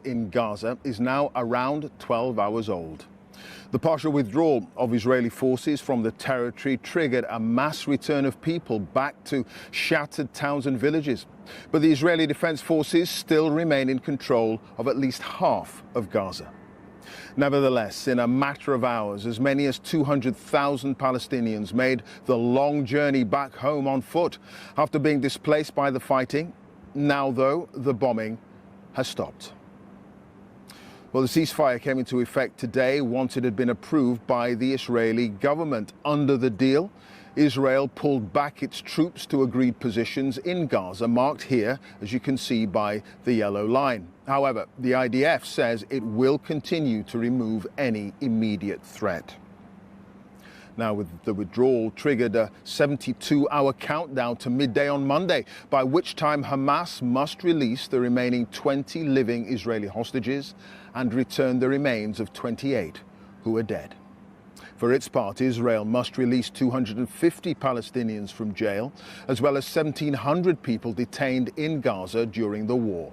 in Gaza is now around 12 hours old. The partial withdrawal of Israeli forces from the territory triggered a mass return of people back to shattered towns and villages. But the Israeli Defense Forces still remain in control of at least half of Gaza. Nevertheless, in a matter of hours, as many as 200,000 Palestinians made the long journey back home on foot after being displaced by the fighting. Now, though, the bombing has stopped. Well, the ceasefire came into effect today once it had been approved by the Israeli government. Under the deal, Israel pulled back its troops to agreed positions in Gaza, marked here, as you can see, by the yellow line. However, the IDF says it will continue to remove any immediate threat. Now, with the withdrawal triggered a 72-hour countdown to midday on Monday, by which time Hamas must release the remaining 20 living Israeli hostages and return the remains of 28 who are dead. For its part, Israel must release 250 Palestinians from jail, as well as 1,700 people detained in Gaza during the war.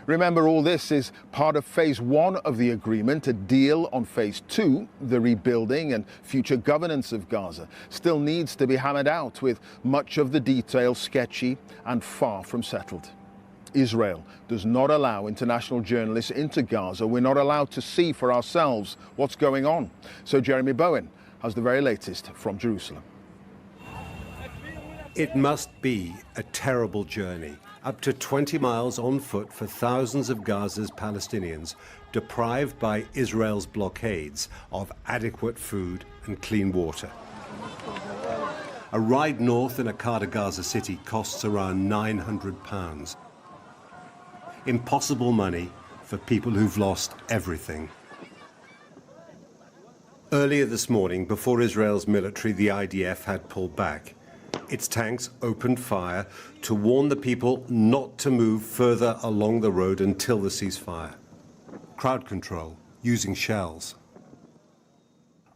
Remember, all this is part of phase 1 of the agreement. A deal on phase 2, the rebuilding and future governance of Gaza, still needs to be hammered out, with much of the detail sketchy and far from settled. Israel does not allow international journalists into Gaza. We're not allowed to see for ourselves what's going on. So Jeremy Bowen has the very latest from Jerusalem. It must be a terrible journey, up to 20 miles on foot for thousands of Gaza's Palestinians, deprived by Israel's blockades of adequate food and clean water. A ride north in a car to Gaza City costs around £900. Impossible money for people who've lost everything. Earlier this morning, before Israel's military, the IDF, had pulled back. Its tanks opened fire to warn the people not to move further along the road until the ceasefire. Crowd control, using shells.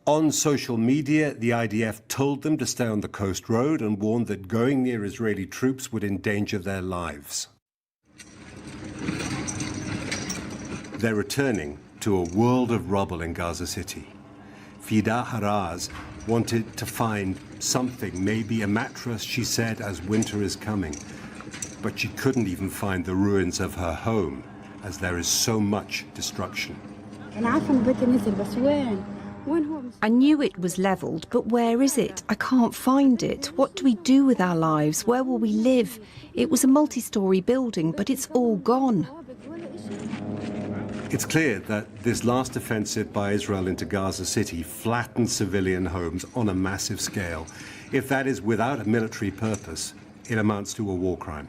On social media, the IDF told them to stay on the coast road and warned that going near Israeli troops would endanger their lives. They're returning to a world of rubble in Gaza City. Fida Haraz wanted to find something, maybe a mattress, she said, as winter is coming. But she couldn't even find the ruins of her home, as there is so much destruction. I knew it was leveled, but where is it? I can't find it. What do we do with our lives? Where will we live? It was a multi-story building, but it's all gone. It's clear that this last offensive by Israel into Gaza City flattened civilian homes on a massive scale. If that is without a military purpose, it amounts to a war crime.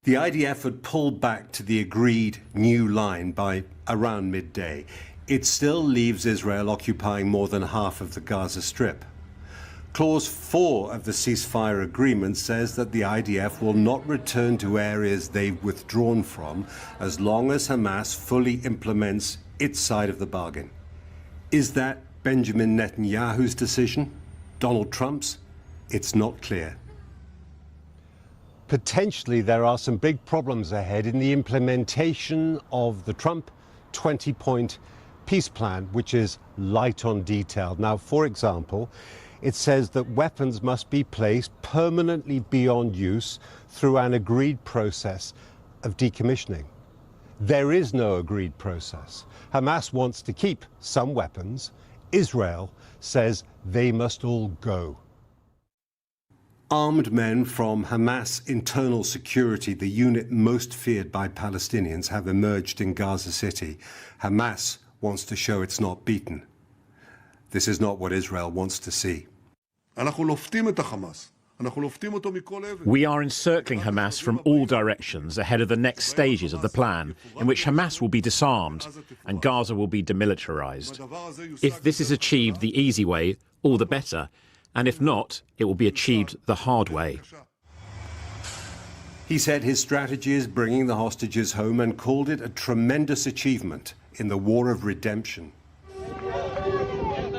The IDF had pulled back to the agreed new line by around midday. It still leaves Israel occupying more than half of the Gaza Strip. Clause 4 of the ceasefire agreement says that the IDF will not return to areas they've withdrawn from as long as Hamas fully implements its side of the bargain. Is that Benjamin Netanyahu's decision? Donald Trump's? It's not clear. Potentially, there are some big problems ahead in the implementation of the Trump 20-point peace plan, which is light on detail. Now, for example, it says that weapons must be placed permanently beyond use through an agreed process of decommissioning. There is no agreed process. Hamas wants to keep some weapons. Israel says they must all go. Armed men from Hamas Internal Security, the unit most feared by Palestinians, have emerged in Gaza City. Hamas wants to show it's not beaten. This is not what Israel wants to see. We are encircling Hamas from all directions ahead of the next stages of the plan, in which Hamas will be disarmed and Gaza will be demilitarized. If this is achieved the easy way, all the better, and if not, it will be achieved the hard way. He said his strategy is bringing the hostages home and called it a tremendous achievement in the war of redemption.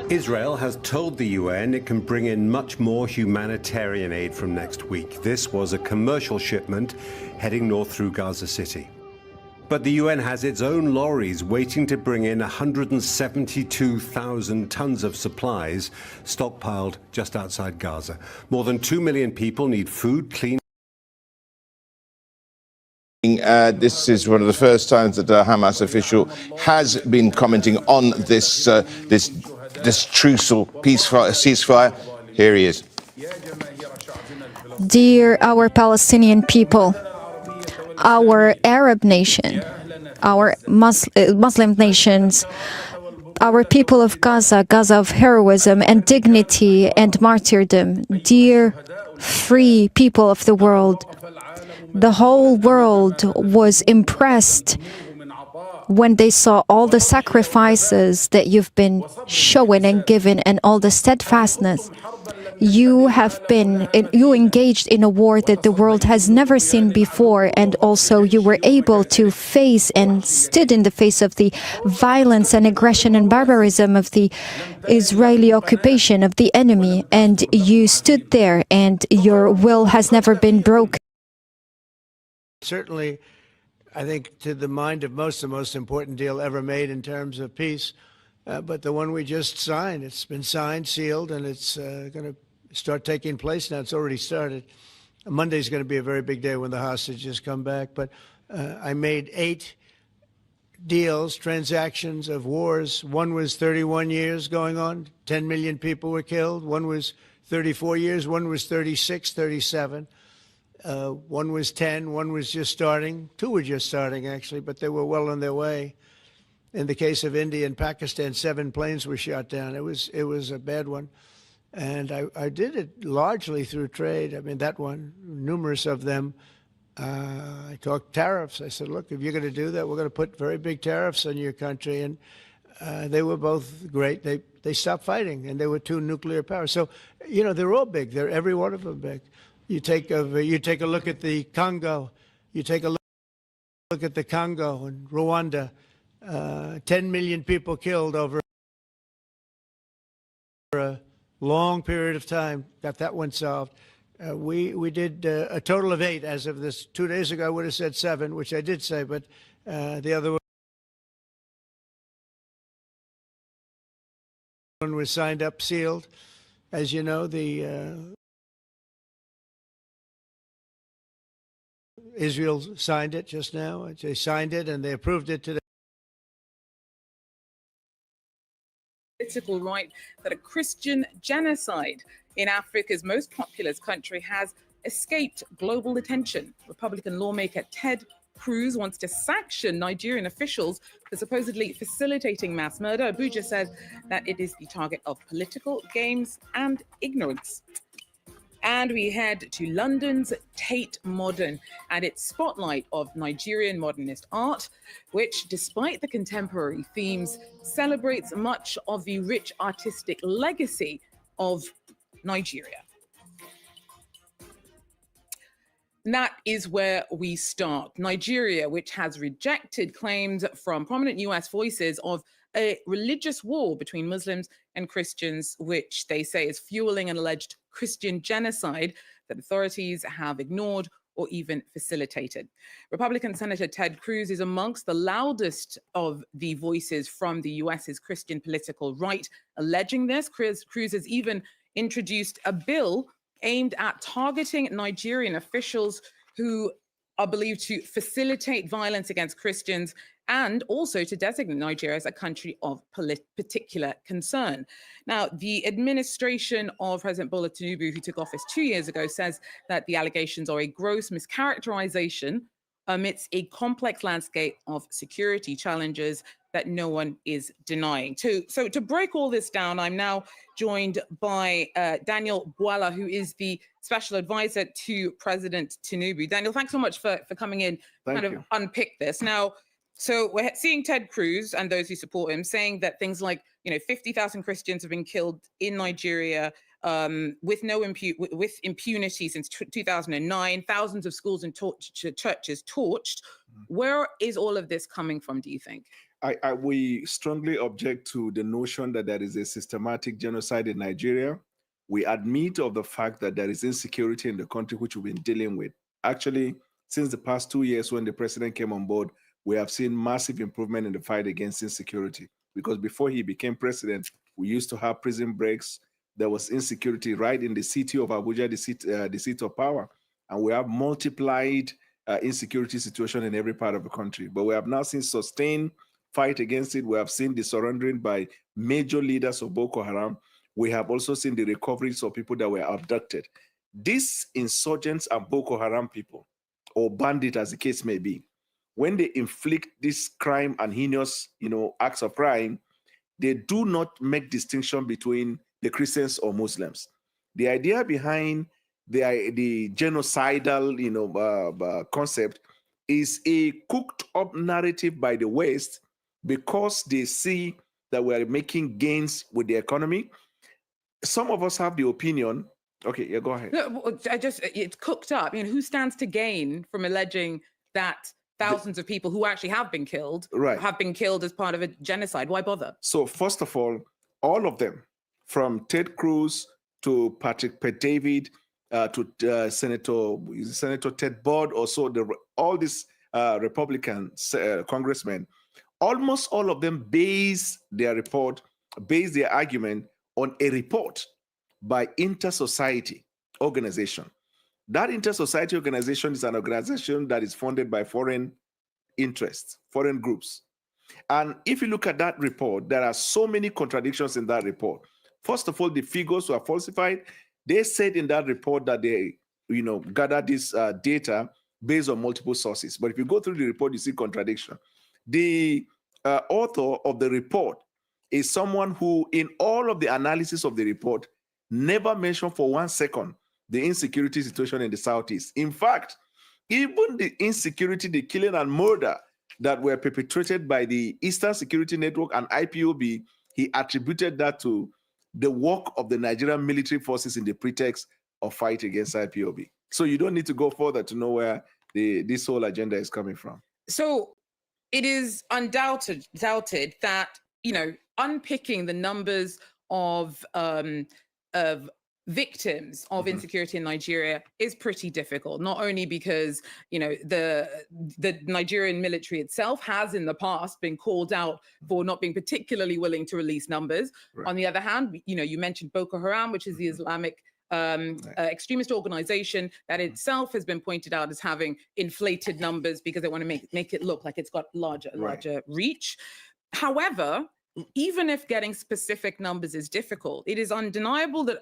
Israel has told the UN it can bring in much more humanitarian aid from next week. This was a commercial shipment heading north through Gaza City. But the UN has its own lorries waiting to bring in 172,000 tons of supplies stockpiled just outside Gaza. More than 2 million people need food, clean. This is one of the first times that a Hamas official has been commenting on this trucial ceasefire. Here he is. Dear our Palestinian people, our Arab nation, our Muslim nations, our people of Gaza, Gaza of heroism and dignity and martyrdom, dear free people of the world, the whole world was impressed when they saw all the sacrifices that you've been showing and given and all the steadfastness. You engaged in a war that the world has never seen before, and also you were able to face and stood in the face of the violence and aggression and barbarism of the Israeli occupation of the enemy, and you stood there and your will has never been broken. Certainly, I think to the mind of most, the most important deal ever made in terms of peace, but the one we just signed. It's been signed, sealed, and it's going to start taking place now. It's already started. Monday's going to be a very big day when the hostages come back, but I made 8 deals, transactions of wars. One was 31 years going on, 10 million people were killed. One was 34 years, one was 36, 37. One was 10, one was just starting. 2 were just starting, actually, but they were well on their way. In the case of India and Pakistan, 7 planes were shot down. It was a bad one. And I did it largely through trade. I mean, that one, numerous of them. I talked tariffs. I said, look, if you're going to do that, we're going to put very big tariffs on your country. And they were both great. They stopped fighting, and they were 2 nuclear powers. So, you know, they're all big. They're every one of them big. You take a look at the Congo. You take a look at the Congo and Rwanda. 10 million people killed over a long period of time. Got that one solved. We did a total of 8 as of this. 2 days ago, I would have said 7, which I did say, but the other one was signed up, sealed. As you know, Israel signed it just now. They signed it and they approved it today. Political right that a Christian genocide in Africa's most populous country has escaped global attention. Republican lawmaker Ted Cruz wants to sanction Nigerian officials for supposedly facilitating mass murder. Abuja says that it is the target of political games and ignorance. And we head to London's Tate Modern and its spotlight of Nigerian modernist art, which, despite the contemporary themes, celebrates much of the rich artistic legacy of Nigeria. And that is where we start. Nigeria, which has rejected claims from prominent US voices of a religious war between Muslims and Christians, which they say is fueling an alleged Christian genocide that authorities have ignored or even facilitated. Republican Senator Ted Cruz is amongst the loudest of the voices from the US's Christian political right alleging this. Cruz has even introduced a bill aimed at targeting Nigerian officials who are believed to facilitate violence against Christians and also to designate Nigeria as a country of particular concern. Now, the administration of President Bola Tinubu, who took office 2 years ago, says that the allegations are a gross mischaracterization amidst a complex landscape of security challenges that no one is denying. So to break all this down, I'm now joined by Daniel Bwala, who is the special advisor to President Tinubu. Daniel, thanks so much for coming in, unpick this. Now, so we're seeing Ted Cruz and those who support him saying that things like, 50,000 Christians have been killed in Nigeria with impunity since 2009, thousands of schools and churches torched. Where is all of this coming from, do you think? We strongly object to the notion that there is a systematic genocide in Nigeria. We admit of the fact that there is insecurity in the country, which we've been dealing with. Actually, since the past 2 years when the president came on board, we have seen massive improvement in the fight against insecurity. Because before he became president, we used to have prison breaks. There was insecurity right in the city of Abuja, the seat of power. And we have multiplied insecurity situation in every part of the country. But we have now seen sustained fight against it. We have seen the surrendering by major leaders of Boko Haram. We have also seen the recoveries of people that were abducted. These insurgents and Boko Haram people, or bandits as the case may be, when they inflict this crime and heinous, acts of crime, they do not make distinction between the Christians or Muslims. The idea behind the genocidal, concept is a cooked up narrative by the West because they see that we are making gains with the economy. Some of us have the opinion. Okay, yeah, go ahead. No, it's cooked up. Who stands to gain from alleging that thousands of people who actually have been killed have been killed as part of a genocide? Why bother? So first of all of them, from Ted Cruz to Patrick David to Senator Ted Bud, also all these Republican congressmen, almost all of them base their argument on a report by Inter-Society Organization. That Inter-Society Organization is an organization that is funded by foreign interests, foreign groups. And if you look at that report, there are so many contradictions in that report. First of all, the figures were falsified. They said in that report that they, gathered this data based on multiple sources. But if you go through the report, you see contradiction. The author of the report is someone who, in all of the analysis of the report, never mentioned for 1 second the insecurity situation in the Southeast. In fact, even the insecurity, the killing and murder that were perpetrated by the Eastern Security Network and IPOB, he attributed that to the work of the Nigerian military forces in the pretext of fight against IPOB. So you don't need to go further to know where this whole agenda is coming from. So it is undoubted that, unpicking the numbers of victims of insecurity in Nigeria is pretty difficult, not only because, the Nigerian military itself has in the past been called out for not being particularly willing to release numbers. Right. On the other hand, you mentioned Boko Haram, which is the Islamic extremist organization that itself has been pointed out as having inflated numbers because they want to make it look like it's got larger reach. However, even if getting specific numbers is difficult, it is undeniable that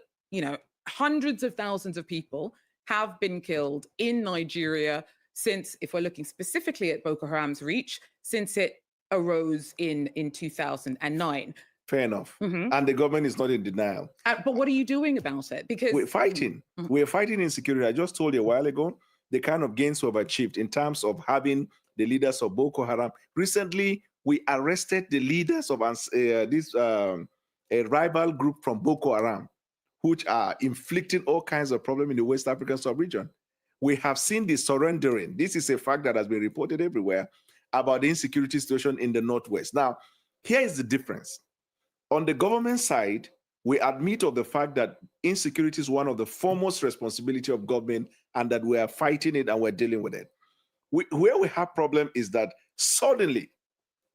hundreds of thousands of people have been killed in Nigeria since, if we're looking specifically at Boko Haram's reach, since it arose in 2009. Fair enough. And the government is not in denial. But what are you doing about it? Because we're fighting. We're fighting insecurity. I just told you a while ago the kind of gains we've achieved in terms of having the leaders of Boko Haram. Recently, we arrested the leaders of a rival group from Boko Haram, which are inflicting all kinds of problems in the West African sub-region. We have seen the surrendering. This is a fact that has been reported everywhere about the insecurity situation in the Northwest. Now, here is the difference. On the government side, we admit of the fact that insecurity is one of the foremost responsibility of government and that we are fighting it and we're dealing with it. Where we have problem is that suddenly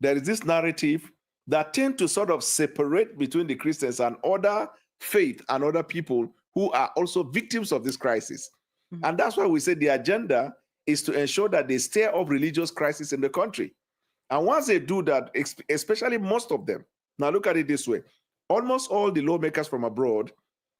there is this narrative that tend to sort of separate between the Christians and other faith and other people who are also victims of this crisis. And that's why we say the agenda is to ensure that they stir up religious crisis in the country. And once they do that, especially most of them, now look at it this way, almost all the lawmakers from abroad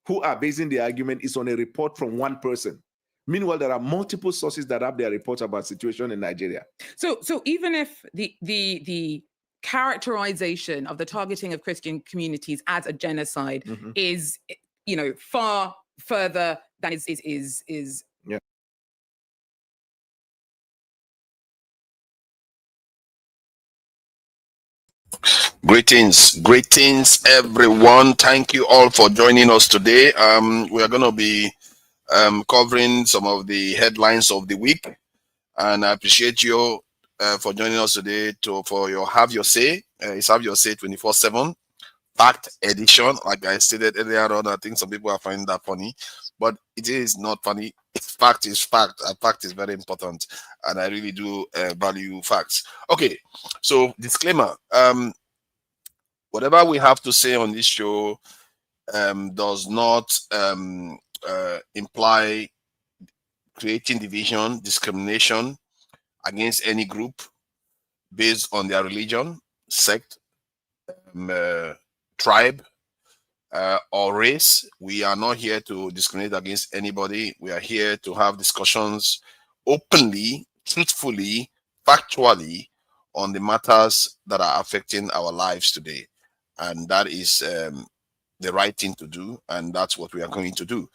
who are basing the argument is on a report from one person. Meanwhile, there are multiple sources that have their reports about situation in Nigeria. So even if the characterization of the targeting of Christian communities as a genocide is, far further than is. Yeah. Greetings, everyone. Thank you all for joining us today. We are going to be covering some of the headlines of the week, and I appreciate you for joining us today for your Have Your Say. It's Have Your Say 24/7 fact edition. Like I stated earlier on, I think some people are finding that funny, but it is not funny. Fact is fact, and fact is very important, and I really do value facts. Okay, so disclaimer: whatever we have to say on this show does not imply creating division, discrimination against any group based on their religion, sect, tribe, or race. We are not here to discriminate against anybody. We are here to have discussions openly, truthfully, factually on the matters that are affecting our lives today. And that is the right thing to do, and that's what we are going to do.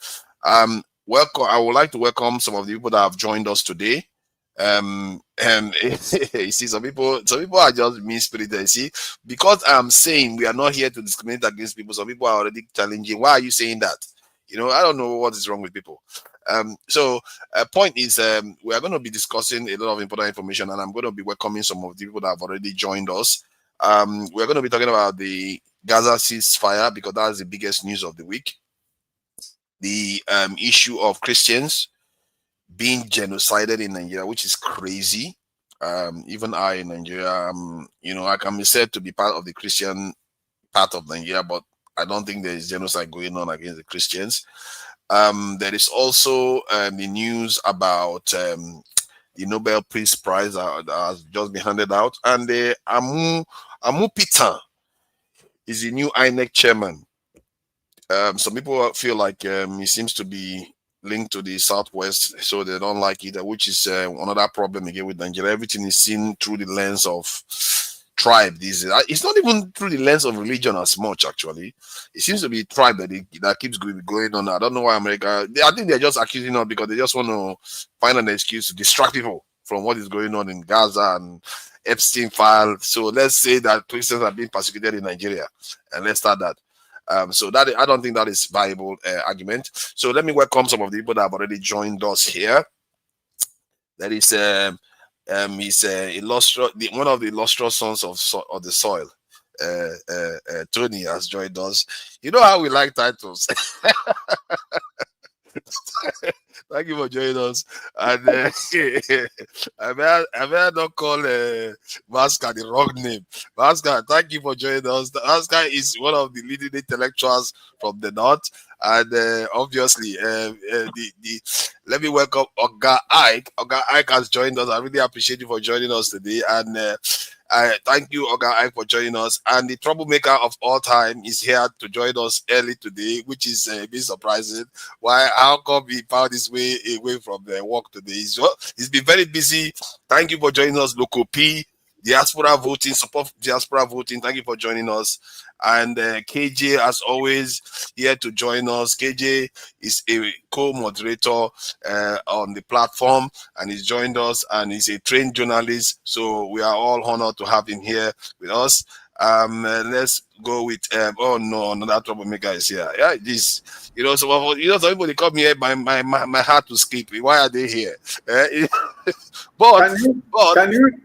Welcome. I would like to welcome some of the people that have joined us today. You see, some people are just mean-spirited. You see, because I'm saying we are not here to discriminate against people, some people are already challenging. Why are you saying that? You know, I don't know what is wrong with people. So point is, we are going to be discussing a lot of important information, and I'm going to be welcoming some of the people that have already joined us. We're going to be talking about the Gaza ceasefire, because that's the biggest news of the week. The issue of Christians being genocided in Nigeria, which is crazy. Even I in Nigeria, you know, I can be said to be part of the Christian part of Nigeria, but I don't think there is genocide going on against the Christians. There is also the news about the Nobel Peace Prize that has just been handed out, and the Amupitan is the new INEC chairman. Some people feel like he seems to be linked to the Southwest, so they don't like it, which is another problem again with Nigeria. Everything is seen through the lens of tribe. It's not even through the lens of religion as much, actually. It seems to be tribe that keeps going on. I don't know why America, I think they're just accusing us because they just want to find an excuse to distract people from what is going on in Gaza and Epstein file. So let's say that Christians are being persecuted in Nigeria, and let's start that. So that I don't think that is viable argument. So let me welcome some of the people that have already joined us here. That is he's one of the illustrious sons of the soil. Tony has joined us. You know how we like titles. Thank you for joining us. And I may not call Vasca the wrong name. Vasca, thank you for joining us. Vasca is one of the leading intellectuals from the north. And obviously, let me welcome Oga Ike. Oga Ike has joined us. I really appreciate you for joining us today. And thank you, Oga Ike, for joining us. And the troublemaker of all time is here to join us early today, which is a bit surprising. How come he found his way away from the work today? He's been very busy. Thank you for joining us, Loco P. Diaspora voting, support diaspora voting. Thank you for joining us. And KJ, as always, here to join us. KJ is a co-moderator on the platform, and he's joined us, and he's a trained journalist. So we are all honored to have him here with us. Let's go with oh no, another troublemaker is here. Yeah, this, some people, they come here, my heart to skip. Why are they here? But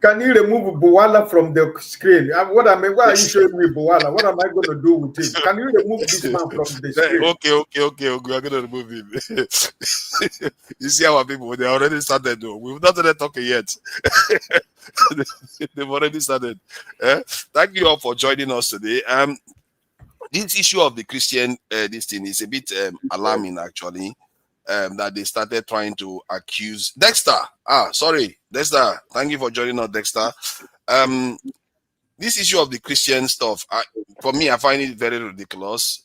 can you remove Buwala from the screen? Why are you showing me Buwala? What am I going to do with him? Can you remove this man from the screen? Okay. We're going to remove him. You see our people, they already started though. We've not started talking yet. They've already started. Thank you all for joining us today. This issue of the Christian this thing is a bit alarming, actually. That they started trying to accuse Dexter. Dexter. Thank you for joining us, Dexter. This issue of the Christian stuff, for me, I find it very ridiculous.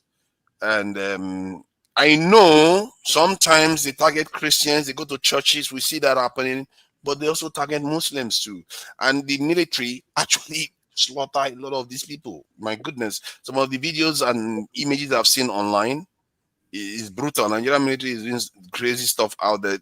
And I know sometimes they target Christians, they go to churches, we see that happening, but they also target Muslims too. And the military actually slaughter a lot of these people. My goodness, some of the videos and images I've seen online is brutal. Nigerian military is doing crazy stuff out there.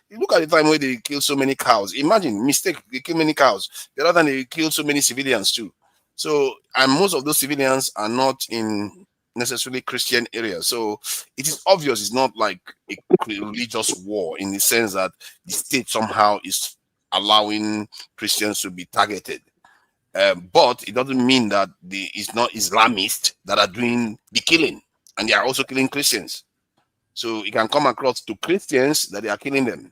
You look at the time where they kill so many cows. Imagine, they kill many cows. The other than they kill so many civilians too. So, and most of those civilians are not in necessarily Christian areas. So it is obvious it's not like a religious war in the sense that the state somehow is allowing Christians to be targeted. But it doesn't mean that it's not Islamists that are doing the killing, and they are also killing Christians. So it can come across to Christians that they are killing them.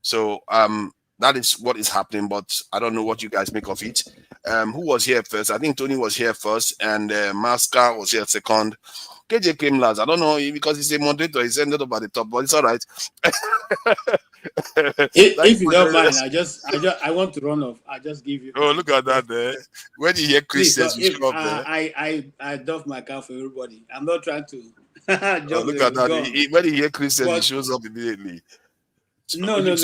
So that is what is happening, but I don't know what you guys make of it. Who was here first? I think Tony was here first, and Masca was here second. KJ came last. I don't know, because he's a moderator. He's ended up at the top, but it's all right. If you don't mind, I want to run off. I just give you. Oh, look at that there. When you hear Christians, you show up there. I doff my car for everybody. I'm not trying to. Look at that. When you hear Christians, he shows up immediately. So no.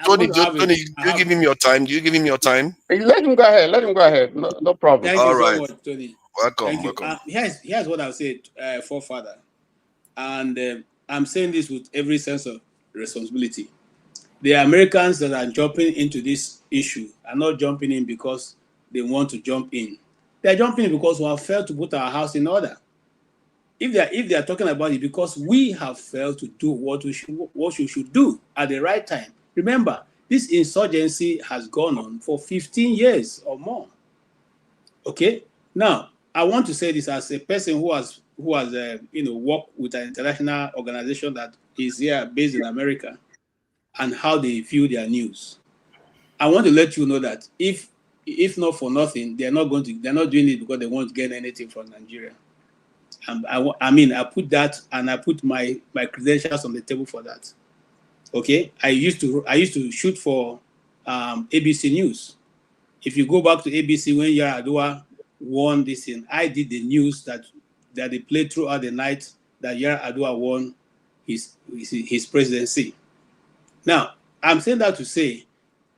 Tony, you give him your time. Do you give him your time? Let him go ahead. No problem. Thank you so much, Tony. Welcome. Here's what I'll say, forefather. And I'm saying this with every sense of responsibility. The Americans that are jumping into this issue are not jumping in because they want to jump in. They're jumping in because we have failed to put our house in order. If they are talking about it because we have failed to do what we should do at the right time. Remember, this insurgency has gone on for 15 years or more. Okay? Now, I want to say this as a person who has worked with an international organization that is here based in America and how they view their news. I want to let you know that if not for nothing, they're not doing it because they want to get anything from Nigeria. I put that, and I put my credentials on the table for that. Okay, I used to shoot for ABC News. If you go back to ABC when Yar'Adua won this thing, I did the news that they played throughout the night that Yar'Adua won his presidency. Now, I'm saying that to say,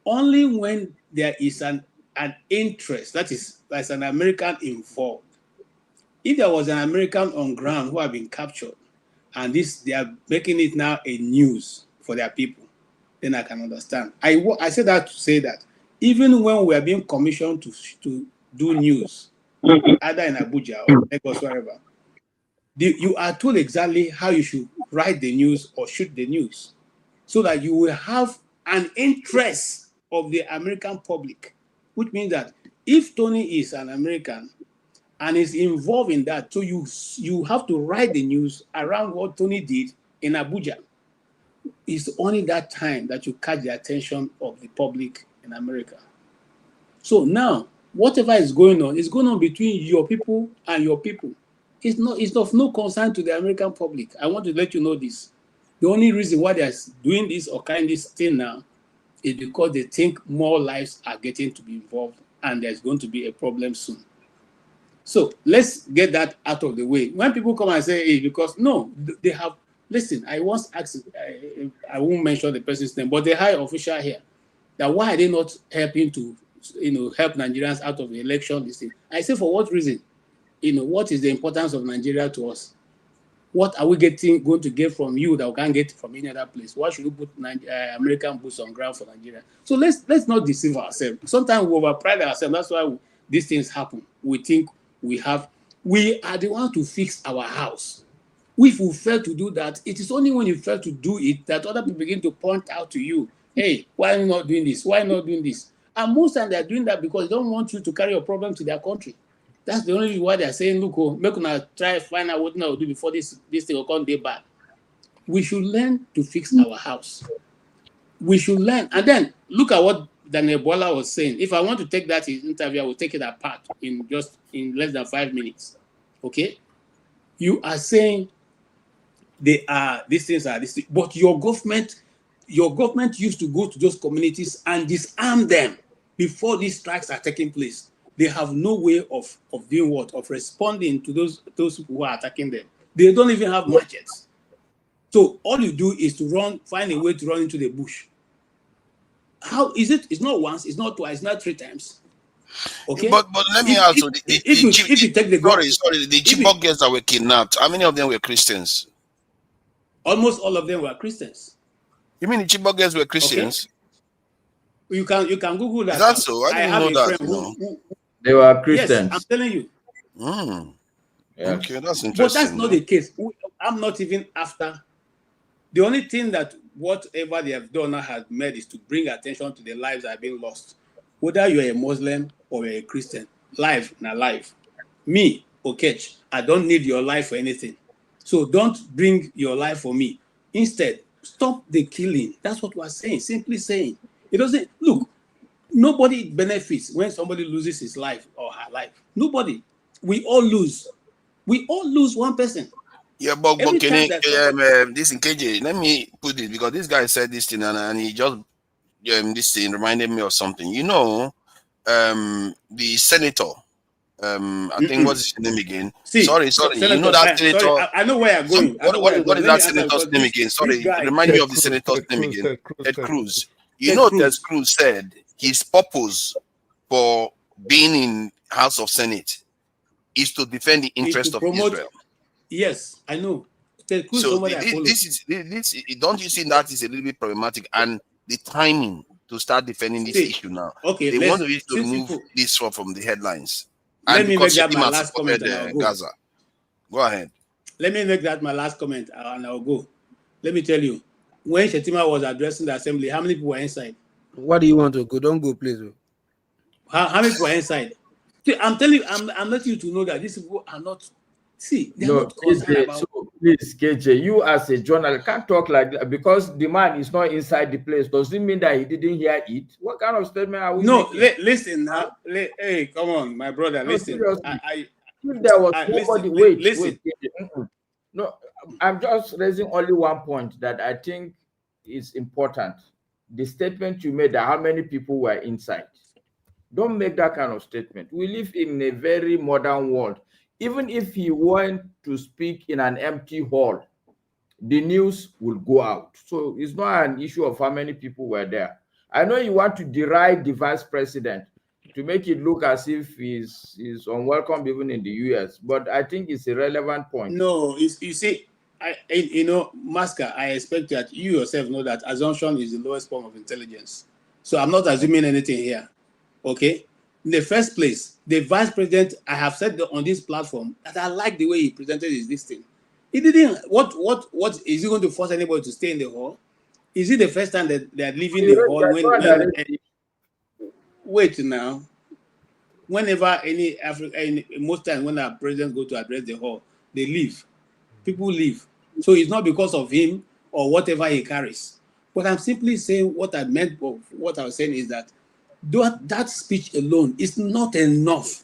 only when there is an interest, that's an American involved. If there was an American on ground who have been captured, and they are making it now a news for their people, then I can understand. I said that to say that even when we are being commissioned to do news, either in Abuja or Lagos, wherever, you are told exactly how you should write the news or shoot the news, so that you will have an interest of the American public, which means that if Tony is an American and is involved in that, so you have to write the news around what Tony did in Abuja. It's only that time that you catch the attention of the public in America. So now, whatever is going on between your people and your people. It's of no concern to the American public. I want to let you know this. The only reason why they're doing this or carrying this thing now is because they think more lives are getting to be involved and there's going to be a problem soon. So let's get that out of the way. When people come and say, hey, because no, they have, listen, I once asked, I won't mention the person's name, but the high official here, that why are they not helping to, help Nigerians out of the election listing? I say, for what reason? What is the importance of Nigeria to us? What are we going to get from you that we can't get from any other place? Why should we put American boots on ground for Nigeria? So let's not deceive ourselves. Sometimes we overpride ourselves. That's why these things happen. We think we are the one to fix our house. If we fail to do that, it is only when you fail to do it that other people begin to point out to you, hey, why are you not doing this? Why not doing this? And most times they're doing that because they don't want you to carry your problem to their country. That's the only reason why they're saying, look, make una try find out what we do before this thing will come day back. We should learn to fix our house. We should learn. And then look at what Daniel Bola was saying. If I want to take that interview, I will take it apart in less than 5 minutes. Okay? You are saying these things are this thing, but your government used to go to those communities and disarm them before these strikes are taking place. They have no way of doing what? Of responding to those who are attacking them. They don't even have machetes. So all you do is to find a way to run into the bush. How is it? It's not once, it's not twice, it's not 3 times. Okay. But let me ask you, if you take the the Chibok girls that were kidnapped, how many of them were Christians? Almost all of them were Christians. You mean the Chibok girls were Christians? Okay. You can Google that. Is that so? I didn't know that. They were Christians. Yes, I'm telling you. Yeah. Okay, that's interesting. But that's not the case. I'm not even after. The only thing that whatever they have done now has made is to bring attention to the lives that have been lost. Whether you're a Muslim or you're a Christian, life na life. Me, Okech, I don't need your life for anything. So don't bring your life for me. Instead, stop the killing. That's what we're saying, simply saying. It doesn't, look, nobody benefits when somebody loses his life or her life. Nobody. We all lose. We all lose one person. Yeah, but can this in KJ, let me put it, because this guy said this thing and he just this thing reminded me of something. You know, the senator, I think what's his name again? Sorry. Senator, you know that senator. Sorry, I know where you're going. What is that senator's name again? Sorry, remind me of the senator's name again. Ted Cruz. You know, Ted Cruz said his purpose for being in House of Senate is to defend the interest of Israel. Yes, I know. Ted Cruz, so this don't you see that is a little bit problematic, and the timing to start defending this issue now. Okay, they want to remove this from the headlines. Let me make that my last comment and I'll go. Gaza. Go ahead. Let me make that my last comment and I'll go. Let me tell you, when Shetima was addressing the assembly, how many people were inside? What do you want to go? Don't go, please. How many people were inside? I'm telling you, I'm letting you to know that these people are not. See, they're not concerned about. So please, KJ, you as a journalist can't talk like that because the man is not inside the place. Does it mean that he didn't hear it? What kind of statement are we making? Listen now. Hey, come on, my brother. No, listen. If there was nobody, listen. No, I'm just raising only one point that I think is important. The statement you made that how many people were inside. Don't make that kind of statement. We live in a very modern world. Even if he went to speak in an empty hall, the news will go out. So it's not an issue of how many people were there. I know you want to deride the vice president to make it look as if he's unwelcome even in the US, but I think it's a relevant point. No, you see, Maska, I expect that you yourself know that assumption is the lowest form of intelligence. So I'm not assuming anything here. Okay? In the first place, the vice president, I have said on this platform that I like the way he presented this thing. He didn't. What is he going to force anybody to stay in the hall? Is it the first time that they are leaving the hall? Wait now. Whenever most times when our presidents go to address the hall, they leave. People leave. So it's not because of him or whatever he carries. But I'm simply saying what I meant. What I was saying is that that speech alone is not enough.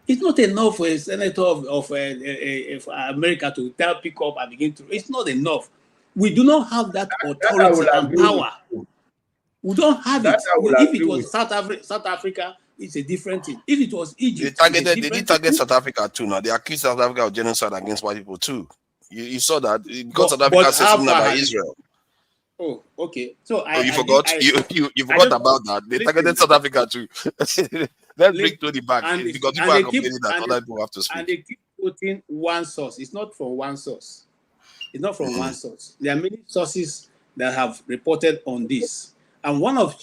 It's not enough for a senator of America to pick up and begin to. It's not enough. We do not have that authority and power. We don't have it. If it was South Africa, it's a different thing. If it was Egypt, they did target South Africa too. Now they accused South Africa of genocide against white people too. You saw that because South Africa said something about Israel. Oh, okay. So you forgot. You forgot about that. They targeted South Africa too. Let's bring to the back because people are complaining that other people have to speak. And they keep quoting one source. It's not from one source. It's not from one source. There are many sources that have reported on this, and one of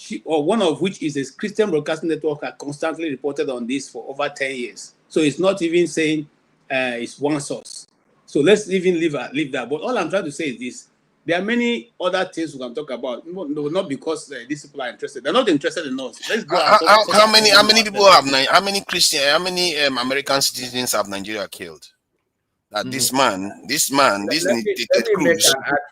which is a Christian Broadcasting Network have constantly reported on this for over 10 years. So it's not even saying it's one source. So let's even leave that. But all I'm trying to say is this. There are many other things we can talk about. No, not because these people are interested. They're not interested in us. Let's go. How many people have? How many American citizens have Nigeria killed? That this Cruz,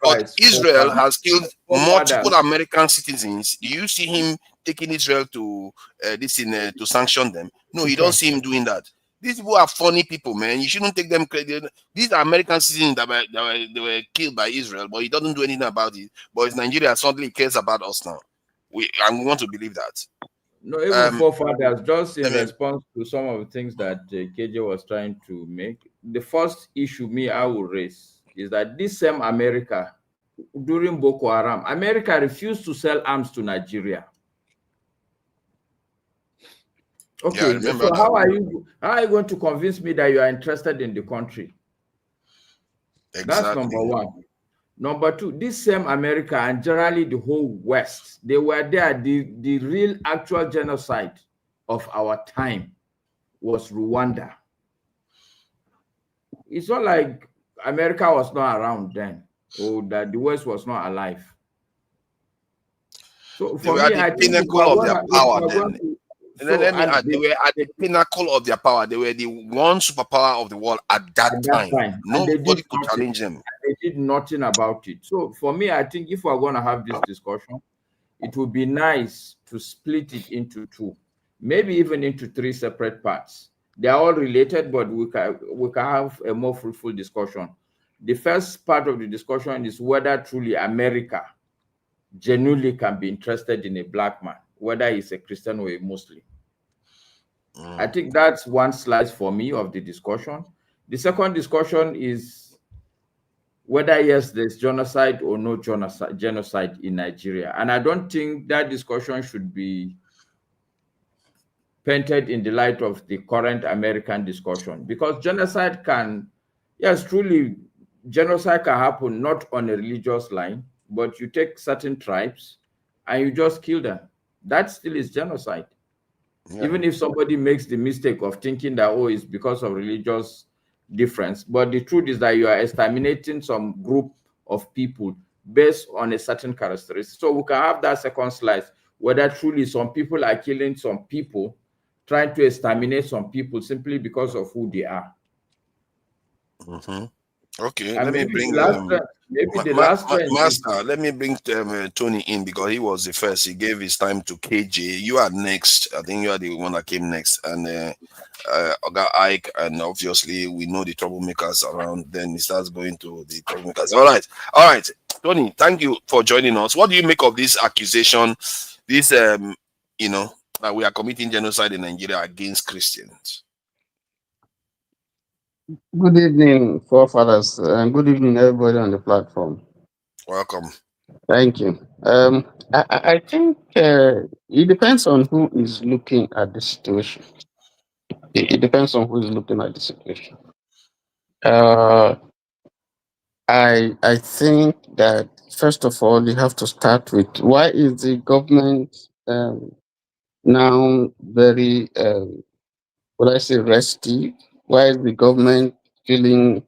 but Israel has killed multiple American citizens. Do you see him taking Israel to to sanction them? No, you don't see him doing that. These people are funny people, man. You shouldn't take them credit. These are American citizens that were killed by Israel, but he doesn't do anything about it. But it's Nigeria suddenly cares about us now. We want to believe that. No, even forefathers, just in response to some of the things that KJ was trying to make, the first issue I will raise is that this same America, during Boko Haram, America refused to sell arms to Nigeria. Okay, yeah, so how are you going to convince me that you are interested in the country? Exactly. That's number one. Number two, this same America and generally the whole West, they were there. The real actual genocide of our time was Rwanda. It's not like America was not around then, or that the West was not alive. So for me, I think pinnacle of their power then. Let me add, they were at the pinnacle of their power. They were the one superpower of the world at that time. Nobody could challenge them. They did nothing about it. So for me, I think if we're going to have this discussion, it would be nice to split it into two, maybe even into three separate parts. They are all related, but we can have a more fruitful discussion. The first part of the discussion is whether truly America genuinely can be interested in a black man, whether he's a Christian or a Muslim. I think that's one slice for me of the discussion. The second discussion is whether, yes, there's genocide or no genocide in Nigeria. And I don't think that discussion should be painted in the light of the current American discussion, because genocide can, yes, truly, genocide can happen not on a religious line, but you take certain tribes and you just kill them. That still is genocide. Yeah. Even if somebody makes the mistake of thinking that, oh, it's because of religious difference. But the truth is that you are exterminating some group of people based on a certain characteristic. So we can have that second slice, whether truly some people are killing some people, trying to exterminate some people simply because of who they are. Okay, and let me bring Master. Let me bring Tony in, because he was the first. He gave his time to KJ. You are next. I think you are the one that came next, and Oga Ike, and obviously we know the troublemakers around. Then he starts going to the troublemakers. All right, Tony. Thank you for joining us. What do you make of this accusation? This that we are committing genocide in Nigeria against Christians? Good evening, forefathers, and good evening, everybody on the platform. Welcome. Thank you. I think it depends on who is looking at the situation. It depends on who is looking at the situation. I think that first of all, you have to start with why is the government now very, would I say, restive? Why is the government feeling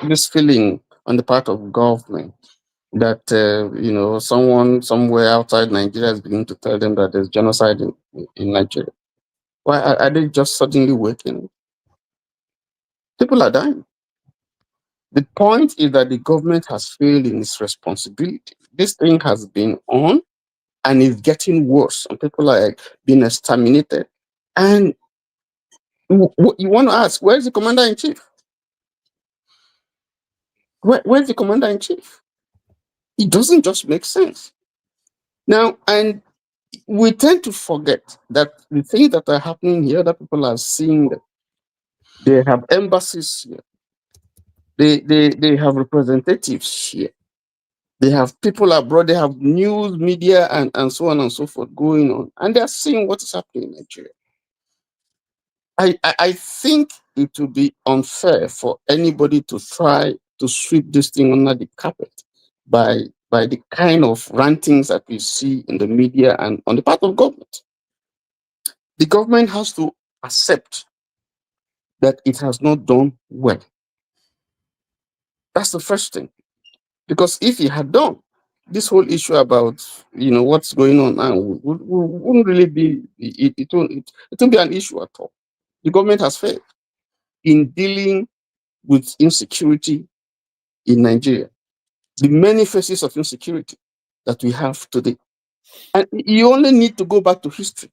this feeling on the part of government that someone somewhere outside Nigeria is beginning to tell them that there's genocide in Nigeria? Why are they just suddenly waking? People are dying. The point is that the government has failed in its responsibility. This thing has been on and is getting worse, and people are being exterminated. And you want to ask, where's the commander-in-chief? Where's the commander-in-chief? It doesn't just make sense. Now, and we tend to forget that the things that are happening here, that people are seeing, that they have embassies here, they have representatives here, they have people abroad, they have news, media, and so on and so forth going on, and they are seeing what is happening in Nigeria. I think it would be unfair for anybody to try to sweep this thing under the carpet by the kind of rantings that we see in the media and on the part of government. The government has to accept that it has not done well. That's the first thing. Because if it had done, this whole issue about what's going on now wouldn't really be, it won't be an issue at all. The government has failed in dealing with insecurity in Nigeria, the many faces of insecurity that we have today. And you only need to go back to history.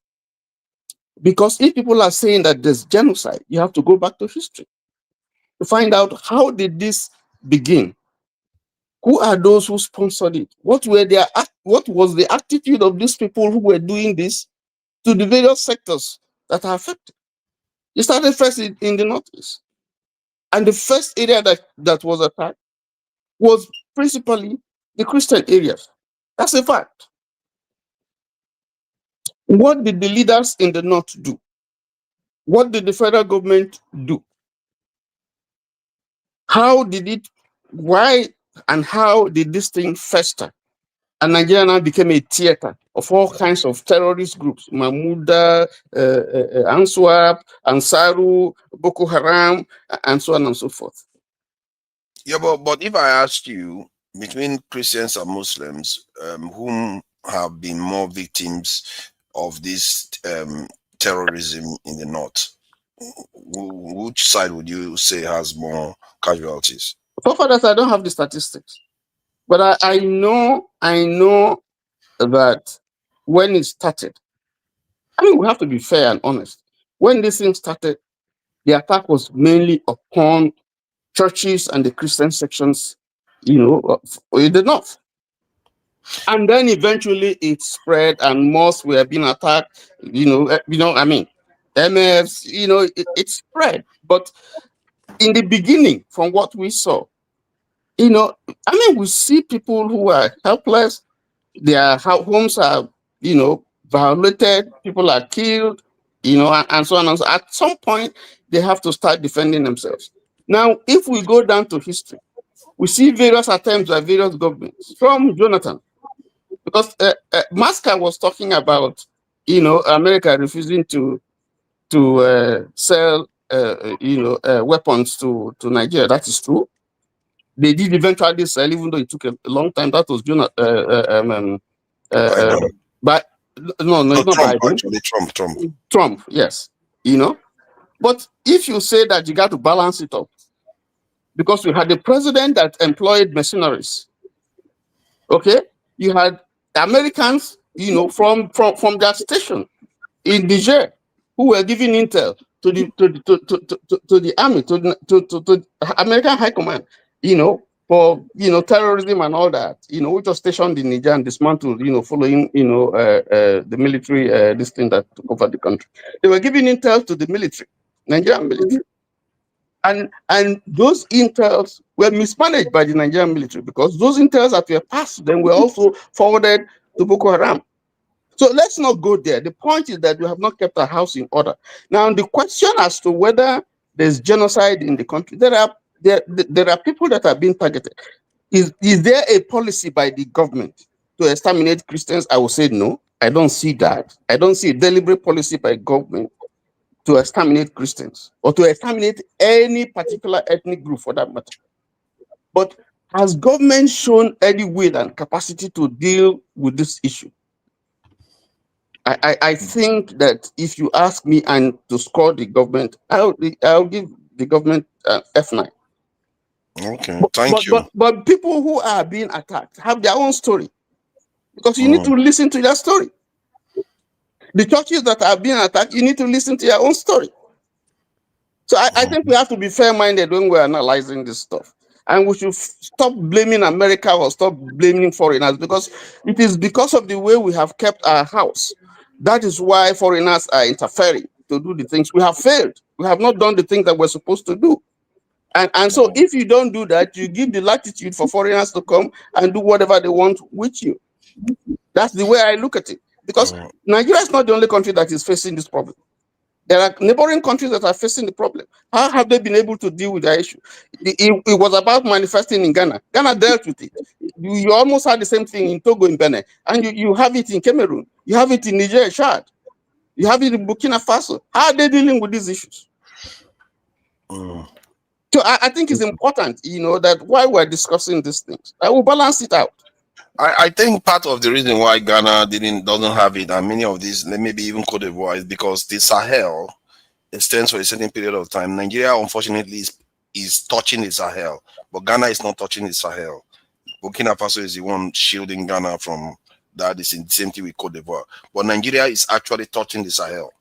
Because if people are saying that there's genocide, you have to go back to history to find out how did this begin? Who are those who sponsored it? What was the attitude of these people who were doing this to the various sectors that are affected? It started first in the Northeast. And the first area that was attacked was principally the Christian areas. That's a fact. What did the leaders in the North do? What did the federal government do? Why and how did this thing fester? And Nigeria now became a theater of all kinds of terrorist groups, Mahmuda, Answap, Ansaru, Boko Haram, and so on and so forth. Yeah, but if I asked you, between Christians and Muslims, whom have been more victims of this terrorism in the north? Which side would you say has more casualties? So far as I don't have the statistics, but I know that when it started, I mean, we have to be fair and honest. When this thing started, the attack was mainly upon churches and the Christian sections, in the north. And then eventually it spread, and mosques were being attacked. MFs, it spread. But in the beginning, from what we saw, we see people who are helpless. Their homes are, violated. People are killed, and so on and so. At some point, they have to start defending themselves. Now, if we go down to history, we see various attempts by various governments from Jonathan, because Masca was talking about, America refusing to sell, weapons to Nigeria. That is true. They did eventually sell, even though it took a long time. That was Jonathan. But no, it's not Trump, Biden. Actually, Trump, yes. But if you say that, you got to balance it up, because we had the president that employed mercenaries. Okay, you had Americans, from their station in Niger, who were giving intel to the army, to American High Command, for terrorism and all that, which was stationed in Niger and dismantled, following the military this thing that took over the country. They were giving intel to the military, Nigerian military. And those intels were mismanaged by the Nigerian military, because those intels that were passed to them were also forwarded to Boko Haram. So let's not go there. The point is that we have not kept our house in order. Now, the question as to whether there's genocide in the country, there are people that are being targeted. Is there a policy by the government to exterminate Christians? I will say no. I don't see that. I don't see a deliberate policy by government to exterminate Christians or to exterminate any particular ethnic group for that matter. But has government shown any will and capacity to deal with this issue? I think that if you ask me and to score the government, I'll give the government F9. Okay, thank you. But people who are being attacked have their own story, because you need to listen to their story. The churches that are being attacked, you need to listen to their own story. So I think we have to be fair-minded when we're analyzing this stuff. And we should stop blaming America or stop blaming foreigners, because it is because of the way we have kept our house. That is why foreigners are interfering to do the things. We have failed. We have not done the things that we're supposed to do. And so if you don't do that, you give the latitude for foreigners to come and do whatever they want with you. That's the way I look at it. Because Nigeria is not the only country that is facing this problem. There are neighboring countries that are facing the problem. How have they been able to deal with the issue? It was about manifesting in Ghana. Ghana dealt with it. You almost had the same thing in Togo, in Benin. And you have it in Cameroon. You have it in Niger, Chad. You have it in Burkina Faso. How are they dealing with these issues? So I think it's important, that while we're discussing these things, I will balance it out. I think part of the reason why Ghana doesn't have it, and many of these, maybe even Cote d'Ivoire, is because the Sahel extends for a certain period of time. Nigeria, unfortunately, is touching the Sahel, but Ghana is not touching the Sahel. Burkina Faso is the one shielding Ghana from that. Is in the same thing with Cote d'Ivoire. But Nigeria is actually touching the Sahel.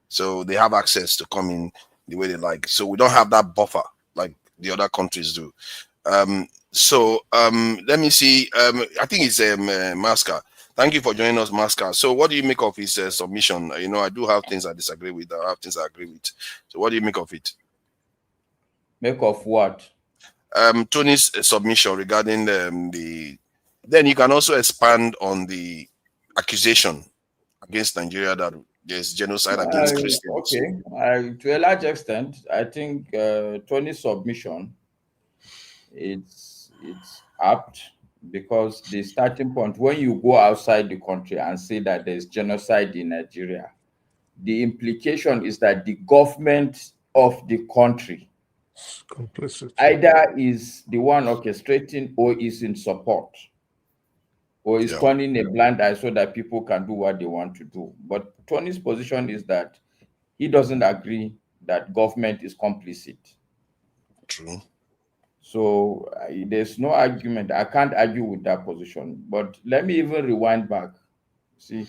So they have access to come in the way they like. So we don't have that buffer like the other countries do. Let me see. I think it's Masca. Thank you for joining us, Masca. So what do you make of his submission? I do have things I disagree with. I have things I agree with. So what do you make of it? Make of what? Tony's submission regarding Then you can also expand on the accusation against Nigeria that there's genocide against Christians. Okay. To a large extent, I think Tony's submission it's apt, because the starting point, when you go outside the country and say that there's genocide in Nigeria, the implication is that the government of the country either is the one orchestrating or is in support, or is turning a blind eye so that people can do what they want to do. But Tony's position is that he doesn't agree that government is complicit. True. So there's no argument. I can't argue with that position. But let me even rewind back. See,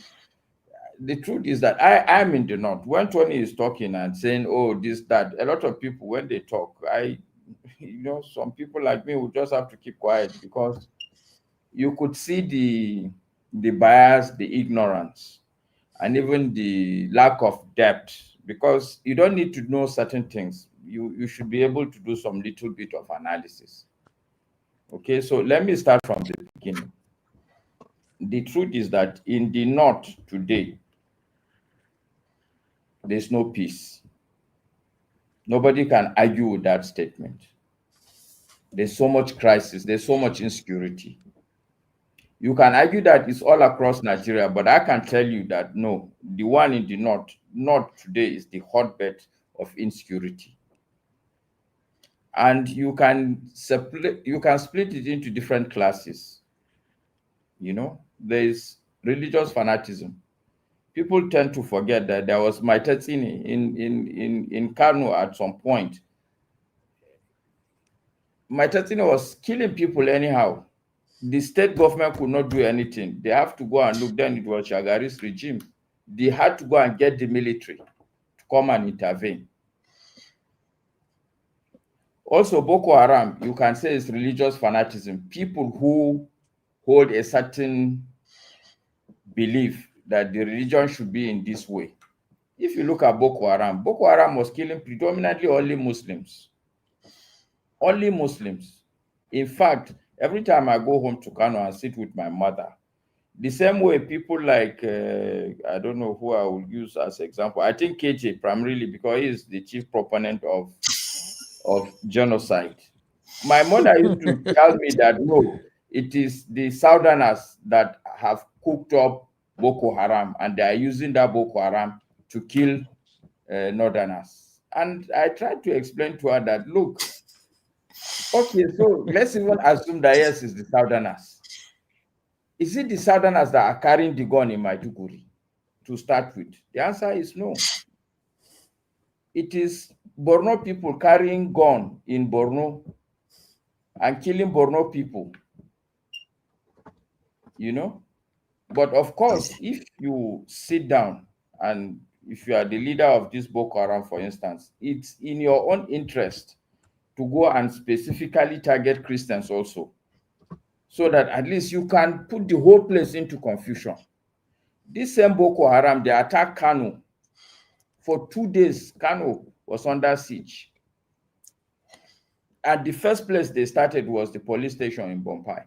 the truth is that I'm in the north. When Tony is talking and saying, oh, this, that, a lot of people, when they talk, some people like me will just have to keep quiet, because you could see the bias, the ignorance, and even the lack of depth, because you don't need to know certain things. You should be able to do some little bit of analysis. Okay, so let me start from the beginning. The truth is that in the north today, there's no peace. Nobody can argue with that statement. There's so much crisis, there's so much insecurity. You can argue that it's all across Nigeria, but I can tell you that no, the one in the north today is the hotbed of insecurity. And you can split it into different classes. There's religious fanaticism. People tend to forget that there was Maitatsini in Kano at some point. Maitatsini was killing people anyhow. The state government could not do anything. They have to go and look. Then it was Shagari's regime. They had to go and get the military to come and intervene. Also, Boko Haram, you can say, is religious fanaticism. People who hold a certain belief that the religion should be in this way. If you look at Boko Haram was killing predominantly only Muslims. Only Muslims. In fact, every time I go home to Kano and sit with my mother, the same way people like, I don't know who I will use as example. I think KJ primarily, because he is the chief proponent of genocide. My mother used to tell me that, no, it is the Southerners that have cooked up Boko Haram, and they are using that Boko Haram to kill Northerners. And I tried to explain to her that, look, okay, so let's even assume that yes, it's the Southerners. Is it the Southerners that are carrying the gun in Maiduguri to start with? The answer is no. It is Borno people carrying gun in Borno and killing Borno people. But of course, if you sit down and if you are the leader of this Boko Haram, for instance, it's in your own interest to go and specifically target Christians also, so that at least you can put the whole place into confusion. This same Boko Haram, they attacked Kano. For 2 days, Kano was under siege. And the first place they started was the police station in Bompai.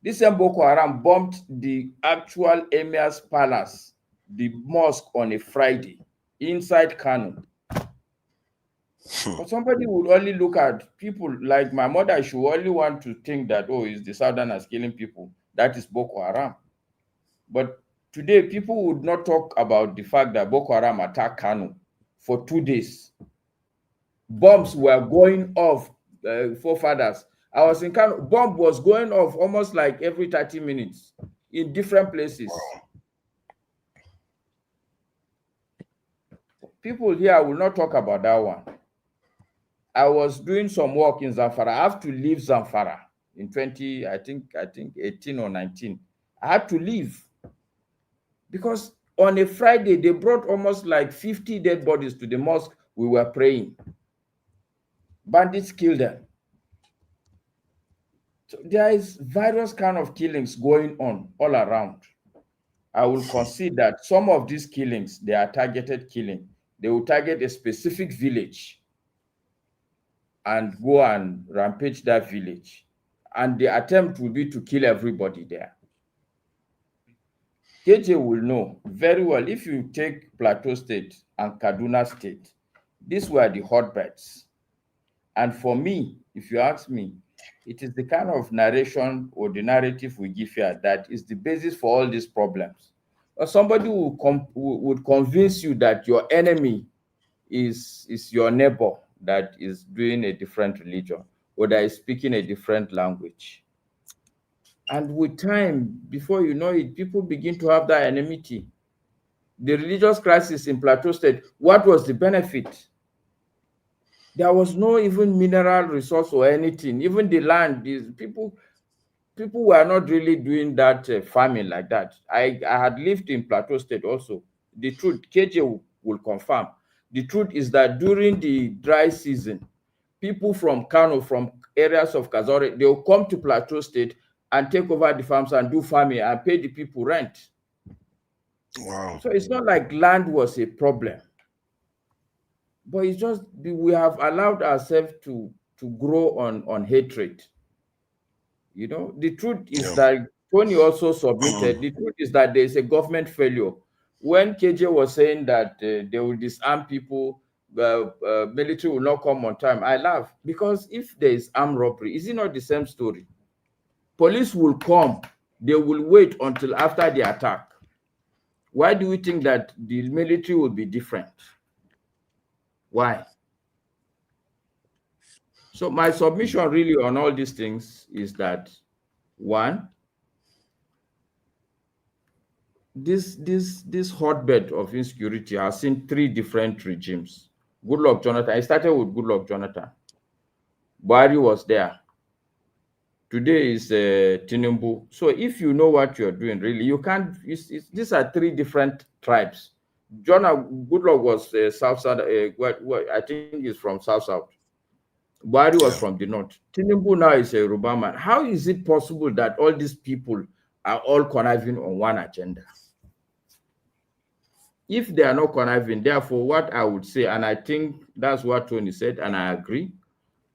This same Boko Haram bombed the actual emir's palace, the mosque, on a Friday inside Kano. But somebody would only look at people like my mother. She only want to think that, oh, it's the Southerners killing people. That is Boko Haram. But today, people would not talk about the fact that Boko Haram attacked Kano for 2 days. Bombs were going off, forefathers. I was in Kano, bomb was going off almost like every 30 minutes in different places. People here will not talk about that one. I was doing some work in Zamfara. I have to leave Zamfara in 18 or 19. I had to leave because on a Friday, they brought almost like 50 dead bodies to the mosque we were praying. Bandits killed them. So there is various kind of killings going on all around. I will concede that some of these killings, they are targeted killing. They will target a specific village and go and rampage that village. And the attempt will be to kill everybody there. KJ will know very well, if you take Plateau State and Kaduna State, these were the hotbeds. And for me, if you ask me, it is the kind of narration or the narrative we give here that is the basis for all these problems. Or somebody would convince you that your enemy is your neighbor that is doing a different religion or that is speaking a different language. And with time, before you know it, people begin to have that enmity. The religious crisis in Plateau State, what was the benefit? There was no even mineral resource or anything. Even the land, these people were not really doing that farming like that. I had lived in Plateau State also. The truth, KJ will confirm. The truth is that during the dry season, people from Kano, from areas of Kazore, they will come to Plateau State and take over the farms and do farming and pay the people rent. Wow. So it's not like land was a problem. But it's just we have allowed ourselves to grow on hatred. You know, the truth is that Tony also submitted, the truth is that there is a government failure. When KJ was saying that they will disarm people, military will not come on time, I laugh, because if there is armed robbery, is it not the same story? Police will come, they will wait until after the attack. Why do we think that the military will be different? Why? So my submission really on all these things is that, one, this hotbed of insecurity has seen 3 different regimes. Goodluck Jonathan, I started with Goodluck Jonathan. Buhari was there. Today is Tinubu. So if you know what you're doing, really, you can't, these are 3 different tribes. Goodluck was South, I think he's from South. Buhari was from the north. Tinubu now is a Yoruba man. How is it possible that all these people are all conniving on one agenda? If they are not conniving, therefore, what I would say, and I think that's what Tony said, and I agree,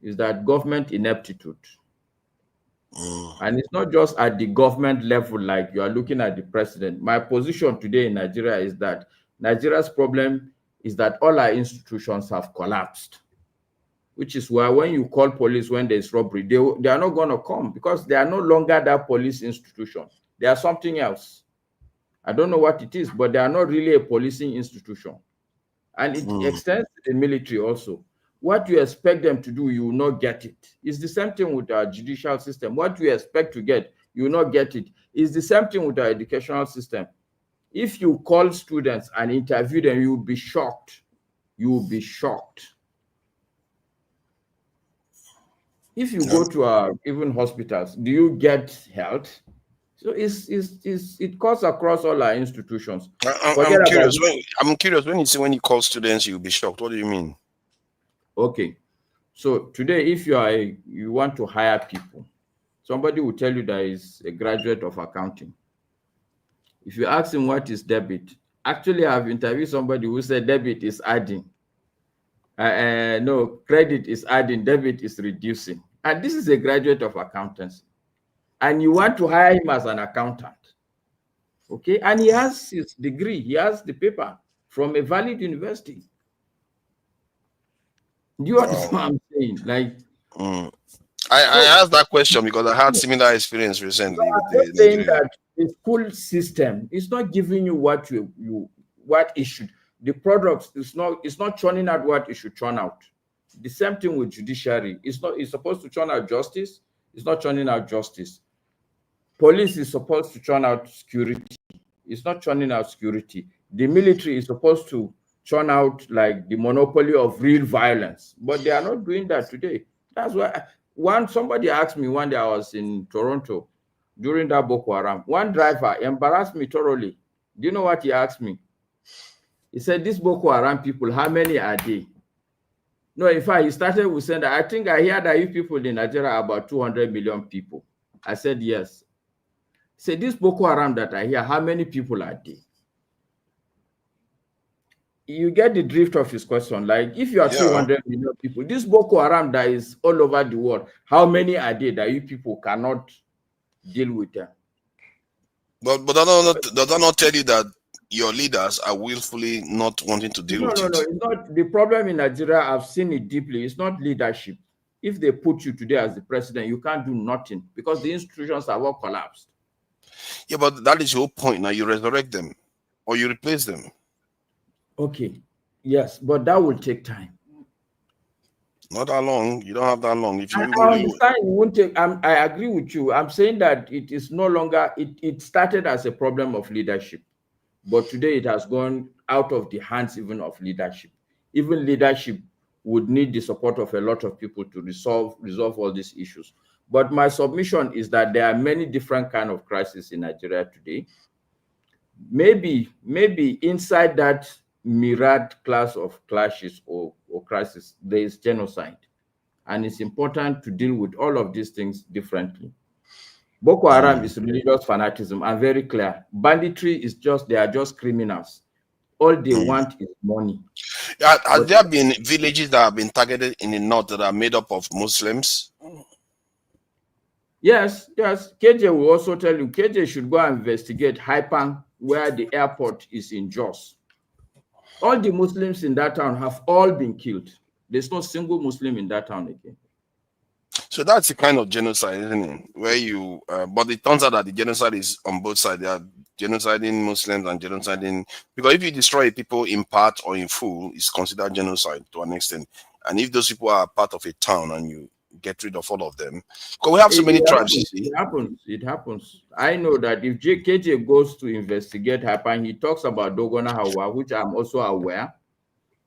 is that government ineptitude. And it's not just at the government level, like you are looking at the president. My position today in Nigeria is that Nigeria's problem is that all our institutions have collapsed, which is why when you call police when there's robbery, they are not going to come because they are no longer that police institution. They are something else. I don't know what it is, but they are not really a policing institution. And it extends to the military also. What you expect them to do, you will not get it. It's the same thing with our judicial system. What you expect to get, you will not get it. It's the same thing with our educational system. If you call students and interview them, you will be shocked. You will be shocked. If you go to our even hospitals, do you get health? So it cuts across all our institutions. I'm curious. When you call students, you'll be shocked. What do you mean? Okay, so today, if you want to hire people, somebody will tell you that is a graduate of accounting. If you ask him what is debit, actually, I've interviewed somebody who said debit is adding. No, credit is adding, debit is reducing. And this is a graduate of accountancy. And you want to hire him as an accountant. Okay, and he has his degree, he has the paper from a valid university. Do you understand what I'm saying? Like, I asked that question because I had similar experience recently. I'm saying that the school system is not giving you what what it should. The products is not churning out what it should churn out. The same thing with judiciary. It's supposed to churn out justice. It's not churning out justice. Police is supposed to churn out security. It's not churning out security. The military is supposed to churn out like the monopoly of real violence, but they are not doing that today. That's why somebody asked me one day, I was in Toronto during that Boko Haram. One driver embarrassed me thoroughly. Do you know what he asked me? He said, "These Boko Haram people, how many are they?" No, in fact, he started with saying that, "I think I hear that you people in Nigeria are about 200 million people." I said, "Yes." He said, "This Boko Haram that I hear, how many people are they?" You get the drift of his question. Like, if you are 200 million people, this Boko Haram that is all over the world, how many are there that you people cannot deal with them? But does that not tell you that your leaders are willfully not wanting to deal with it? No, it's not. The problem in Nigeria, I've seen it deeply. It's not leadership. If they put you today as the president, you can't do nothing because the institutions have all collapsed. Yeah, but that is your point. Now you resurrect them or you replace them. Okay, yes, but that will take time. Not that long. You don't have that long. If you I understand it won't take. I agree with you. I'm saying that it is no longer. It started as a problem of leadership. But today it has gone out of the hands even of leadership. Even leadership would need the support of a lot of people to resolve all these issues. But my submission is that there are many different kinds of crises in Nigeria today. Maybe inside that myriad class of clashes or crisis, there is genocide. And it's important to deal with all of these things differently. Boko Haram is religious fanaticism and very clear. Banditry is they are just criminals. All they want is money. Have there been villages that have been targeted in the north that are made up of Muslims? Yes. KJ will also tell you, KJ should go and investigate Haipang, where the airport is in Jos. All the Muslims in that town have all been killed. There's no single Muslim in that town again. So that's a kind of genocide, isn't it? Where but it turns out that the genocide is on both sides. They are genociding Muslims and genociding, because if you destroy people in part or in full, it's considered genocide to an extent. And if those people are part of a town and you get rid of all of them, because we have so many tribes. It happens. I know that if KJ goes to investigate Hapan, he talks about Dogona Hawa, which I'm also aware.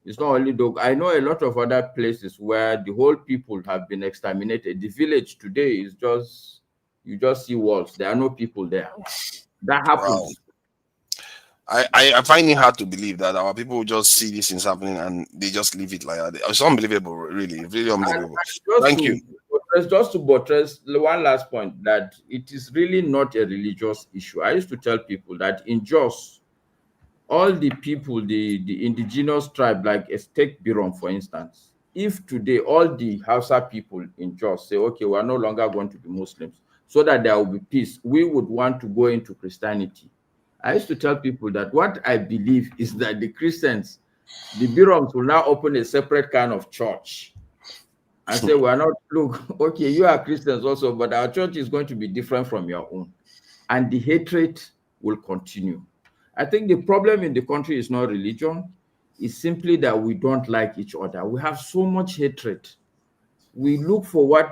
It's not only Dog. I know a lot of other places where the whole people have been exterminated. The village today is you just see walls. There are no people there. That happens. Wow. I find it hard to believe that our people just see these things happening and they just leave it like that. It's unbelievable, really unbelievable. Thank you. Just to buttress one last point, that it is really not a religious issue. I used to tell people that in Jos, all the people, the indigenous tribe, like take Birom, for instance, if today all the Hausa people in Jos say, okay, we're no longer going to be Muslims, so that there will be peace, we would want to go into Christianity. I used to tell people that what I believe is that the Christians, the Biroms, will now open a separate kind of church and say, we're not, look, okay, you are Christians also, but our church is going to be different from your own. And the hatred will continue. I think the problem in the country is not religion. It's simply that we don't like each other. We have so much hatred. We look for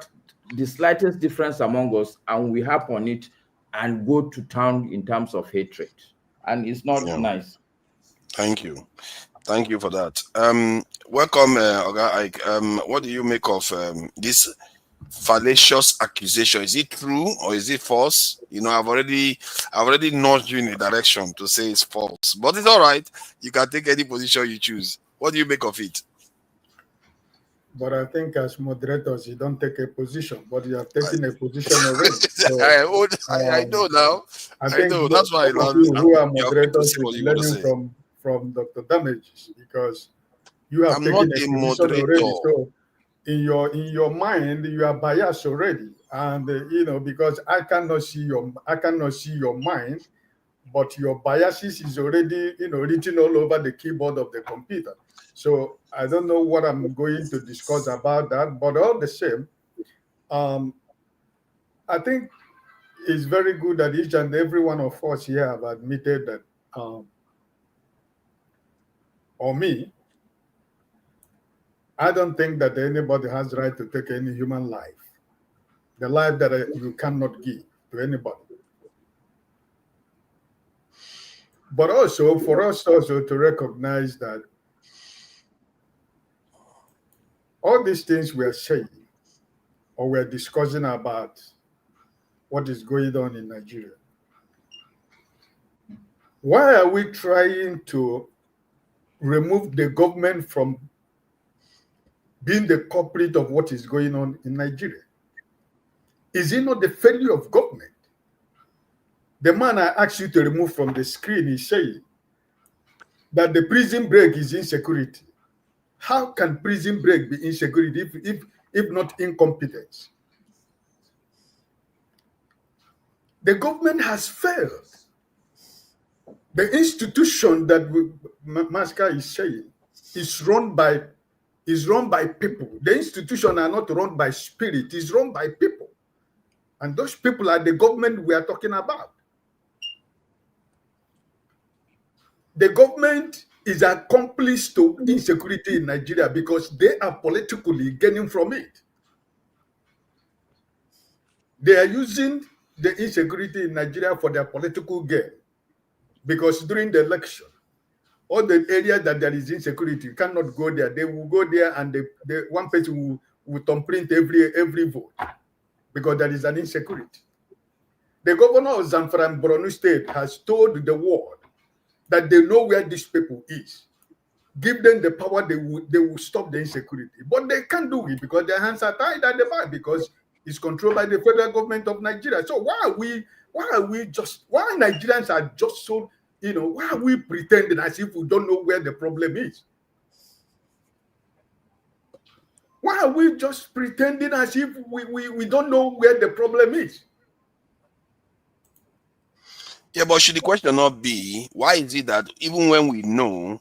the slightest difference among us, and we harp on it and go to town in terms of hatred. And it's not nice. Thank you. Thank you for that. Welcome, Oga Ike. What do you make of this fallacious accusation? Is it true or is it false? I've already nudged you in a direction to say it's false, but it's all right. You can take any position you choose. What do you make of it? But I think as moderators, you don't take a position, but you have taken a position already. So, I know now. I know. That's why who are moderators is learning from Dr. Damages, because you have taken a position already. So in your mind, you are biased already, and because I cannot see your mind, but your biases is already written all over the keyboard of the computer. So I don't know what I'm going to discuss about that, but all the same, I think it's very good that each and every one of us here have admitted that, or me, I don't think that anybody has the right to take any human life, the life that you cannot give to anybody. But also for us also to recognize that all these things we are saying or we're discussing about what is going on in Nigeria, why are we trying to remove the government from being the culprit of what is going on in Nigeria? Is it not the failure of government? The man I asked you to remove from the screen is saying that the prison break is insecurity. How can prison break be insecurity if not incompetence? The government has failed. The institution that Maska is saying is run by people. The institution are not run by spirit, it's run by people. And those people are the government we are talking about. The government is accomplice to insecurity in Nigeria because they are politically gaining from it. They are using the insecurity in Nigeria for their political gain. because during the election, all the areas that there is insecurity, you cannot go there. They will go there and one person will thumbprint every vote because there is an insecurity. The governor of Zamfara and Borno State has told the world that they know where these people is. Give them the power, they will stop the insecurity. But they can't do it because their hands are tied at the back because it's controlled by the federal government of Nigeria. So why Nigerians are just so, why are we pretending as if we don't know where the problem is? Why are we just pretending as if we don't know where the problem is? Yeah, but should the question not be, why is it that even when we know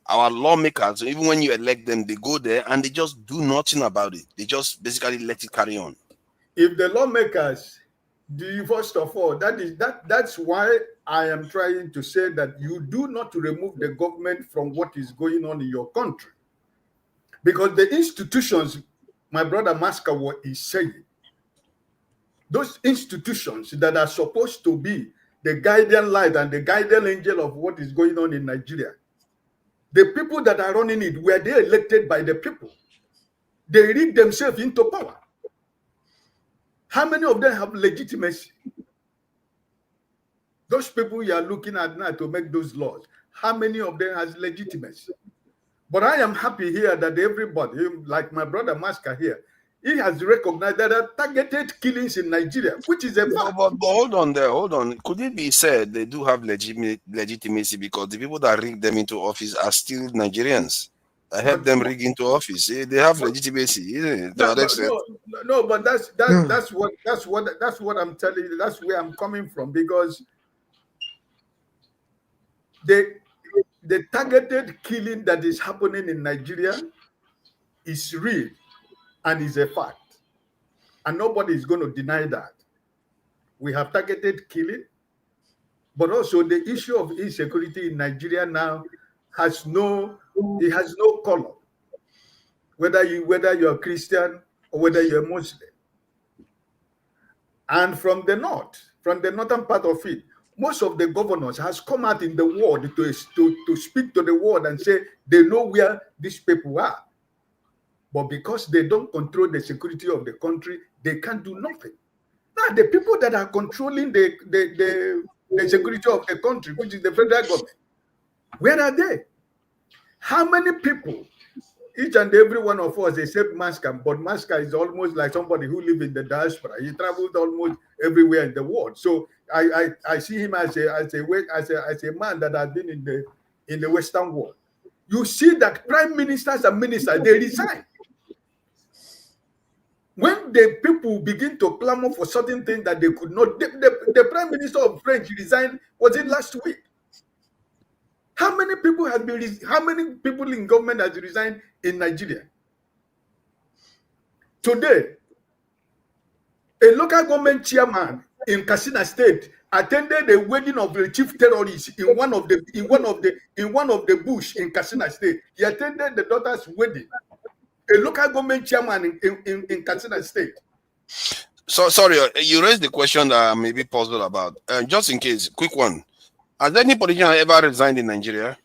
our lawmakers, even when you elect them, they go there and they just do nothing about it? They just basically let it carry on. If the lawmakers do, first of all, that's why I am trying to say that you do not remove the government from what is going on in your country. Because the institutions, my brother Maskawa is saying, those institutions that are supposed to be the guardian light and the guardian angel of what is going on in Nigeria, the people that are running it, were they elected by the people? They rig themselves into power. How many of them have legitimacy? Those people you are looking at now to make those laws, how many of them has legitimacy? But I am happy here that everybody, like my brother Maska here, he has recognized that there are targeted killings in Nigeria, which is a fact. But hold on there, hold on. Could it be said they do have legitimacy because the people that rig them into office are still Nigerians? I help them rig into office. They have legitimacy, isn't it? No, but that's what I'm telling you. That's where I'm coming from, because the targeted killing that is happening in Nigeria is real and is a fact. And nobody is going to deny that. We have targeted killing, but also the issue of insecurity in Nigeria now has no color. Whether you're Christian or whether you're Muslim. And from the northern part of it, most of the governors has come out in the world to speak to the world and say they know where these people are. But because they don't control the security of the country, they can't do nothing. Now, the people that are controlling the security of the country, which is the federal government, where are they? How many people, each and every one of us, except Maska, but Maska is almost like somebody who lives in the diaspora. He traveled almost everywhere in the world. So I see him as a man that has been in the Western world. You see that prime ministers and ministers, they resign. When the people begin to clamor for certain things that they could not, the prime minister of French resigned, was it last week? How many people in government has resigned in Nigeria? Today, a local government chairman in Katsina State attended the wedding of the chief terrorist in one of the bush in Katsina State. He attended the daughter's wedding. A local government chairman in Katsina State. So sorry, you raised the question that I may be puzzled about. Just in case, quick one. Has any politician ever resigned in Nigeria?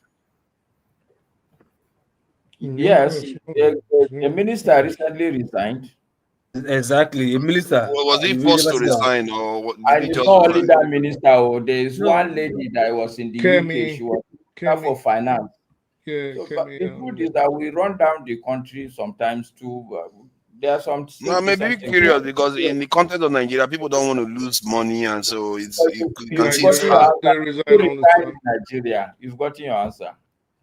Yes, the minister recently resigned. Exactly, a minister. Was he forced to resign, or what, I did not only that minister. There is one lady that was in the UK. She was for finance. Yeah, so, but the good is that we run down the country sometimes too. There are some. No, I'm a bit curious because in the context of Nigeria, people don't want to lose money, and so you can see it's hard. Nigeria, you've gotten your answer.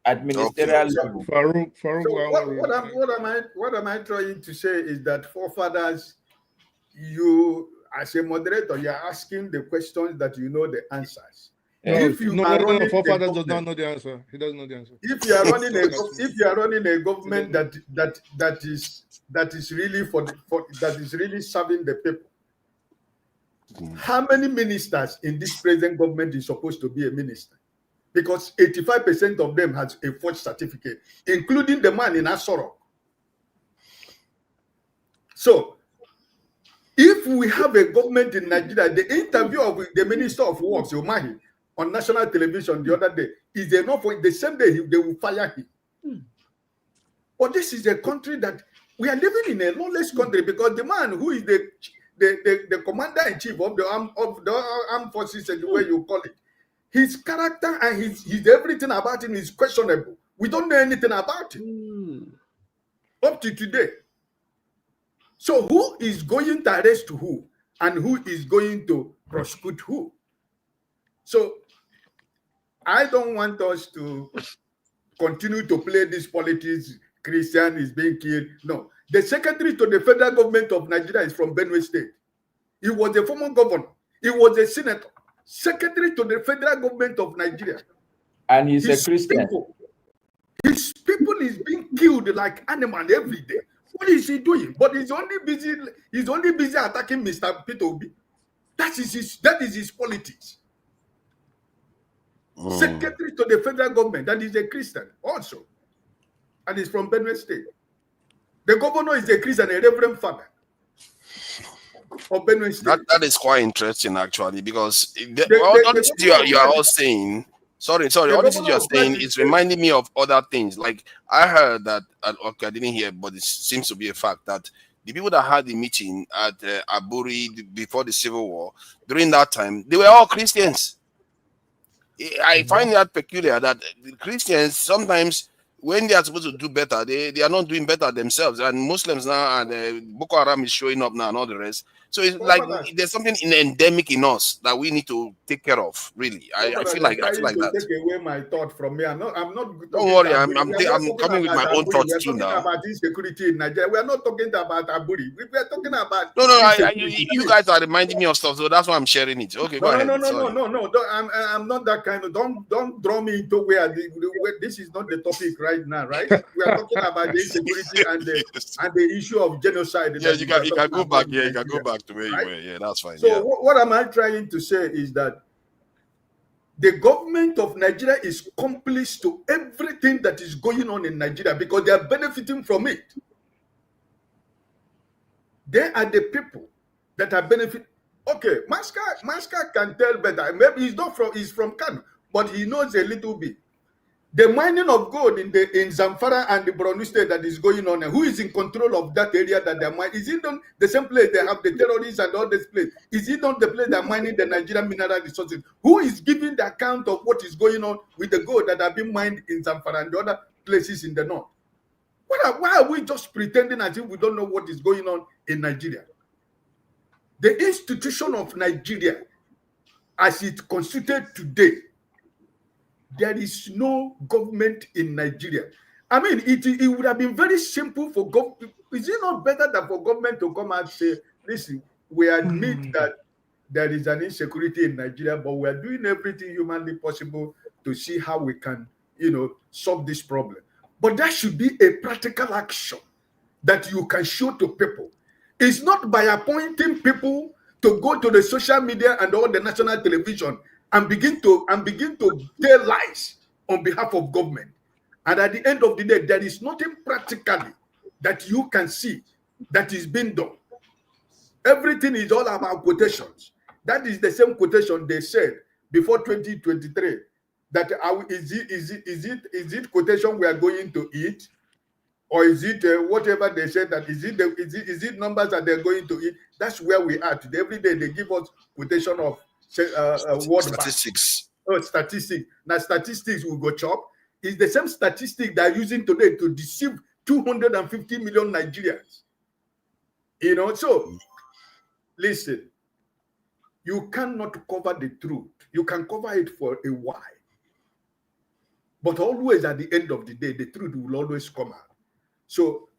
At ministerial level. Farouk, what am I trying to say is that forefathers, you as a moderator, you're asking the questions that you know the answers. If you no, forefathers does not know the answer. He doesn't know the answer. If you are running a government that is really serving the people, how many ministers in this present government is supposed to be a minister? Because 85% of them has a forged certificate, including the man in Asoro. So, if we have a government in Nigeria, the interview of the Minister of Works, Umahi, on national television the other day is enough for the same day they will fire him. But this is a country that we are living in a lawless country because the man who is the commander-in-chief of the armed forces, the way you call it, his character and his everything about him is questionable. We don't know anything about him up to today. So who is going to arrest who and who is going to prosecute who? So I don't want us to continue to play this politics. Christian is being killed. No. The secretary to the federal government of Nigeria is from Benue State. He was a former governor. He was a senator. Secretary to the federal government of Nigeria. And he's a Christian. His people is being killed like animals every day. What is he doing? But he's only busy attacking Mr. Peter Obi. That is his politics. Secretary to the federal government, that is a Christian also. And he's from Benue State. The governor is a Christian, a reverend father of Benue State. That is quite interesting, actually, because all this you are all saying, all this you are saying is reminding me of other things. Like I heard that, okay, I didn't hear, but it seems to be a fact that the people that had the meeting at Aburi before the Civil War, during that time, they were all Christians. I find that peculiar that the Christians sometimes, when they are supposed to do better, they are not doing better themselves. And Muslims now, and Boko Haram is showing up now and all the rest. So it's like there's something endemic in us that we need to take care of. Really, I feel like that. Take away my thought from me. I'm not. Don't worry. I'm coming with my own thoughts too now. About insecurity in Nigeria. We are not talking about Aburi. We are talking about. No. You guys are reminding me of stuff, so that's why I'm sharing it. Okay, go ahead. No. I'm not that kind of. Don't draw me into where this is not the topic right now. Right? We are talking about the insecurity and the issue of genocide. Yeah, you can go back. Yeah, you can go back to where you were. Yeah, that's fine. So what am I trying to say is that the government of Nigeria is complice to everything that is going on in Nigeria because they are benefiting from it. They are the people that are benefiting. Okay, Maska can tell better. Maybe he's from Kano, but he knows a little bit. The mining of gold in Zamfara and the Borno state that is going on, and who is in control of that area that they're mining? Is it not the same place they have the terrorists and all this place? Is it not the place they're mining the Nigerian mineral resources? Who is giving the account of what is going on with the gold that have been mined in Zamfara and the other places in the north? Why are we just pretending as if we don't know what is going on in Nigeria? The institution of Nigeria, as it constituted today, there is no government in Nigeria. I mean, it would have been very simple for government. Is it not better than for government to come and say, listen, we admit that there is an insecurity in Nigeria, but we are doing everything humanly possible to see how we can, solve this problem. But that should be a practical action that you can show to people. It's not by appointing people to go to the social media and all the national television and begin to tell lies on behalf of government. And at the end of the day, there is nothing practically that you can see that is being done. Everything is all about quotations. That is the same quotation they said before 2023. That is it quotation we are going to eat, or is it whatever they said that is it numbers that they're going to eat? That's where we are today. Every day they give us quotation of statistics. Statistics. Now statistics will go chop. It's the same statistic they're using today to deceive 250 million Nigerians. So listen, you cannot cover the truth. You can cover it for a while. But always at the end of the day, the truth will always come out. So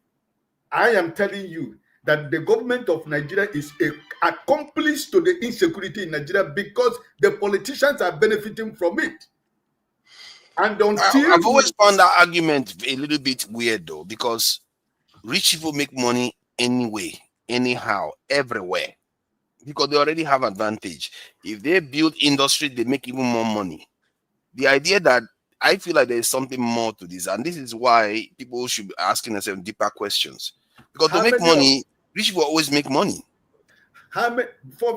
I am telling you that the government of Nigeria is an accomplice to the insecurity in Nigeria because the politicians are benefiting from it. And I've always found that argument a little bit weird, though, because rich people make money anyway, anyhow, everywhere, because they already have advantage. If they build industry, they make even more money. The idea that I feel like there is something more to this, and this is why people should be asking themselves deeper questions. Because to make money, rich people always make money. How many people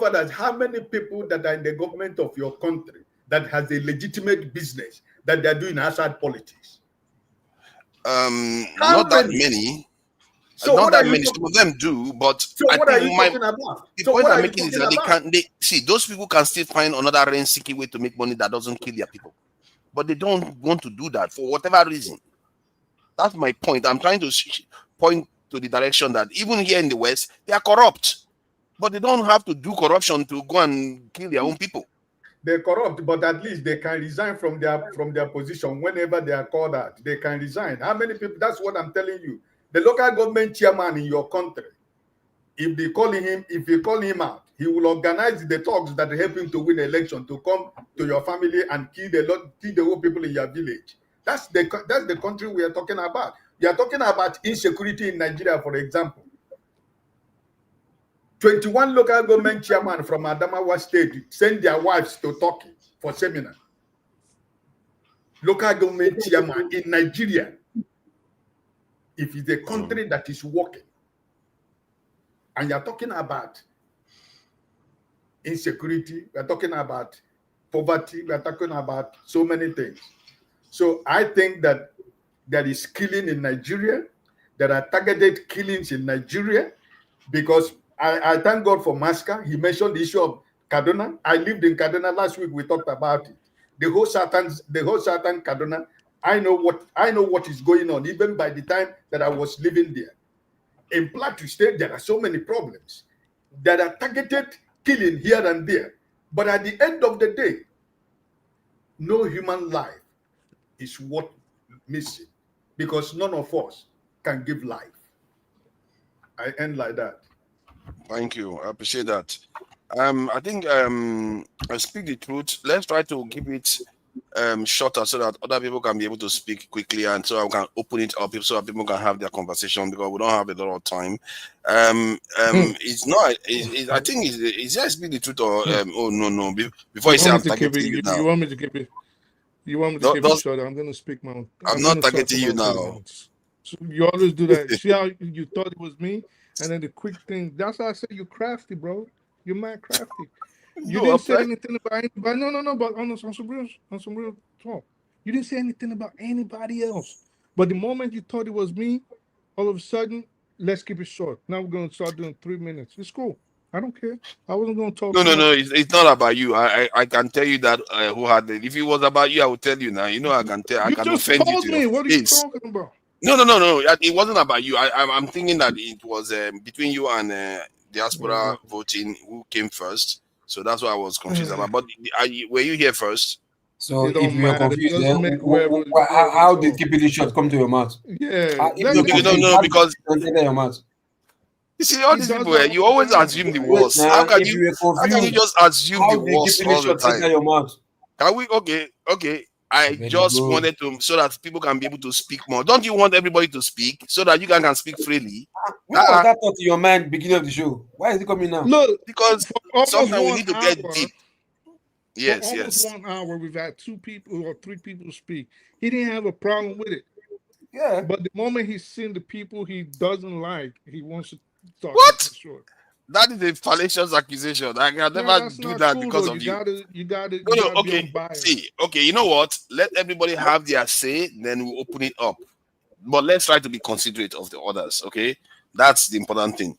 that are in the government of your country that has a legitimate business that they're doing outside politics? Not that many. So Not what are that you many. talking? Some of them do, but So I what are think you talking about? the So point what I'm are you making is talking that about? they see those people can still find another rent-seeking way to make money that doesn't kill their people, but they don't want to do that for whatever reason. That's my point. I'm trying to point to the direction that even here in the West, they are corrupt, but they don't have to do corruption to go and kill their own people. They're corrupt, but at least they can resign from their position whenever they are called out. They can resign. How many people? That's what I'm telling you. The local government chairman in your country, if you call him out, he will organize the talks that help him to win election, to come to your family and kill the whole people in your village. That's the country we are talking about. We are talking about insecurity in Nigeria, for example. 21 local government chairmen from Adamawa State send their wives to Turkey for seminar. Local government chairman in Nigeria. If it's a country that is working, and you're talking about insecurity, we're talking about poverty, we're talking about so many things. So I think that there is killing in Nigeria. There are targeted killings in Nigeria, because I thank God for Maska. He mentioned the issue of Kaduna. I lived in Kaduna last week. We talked about it. The whole Southern Kaduna. I know what is going on, even by the time that I was living there. In Plateau State, there are so many problems. There are targeted killing here and there. But at the end of the day, no human life is worth missing, because none of us can give life. I end like that. Thank you. I appreciate that. I think I speak the truth. Let's try to keep it shorter so that other people can be able to speak quickly, and so I can open it up so that people can have their conversation, because we don't have a lot of time. It's not. I think it's just speak the truth, or oh no. Before you say I'm targeting you now. You want me to keep it? You want me to keep it short? I'm going to speak my own. I'm not targeting you now. So you always do that. See how you thought it was me, and then the quick thing. That's how I say you're crafty, bro. You're mad crafty. You didn't say anything about anybody. No. But on some real talk, you didn't say anything about anybody else. But the moment you thought it was me, all of a sudden, let's keep it short. Now we're going to start doing 3 minutes. It's cool. I don't care. I wasn't going to talk. No. It's not about you. I can tell you that who had it. If it was about you, I will tell you now. You know, I can tell. I can offend you to your face. What are you talking about? No. It wasn't about you. I'm thinking that it was between you and diaspora voting who came first. So that's what I was confused about. But were you here first? So if you're confused, then how did keeping it short come to your mouth? Yeah. No, because your mouth. You see, all these people, you always assume the worst. How can you just assume the worst all the time? Your mouth? Can we? Okay. I just wanted to, so that people can be able to speak more. Don't you want everybody to speak so that you can speak freely? What was that thought in your mind beginning of the show? Why is it coming now? Look, because sometimes we need to get deep. Yes. For almost 1 hour, we've had 2 people or 3 people speak. He didn't have a problem with it. Yeah. But the moment he's seen the people he doesn't like, he wants to talk. What? That is a fallacious accusation. I can never do that because of you. You got to. Okay. See, okay. You know what? Let everybody have their say. Then we'll open it up. But let's try to be considerate of the others. Okay, that's the important thing.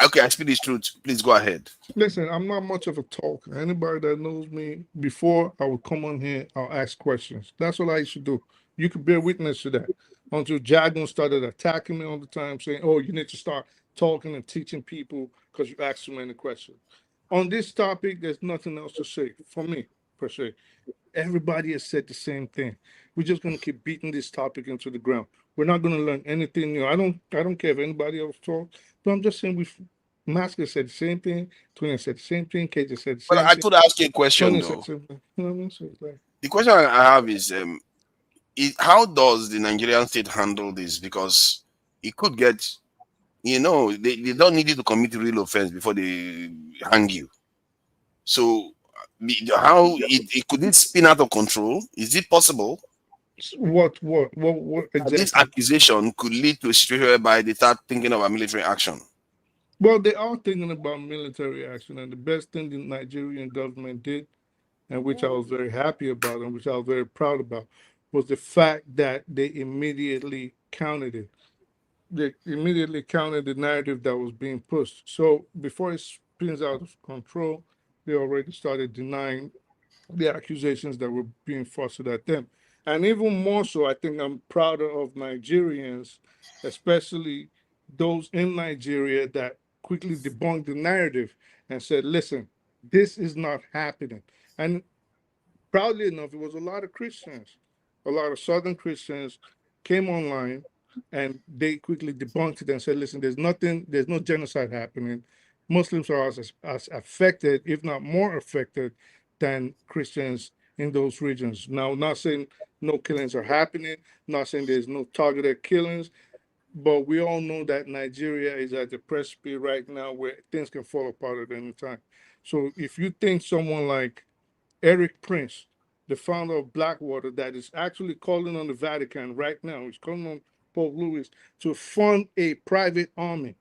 Okay, I speak this truth. Please go ahead. Listen, I'm not much of a talker. Anybody that knows me, before I would come on here, I'll ask questions. That's what I used to do. You could bear witness to that. Until Jagun started attacking me all the time, saying, "Oh, you need to start talking and teaching people because you ask too many questions." On this topic, there's nothing else to say for me, per se. Everybody has said the same thing. We're just going to keep beating this topic into the ground. We're not going to learn anything new. I don't care if anybody else talks, but I'm just saying Masker said the same thing, Twin said the same thing, KJ said the same thing. I could ask you a question, though. You know what I mean? So it's like, the question I have is how does the Nigerian state handle this? Because it could get, they don't need you to commit a real offense before they hang you. So how could it spin out of control? Is it possible? What exactly? This accusation could lead to a situation whereby they start thinking about military action. Well, they are thinking about military action, and the best thing the Nigerian government did and which I was very happy about and which I was very proud about, was the fact that they immediately counted it. They immediately counted the narrative that was being pushed. So before it spins out of control, they already started denying the accusations that were being foisted at them. And even more so, I think I'm prouder of Nigerians, especially those in Nigeria that quickly debunked the narrative and said, listen, this is not happening. And proudly enough, it was a lot of Christians, a lot of Southern Christians came online and they quickly debunked it and said, listen, there's no genocide happening. Muslims are as affected, if not more affected, than Christians in those regions. Now, not saying no killings are happening, not saying there's no targeted killings, but we all know that Nigeria is at the precipice right now where things can fall apart at any time. So if you think someone like Eric Prince, the founder of Blackwater, that is actually calling on the Vatican right now, he's calling on Pope Louis to fund a private army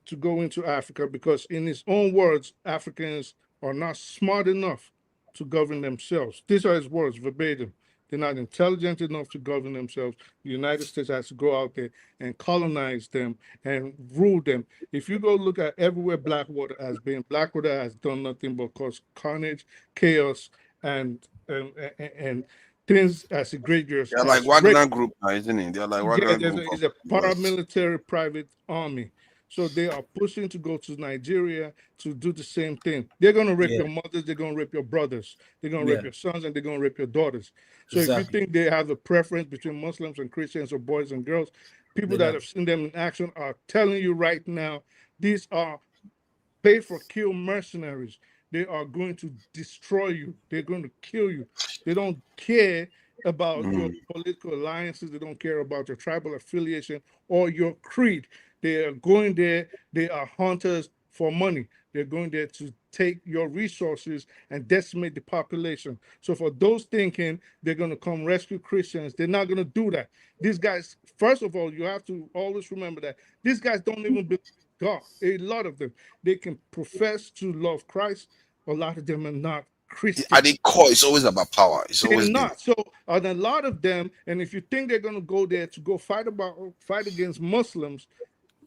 to go into Africa because, in his own words, Africans are not smart enough to govern themselves. These are his words verbatim. They're not intelligent enough to govern themselves. The United States has to go out there and colonize them and rule them. If you go look at everywhere Blackwater has been, Blackwater has done nothing but cause carnage, chaos, and things as egregious They're like as rape. Wagner Group, isn't it? They're like Wagner Group. It's a paramilitary private army. So they are pushing to go to Nigeria to do the same thing. They're going to rape your mothers, they're going to rape your brothers, they're going to rape your sons, and they're going to rape your daughters. So if you think they have a preference between Muslims and Christians or boys and girls, people that have seen them in action are telling you right now, these are paid for kill mercenaries. They are going to destroy you. They're going to kill you. They don't care about your political alliances. They don't care about your tribal affiliation or your creed. They are going there. They are hunters for money. They're going there to take your resources and decimate the population. So for those thinking they're going to come rescue Christians, they're not going to do that. These guys, first of all, you have to always remember that these guys don't even believe God. A lot of them, they can profess to love Christ. A lot of them are not Christian. At the core, it's always about power. It's They're always not. So a lot of them, and if you think they're going to go there to go fight against Muslims,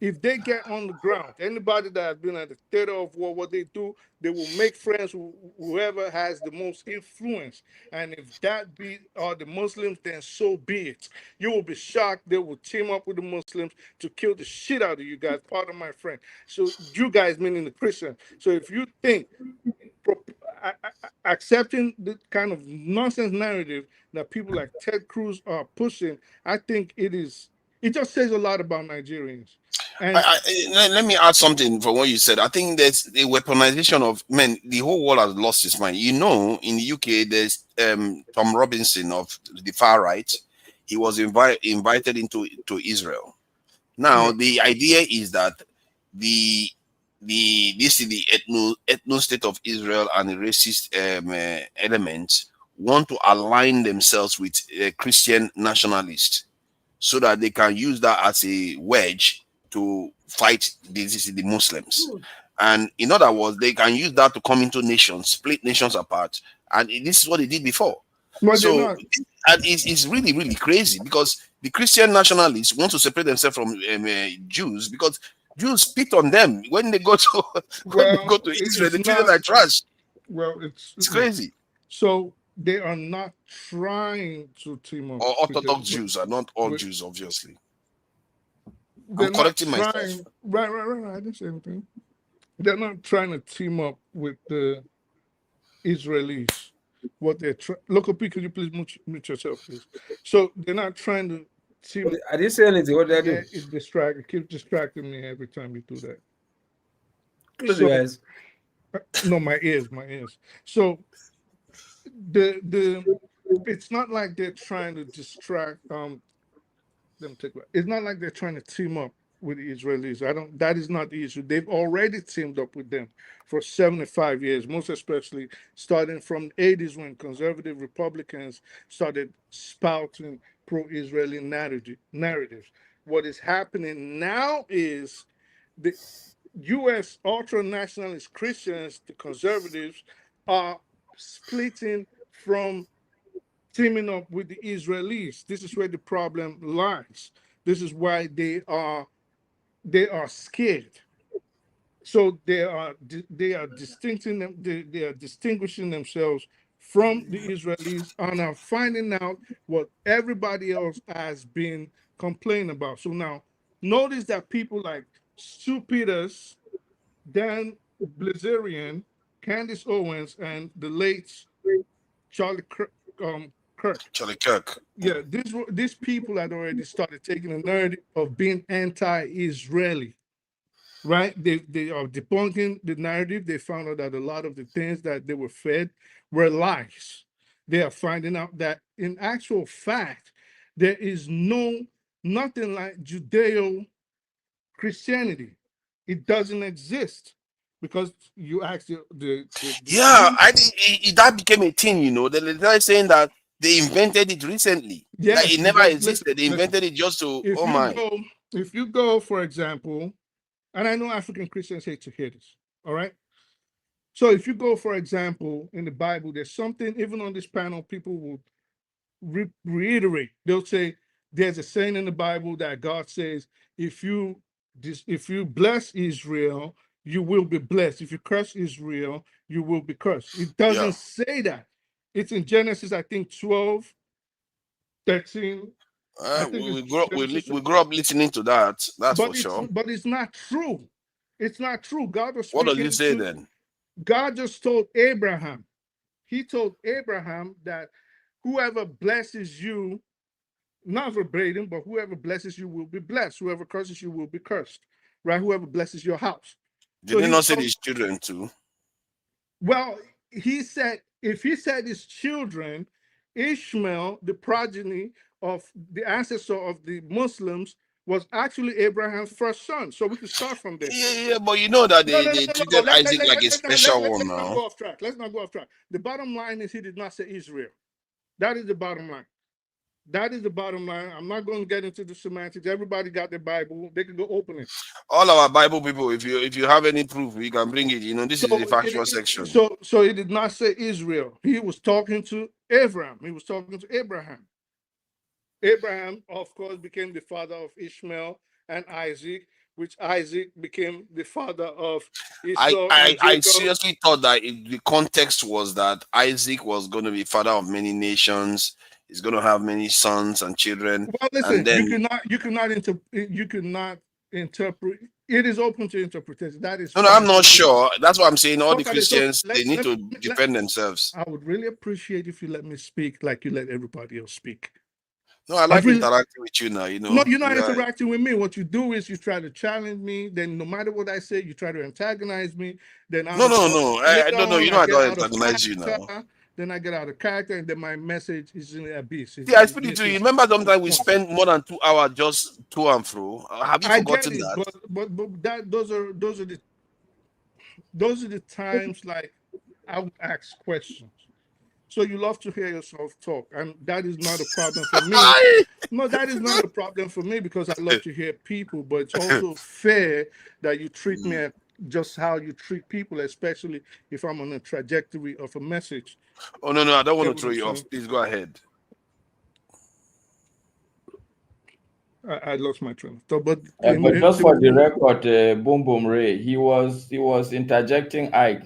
if they get on the ground, anybody that has been at the theater of war, what they do, they will make friends with whoever has the most influence. And if that be the Muslims, then so be it. You will be shocked. They will team up with the Muslims to kill the shit out of you guys. Pardon my friend. So you guys, meaning the Christians. So if you think accepting the kind of nonsense narrative that people like Ted Cruz are pushing, I think it just says a lot about Nigerians. And let me add something from what you said. I think there's a weaponization of men. The whole world has lost its mind. You know, in the UK, there's Tom Robinson of the far right. He was invited into Israel. Now, the idea is that the ethno state of Israel and the racist elements want to align themselves with Christian nationalists so that they can use that as a wedge to fight the Muslims. And in other words, they can use that to come into nations, split nations apart. And this is what they did before. So, and it's really, really crazy because the Christian nationalists want to separate themselves from Jews because Jews spit on them when they go to Israel. They treat them like trash. Well, it's crazy. So they are not trying to team up. Or Orthodox Jews are not all Jews, obviously. I'm correcting myself. Right. I didn't say anything. They're not trying to team up with the Israelis. What they're local people, could you please mute yourself, please? So they're not trying to team. I didn't say anything. What did I do? It keeps distracting me every time you do that. Close your eyes. No, my ears. So it's not like they're trying to distract. It's not like they're trying to team up with the Israelis. That is not the issue. They've already teamed up with them for 75 years, most especially starting from the 80s when conservative Republicans started spouting pro-Israeli narratives. What is happening now is the U.S. ultra-nationalist Christians, the conservatives, are splitting from teaming up with the Israelis. This is where the problem lies. This is why they are scared. So they are distinguishing themselves from the Israelis and are finding out what everybody else has been complaining about. So now notice that people like Stu Peters, Dan Blazarian, Candace Owens, and the late Charlie Kirk. Charlie Kirk. Yeah, these people had already started taking the narrative of being anti-Israeli, right? They are debunking the narrative. They found out that a lot of the things that they were fed were lies. They are finding out that in actual fact, there is nothing like Judeo-Christianity. It doesn't exist. Because you asked that became a thing, you know. They're saying that they invented it recently. Yes, like it never existed. They invented it just to. If you go, for example, and I know African Christians hate to hear this, all right? So if you go, for example, in the Bible, there's something, even on this panel, people will reiterate. They'll say, there's a saying in the Bible that God says, if you bless Israel, you will be blessed. If you curse Israel, you will be cursed. It doesn't say that. It's in Genesis, I think, 12, 13. We grew up listening to that. That's for sure. But it's not true. It's not true. God was speaking. What does it say then? God just told Abraham. He told Abraham that whoever blesses you, not verbatim, but whoever blesses you will be blessed. Whoever curses you will be cursed. Right? Whoever blesses your house. Did he not say his children too? Well, he said, if he said his children, Ishmael, the progeny of the ancestor of the Muslims, was actually Abraham's first son. So we can start from there. Yeah, but you know that they treated Isaac like a special one now. Let's not go off track. Let's not go off track. The bottom line is he did not say Israel. That is the bottom line. That is the bottom line. I'm not going to get into the semantics. Everybody got their Bible. They can go open it. All our Bible people, if you have any proof, we can bring it. You know, this is the factual section. So he did not say Israel. He was talking to Abraham. He was talking to Abraham. Abraham, of course, became the father of Ishmael and Isaac, which Isaac became the father of Esau. I seriously thought that the context was that Isaac was going to be father of many nations. He's going to have many sons and children. Well, listen, and then, you cannot interpret. It is open to interpretation. That is. No, I'm not sure. That's what I'm saying. All the Christians, they need to defend themselves. I would really appreciate if you let me speak like you let everybody else speak. No, I like interacting with you now. You know. No, you're not interacting with me. What you do is you try to challenge me. Then, no matter what I say, you try to antagonize me. Then no. I don't know. You know, I don't antagonize you now. Then I get out of character, and then my message is in the abyss. Yeah, I speak to you. Remember, sometimes we spend more than 2 hours just to and fro. Have you forgotten that? But those are the times like I would ask questions. So you love to hear yourself talk, and that is not a problem for me. No, that is not a problem for me because I love to hear people. But it's also fair that you treat me just how you treat people, especially if I'm on a trajectory of a message. Oh, no, I don't want to throw you off. Please go ahead. I lost my train of thought. But just for the record, Boom Boom Ray, he was interjecting Ike.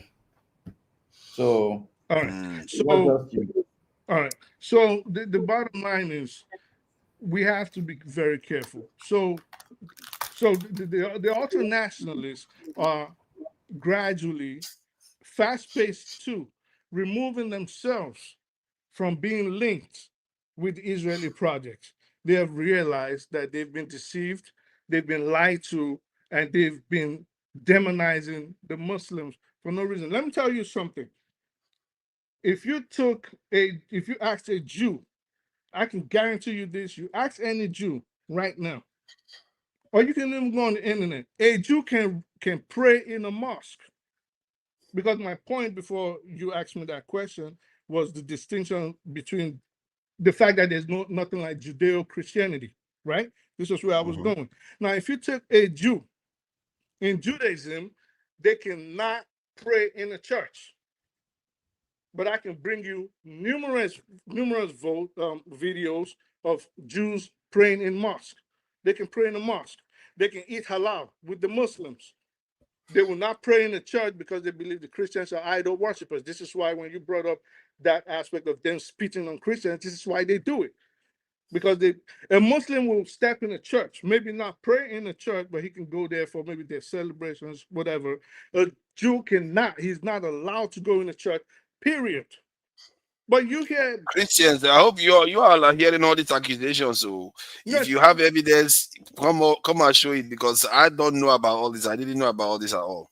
So, all right. So the bottom line is we have to be very careful. So the ultra-nationalists are gradually, fast-paced too, removing themselves from being linked with the Israeli project. They have realized that they've been deceived, they've been lied to, and they've been demonizing the Muslims for no reason. Let me tell you something. If you asked a Jew, I can guarantee you this, you ask any Jew right now, or you can even go on the internet, a Jew can pray in a mosque. Because my point before you asked me that question was the distinction between the fact that there's nothing like Judeo-Christianity, right? This is where I was going. Now, if you take a Jew, in Judaism, they cannot pray in a church. but I can bring you numerous videos of Jews praying in mosque. They can pray in a mosque. They can eat halal with the Muslims. They will not pray in the church because they believe the Christians are idol worshippers. This is why when you brought up that aspect of them spitting on Christians, this is why they do it. Because a Muslim will step in a church, maybe not pray in a church, but he can go there for maybe their celebrations, whatever. A Jew cannot. He's not allowed to go in a church, period. But you hear Christians, I hope you all are hearing all these accusations. So yes, if you have evidence, come and show it, because I don't know about all this. I didn't know about all this at all.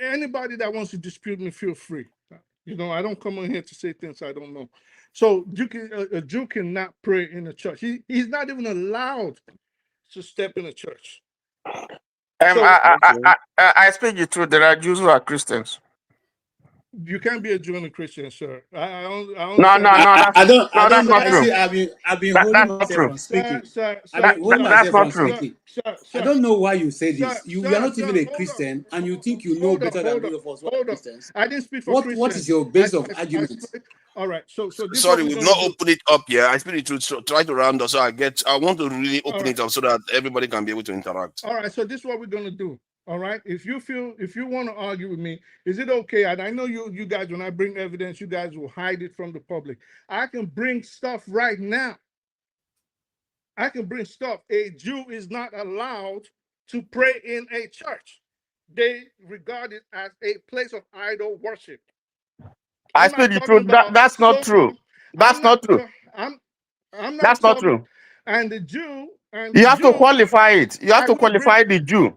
Anybody that wants to dispute me, feel free. You know, I don't come on here to say things I don't know. So a Jew cannot pray in a church. He's not even allowed to step in a church. I speak the truth. There are Jews who are Christians. You can't be a Jew and a Christian, sir. I don't. I don't know. See, I've been holding myself from speaking. I've been holding myself from speaking. I don't know why you say this. You are not even a Christian, and you think you know better than those of us who are Christians. I didn't speak for Christians. What is your base of argument? All right. So sorry, we've not opened it up yet. I speak the truth. So try to round us. I want to really open it up so that everybody can be able to interact. All right. So this is what we're gonna do. All right. If you want to argue with me, is it okay? And I know you guys, when I bring evidence, you guys will hide it from the public. I can bring stuff right now. I can bring stuff. A Jew is not allowed to pray in a church. They regard it as a place of idol worship. I speak the truth. That's not true. That's not true. That's not true. And the Jew. You have to qualify it. You have to qualify the Jew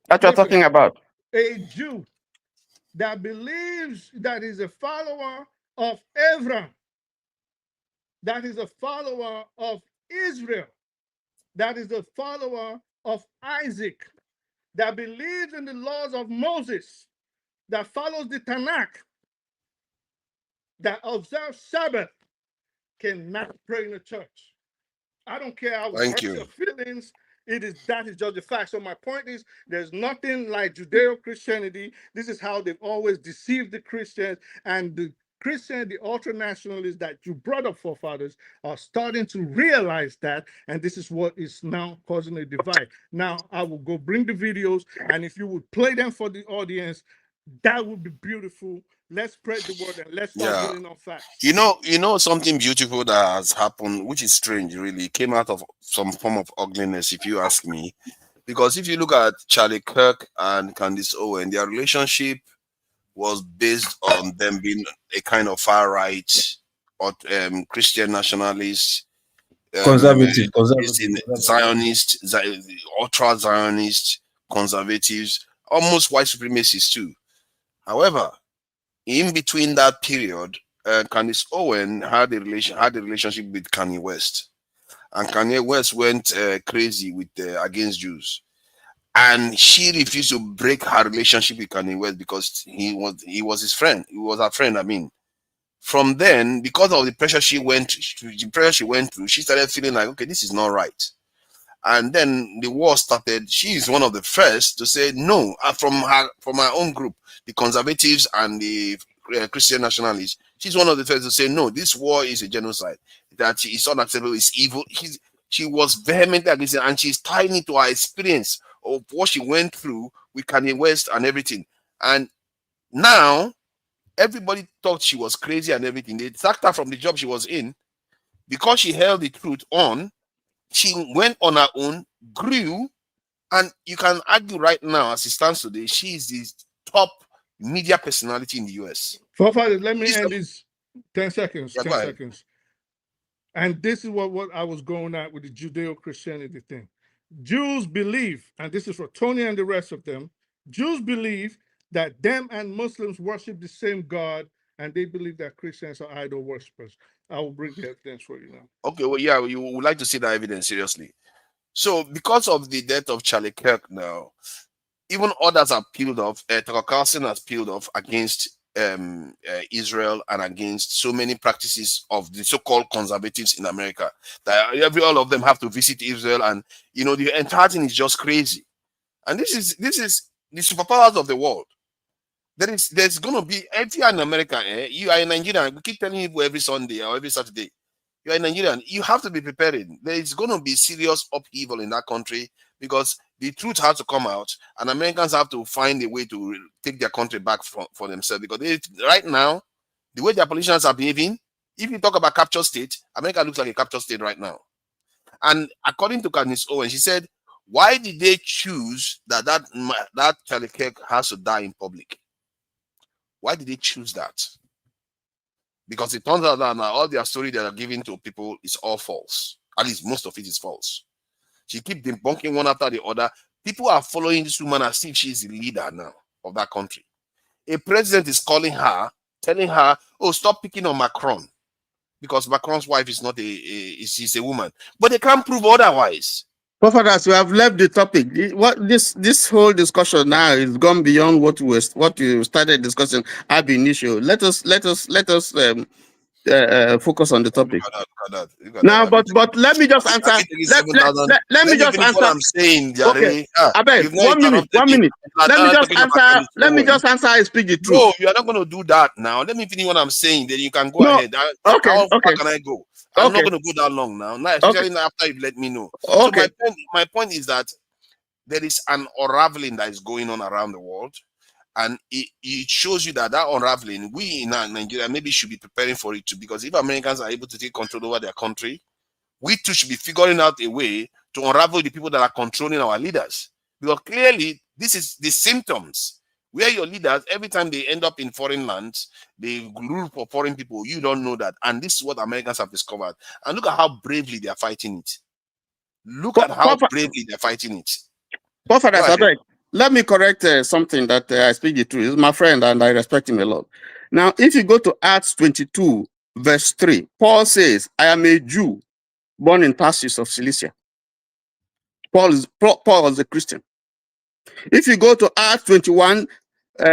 that you're talking about. A Jew that believes that is a follower of Abraham, that is a follower of Israel, that is a follower of Isaac, that believes in the laws of Moses, that follows the Tanakh, that observes Sabbath, cannot pray in the church. I don't care how it hurts your feelings. That is just the fact. So my point is, there's nothing like Judeo-Christianity. This is how they've always deceived the Christians, and the Christian, the ultra-nationalists that you brought up, forefathers, are starting to realize that, and this is what is now causing a divide. Now, I will go bring the videos, and if you would play them for the audience, that would be beautiful. Let's spread the word and let's start dealing on facts. You know something beautiful that has happened, which is strange, really, came out of some form of ugliness, if you ask me. Because if you look at Charlie Kirk and Candace Owen, their relationship was based on them being a kind of far-right or Christian nationalist, conservative, Zionist, ultra-Zionist, conservatives, almost white supremacists too. However, in between that period, Candace Owen had a relationship with Kanye West, and Kanye West went crazy with against Jews, and she refused to break her relationship with Kanye West because he was his friend. He was her friend. I mean, from then, because of the pressure she went through, she started feeling like, okay, this is not right. And then the war started. She is one of the first to say no from her own group, the conservatives and the Christian nationalists. She's one of the first to say no, this war is a genocide, that it's unacceptable, it's evil. She was vehemently against it, and she's tying it to her experience of what she went through with Kanye West and everything. And now everybody thought she was crazy and everything. They sacked her from the job she was in because she held the truth on. She went on her own, grew, and you can argue right now, as it stands today, she is the top media personality in the US. Forefathers, let me end this 10 seconds. 10 seconds. And this is what I was going at with the Judeo-Christianity thing. Jews believe, and this is for Tony and the rest of them, Jews believe that them and Muslims worship the same God, and they believe that Christians are idol worshippers. I will bring the evidence for you now. Okay, well, yeah, you would like to see that evidence, seriously. So, because of the death of Charlie Kirk now, even others have peeled off. Tucker Carlson has peeled off against Israel and against so many practices of the so-called conservatives in America. That all of them have to visit Israel, and the entire thing is just crazy. And this is the superpowers of the world. there's gonna be, if you are in America, you are in Nigeria. We keep telling people every Sunday or every Saturday, you are in Nigerian. You have to be prepared. There is gonna be serious upheaval in that country because the truth has to come out, and Americans have to find a way to take their country back for themselves. Because right now, the way their politicians are behaving, if you talk about capture state, America looks like a capture state right now. And according to Candice Owen, she said, why did they choose that Charlie Kirk has to die in public? Why did they choose that? Because it turns out that now all their story they are giving to people is all false. At least most of it is false. She keeps debunking one after the other. People are following this woman as if she's the leader now of that country. A president is calling her, telling her, oh, stop picking on Macron. Because Macron's wife is not she's a woman. But they can't prove otherwise. Prophets, we have left the topic. This whole discussion now is gone beyond what we started discussing ab initio. Let us focus on the topic. Look at that. Now, but let me just answer. Let me just answer what I'm saying, Jare. Okay. I bet 1 minute. Let me just answer. I speak the truth. No, you are not going to do that now. Let me finish what I'm saying. Then you can go ahead. How far can I go? I'm not going to go that long now. Especially after you've let me know. Okay. So my point is that there is an unraveling that is going on around the world. And it shows you that unraveling, we in Nigeria maybe should be preparing for it too. Because if Americans are able to take control over their country, we too should be figuring out a way to unravel the people that are controlling our leaders. Because clearly, this is the symptoms. Where your leaders, every time they end up in foreign lands, they rule for foreign people. You don't know that. And this is what Americans have discovered. And look at how bravely they are fighting it. Look at how bravely they're fighting it. Let me correct something that I speak the truth. He's my friend and I respect him a lot. Now, if you go to Acts 22, verse 3, Paul says, I am a Jew born in Tarsus of Cilicia. Paul was a Christian. If you go to Acts 21,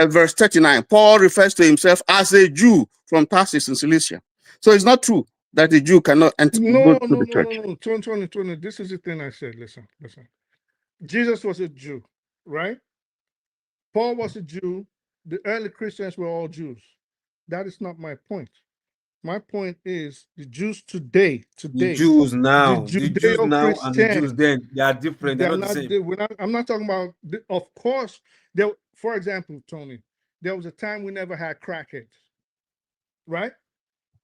verse 39, Paul refers to himself as a Jew from Tarsus in Cilicia. So it's not true that a Jew cannot enter the church. No. 20. This is the thing I said. Listen. Jesus was a Jew, right? Paul was a Jew. The early Christians were all Jews. That is not my point. My point is the Jews today. The Jews now and the Jews then, they are different. They're not the same. I'm not talking about. Of course, for example, Tony, there was a time we never had crackheads, right?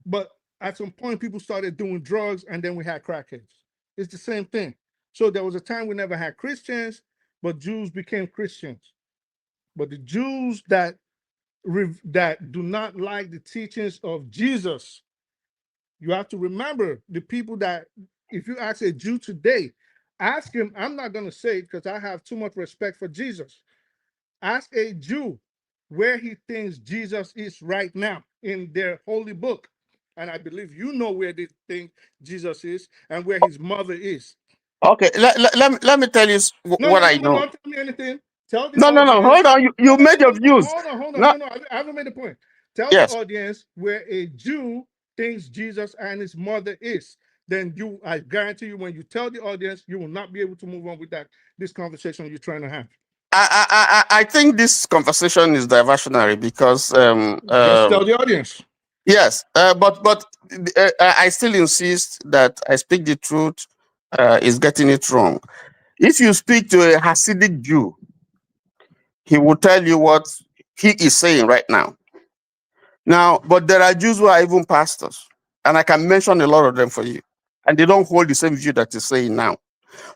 But at some point, people started doing drugs, and then we had crackheads. It's the same thing. So there was a time we never had Christians, but Jews became Christians. But the Jews that do not like the teachings of Jesus, you have to remember the people that, if you ask a Jew today, ask him, I'm not going to say it because I have too much respect for Jesus. Ask a Jew where he thinks Jesus is right now in their holy book. And I believe you know where they think Jesus is and where his mother is. Okay, let me tell you what I know. Don't tell me anything. Tell the audience. No. Hold on. You made your views. Hold on. No, I haven't made the point. Tell the audience where a Jew thinks Jesus and his mother is. Then I guarantee you, when you tell the audience, you will not be able to move on with this conversation you're trying to have. I think this conversation is diversionary because just tell the audience. Yes, but I still insist that I speak the truth. Is getting it wrong. If you speak to a Hasidic Jew, he will tell you what he is saying right now. But there are Jews who are even pastors, and I can mention a lot of them for you, and they don't hold the same view that he's saying now.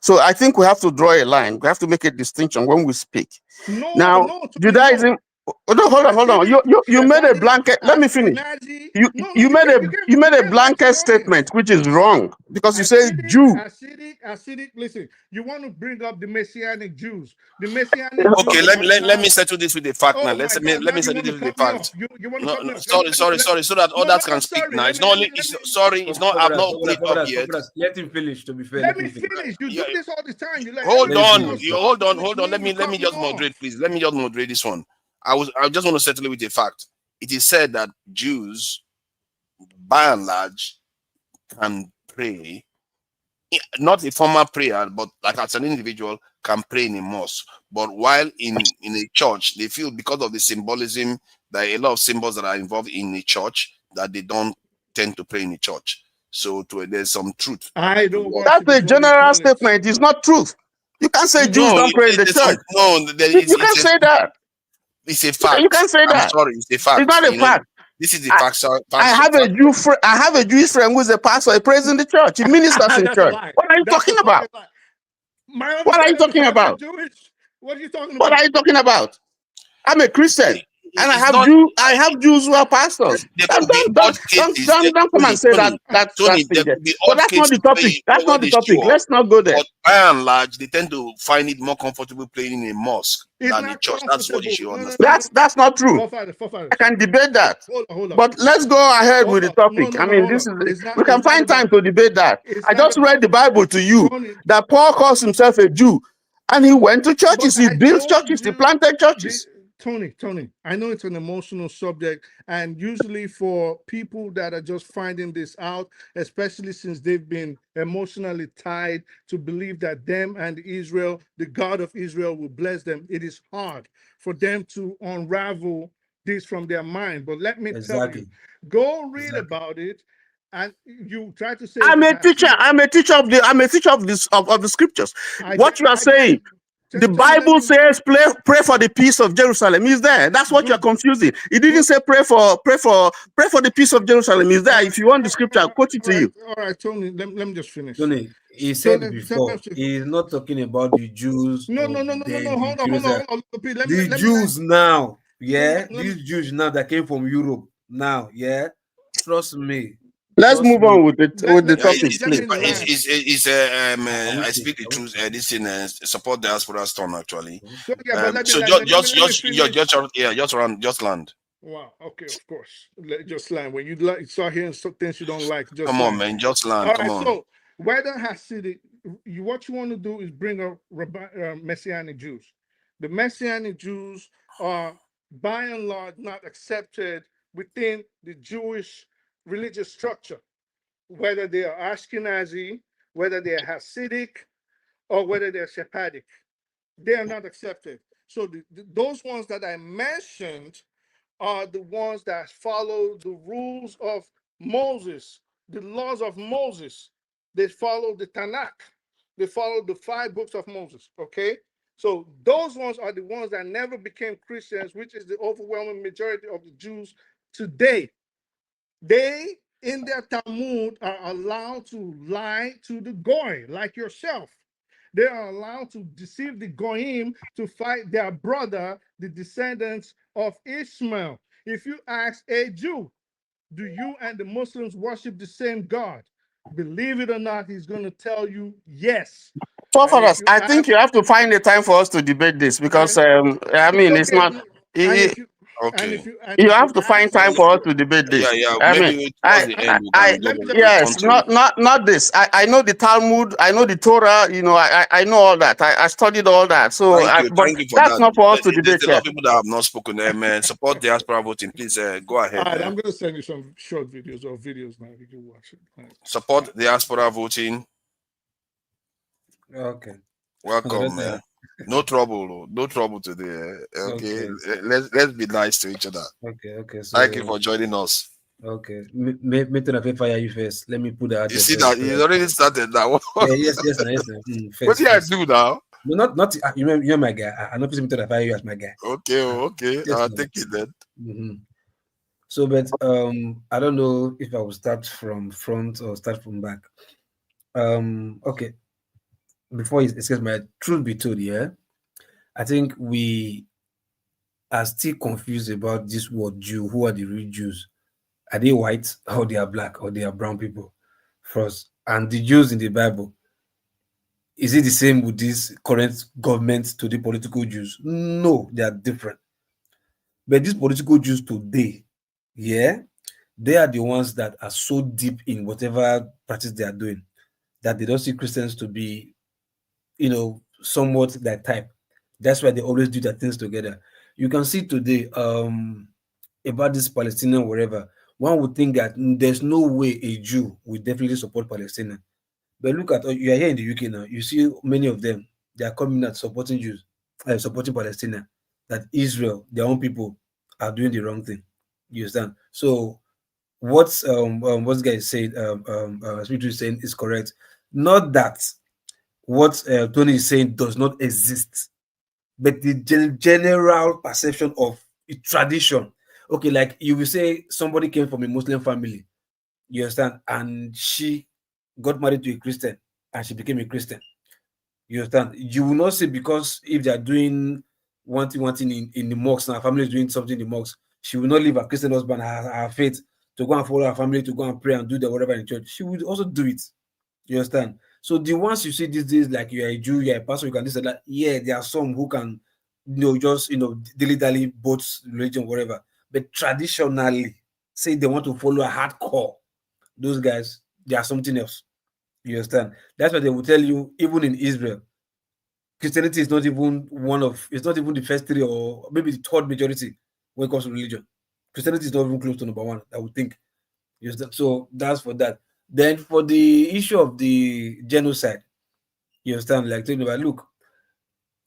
So I think we have to draw a line. We have to make a distinction when we speak. Judaism. No, hold on. You made a blanket. Let me finish. You made a blanket statement, which is wrong because you say Jew. Hasidic. Listen, you want to bring up the Messianic Jews. The Messianic. Okay, let me settle this with the fact now. Let me settle this with the fact. Sorry, so that others can speak now. It's not only. It's not. I've not opened it up yet. Let him finish. To be fair, let me finish. You do this all the time. Hold on. Let me just moderate, please. Let me just moderate this one. I just want to settle it with a fact. It is said that Jews, by and large, can pray not a formal prayer, but like as an individual can pray in a mosque. But while in a church, they feel because of the symbolism, there are a lot of symbols that are involved in the church that they don't tend to pray in the church. So there's some truth. I don't want That's a general statement. It's not truth. You can't say Jews don't pray in the church. You can't say that. It's a fact. You can't say that. I'm sorry, it's a fact. It's not a fact. This is the fact. I have a Jewish friend who is a pastor. He prays in the church. He ministers in church. What are you talking about? What are you talking about? What are you talking about? What are you talking about? I'm a Christian. And I have Jews who are pastors. Don't come and say that. That's thing there. But that's not the topic. That's not the topic. Let's not go there. But by and large, they tend to find it more comfortable playing in a mosque than the church. That's what you should understand. That's not true. I can debate that. But let's go ahead with the topic. I mean, we can find time to debate that. I just read the Bible to you that Paul calls himself a Jew, and he went to churches. He built churches. He planted churches. Tony, I know it's an emotional subject, and usually for people that are just finding this out, especially since they've been emotionally tied to believe that them and Israel, the God of Israel, will bless them, it is hard for them to unravel this from their mind. But let me tell you, go read about it, and you try to say I'm a teacher of the scriptures. What you are saying. The Bible says pray for the peace of Jerusalem. Is there? That's what you're confusing. It didn't say pray for the peace of Jerusalem. Is there? If you want the scripture, I'll quote it to you. All right, Tony, let me just finish. Tony, he said before, he's not talking about the Jews. No. Hold on. The Jews now, these Jews now that came from Europe now, trust me. Let's move on with the topic, please. I speak the truth. This in support diaspora storm actually. Just land. Wow. Okay, of course. Just land. When you start hearing some things you don't like, just come on, man. Just land. Come on. So whether Hasidic, what you want to do is bring up Messianic Jews. The Messianic Jews are by and large not accepted within the Jewish religious structure, whether they are Ashkenazi, whether they are Hasidic, or whether they're Sephardic. They are not accepted. So those ones that I mentioned are the ones that follow the rules of Moses, the laws of Moses. They follow the Tanakh. They follow the 5 books of Moses, okay? So those ones are the ones that never became Christians, which is the overwhelming majority of the Jews today. They, in their Talmud, are allowed to lie to the Goy, like yourself. They are allowed to deceive the Goyim to fight their brother, the descendants of Ishmael. If you ask a Jew, do you and the Muslims worship the same God? Believe it or not, he's going to tell you yes. Forefathers, I think you have to find a time for us to debate this because, it's not... Okay. You have to find time for us to debate this. Not this. I know the Talmud, I know the Torah, I know all that. I studied all that. So that's not for us to debate. There's a lot of people that have not spoken. Support diaspora voting. Please go ahead. I'm going to send you some short videos or videos now. You can watch it. Support diaspora voting. Okay. Welcome, man. No trouble today. Okay. Let's be nice to each other. Okay. So, thank you for joining us. Okay. Me turn a fire you first. Let me put that. You see that you already started now. Yes. What did I do now? No, not you're my guy. I know people to fire you as my guy. Okay. I'll take it then. Mm-hmm. So, but I don't know if I will start from front or start from back. Okay. Before it says my truth be told, I think we are still confused about this word Jew. Who are the real Jews? Are they white or they are black or they are brown people? First, and the Jews in the Bible, is it the same with this current government to the political Jews? No, they are different. But these political Jews today, they are the ones that are so deep in whatever practice they are doing that they don't see Christians to be, somewhat that type. That's why they always do their things together. You can see today about this Palestinian wherever, one would think that there's no way a Jew would definitely support Palestinian. But look at, you are here in the UK now. You see many of them, they are coming out supporting Jews, supporting Palestine. That Israel, their own people, are doing the wrong thing. You understand? So what this guy said, Spiritual is saying is correct. Not that what Tony is saying does not exist, but the general perception of tradition. Okay, like you will say somebody came from a Muslim family, you understand, and she got married to a Christian and she became a Christian. You understand? You will not say because if they are doing one thing in the mosque, and her family is doing something in the mosque, she will not leave her Christian husband, her faith, to go and follow her family, to go and pray and do the whatever in church. She would also do it. You understand? So the ones you see these days, like you are a Jew, you are a pastor, you can this and that. Yeah, there are some who can, just dilly-dally both religion, whatever. But traditionally, say they want to follow a hardcore, those guys, they are something else. You understand? That's why they will tell you, even in Israel, Christianity is not even it's not even the first three or maybe the third majority when it comes to religion. Christianity is not even close to number one, I would think. You understand? So that's for that. Then for the issue of the genocide, you understand, like talking about, look,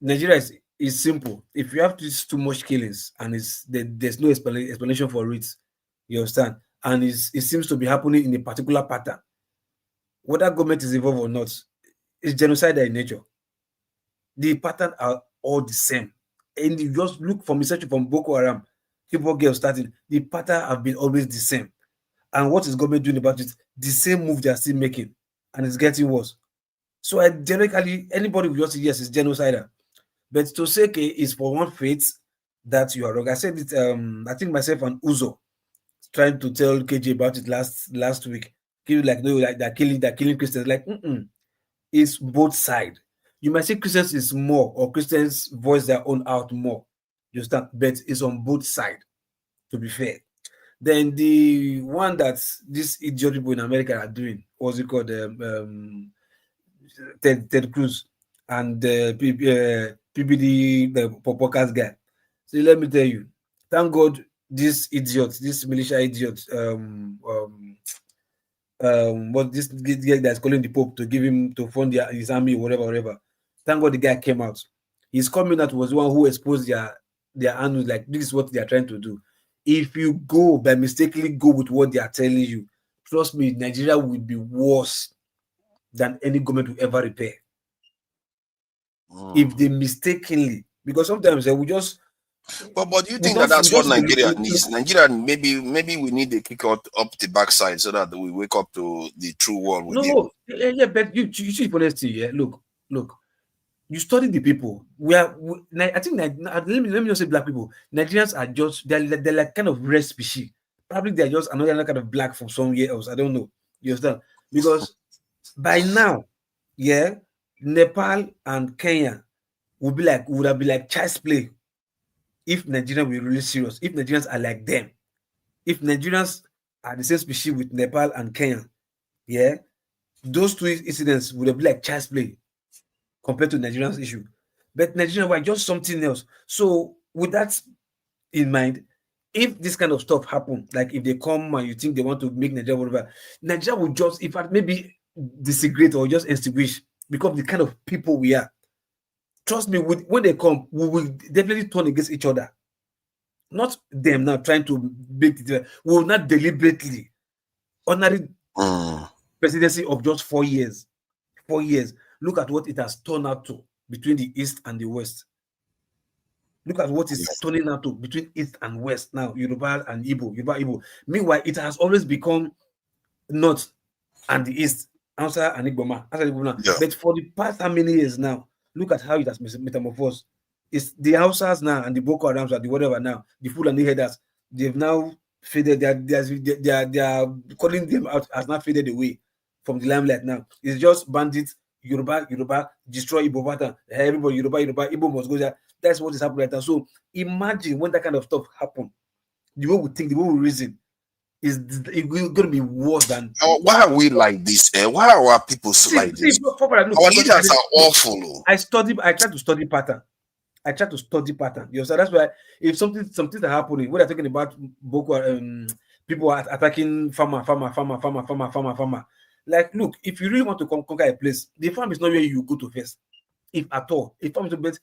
Nigeria is simple. If you have too much killings and there's no explanation for it, you understand, and it seems to be happening in a particular pattern, whether government is involved or not, it's genocidal in nature. The pattern are all the same. And you just look from research from Boko Haram, people get starting, the pattern have been always the same. And what is government doing about it? The same move they are still making, and it's getting worse. So generically, anybody will just say yes, it's genocidal. But to say okay, it's for one faith that you are wrong. I said it. I think myself and Uzo trying to tell KJ about it last week. Like no, like they're killing Christians. Like it's both sides. You might say Christians is more, or Christians voice their own out more. You understand? But it's on both sides. To be fair. Then the one that these idiot people in America are doing, what's it called? Ted Cruz and PBD, the podcast guy. So let me tell you, thank God these idiots, this militia idiots, what this guy that's calling the Pope to give him to fund his army, whatever. Thank God the guy came out. His coming out was the one who exposed their annuals, like this is what they are trying to do. If you go mistakenly go with what they are telling you, trust me, Nigeria will be worse than any government will ever repair. If they mistakenly, because sometimes they will just. But do you think that's what Nigeria needs? Nigeria, maybe we need a kick up the backside so that we wake up to the true world. Yeah, but you see, honestly, yeah. Look. You study the people. I think let me just say black people. Nigerians are just they're like kind of rare species. Probably they're just another kind of black from somewhere else. I don't know. You understand? Because by now, yeah, Nepal and Kenya would have been like child's play if Nigerians were really serious. If Nigerians are like them, if Nigerians are the same species with Nepal and Kenya, yeah, those two incidents would have been like child's play compared to Nigerians' issue. But Nigerians were just something else. So with that in mind, if this kind of stuff happen, like if they come and you think they want to make Nigeria whatever, Nigeria will just, in fact, maybe disintegrate or just extinguish because of the kind of people we are. Trust me, when they come, we will definitely turn against each other. Not them now trying to make it. We will not deliberately. Ordinary presidency of just 4 years. 4 years. Look at what it has turned out to between the East and the West. Look at what it's turning out to between East and West now, Yoruba and Igbo. Meanwhile, it has always become North and the East, Hausa and Igbo. Yeah. But for the past how many years now, look at how it has metamorphosed. It's the Hausas now and the Boko Harams and the whatever now, the Fulani headers, they've now faded. They are calling them out as not faded away from the limelight now. It's just bandits. Yoruba, destroy Igbo. Everybody, Yoruba, Igbo must go there. That's what is happening right now. So imagine when that kind of stuff happen. The way we think, the way we reason, is going to be worse than. Why are we like this? Why are our people like this? Our leaders are awful. I try to study pattern. You know, so that's why if something are happening, when they're talking about Boko, people are attacking farmer. Like, look, if you really want to conquer a place, the farm is not where you go to first, if at all. If farm is but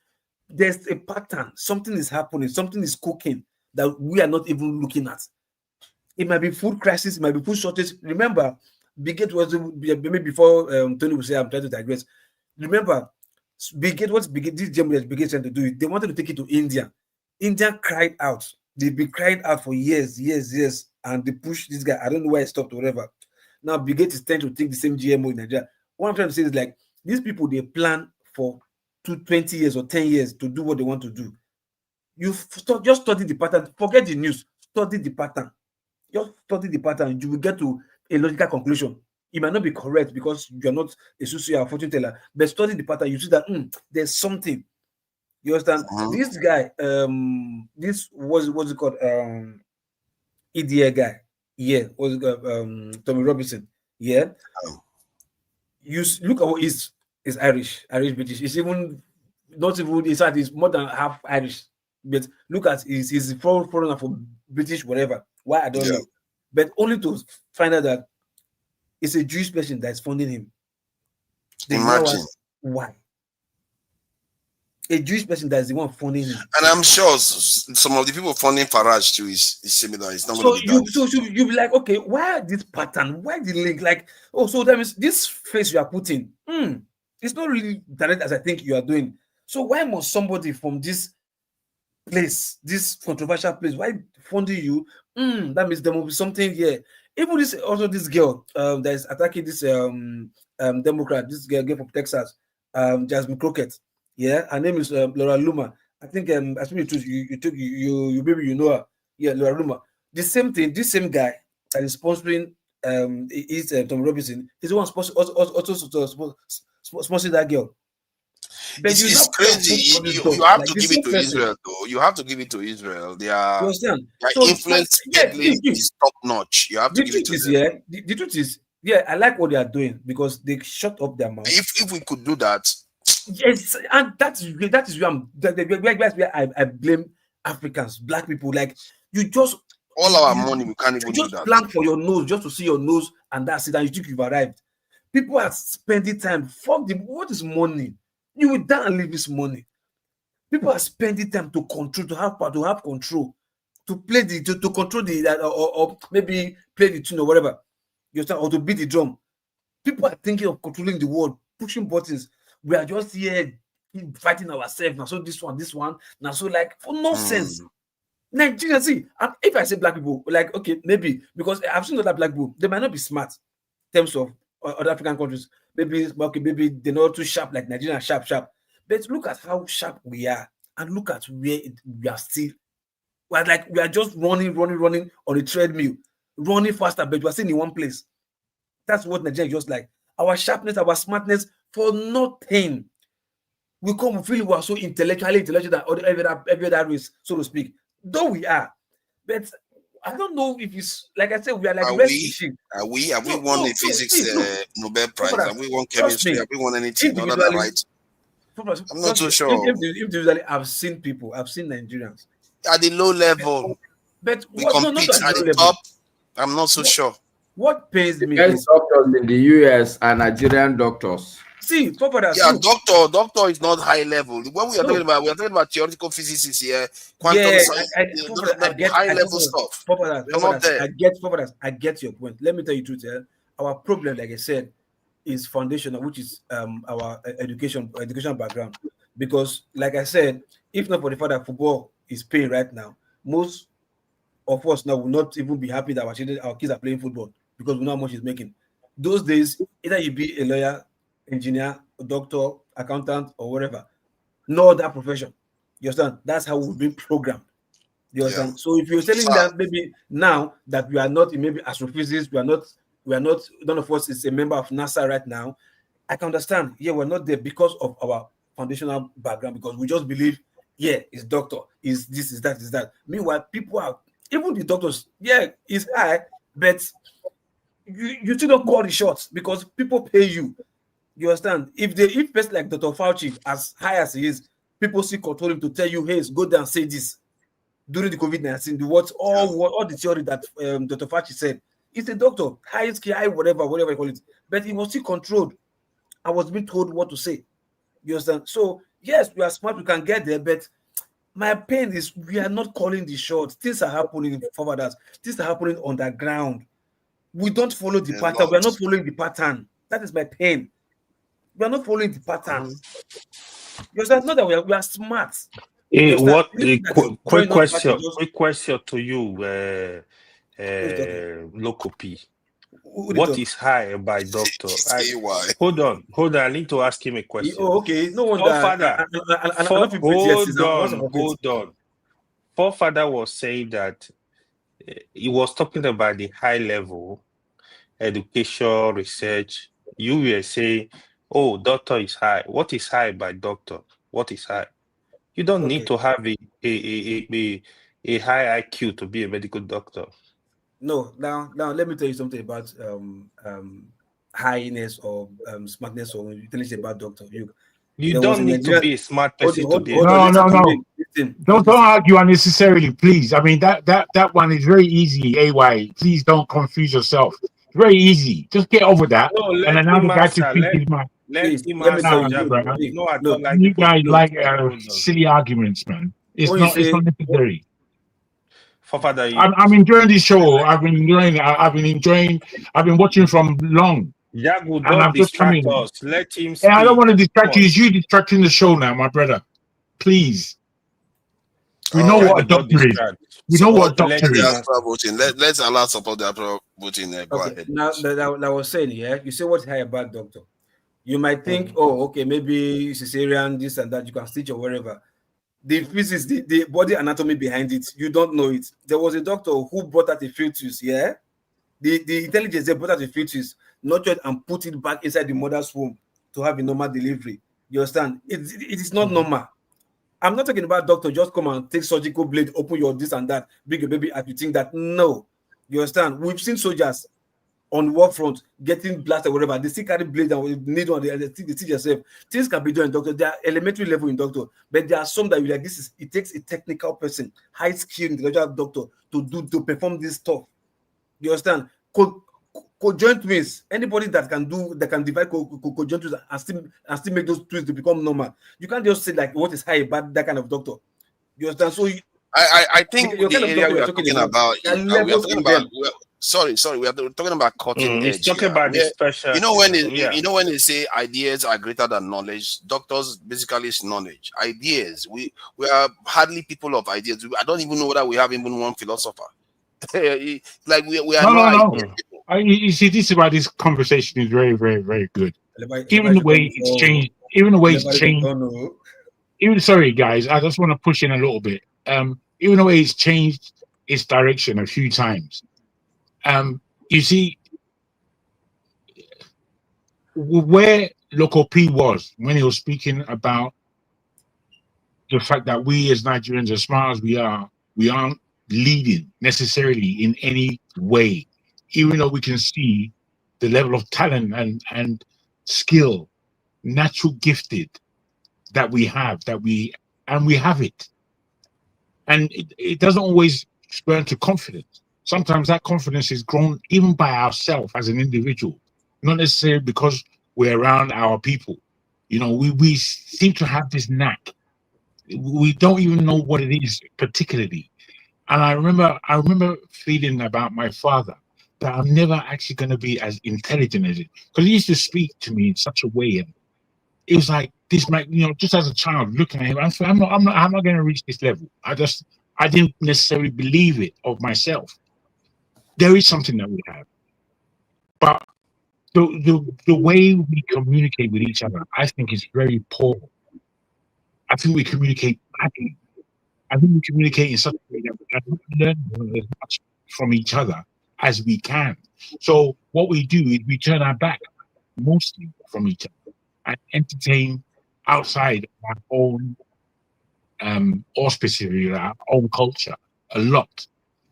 there's a pattern, something is happening, something is cooking that we are not even looking at. It might be food crisis, it might be food shortage. Remember, Bill was maybe before Tony will say I'm trying to digress. Remember, what's this Germany that trying to do it? They wanted to take it to India. India cried out. They've been crying out for years, and they pushed this guy. I don't know why he stopped or whatever. Now Bill is trying to take the same GMO in Nigeria. What I'm trying to say is like these people, they plan for 20 years or 10 years to do what they want to do. You just study the pattern. Forget the news. Study the pattern. Just study the pattern. You will get to a logical conclusion. It might not be correct because you're not a soothsayer or fortune teller, but study the pattern. You see that there's something. You understand? This guy, this what's it called? EDA guy. Yeah, what's it called? Tommy Robinson. Yeah. You look at what is Irish British. It's even not even inside. It's more than half Irish. But look at he's foreigner for British whatever. Why I don't know. But only to find out that it's a Jewish person that's funding him. Imagine why. A Jewish person that's the one funding him. And I'm sure some of the people funding Farage too is similar. It's not going to be that. So you be like, okay, why this pattern? Why the link? Like, oh, so that means this face you are putting, it's not really direct as I think you are doing. So why must somebody from this place, this controversial place, why funding you? That means there must be something here. Even this girl that is attacking this Democrat, this girl from Texas, Jasmine Crockett. Yeah, her name is Laura Luma. I think I speak the truth. You maybe you know her. Yeah, Laura Luma. The same thing. This same guy that is sponsoring is Tom Robinson. He's the one sponsoring that girl. But it's crazy. You have to give it to Israel, though. You have to give it to Israel. Their influence is top notch. You have to give it to them. The truth is, yeah, I like what they are doing because they shut up their mouth. If we could do that. Yes, and that is where I blame Africans, black people. Like you just all our money, we can't even do that. Plan for your nose just to see your nose, and that's it. And you think you've arrived. People are spending time. Fuck them. What is money? You will die and leave this money. People are spending time to control, to have power, to have control, to play to control the or maybe play the tune or whatever. You understand? Or to beat the drum. People are thinking of controlling the world, pushing buttons. We are just here fighting ourselves. Now, so this one. Now, so like for nonsense. Nigeria, see, if I say black people, like, okay, maybe because I've seen other black people, they might not be smart in terms of other African countries. Maybe they're not too sharp like Nigeria, sharp. But look at how sharp we are, and look at where we are still. We are just running on a treadmill, running faster, but we are still in one place. That's what Nigeria is just like. Our sharpness, our smartness for nothing. We feel we are so intellectually than every other race, so to speak. Though we are, but I don't know if it's like I said, we are like Have we won a physics Nobel Prize? Have we won chemistry? Have we won anything? No, that's right. I'm not so sure. Individually, I've seen Nigerians at the low level, but we compete at the top. I'm not so sure. What pains me is doctors in the US and Nigerian doctors. See, doctor is not high level. When we are talking about theoretical physicists here, quantum science, high level stuff. I get your point. Let me tell you the truth. Our problem, like I said, is foundational, which is our educational background. Because, like I said, if not for the fact that football is paying right now, most of us now will not even be happy that our kids are playing football because we know how much it's making. Those days, either you be a lawyer, engineer, doctor, accountant, or whatever. No other profession. You understand? That's how we've been programmed. You understand? Yeah. So if you're telling that maybe now that we are not in maybe astrophysicists, we are not, none of us is a member of NASA right now, I can understand. Yeah, we're not there because of our foundational background, because we just believe, yeah, it's doctor, is this, is that, is that. Meanwhile, people are, even the doctors, yeah, it's high, but you still don't call the shots because people pay you. You understand? If person like Dr. Fauci, as high as he is, people still control him to tell you, hey, go down and say this during the COVID-19. All the theory that Dr. Fauci said, He's a doctor, high skill, high whatever you call it. But he was still controlled. I was being told what to say. You understand? So yes, we are smart, we can get there, but my pain is we are not calling the shots. Things are happening forward us. Things are happening on the ground. We don't follow the pattern. We are not following the pattern. That is my pain. We are not following the pattern. You understand? Not that we are smart. Hey, quick question to you, Local P. What is high by doctor? Hold on. I need to ask him a question. Okay. No wonder. Hold on. Forefather was saying that he was talking about the high level education research. You were saying, oh, doctor is high. What is high by doctor? What is high? You don't need to have a high IQ to be a medical doctor. No, now let me tell you something about highness or smartness or intelligence about doctor. You don't need to be a smart person to be. No. Don't argue unnecessarily, please. I mean that one is very easy. AY, please don't confuse yourself. Very easy. Just get over that. No, and then now the guy to speak his mind. You guys like silly arguments, man. It's not necessary. I'm enjoying this show. I've been enjoying. I've been watching from long. Yagu, don't distract us. Let him speak. I don't want to distract you. It's you distracting the show now, my brother. Please. We know what a doctor is. We know what a doctor is. Let's allow support the voting. Go ahead. Now that I was saying, you say what's high about doctor. You might think, maybe cesarean, this and that. You can stitch or whatever. The physics, the body anatomy behind it, you don't know it. There was a doctor who brought out a fetus, the intelligence, they brought out a fetus, nurtured and put it back inside the mother's womb to have a normal delivery. You understand? It is not normal. I'm not talking about doctor just come and take surgical blade, open your this and that, bring a baby up. You think that? No. You understand? We've seen soldiers on war front getting blasted, whatever. They still carry blade and needle, they teach yourself. Things can be done in doctor. They are elementary level in doctor, but there are some that you like. It takes a technical person, high skilled intellectual doctor to perform this stuff. You understand? Co-joint twins. Anybody that can divide co-joint twins and still make those twins to become normal. You can't just say like what is high about that kind of doctor. You understand? So I think the area we are talking about. Sorry, we are talking about cutting edge. He's talking about the special. You know when they say ideas are greater than knowledge, doctors basically is knowledge. Ideas. We are hardly people of ideas. I don't even know whether we have even one philosopher. Like we are no. You see, this is why this conversation is very, very, very good. Even the way it's changed. Sorry, guys, I just want to push in a little bit. Even the way it's changed its direction a few times. You see, where Local P was when he was speaking about the fact that we as Nigerians, as smart as we aren't leading necessarily in any way, even though we can see the level of talent and skill, natural gifted that we have, we have it. And it doesn't always spur into confidence. Sometimes that confidence is grown even by ourselves as an individual, not necessarily because we're around our people. You know, we seem to have this knack. We don't even know what it is particularly. And I remember feeling about my father that I'm never actually going to be as intelligent as it, because he used to speak to me in such a way, and it was like this, just as a child looking at him, I'm not going to reach this level. I didn't necessarily believe it of myself. There is something that we have, but the way we communicate with each other, I think, is very poor. I think we communicate badly. I think we communicate in such a way that we learn as much from each other as we can. So what we do is we turn our back mostly from each other and entertain outside our own auspices, our own culture a lot.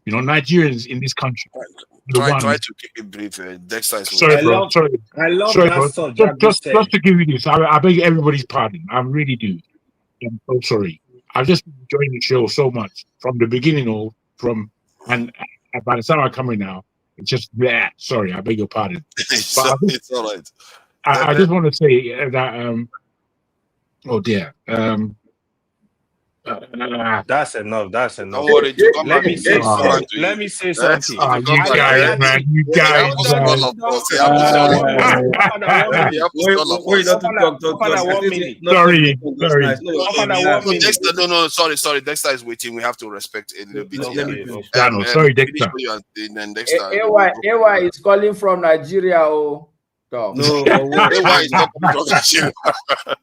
You know, Nigerians in this country. Try to keep it brief. Dexter is sorry, bro. I love that. Just to give you this, I beg everybody's pardon. I really do. I'm so sorry. I've just been enjoying the show so much from the beginning and by the time I come in now, It's just blah. Sorry, I beg your pardon. It's all right. I just want to say that. Oh dear. That's enough. That's enough. Don't worry, to come Let back. me say Come back to Let you. me say something. You guys, man. You guys, man. Sorry. Dexter, no, sorry. Dexter is waiting. We have to respect a little bit here. Sorry, Dexter. Then Dexter. AY is calling from Nigeria. Oh, no. AY is not coming from Nigeria.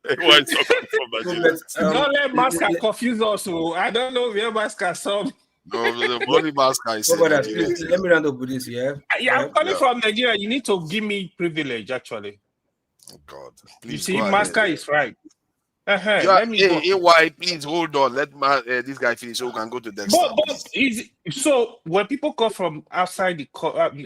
AY is not coming from Nigeria. Don't let Masca confuse us. I don't know where Masca from. No, the only Masca is let me round up with this, yeah? I'm coming from Nigeria. You need to give me privilege, actually. Oh, God. Please, you see, Masca is right. Let me AY, please hold on. Let this guy finish so we can go to Dexter. So when people come from outside the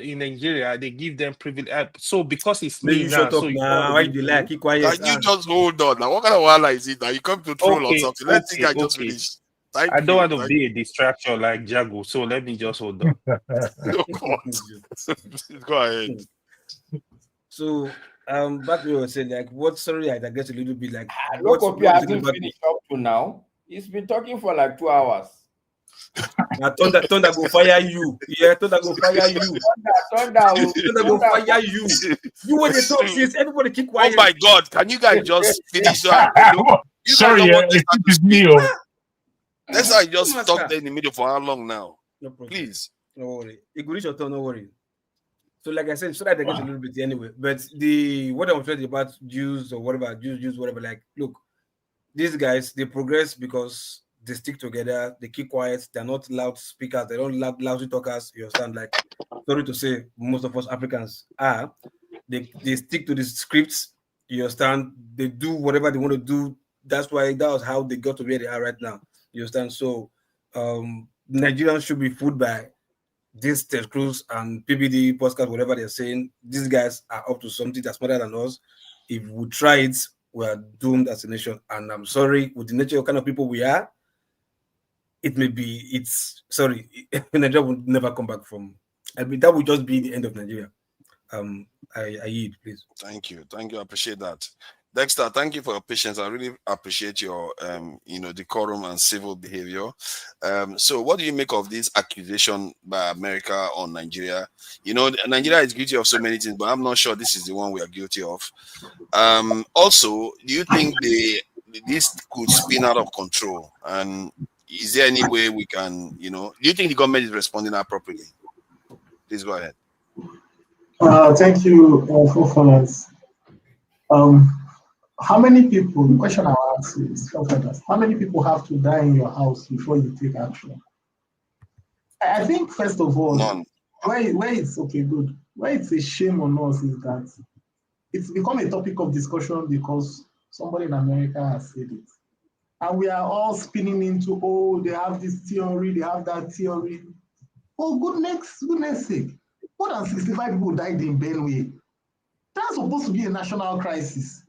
in Nigeria, they give them privilege. So because it's me now, so why do you like keep quiet? Can you just hold on now? What kind of wala is it now? You come to troll or something? Let's think I just finish. I don't want to be a distraction like Jago, so let me just hold on. No, go ahead. So back to what I was saying, like what sorry I guess a little bit like Lokopi hasn't finished up to now. He's been talking for like 2 hours. Thunder go fire you. Yeah, Thunder go fire you. Thunder go fire you. You want to talk since everybody keep quiet. Oh my God, can you guys just finish? Sorry, it's me. That's how I just talked in the middle for how long now? No problem. Please. No worry. It will reach your turn, no worry. So like I said, so that I get a little bit anyway. But what I'm talking about Jews or whatever, Jews, whatever, like, look, these guys, they progress because they stick together, they keep quiet, they're not loud speakers, they don't lousy talkers, you understand? Like, sorry to say, most of us Africans are. They stick to the scripts, you understand? They do whatever they want to do. That's why that was how they got to where they are right now. You understand? So Nigerians should be fooled by this Ted Cruz and PBD podcast, whatever they're saying. These guys are up to something that's smarter than us. If we try it, we are doomed as a nation. And I'm sorry, with the nature of kind of people we are, Nigeria will never come back from. That would just be the end of Nigeria. I yield, please. Thank you. I appreciate that. Dexter, thank you for your patience. I really appreciate your, decorum and civil behavior. So what do you make of this accusation by America on Nigeria? Nigeria is guilty of so many things, but I'm not sure this is the one we are guilty of. Also, do you think this could spin out of control? And is there any way we can, do you think the government is responding appropriately? Please go ahead. Thank you, forefathers. How many people, the question I ask is, how many people have to die in your house before you take action? I think, first of all, none. Where it's a shame on us is that it's become a topic of discussion because somebody in America has said it. And we are all spinning into, they have this theory, they have that theory. Oh, goodness sake. More than 65 people died in Benue. That's supposed to be a national crisis.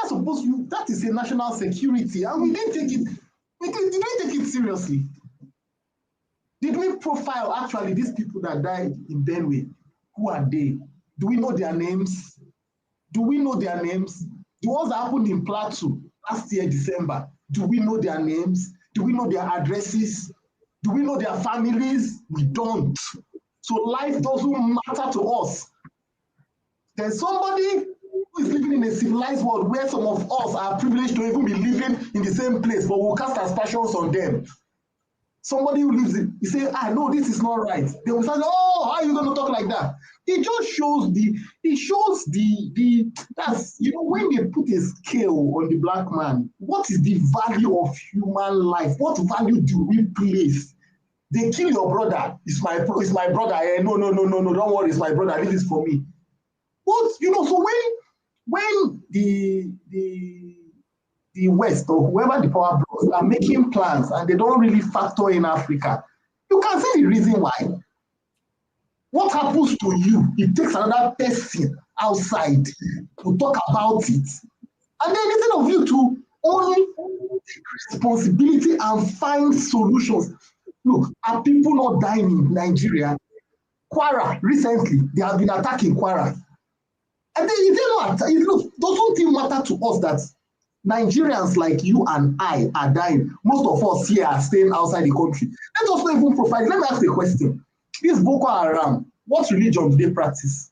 That is a national security, and we didn't take it. Did we take it seriously? Did we profile actually these people that died in Benue? Who are they? Do we know their names? The ones that happened in Plateau last year, December, do we know their names? Do we know their addresses? Do we know their families? We don't. So life doesn't matter to us. There's somebody who is living in a civilized world where some of us are privileged to even be living in the same place, but we'll cast aspersions on them. Somebody who lives in, you say, no, this is not right. They will say, how are you going to talk like that? It just shows that's, when they put a scale on the black man, what is the value of human life? What value do we place? They kill your brother. It's my brother. No, don't worry, it's my brother. This is for me. But, so when the West or whoever the power blocks are making plans and they don't really factor in Africa, you can see the reason why. What happens to you? It takes another person outside to talk about it. And then instead of you to only take responsibility and find solutions. Look, are people not dying in Nigeria? Kwara, recently, they have been attacking Kwara. And then doesn't it matter to us that Nigerians like you and I are dying? Most of us here are staying outside the country. Let us not even provide. Let me ask you a question. This Boko Haram, what religion do they practice?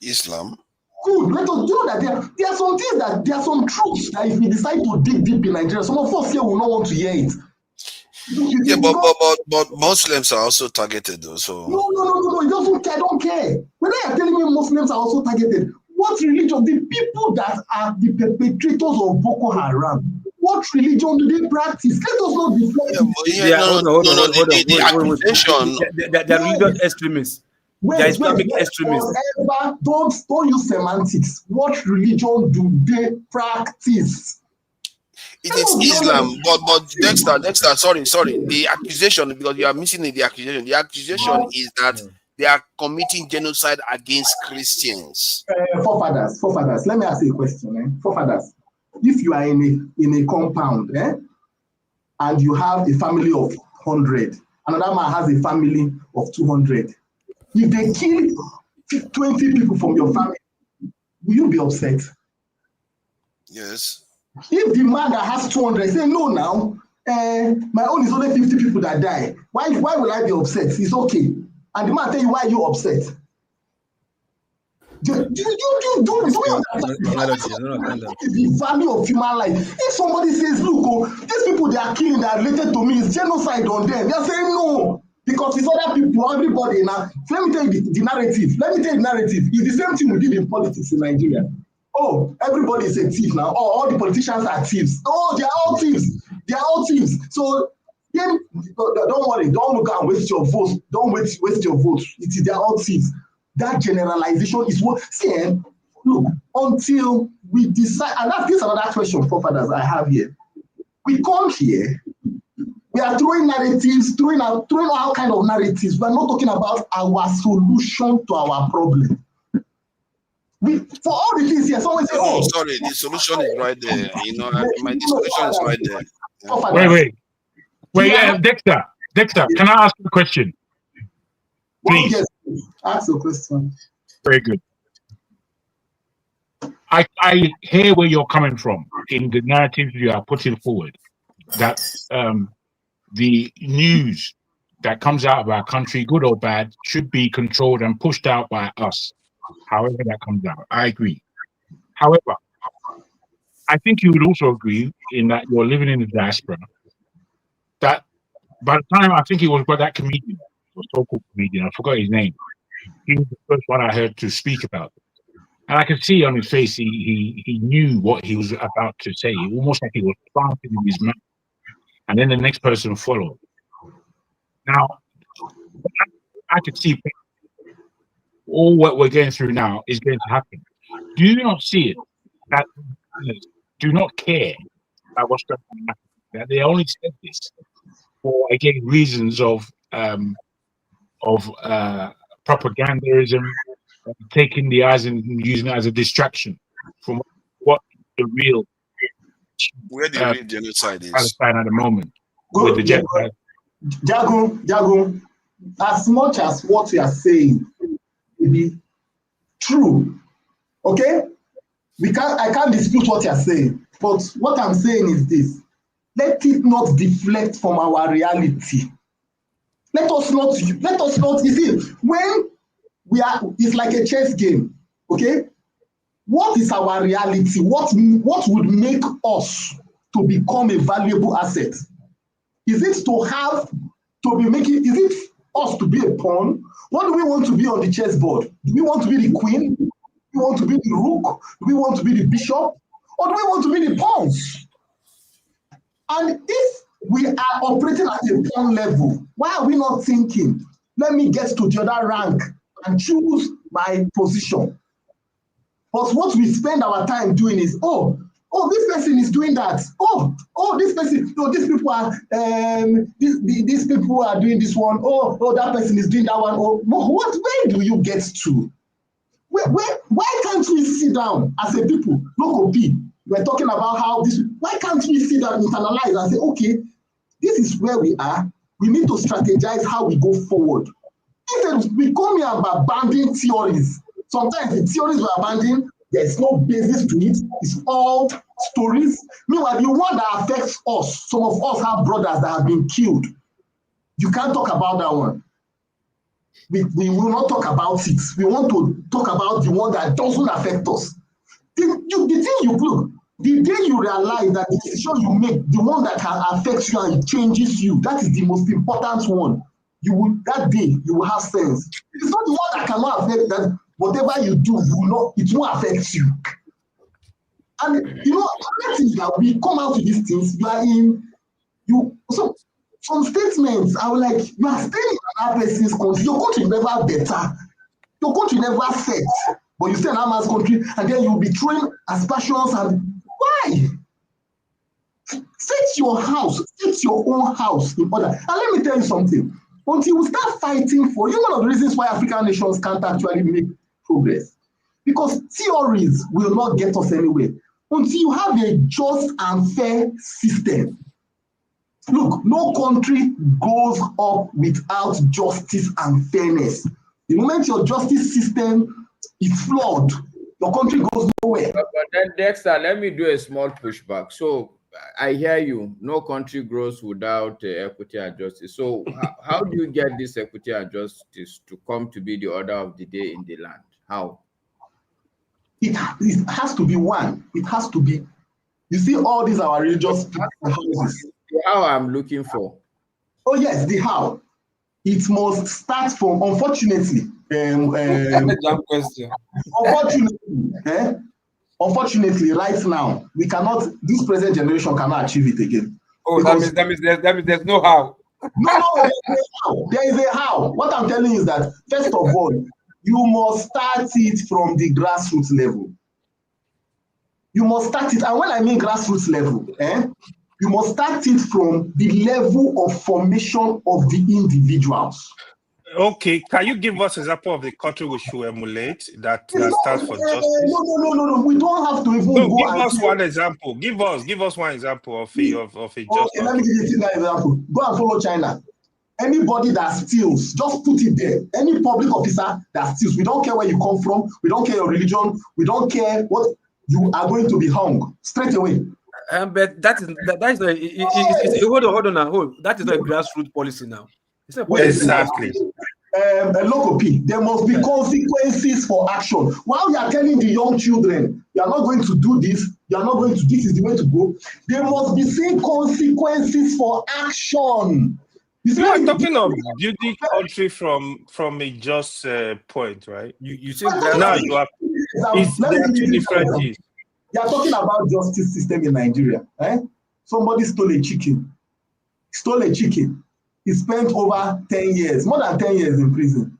Islam. Good. Let us know that there are some things there are some truths that if we decide to dig deep in Nigeria, some of us here will not want to hear it. Yeah, but Muslims are also targeted though. So no, it doesn't. I don't care. Whether you're telling me Muslims are also targeted, what religion? The people that are the perpetrators of Boko Haram, what religion do they practice? Let us not deflect. The accusation. They're religious extremists. They're Islamic extremists. Whatever, don't use semantics. What religion do they practice? It is Islam, but Dexter, sorry. The accusation, because you are missing the accusation. The accusation is that they are committing genocide against Christians. Forefathers. Let me ask you a question. Forefathers, if you are in a compound, and you have a family of 100, another man has a family of 200. If they kill 20 people from your family, will you be upset? Yes. If the man that has 200 say, no, now, my own is only 50 people that die, why will I be upset? It's okay. And the man tell you, why are you upset? Do the value of human life? If somebody says, look, these people they are killing that are related to me, is genocide on them, they are saying no. Because it's other people, everybody now. Let me tell you the narrative. It's the same thing we did in politics in Nigeria. Oh, everybody is a thief now. Oh, all the politicians are thieves. Oh, they are all thieves. So then, don't worry. Don't go and waste your votes. Don't waste your votes. They are all thieves. That generalization is what. See, look, until we decide, and that's another question, forefathers, I have here. We come here. We are throwing narratives, throwing all kind of narratives. We are not talking about our solution to our problem. For all the things here, someone say, sorry, the solution is right there. My solution is right there. Wait, Dexter, can I ask you a question? Please. Yes, ask a question. Very good. I hear where you're coming from in the narrative you are putting forward, that the news that comes out of our country, good or bad, should be controlled and pushed out by us, however that comes out. I agree. However, I think you would also agree in that you're living in the diaspora, that by the time I think it was that comedian, or so-called comedian, I forgot his name, he was the first one I heard to speak about it. And I could see on his face he knew what he was about to say, almost like he was planted in his mouth. And then the next person followed. Now, I could see all what we're going through now is going to happen. Do you not see it that do not care about what's going to happen? That they only said this for, again, reasons of propagandism, taking the eyes and using it as a distraction from what the real where the real genocide is. Palestine at the moment. With the genocide. Jago, as much as what you are saying may be true, okay? I can't dispute what you are saying, but what I'm saying is this: let it not deflect from our reality. Let us not. You see, when we are, it's like a chess game, okay? What is our reality? What would make us to become a valuable asset? Is it is it us to be a pawn? What do we want to be on the chessboard? Do we want to be the queen? Do we want to be the rook? Do we want to be the bishop? Or do we want to be the pawns? And if we are operating at a pawn level, why are we not thinking, let me get to the other rank and choose my position? But what we spend our time doing is, this person is doing that. This person, these people are these people are doing this one. That person is doing that one. Where do you get to? Why can't we sit down as a people? Local people, we're talking about how this. Why can't we sit down, internalize, and say, okay, this is where we are. We need to strategize how we go forward Instead, we come here and abandon theories. Sometimes the theories we abandon, there's no basis to it. It's all stories. Meanwhile, the one that affects us, some of us have brothers that have been killed. You can't talk about that one. We will not talk about it. We want to talk about the one that doesn't affect us. The thing you look, the day you realize that the decision you make, the one that can affect you and it changes you, that is the most important one. That day you will have sense. It's not the one that cannot affect that. Whatever you do, it won't affect you. And the thing is that we come out to these things. So some statements are like, you are staying in another person's country. Your country never better. Your country never set. But you stay in another man's country, and then you'll be throwing aspersions. And why? Set your house, set your own house in order. And let me tell you something. Until we start fighting for, one of the reasons why African nations can't actually make progress, because theories will not get us anywhere. Until you have a just and fair system. Look, no country goes up without justice and fairness. The moment your justice system is flawed, your country goes nowhere. But then, Dexter, let me do a small pushback. So I hear you. No country grows without equity and justice. So how do you get this equity and justice to come to be the order of the day in the land? How? It has to be one. It has to be. You see all these our religious houses. The how I'm looking for. Oh yes, the how. It must start from, unfortunately. Question. Unfortunately, right now, we cannot, this present generation cannot achieve it again. Oh, that means there's no how. No, there is a how. What I'm telling you is that, first of all, you must start it from the grassroots level. You must start it, and when I mean grassroots level, you must start it from the level of formation of the individuals. Okay, can you give us an example of the country we should emulate that stands for justice? No. We don't have to even go. Give us one example. Give us one example of a just. Okay, let me give you an example. Go and follow China. Anybody that steals, just put it there. Any public officer that steals, we don't care where you come from, we don't care your religion, we don't care what, you are going to be hung straight away. But that is not. Hold on. That is not a grassroots policy now. It's not exactly. Local P, there must be consequences for action. While you are telling the young children, you are not going to do this, you are not going to, this is the way to go, there must be some consequences for action. You are talking of building country from a just point, right? You say now you are. There are two different things. You are talking about justice system in Nigeria. Somebody stole a chicken. He spent over 10 years, more than 10 years in prison.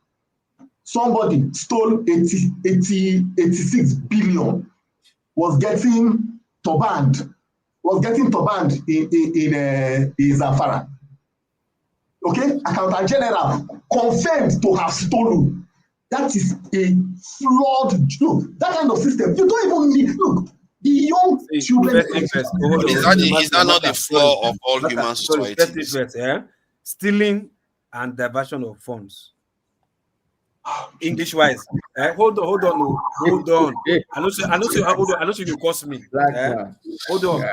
Somebody stole 86 billion, was getting turbanned in Zamfara. Okay, Accountant General confirmed to have stolen. That is a flawed, look, that kind of system. You don't even need, look, the young children. Is that not the flaw of all human societies? Stealing and diversion of funds. English wise. Hold on. I know you will cost me. Hold on.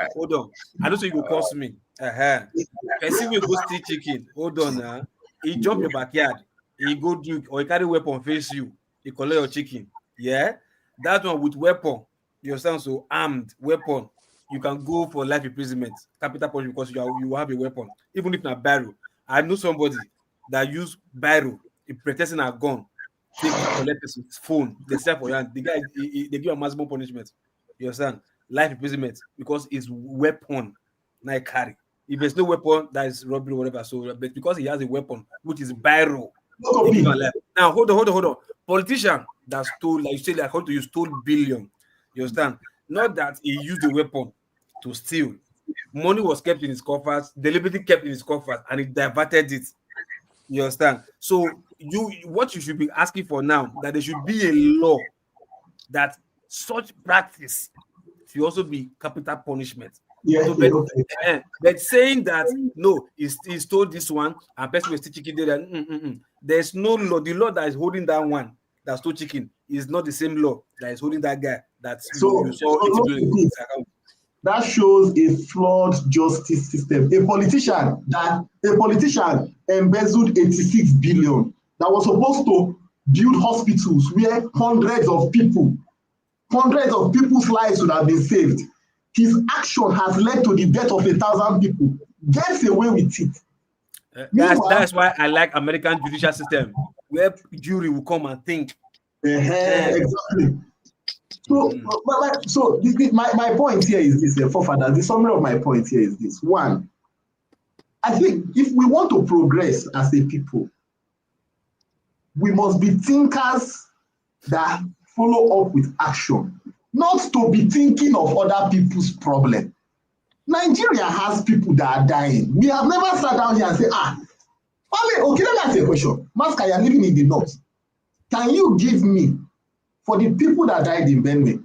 I know you will cost me. Person will go steal chicken. Hold on. He jump your backyard. He go do, or he carry weapon face you. He collect your chicken. Yeah, that one with weapon. You understand? So armed weapon, you can go for life imprisonment, capital punishment, because you have a weapon, even if not barrel. I know somebody that use barrel, he protecting a gun, take collect his phone, they sell for you. The guy, they give a maximum punishment. You understand? Life imprisonment because it's weapon, not carry. If there's no weapon, that is robbery or whatever. So, but because he has a weapon, which is barrel. Now hold on. Politician that stole, like you say, like how to use stole billion. You understand? Not that he used the weapon to steal. Money was kept in his coffers, deliberately kept in his coffers, and he diverted it. You understand? So what you should be asking for now, that there should be a law that such practice should also be capital punishment. Yeah, so, but saying that no, he stole this one and person will still chicken there, There's no law. The law that is holding that one that stole chicken is not the same law that is holding that guy that's you saw it. That shows a flawed justice system. A politician embezzled 86 billion that was supposed to build hospitals where hundreds of people's lives would have been saved. His action has led to the death of 1,000 people. Gets away with it. That's why I like American judicial system, where jury will come and think. Exactly. So, my point here is this, forefathers. The summary of my point here is this. One, I think if we want to progress as a people, we must be thinkers that follow up with action, not to be thinking of other people's problem. Nigeria has people that are dying. We have never sat down here and said, okay, let me ask you a question. Maska, you're living in the north. Can you give me, for the people that died in Benue,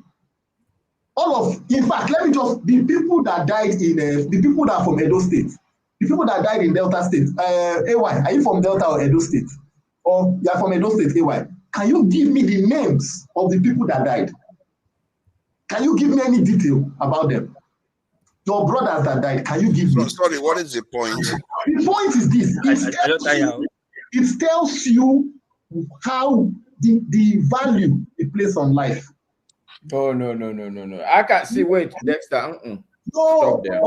in fact, let me just, the people that died in, the people that are from Edo State, the people that died in Delta State, AY, are you from Delta or Edo State? Or you're from Edo State, AY? Can you give me the names of the people that died? Can you give me any detail about them? Your brothers that died, can you give me? Sorry, what is the point? The point is this. It tells you how the value it places on life. Oh, no. I can't see. Wait, Dexter. No. Okay.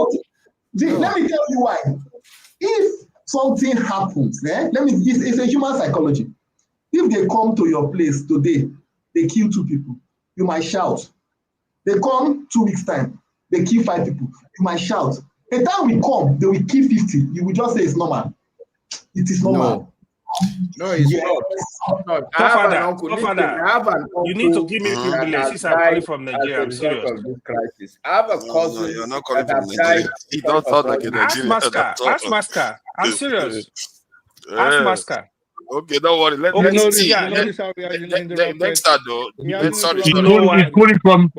Let me tell you why. If something happens, it's a human psychology. If they come to your place today, they kill 2 people, you might shout. They come 2 weeks' time, they kill 5 people, you might shout. The time we come, they will kill 50. You will just say it's normal. It is normal. No, it's not. Father, you need to give me privilege since I'm calling from Nigeria. I'm serious. I have a cousin. You're not calling from Nigeria. He don't sound like a Nigerian. Ask Maska. I'm serious. Ask Maska. Okay, don't worry. Let's see. Next time, though. Sorry. He's calling from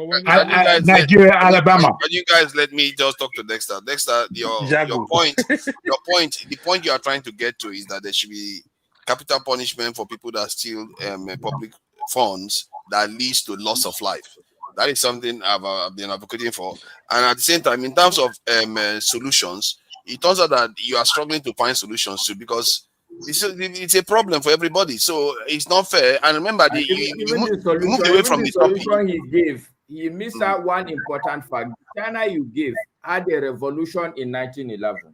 Nigeria, Alabama. Can you guys let me just talk to Dexter? Dexter, your point. The point you are trying to get to is that there should be capital punishment for people that steal public funds that leads to loss of life. That is something I've been advocating for. And at the same time, in terms of solutions, it turns out that you are struggling to find solutions too, because it's a problem for everybody. So it's not fair. And remember, you moved away from the topic. He missed out one important fact. China, you gave, had a revolution in 1911.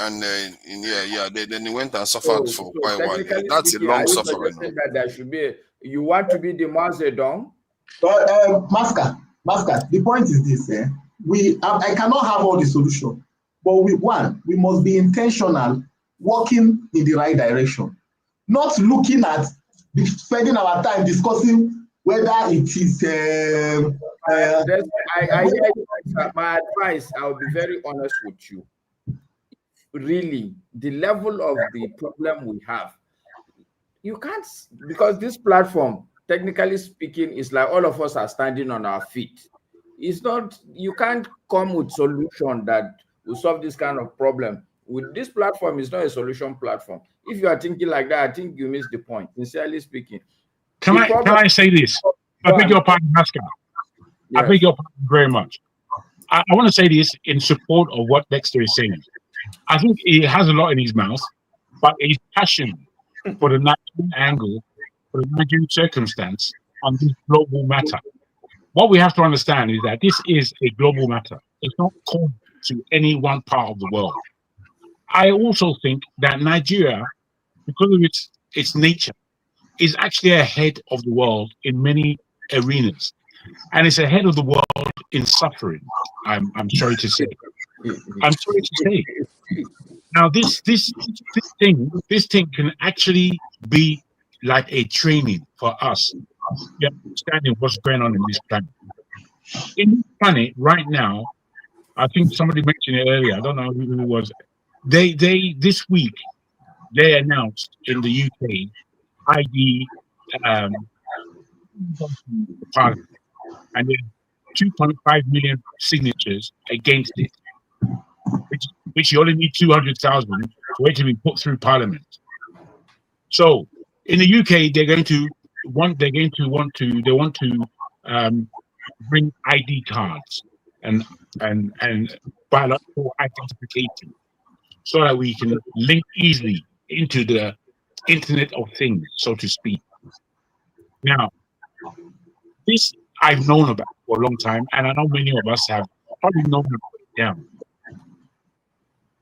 And then he went and suffered for quite a while. That's a long suffering. That should be. You want to be the Mazedon? But Maska, the point is this: I cannot have all the solution, but we must be intentional, working in the right direction, not looking at spending our time discussing whether it is. I hear you. My advice, I will be very honest with you. Really, the level of the problem we have, you can't, because this platform, technically speaking, is like all of us are standing on our feet. It's not, you can't come with solution that will solve this kind of problem. With this platform, it's not a solution platform. If you are thinking like that, I think you missed the point, sincerely speaking. Can I say this? I beg your pardon, Pascal. Yes. I beg your pardon very much. I want to say this in support of what Dexter is saying. I think he has a lot in his mouth, but his passion for the Nigerian angle, for the Nigerian circumstance on this global matter. What we have to understand is that this is a global matter. It's not called to any one part of the world. I also think that Nigeria, because of its nature, is actually ahead of the world in many arenas. And it's ahead of the world in suffering, I'm sorry to say. I'm sorry to say. Now, this thing can actually be like a training for us, understanding what's going on in this planet. In this planet right now, I think somebody mentioned it earlier. I don't know who it was. They this week they announced in the UK ID Parliament, and there's 2.5 million signatures against it, which you only need 200,000 for it to be put through Parliament. So in the UK, they want to bring ID cards and biological identification, so that we can link easily into the Internet of Things, so to speak. Now, this I've known about for a long time, and I know many of us have probably known about it down.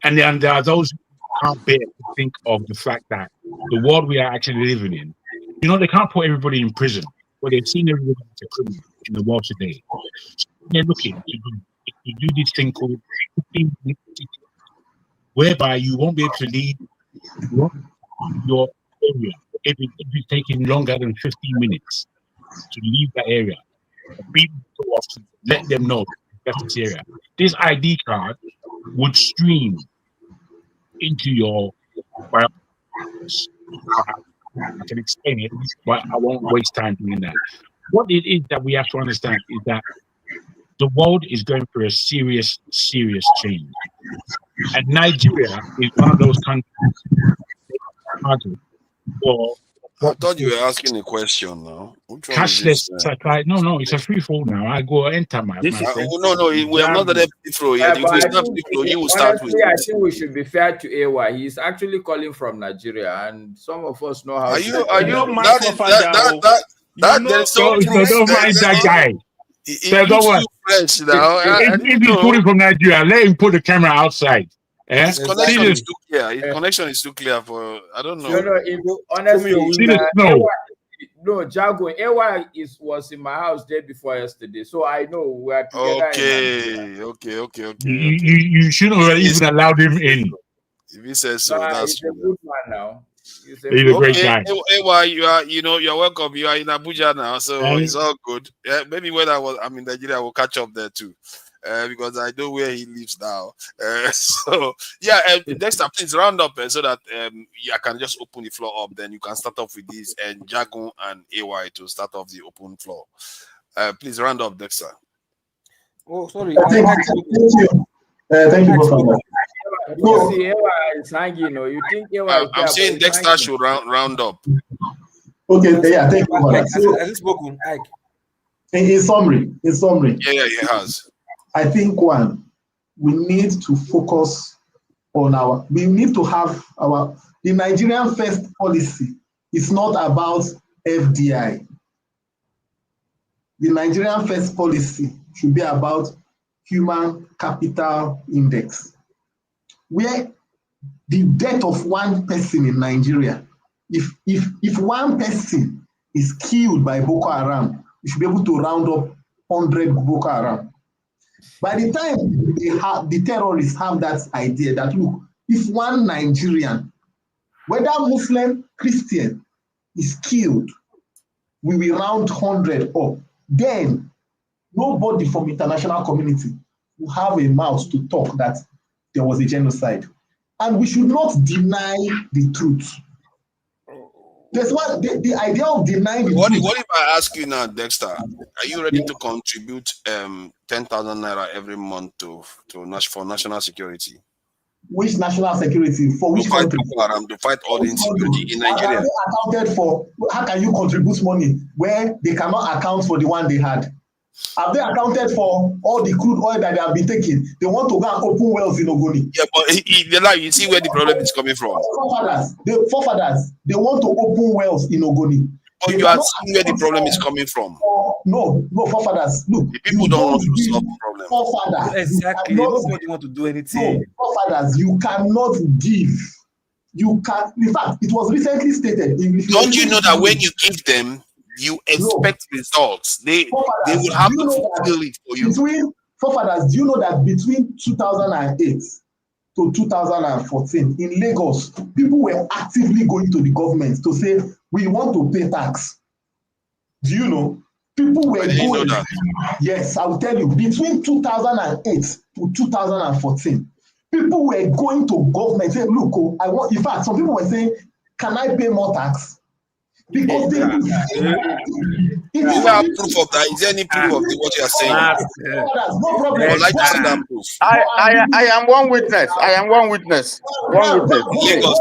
And then there are those who can't bear to think of the fact that the world we are actually living in, they can't put everybody in prison, but they've seen everybody as a criminal in the world today. So they're looking to do this thing called 15 minutes, whereby you won't be able to leave your area if it's taking longer than 15 minutes to leave that area. People go off to let them know that's this area. This ID card would stream into your biography. I can explain it, but I won't waste time doing that. What it is that we have to understand is that the world is going through a serious, serious change. And Nigeria is one of those countries for I thought you were asking a question now. cashless supply. No, it's a free fall now. I go enter my. We are not that free yet. If we start free flow, you will start with. I think we should be fair to AY. He's actually calling from Nigeria, and some of us know how. Are you there's so don't mind that guy. Don't worry. If he's calling from Nigeria, let him put the camera outside. His connection is too clear. His connection is too clear for I don't know. Honestly, Jago, AY was in my house day before yesterday, so I know we are together. Okay. You shouldn't have even allowed him in. If he says so, that's he's a good man now. He's a great guy. AY, you're welcome. You are in Abuja now, so it's all good. Yeah, maybe when I'm in Nigeria, I will catch up there too. Because I know where he lives now. Dexter, please round up so that I can just open the floor up. Then you can start off with this, and Jagun and AY to start off the open floor. Please round up, Dexter. Oh, sorry. Thank you. Thank you, Professor. I'm saying Dexter should round up. Okay, yeah, thank you. In summary. Yeah, he has. I think we need to focus on we need to have the Nigerian first policy. It's not about FDI. The Nigerian first policy should be about human capital index, where the death of one person in Nigeria, if one person is killed by Boko Haram, we should be able to round up 100 Boko Haram. By the time the terrorists have that idea that, look, if one Nigerian, whether Muslim, Christian, is killed, we will round 100 up. Then nobody from international community will have a mouth to talk that there was a genocide. And we should not deny the truth. That's what the idea of denying the truth. What if I ask you now, Dexter? Are you ready to contribute 10,000 naira every month for national security? Which national security? For which country? To fight all the insecurity in Nigeria. Are they accounted for? How can you contribute money where they cannot account for the one they had? Have they accounted for all the crude oil that they have been taking? They want to go and open wells in Ogoni. Yeah, but you see where the problem is coming from. Forefathers, they want to open wells in Ogoni. But you are seeing where the problem is coming from. No, forefathers. Look, the people don't want to solve the problem. Forefathers, exactly. Nobody want to do anything. No, forefathers, you cannot give. You can. In fact, it was recently stated. Don't you know that when you give them, you expect results? They will have to fulfill it for you. Forefathers, do you know that between 2008 to 2014 in Lagos, people were actively going to the government to say, we want to pay tax. Do you know? People were going. Yes, I will tell you. Between 2008 to 2014, people were going to government saying, look, I want. In fact, some people were saying, can I pay more tax? Because they you have proof of that. Is there any proof of what you are saying? No problem. I'd like to see that proof. I am one witness. I am one witness. One witness. Lagos.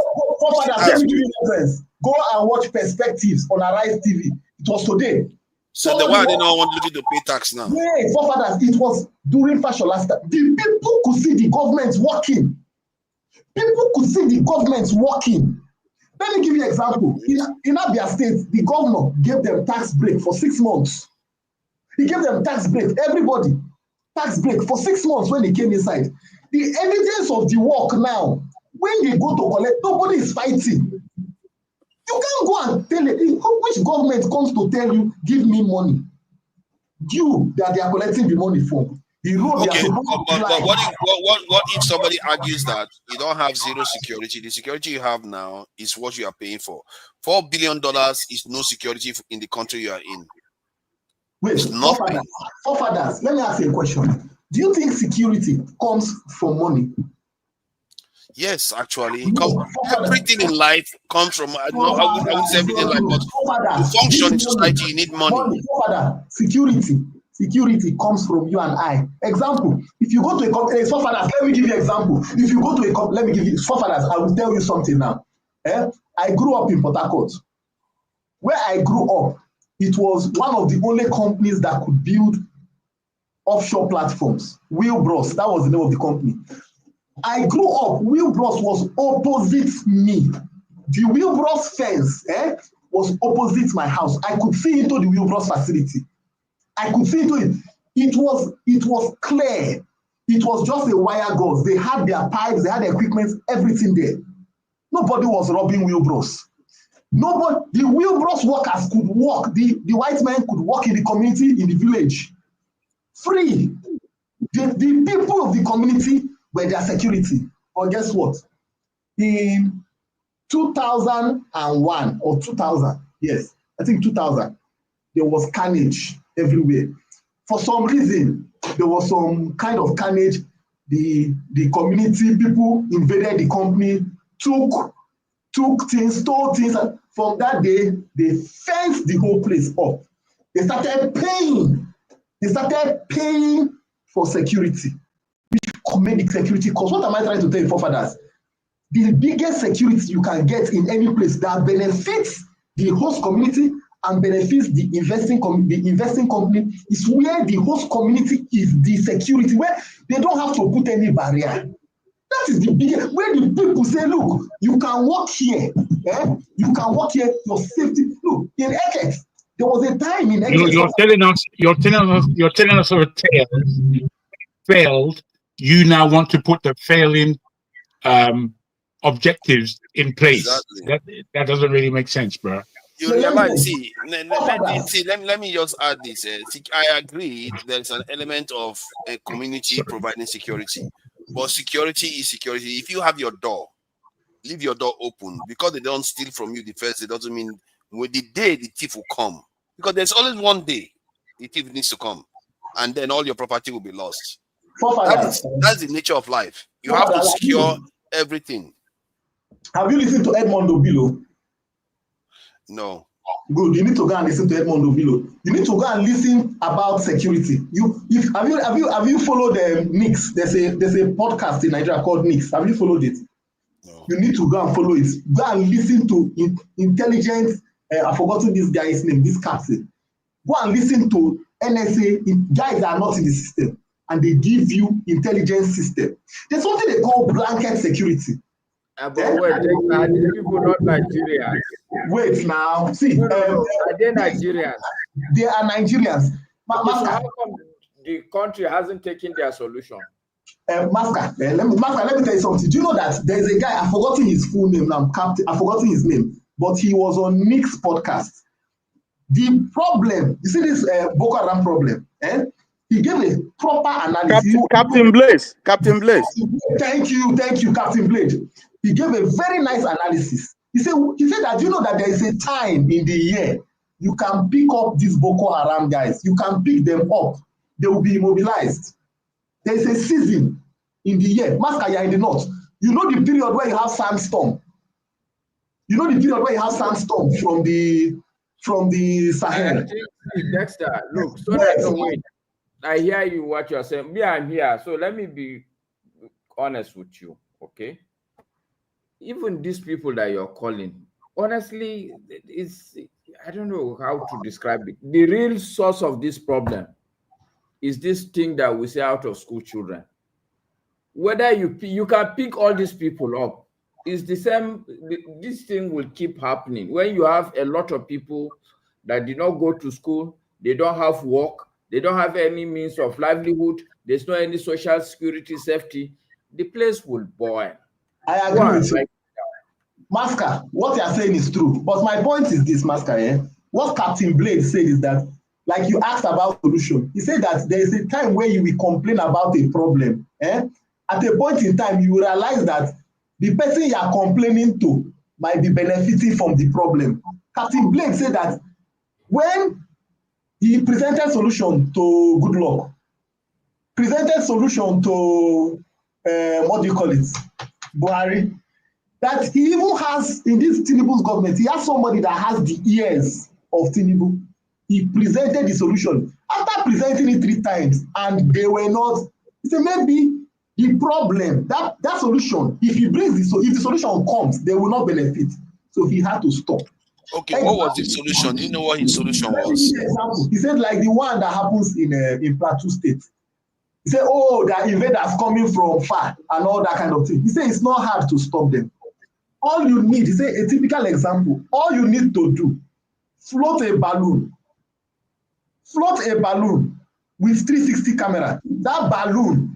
Go and watch Perspectives on Arise TV. It was today. So the why they don't want you to pay tax now? Yeah, forefathers, it was during Fashion last time. The people could see the government working. People could see the government working. Let me give you an example. In Abia State, the governor gave them tax break for 6 months. He gave them tax break, everybody. Tax break for 6 months when they came inside. The evidence of the work now, when they go to collect, nobody is fighting. You can't go and tell it. Which government comes to tell you, give me money? You that they are collecting the money for. The road Okay, they are but what if somebody argues that you don't have zero security? The security you have now is what you are paying for. $4 billion is no security in the country you are in. Wait, forefathers, let me ask you a question. Do you think security comes from money? Yes, actually. Everything in life comes from, I wouldn't say everything in life, but to function in society, you need money. Security comes from you and I. Example, if you go to a company, forefathers, let me give you an example. If you go to a company, let me give you, forefathers, I will tell you something now. I grew up in Port Harcourt. Where I grew up, it was one of the only companies that could build offshore platforms. Wheelbros, that was the name of the company. I grew up, Wheelbros was opposite me. The Wheelbros fence was opposite my house. I could see into the Wheelbros facility. I could see into it. It was clear. It was just a wire gauze. They had their pipes, they had their equipment, everything there. Nobody was robbing Wheelbros. Nobody, the Wheelbros workers could walk. The white men could walk in the community, in the village. Free. The people of the community were their security. But guess what? In 2001 or 2000, yes, I think 2000, there was carnage everywhere. For some reason, there was some kind of carnage. The community people invaded the company, took things, stole things. From that day, they fenced the whole place up. They started paying. For security, which made the security cost. What am I trying to tell you, forefathers? The biggest security you can get in any place that benefits the host community and benefits the investing company is where the host community is the security, where they don't have to put any barrier. That is the biggest, where the people say, look, you can walk here, you can walk here for safety. Look, in Essex, there was a time in Essex. You're telling us of a tale failed. You now want to put the failing objectives in place. Exactly. That doesn't really make sense, bro. You realize, let me just add this. I agree there's an element of a community providing security, but security is security. If you have your door, leave your door open, because they don't steal from you the first day, doesn't mean with the day the thief will come, because there's always one day the thief needs to come, and then all your property will be lost. That's the nature of life. You have to secure everything. Have you listened to Edmond Obilo? No. Good. You need to go and listen to Edmond Obilo. You need to go and listen about security. Have you followed NICS? There's a podcast in Nigeria called NICS. Have you followed it? No. You need to go and follow it. Go and listen to intelligence. I've forgotten this guy's name. This captain. Go and listen to NSA. Guys that are not in the system, and they give you intelligence system. There's something they call blanket security. But wait, are these people not Nigerians? Wait now. See, are they Nigerians? They are Nigerians. How come the country hasn't taken their solution? Master, let me tell you something. Do you know that there is a guy, I've forgotten his full name now, I've forgotten his name, but he was on Nick's podcast. The problem, you see this Boko Haram problem, he gave a proper analysis. Captain Blaze. Thank you, Captain Blaze. He gave a very nice analysis. He said that you know that there is a time in the year you can pick up these Boko Haram guys. You can pick them up. They will be immobilized. There is a season in the year. Master, you are in the north. You know the period where you have sandstorm. From the Sahel. Dexter, look, so that no wait. I hear you what you're saying. Me, I'm here. So let me be honest with you, okay? Even these people that you're calling, honestly, I don't know how to describe it. The real source of this problem is this thing that we say out of school children. Whether you can pick all these people up, it's the same. This thing will keep happening when you have a lot of people that did not go to school, they don't have work, they don't have any means of livelihood, there's no any social security safety, the place will boil. I agree with you. Masca, what you are saying is true. But my point is this, Masca, what Captain Blade said is that, like you asked about solution, he said that there is a time where you will complain about a problem. At a point in time, you will realize that the person you are complaining to might be benefiting from the problem. Captain Blade said that when he presented solution to Goodluck, presented solution to, what do you call it, Buhari, that he even has, in this Tinubu's government, he has somebody that has the ears of Tinubu. He presented the solution. After presenting it 3 times, and they were not, he said maybe the problem, that solution, if he brings if the solution comes, they will not benefit. So he had to stop. Okay, what was the solution? Do you know what his solution was? He said like the one that happens in Plateau State. He said, oh, there are invaders coming from far and all that kind of thing. He said it's not hard to stop them. All you need, he said, a typical example, all you need to do, float a balloon with 360 camera. That balloon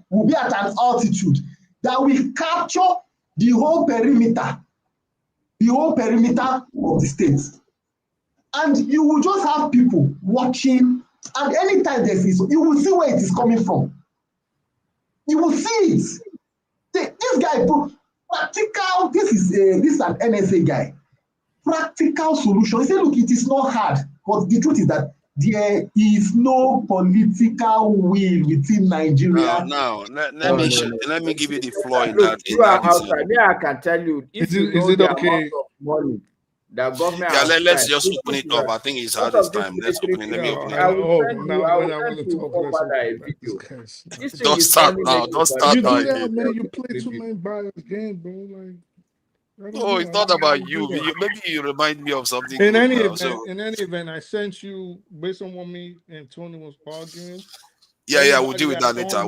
will be at an altitude that will capture the whole perimeter of the state. And you will just have people watching, and anytime there's this, you will see where it is coming from. You will see it. This guy, practical, this is an NSA guy. Practical solution. He said, look, it is not hard, but the truth is that there is no political will within Nigeria. Now, let me give you the floor in Look, that. You are outside. I can tell you, if you know the amount of money that government let's just open it up. I think he's had his time. Let's open it. Let me open it up. I will send you over a video. Don't start now. Don't start You now. do that, man. You play too many biased games, bro. Like, oh, it's not about you. Maybe you remind me of something. In any event, I sent you based on what me and Tony was arguing. Yeah, we'll deal with that later.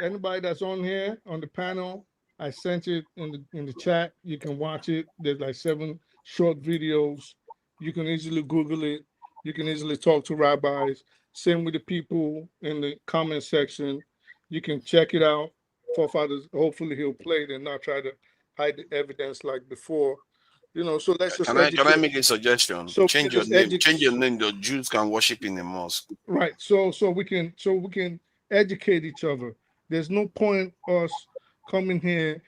Anybody that's on here on the panel, I sent it in the chat. You can watch it. There's like 7 short videos. You can easily Google it. You can easily talk to rabbis. Same with the people in the comment section. You can check it out. Forefathers, hopefully he'll play it and not try to hide the evidence like before. So let's just can I make a suggestion? So change your name. Change your name. The Jews can worship in the mosque. Right. So we can educate each other. There's no point us coming here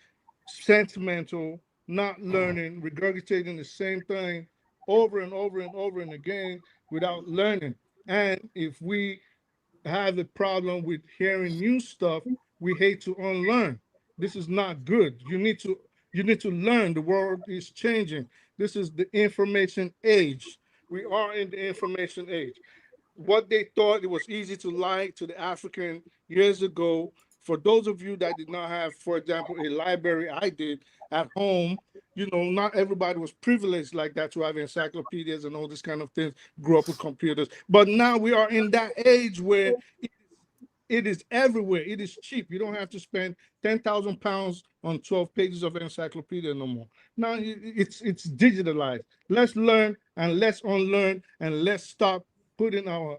sentimental, not learning, regurgitating the same thing over and over and over and again without learning. And if we have a problem with hearing new stuff, we hate to unlearn. This is not good. You need to learn. The world is changing. This is the information age. We are in the information age. What they thought it was easy to lie to the African years ago, for those of you that did not have, for example, a library, I did at home, not everybody was privileged like that to have encyclopedias and all this kind of things, grew up with computers. But now we are in that age where it is everywhere. It is cheap. You don't have to spend 10,000 pounds on 12 pages of encyclopedia no more. Now it's digitalized. Let's learn and let's unlearn and let's stop putting our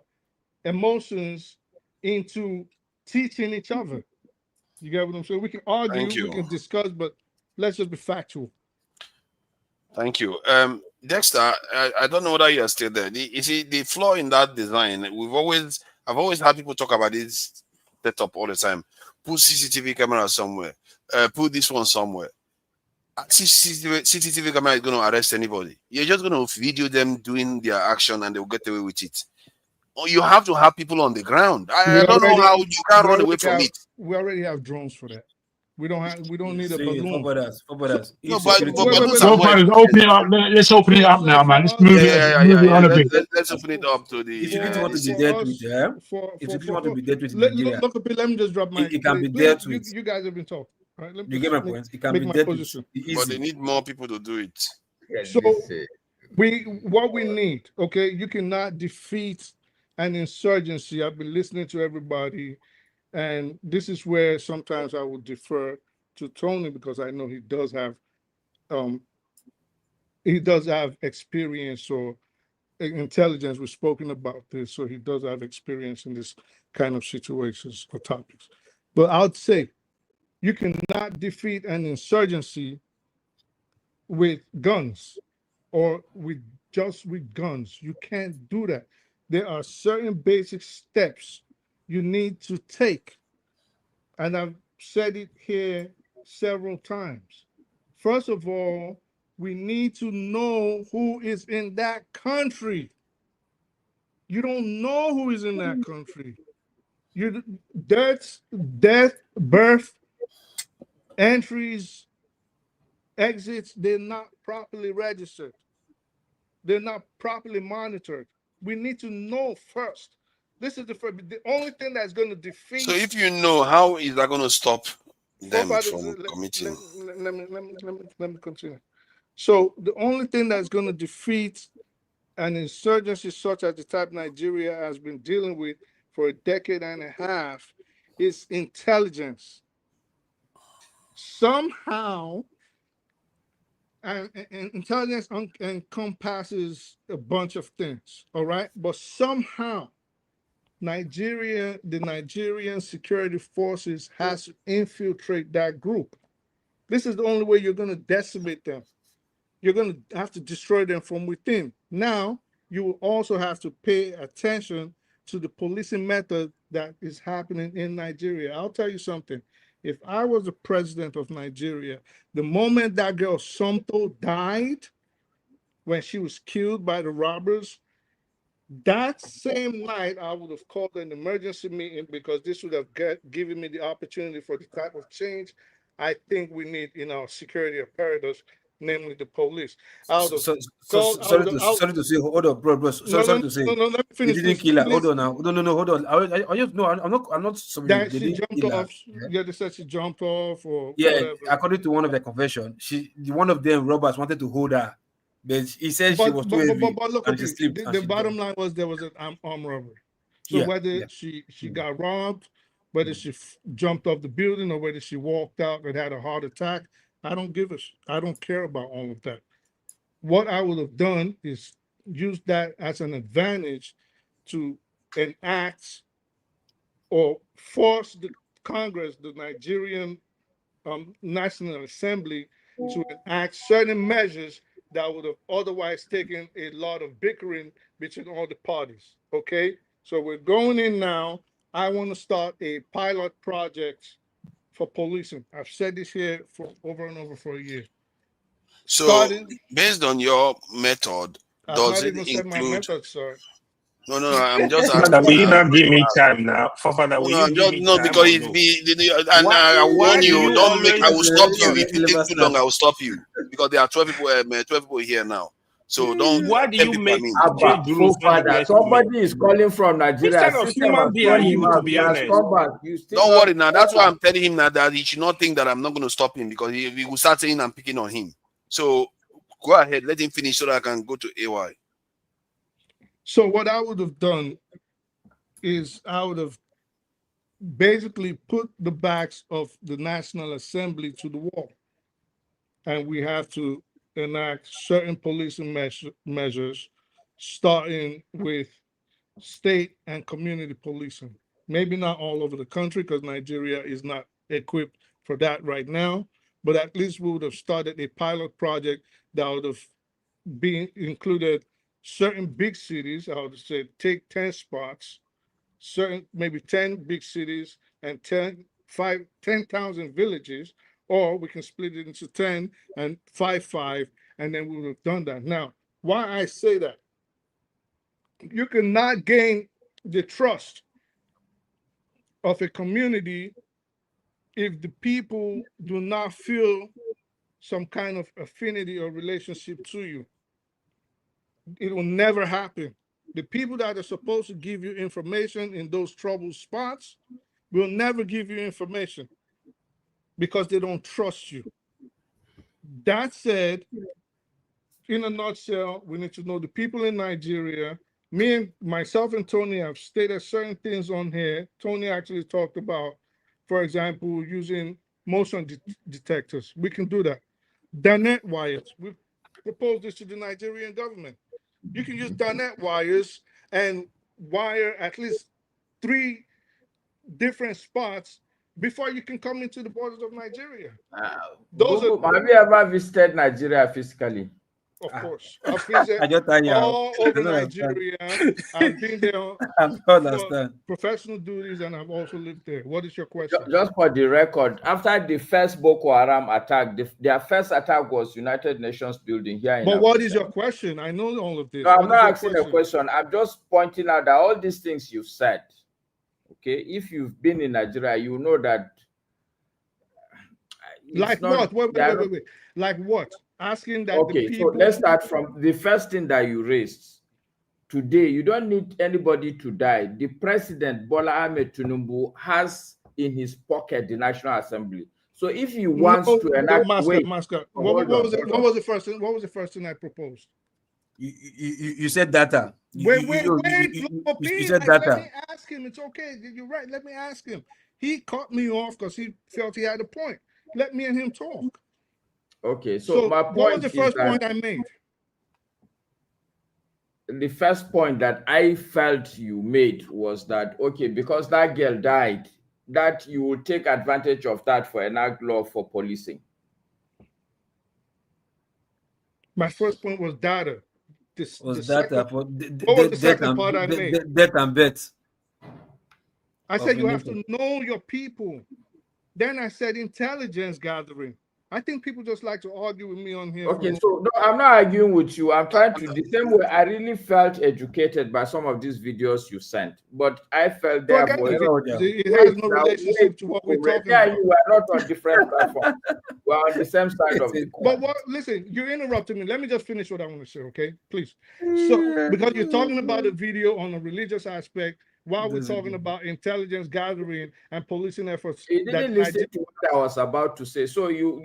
emotions into teaching each other. You get what I'm saying? We can argue, we can discuss, but let's just be factual. Thank you. Dexter, I don't know whether you are still there. You see, the flaw in that design, I've always had people talk about this setup all the time. Put CCTV camera somewhere. Put this one somewhere. CCTV camera is going to arrest anybody. You're just going to video them doing their action and they'll get away with it. Or you have to have people on the ground. I don't know how you can't run away from it. We already have drones for that. We don't need a balloon. Open it up. Let's open it up now, man. Let's move it on a bit. Let's open it up to the. If you really want to be dealt with, if you really want to be dealt with Nigeria, look, let me just drop my. It can be dealt with. You guys have been talking. Right? Let me You get my make, point. It can make be my dealt position. with But they easy. need more people to do it. So what we need, okay, you cannot defeat an insurgency. I've been listening to everybody, and this is where sometimes I will defer to Tony because I know um he does have experience or intelligence. We've spoken about this, so he does have experience in this kind of situations or topics. But I would say you cannot defeat an insurgency with guns or with guns. You can't do that. There are certain basic steps you need to take. And I've said it here several times. First of all, we need to know who is in that country. You don't know who is in that country. You death, birth, entries, exits, they're not properly registered. They're not properly monitored. We need to know first. This is the only thing that's going to defeat. So if you know, how is that going to stop them from committing? Let me continue. So the only thing that's going to defeat an insurgency such as the type Nigeria has been dealing with for a decade and a half is intelligence. Somehow, and intelligence encompasses a bunch of things, all right? But somehow, the Nigerian security forces has to infiltrate that group. This is the only way you're going to decimate them. You're going to have to destroy them from within. Now, you will also have to pay attention to the policing method that is happening in Nigeria. I'll tell you something. If I was the president of Nigeria, the moment that girl Somto died, when she was killed by the robbers, that same night I would have called an emergency meeting because this would have given me the opportunity for the type of change I think we need in our security apparatus, namely the police. Sorry to say, hold on, bro. Sorry to say, no, let me finish. You didn't kill her. Hold on now. No, hold on. I just no, I'm not. That she jumped off. Yeah, they said she jumped off or whatever. According to one of the confession, one of them robbers wanted to hold her, but he said she was too heavy look, and she slipped. The bottom line was there was an armed robbery. So whether she got robbed, whether she jumped off the building, or whether she walked out and had a heart attack, I don't care about all of that. What I would have done is use that as an advantage to enact or force the Congress, the Nigerian National Assembly, to enact certain measures that would have otherwise taken a lot of bickering between all the parties. Okay, so we're going in now. I want to start a pilot project for policing. I've said this here for over and over for a year. So, based on your method, does it include? My method, sir. No, I'm just asking. Will you not give me time now? Father, will you give me time? Because I warn you, don't make. I will stop you if you take too long. I will stop you because there are 12 people here now. So don't. Why do you make change rules? Somebody is calling from Nigeria. What kind of human being are you, to be honest? Don't worry now. That's why I'm telling him now that he should not think that I'm not going to stop him because he will start saying I'm picking on him. So go ahead, let him finish so that I can go to AY. So what I would have done is I would have basically put the backs of the National Assembly to the wall. And we have to enact certain policing measures, starting with state and community policing. Maybe not all over the country because Nigeria is not equipped for that right now, but at least we would have started a pilot project that would have been included certain big cities. I would say take 10 spots, maybe 10 big cities and 10,000 villages, or we can split it into 10 and 5, and then we would have done that. Now, why I say that? You cannot gain the trust of a community if the people do not feel some kind of affinity or relationship to you. It will never happen. The people that are supposed to give you information in those troubled spots will never give you information. because they don't trust you. That said, in a nutshell, we need to know the people in Nigeria. Me and myself and Tony have stated certain things on here. Tony actually talked about, for example, using motion detectors. We can do that. Danet wires. We proposed this to the Nigerian government. You can use Danet wires and wire at least 3 different spots before you can come into the borders of Nigeria. Have you ever visited Nigeria physically? Of course. I've visited all over Nigeria. I've been there for professional duties, and I've also lived there. What is your question? Just for the record, after the first Boko Haram attack, their first attack was United Nations building here in But Abuja. what is your question? I know all of this. No, I'm not asking a question. I'm just pointing out that all these things you've said, okay, if you've been in Nigeria, you know that. Like what? Wait. Like what? Asking that. Okay, the people... so let's start from the first thing that you raised. Today, you don't need anybody to die. The president, Bola Ahmed Tinubu, has in his pocket the National Assembly. So if he wants to enact... What was the first thing? What was the first thing I proposed? You said data. You said data. Let me ask him. It's okay. You're right. Let me ask him. He cut me off because he felt he had a point. Let me and him talk. Okay, so my point what was the first is point I made? The first point that I felt you made was that, okay, because that girl died, that you will take advantage of that for enact law for policing. My first point was data. What was the second part I made? Death and bet. I said you have to know your people. Then I said intelligence gathering. I think people just like to argue with me on here. Okay, so no, I'm not arguing with you. I'm trying to, the same way I really felt educated by some of these videos you sent, but I felt their voice. It has no relationship to what we're talking about. You are not on different platforms. We're on the same side of the coin. But listen, you interrupted me. Let me just finish what I want to say, okay? Please. So, because you're talking about a video on a religious aspect, while we're talking about intelligence gathering and policing efforts. You didn't listen to what I was about to say. So let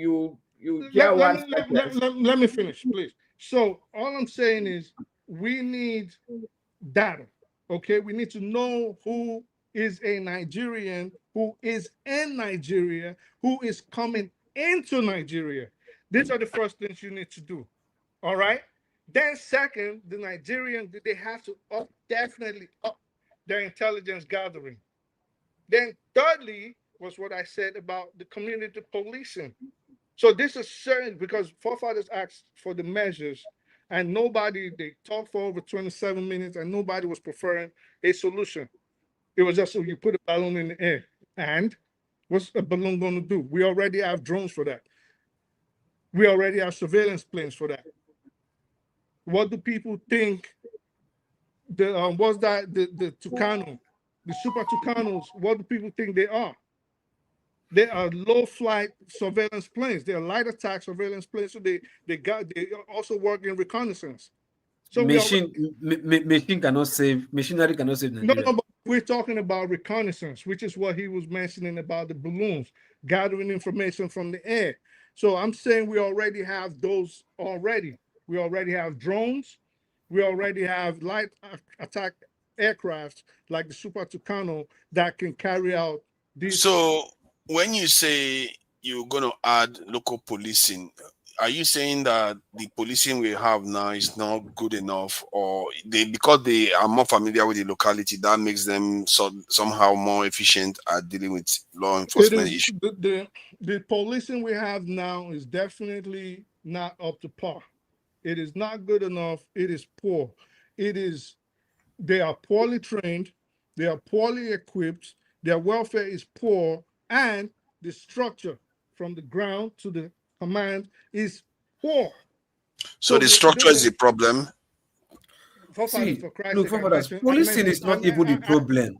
me finish, please. So all I'm saying is we need data. Okay, we need to know who is a Nigerian, who is in Nigeria, who is coming into Nigeria. These are the first things you need to do. All right. Then second, the Nigerian, they have to definitely up their intelligence gathering. Then thirdly was what I said about the community policing. So this is certain because forefathers asked for the measures and they talked for over 27 minutes and nobody was preferring a solution. It was just so you put a balloon in the air. And what's a balloon going to do? We already have drones for that. We already have surveillance planes for that. What do people think? The Tucano, the Super Tucanos, what do people think they are? They are low flight surveillance planes. They are light attack surveillance planes. So they also work in reconnaissance. So machinery cannot save Nigeria. No, but we're talking about reconnaissance, which is what he was mentioning about the balloons, gathering information from the air. So I'm saying we already have those already. We already have drones. We already have light attack aircraft like the Super Tucano that can carry out these. So when you say you're going to add local policing, are you saying that the policing we have now is not good enough, or because they are more familiar with the locality, that makes them somehow more efficient at dealing with law enforcement issues? The policing we have now is definitely not up to par. It is not good enough. It is poor. They are poorly trained. They are poorly equipped. Their welfare is poor. And the structure from the ground to the command is poor. So the structure is the problem. Policing is not even the problem.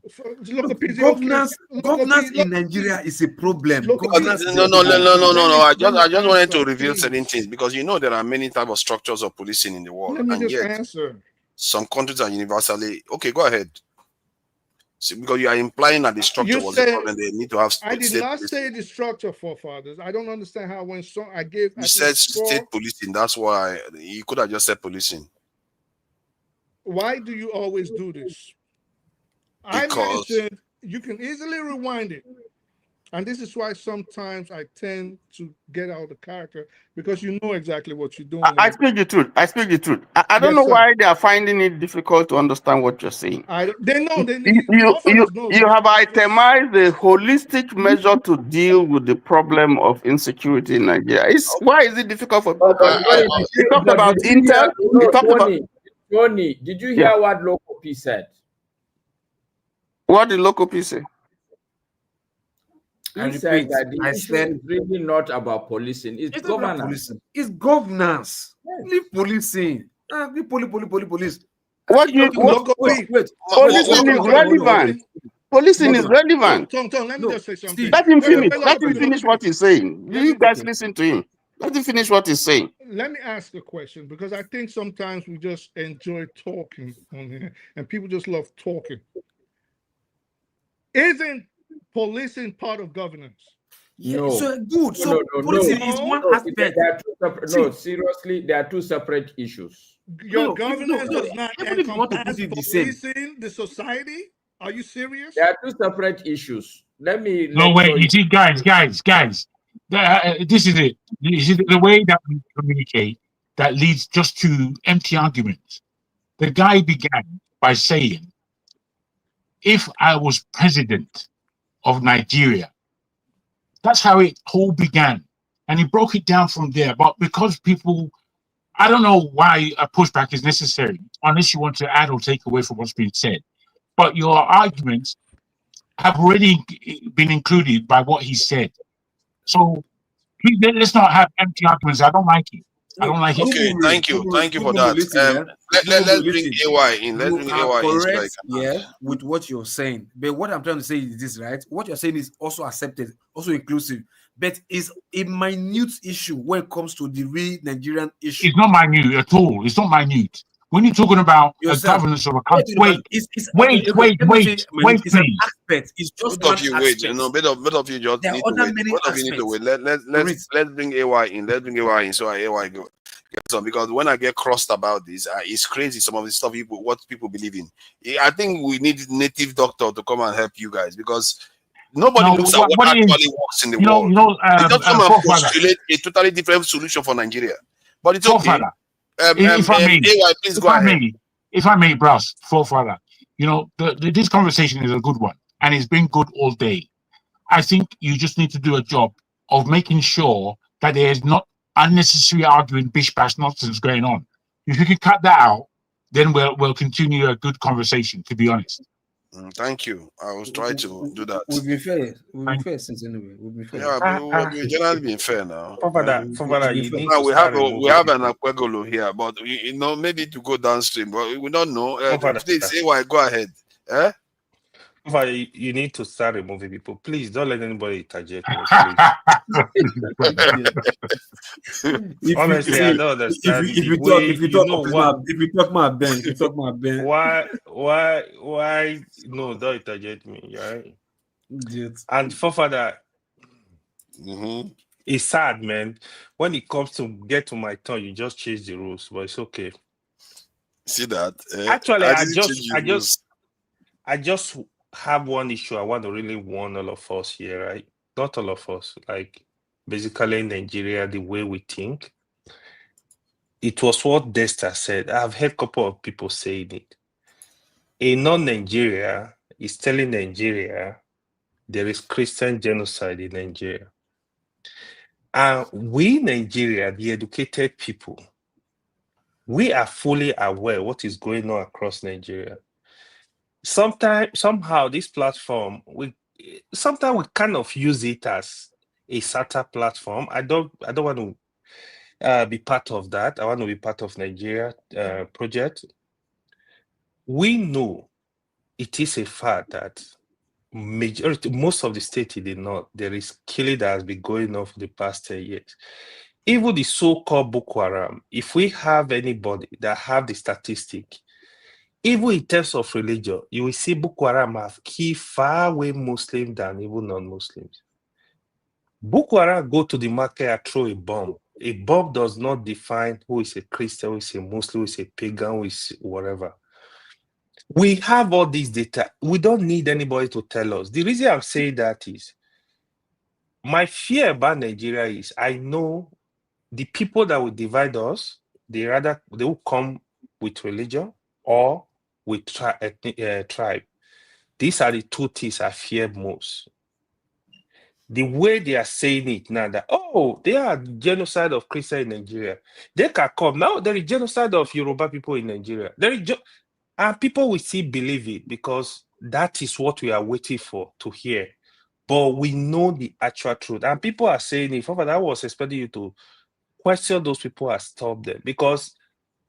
Governance in Nigeria is a problem. No. I just wanted to reveal certain things because there are many types of structures of policing in the world. Let me just answer. Some countries are universally okay. Go ahead. See, because you are implying that the structure was the problem. They need to have I did state not policing. say the structure, forefathers. I don't understand how when I gave. You said state policing. That's why you could have just said policing. Why do you always do this? Because I mentioned you can easily rewind it. And this is why sometimes I tend to get out of the character, because you know exactly what you're doing. I speak the truth. I speak the truth. I don't know why they are finding it difficult to understand what you're saying. They know. You have itemized the holistic measure to deal with the problem of insecurity in Nigeria. Why is it difficult for people? You talked about Intel. You talked about Tony. Did you hear what Local Peace said? What did Local Peace say? He said that the issue is really not about policing. It's governance. It's governance. Leave policing. Leave police. What you wait. Policing is relevant. Policing is relevant. Tom, let me just say something. Let him finish. Let him finish what he's saying. You guys listen to him. Let him finish what he's saying. Let me ask a question, because I think sometimes we just enjoy talking on here, and people just love talking. Isn't policing part of governance? No. So good. So policing is one aspect. No, seriously, there are two separate issues. Your governance does not encompass policing the society? Are you serious? There are two separate issues. Let me. No, wait. You see, guys. This is it. This is the way that we communicate that leads just to empty arguments. The guy began by saying, if I was president of Nigeria, that's how it all began. And he broke it down from there. But because people, I don't know why a pushback is necessary, unless you want to add or take away from what's been said. But your arguments have already been included by what he said. So please, let's not have empty arguments. I don't like it. I don't like it. Okay, thank you for that. Let's bring AY in. Let's bring AY in. Correct, with what you're saying. But what I'm trying to say is this, right? What you're saying is also accepted, also inclusive, but it's a minute issue when it comes to the real Nigerian issue. It's not minute at all. It's not minute. When you're talking about the governance of a country, wait, it's please. an aspect. It's just both of you wait. Both of you just need to wait. Both of you need to wait. Let's bring AY in. Let's bring AY in so AY go. Because when I get crossed about this, it's crazy. Some of the stuff what people believe in. I think we need native doctor to come and help you guys, because nobody looks at what actually works in the world. They just come and postulate a totally different solution for Nigeria. But it's okay. If I may, Brass, forefather, this conversation is a good one, and it's been good all day. I think you just need to do a job of making sure that there is not unnecessary arguing, bish bash nonsense going on. If you can cut that out, then we'll continue a good conversation, to be honest. Thank you. I will try to do that. We'll be fair. We'll be fair since anyway. We'll be fair. Yeah, we're generally being fair now. We have an Akwegolo here, but maybe to go downstream, but we don't know. Please, AY, go ahead. You need to start removing people. Please don't let anybody interject. Honestly, I don't understand. If you talk my Ben. Why? No, don't interject me, right? And forefather, it's sad, man. When it comes to get to my turn, you just change the rules, but it's okay. See that? Actually, I just have one issue I want to really warn all of us here, right? Not all of us, like basically in Nigeria, the way we think. It was what Desta said. I've heard a couple of people saying it. A non-Nigeria is telling Nigeria there is Christian genocide in Nigeria. And we, Nigeria, the educated people, we are fully aware what is going on across Nigeria. Somehow, this platform, sometimes we kind of use it as a SATA platform. I don't want to be part of that. I want to be part of Nigeria project. We know it is a fact that most of the state in the north, there is killing that has been going on for the past 10 years. Even the so-called Boko Haram, if we have anybody that have the statistic, even in terms of religion, you will see Boko Haram have killed far way Muslims than even non-Muslims. Boko Haram go to the market and throw a bomb. A bomb does not define who is a Christian, who is a Muslim, who is a pagan, who is whatever. We have all these data. We don't need anybody to tell us. The reason I'm saying that is my fear about Nigeria is I know the people that will divide us, they will come with religion or with tribe. These are the two things I fear most. The way they are saying it now that, oh, they are genocide of Christians in Nigeria. They can come. Now there is genocide of Yoruba people in Nigeria. And people will still believe it because that is what we are waiting for to hear. But we know the actual truth. And people are saying it. I was expecting you to question those people and stop them. Because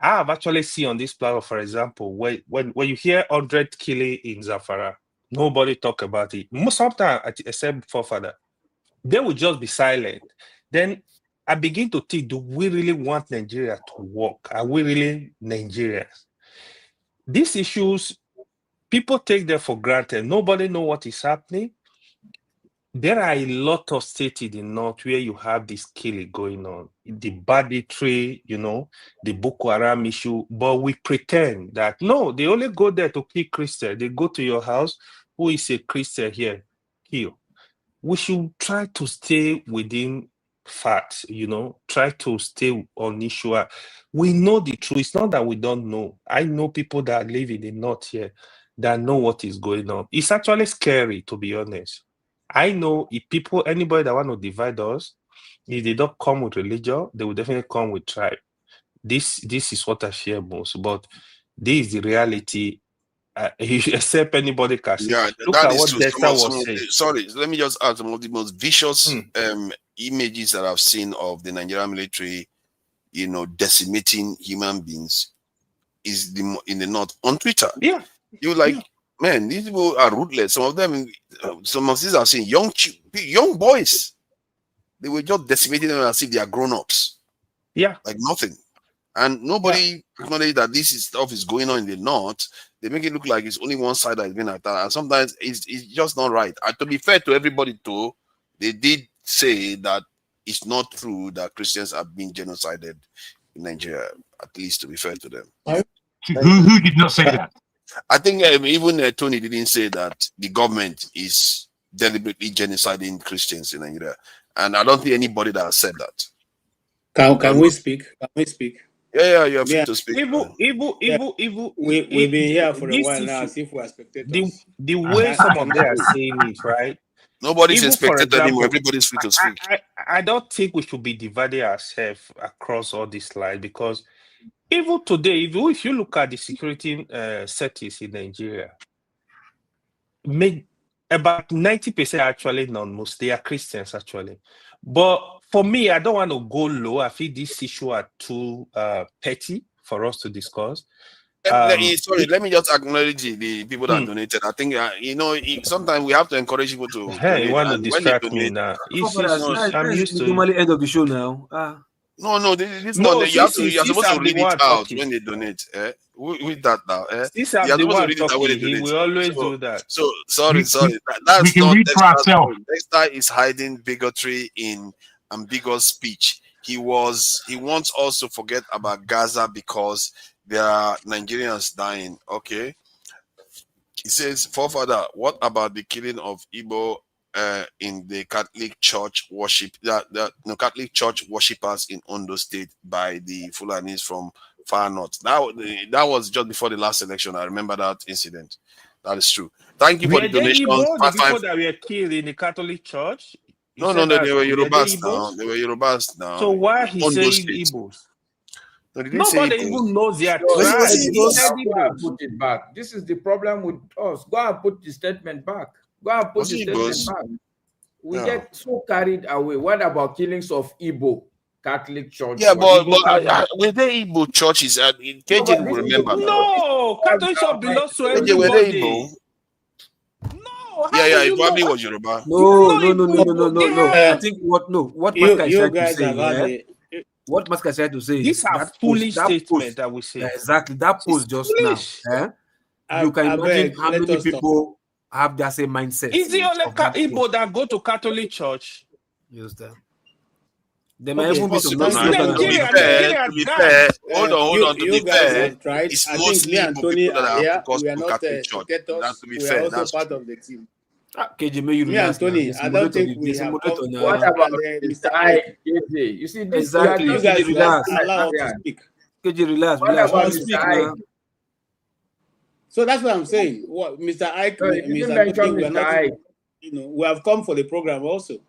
I have actually seen on this platform, for example, when you hear 100 killing in Zamfara, nobody talk about it. Sometimes, except forefather, they will just be silent. Then I begin to think, do we really want Nigeria to work? Are we really Nigerians? These issues, people take them for granted. Nobody knows what is happening. There are a lot of states in the north where you have this killing going on. The banditry, the Boko Haram issue. But we pretend that, no, they only go there to kill Christians. They go to your house. Who is a Christian here? Kill. We should try to stay within facts, try to stay on issue. We know the truth. It's not that we don't know. I know people that live in the north here that know what is going on. It's actually scary, to be honest. I know if anybody that want to divide us, if they don't come with religion, they will definitely come with tribe. This is what I fear most. But this is the reality. Except anybody can see. Yeah, Look that at is what true. Dexter was saying. Sorry, let me just add some of the most vicious images that I've seen of the Nigerian military, decimating human beings is in the north on Twitter. Yeah. Man, these people are ruthless. Some of them, some of these are saying young boys. They were just decimating them as if they are grown-ups. Yeah. Like nothing. And nobody acknowledges that stuff is going on in the north. They make it look like it's only one side that is being attacked. And sometimes it's just not right. And to be fair to everybody too, they did say that it's not true that Christians are being genocided in Nigeria, at least to be fair to them. Who did not say that? I think even Tony didn't say that the government is deliberately genociding Christians in Nigeria. And I don't think anybody that has said that. Can we speak? Can we speak? Yeah, you're free to speak. We've been here for a while now, as if we are spectators. The way some of them are saying it, right? Nobody's a spectator anymore. Everybody's free to speak. I don't think we should be dividing ourselves across all these lines because even today, if you look at the security settings in Nigeria, about 90% actually non-Muslim. They are Christians actually. But for me, I don't want to go low. I feel this issue are too petty for us to discuss. Let me just acknowledge the people that donated. I think sometimes we have to encourage people to. Hey, you want to distract me now? I'm used to normally end of the show now. No, this one you're supposed to read it out when they donate. With that now. This is the one talking. He will always do that. So sorry. That's not Dexter is hiding bigotry in ambiguous speech. He wants us to forget about Gaza because there are Nigerians dying. Okay. He says, forefather, what about the killing of Igbo in the Catholic Church worship? Catholic Church worshippers in Ondo State by the Fulanis from far north. That was just before the last election. I remember that incident. That is true. Thank you for the donation. The people that were killed in the Catholic Church. No, they were Yorubas now. They were Yorubas now. So why he saying Igbos? Nobody even knows their tribe. Put it back. This is the problem with us. Go and put the statement back. Go and put the statement back. We get so carried away. What about killings of Igbo Catholic Church? Yeah, but were they Igbo churches? KJ will remember. No, Catholic Church belongs to everybody. Were they Igbo? Yeah, it probably was Yoruba. No. I think what Masca is trying to say. These are foolish statements that we say. Exactly, that post just foolish. Now. you can imagine how let many us talk. people have that same mindset. Is the only of that thing. Igbo that go to Catholic church? You understand? There might even be some Possible now. non-Christians. To be fair, hold on. To be guys fair, have tried. it's I think me mostly and for Tony people that are have here. gone We are to not Catholic church. spectators. That to be We fair, are also that's part true. of the team. KJ, may you Me and relax now. Tony, There's a I don't moderator, think we there's a have moderator come. now. What about Mr. Mr. Ike? KJ? You see, this Exactly. You guys relax. allow us to speak. KJ, relax, What relax. about When you Mr. speak Ike? now, So that's what I'm saying. What Mr. Ike, No, you didn't Mr. mention Tony, we are Mr. not. Ike. We have come for the program also.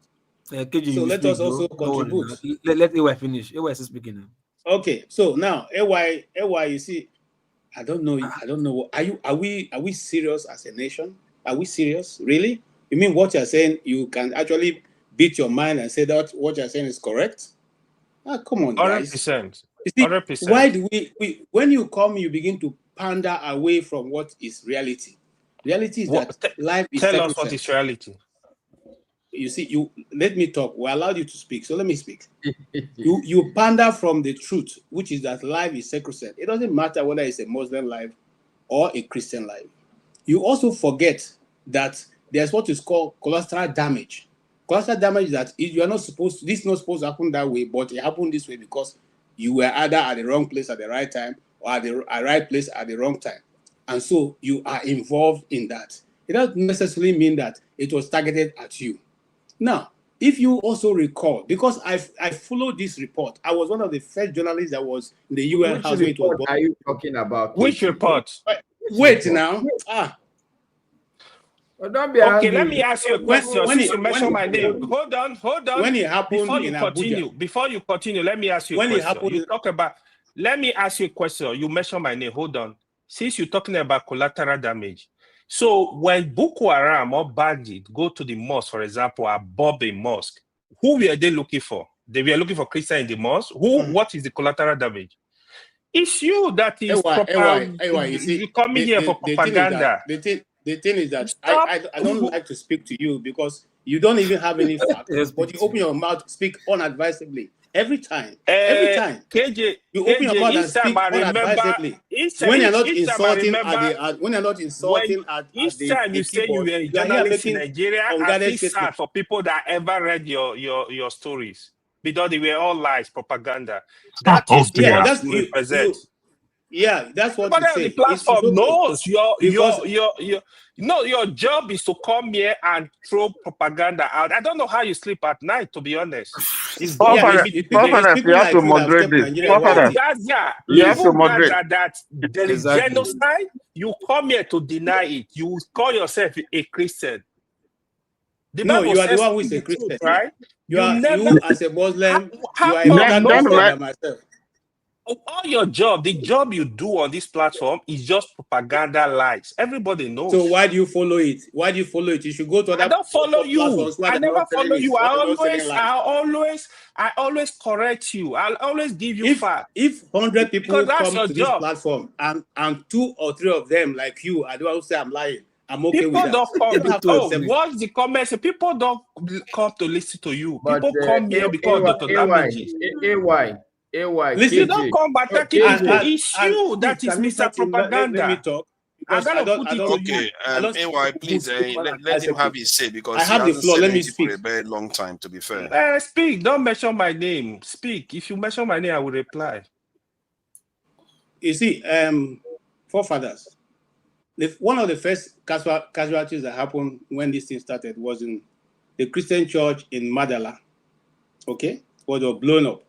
KJ, So you let speak, us also though. Don't worry contribute. now. Let AY finish. AY is still speaking now. Okay, so now AY, you see, I don't know. Are we serious as a nation? Are we serious? Really? You mean what you're saying? You can actually beat your mind and say that what you're saying is correct? Come on, guys. 100%. You see, 100%. why do we when you come, you begin to pander away from what is reality? Reality is that life is Tell us what sacrosanct. is reality. You see, you let me talk. We allowed you to speak, so let me speak. you pander from the truth, which is that life is sacrosanct. It doesn't matter whether it's a Muslim life or a Christian life. You also forget that there's what is called collateral damage. Collateral damage is that you are not supposed to, this is not supposed to happen that way, but it happened this way because you were either at the wrong place at the right time or at the right place at the wrong time. And so you are involved in that. It doesn't necessarily mean that it was targeted at you. Now, if you also recall, because I followed this report, I was one of the first journalists that was in the UN Which House. report are you talking about? Which report? Wait now. Well, don't be Okay, angry. let me ask you a question. Since you mentioned my name, hold on. When it happened before you in continue, Abuja. Before you continue, let me ask you a When it question. happened You talk about. Let me ask you a question. You mentioned my name. Hold on. Since you're talking about collateral damage, so when Boko Haram or bandits go to the mosque, for example, or bomb a mosque, who were they looking for? They were looking for Christians in the mosque. What is the collateral damage? It's you that is you see, you coming here for propaganda. The thing is that I don't like to speak to you because you don't even have any facts, but you open your mouth to speak unadvisedly. Every time. KJ, You open your mouth and speak unadvisedly. When you're not insulting each time you say you were a journalist in Nigeria, I feel sad for people that ever read your stories because they were all lies, propaganda. That is what you represent. That's what Everybody you on say. the platform knows your job is to come here and throw propaganda out. I don't know how you sleep at night, to be honest. Forefathers, you have to moderate this. Forefathers, you have to moderate. That there is genocide. You come here to deny it. You call yourself a Christian. No, you are the one who is a Christian, truth, right? You as a Muslim, you are a better than myself. All your job, the job you do on this platform is just propaganda lies. Everybody knows. So why do you follow it? Why do you follow it? You should go to other. I don't follow you. I never follow you. I always correct you. I'll always give you facts. If 100 people come to this job. platform and 2 or 3 of them, like you, I don't say I'm lying. I'm okay people with that. Don't come. What's the comments? People don't come to listen to you. People come here because of the damages. Listen, you don't come back attacking people. It's you that is Mr. Propaganda. Let me talk. I'm gonna put it okay, AY, please let him have his say because I have the floor. Let me speak for a very long time. To be fair, speak. Don't mention my name. Speak. If you mention my name, I will reply. You see, forefathers. One of the first casualties that happened when this thing started was in the Christian church in Madala. Okay, was blown up.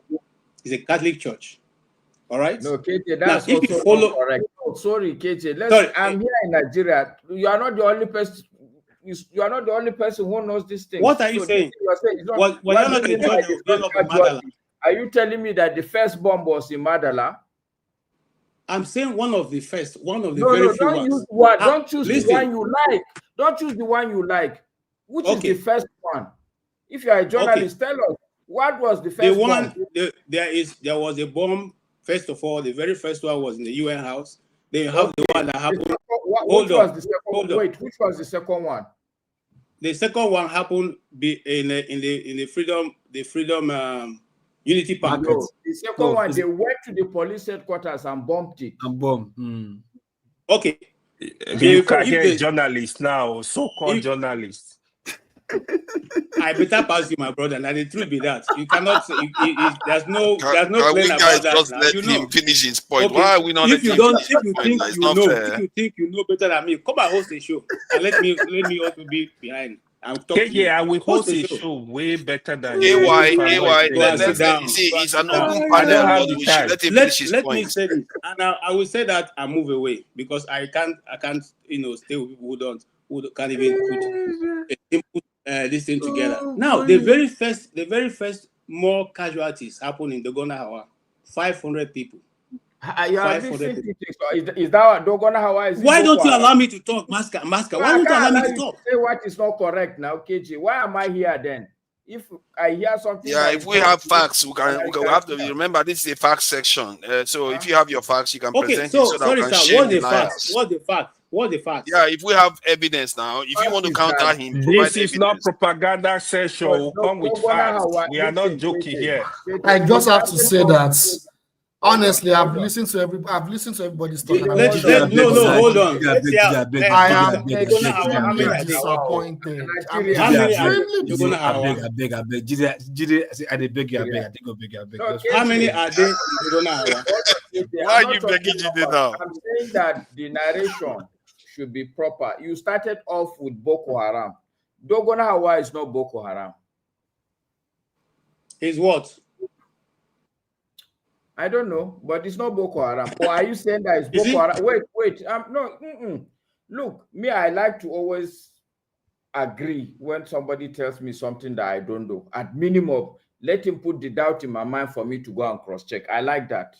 It's a Catholic church. All right. No, KJ, that's now, also correct. Oh, sorry, KJ. I'm here in Nigeria. You are not the only person. You are not the only person who knows this thing. What are you saying? Are you telling me that the first bomb was in Madala? I'm saying one of the first, one of the very few ones. Don't choose the one you like. Don't choose the one you like. Which is the first one? If you are a journalist, tell us what was the first one. There was a bomb. First of all, the very first one was in the UN house. They have the one that happened. Which was the second one? The second one happened in the Freedom Unity Park. No, the second one, they went to the police headquarters and bombed it. Okay, You can hear journalists now, so-called journalists. I better pass you, my brother. And the truth be that you cannot say there's no Can plan we about guys that. just Now. let You him know. finish his point? Okay. Why are we not If letting you him don't, finish if his you point? think It's you not know, fair. if you think you know better than me, come and host a show and let me also be behind. I'm talking. Yeah, I will host a show way better than you. AY, Go and sit down. see, it's an Go and open sit I don't panel, have but the we should time. let him finish his Let point. me say this, and I will say that I move away because I can't stay with people who can't even put this thing together. Now the very first more casualties happened in Dogona Hawa. 500 people. You are mixing things. Is that Dogona Hawa? Why don't you allow me to talk, Masker? Why don't you allow me to talk? Say what is not correct now, KG. Why am I here then? If I hear something, Yeah, if we have facts, we have to remember this is a fact section. So if you have your facts, you can present it so that we can shame the liars. What's the fact? Yeah, if we have evidence now, if you want to counter him, this is not propaganda session. We'll come with facts. We are not joking here. I just have to say that honestly, I've listened to everybody's talk. Hold on. I am extremely disappointed. I'm extremely I beg you. How many are there? Why are you begging Jide now? I'm saying that the narration should be proper. You started off with Boko Haram. Dogona Hawa is not Boko Haram. Is what? I don't know, but it's not Boko Haram. Or are you saying that it's Boko Haram? Wait. No. Look, me, I like to always agree when somebody tells me something that I don't know. At minimum, let him put the doubt in my mind for me to go and cross-check. I like that.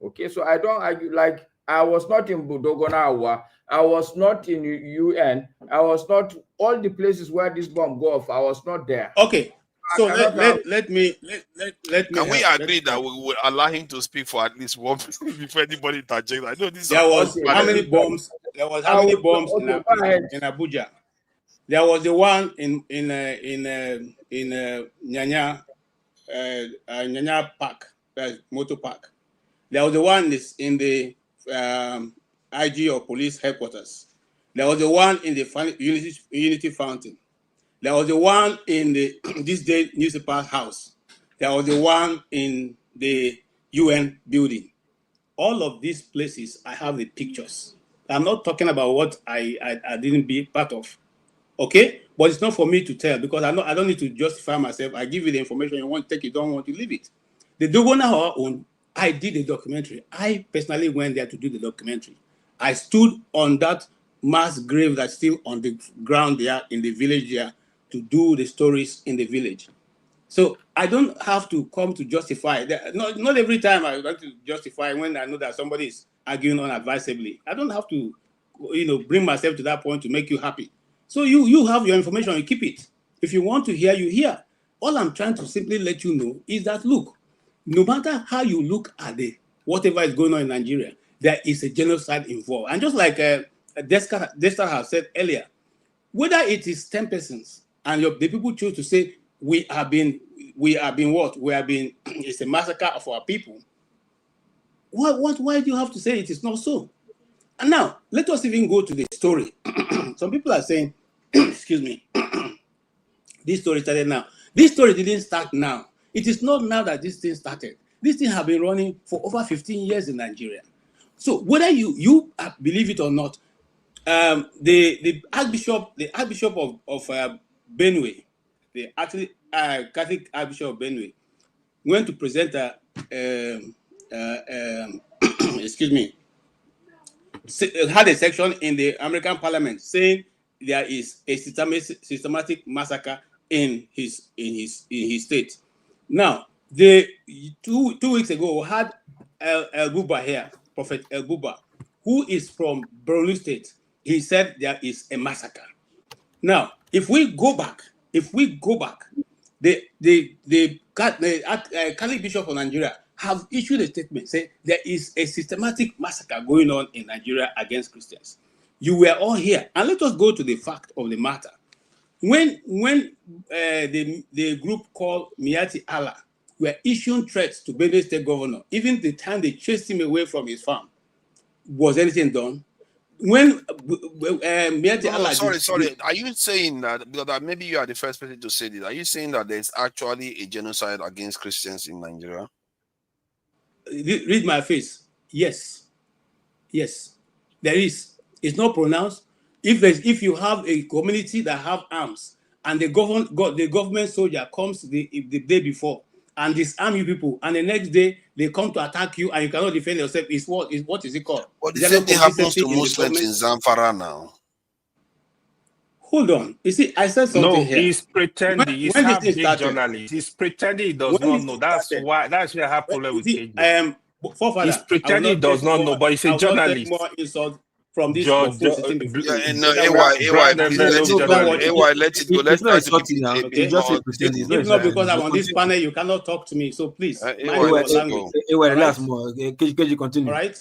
Okay, so I don't argue. Like, I was not in Dogona Hawa. I was not in UN. I was not all the places where this bomb go off. I was not there. Okay. So let me. Can we agree that we will allow him to speak for at least 1 minute before anybody interjects? I know this. There was how many bombs? There was how many bombs in Abuja? There was the one in Nyanya Park, Motor Park. There was the one in the IG or police headquarters. There was the one in the Unity Fountain. There was the one in the this day newspaper house. There was the one in the UN building. All of these places, I have the pictures. I'm not talking about what I didn't be part of. Okay? But it's not for me to tell because I don't need to justify myself. I give you the information. You want to take it, don't want to leave it. The Dogona Hawa own, I did a documentary. I personally went there to do the documentary. I stood on that mass grave that's still on the ground there in the village there to do the stories in the village. So I don't have to come to justify. Not every time I want to justify when I know that somebody is arguing unadvisably. I don't have to, bring myself to that point to make you happy. So you have your information, you keep it. If you want to hear, you hear. All I'm trying to simply let you know is that, look, no matter how you look at whatever is going on in Nigeria, there is a genocide involved. And just like Desta has said earlier, whether it is 10 persons and the people choose to say we have been it's a massacre of our people. Why do you have to say it is not so? And now let us even go to the story. Some people are saying, excuse me, this story started now. This story didn't start now. It is not now that this thing started. This thing has been running for over 15 years in Nigeria. So whether you believe it or not, the Archbishop of Benue, the Catholic Archbishop of Benue, went to present had a section in the American Parliament saying there is a systematic massacre in his state. Now, two weeks ago, we had El Buba here, Prophet El Buba, who is from Borno State. He said there is a massacre. Now, if we go back, the Catholic Bishop of Nigeria have issued a statement saying there is a systematic massacre going on in Nigeria against Christians. You were all here, and let us go to the fact of the matter. When the group called Miati Allah were issuing threats to Benue State Governor, even the time they chased him away from his farm, was anything done? when sorry. Are you saying that, because maybe you are the first person to say this, are you saying that there's actually a genocide against Christians in Nigeria? Read my face. Yes, there is. It's not pronounced. If you have a community that have arms and the government soldier comes the day before and disarm you people, and the next day they come to attack you and you cannot defend yourself, what is it called? But the same thing happens to Muslims in Zamfara now. Hold on. You see, I said something here. No, he's pretending. He's half big journalist. He's pretending he does not know. That's why I have problem with KJ. He's pretending he does not know, but he's a journalist. More insult from this. AY, let it go. Let's try to keep it. If not because I'm on this panel, you cannot talk to me. So please, relax more. KJ, continue. All right.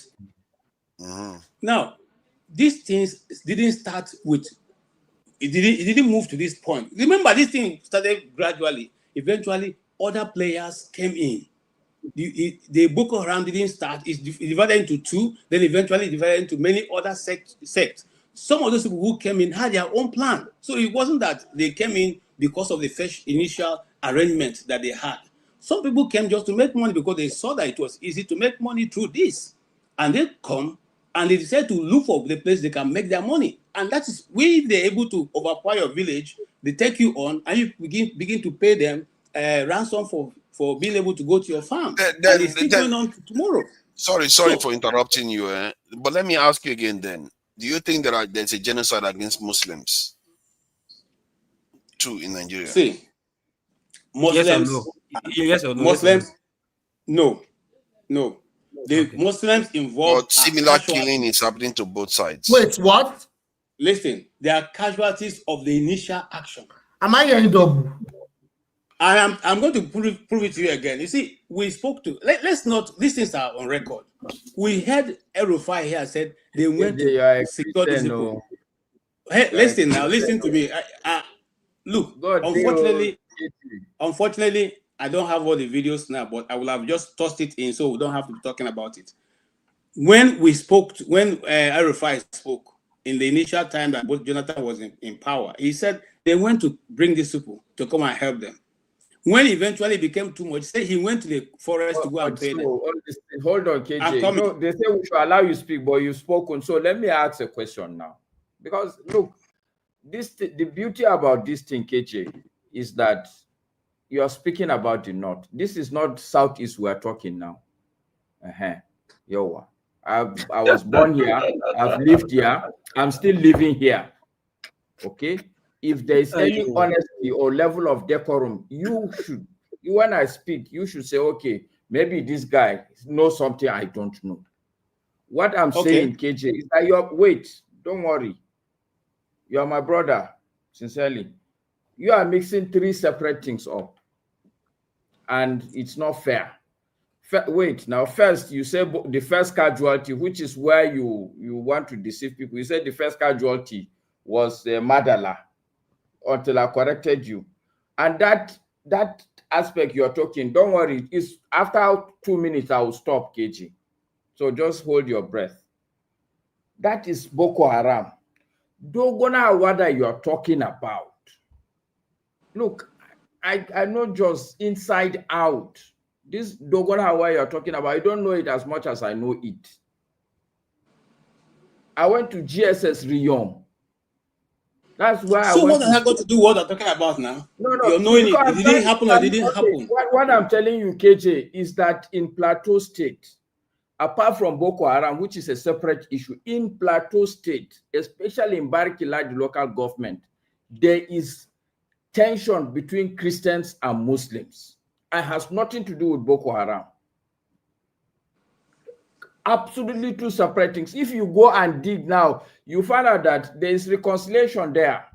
Now, these things didn't start with. It didn't move to this point. Remember, this thing started gradually. Eventually, other players came in. The Boko Haram didn't start. It's divided into two, then eventually divided into many other sects. Some of those people who came in had their own plan. So it wasn't that they came in because of the first initial arrangement that they had. Some people came just to make money because they saw that it was easy to make money through this. And they come and they decide to look for the place they can make their money. And that is when they're able to overpower your village, they take you on and you begin to pay them ransom for being able to go to your farm. And it's still going on tomorrow. Sorry for interrupting you. But let me ask you again then. Do you think there's a genocide against Muslims too in Nigeria? See, Muslims, yes or no? Muslims, no. The Muslims involved. But similar killing is happening to both sides. Wait, what? Listen, they are casualties of the initial action. Am I hearing double? I'm going to prove it to you again. You see, we spoke to. Let's not. These things are on record. We had El-Rufai here said they went to secure these people. Hey, listen to me. Look, unfortunately, I don't have all the videos now, but I will have just tossed it in so we don't have to be talking about it. When El-Rufai spoke in the initial time that both Jonathan was in power, he said they went to bring these people to come and help them. When eventually it became too much, say he went to the forest to go and pay them. Hold on, KJ. No, they say we should allow you speak, but you've spoken. So let me ask a question now. Because look, the beauty about this thing, KJ, is that you are speaking about the north. This is not southeast we are talking now. I was born here. I've lived here. I'm still living here. Okay? If there is any honesty or level of decorum, when I speak, you should say, okay, maybe this guy knows something I don't know. What I'm saying, KJ, is that don't worry. You're my brother, sincerely. You are mixing three separate things up. And it's not fair. First, you say the first casualty, which is where you want to deceive people. You said the first casualty was Madala, until I corrected you. And that aspect you're talking, don't worry, is after 2 minutes, I will stop, KG. So just hold your breath. That is Boko Haram. Dogona Awada you're talking about. Look, I know just inside out. This Dogona Awada you're talking about, I don't know it as much as I know it. I went to GSS Riyom. That's why I went. So what has that got to do with what I'm talking about now? No. You're knowing it. Did it happen or didn't happen? What I'm telling you, KJ, is that in Plateau State, apart from Boko Haram, which is a separate issue, in Plateau State, especially in Barikila, the local government, there is tension between Christians and Muslims. It has nothing to do with Boko Haram. Absolutely two separate things. If you go and dig now, you find out that there is reconciliation there.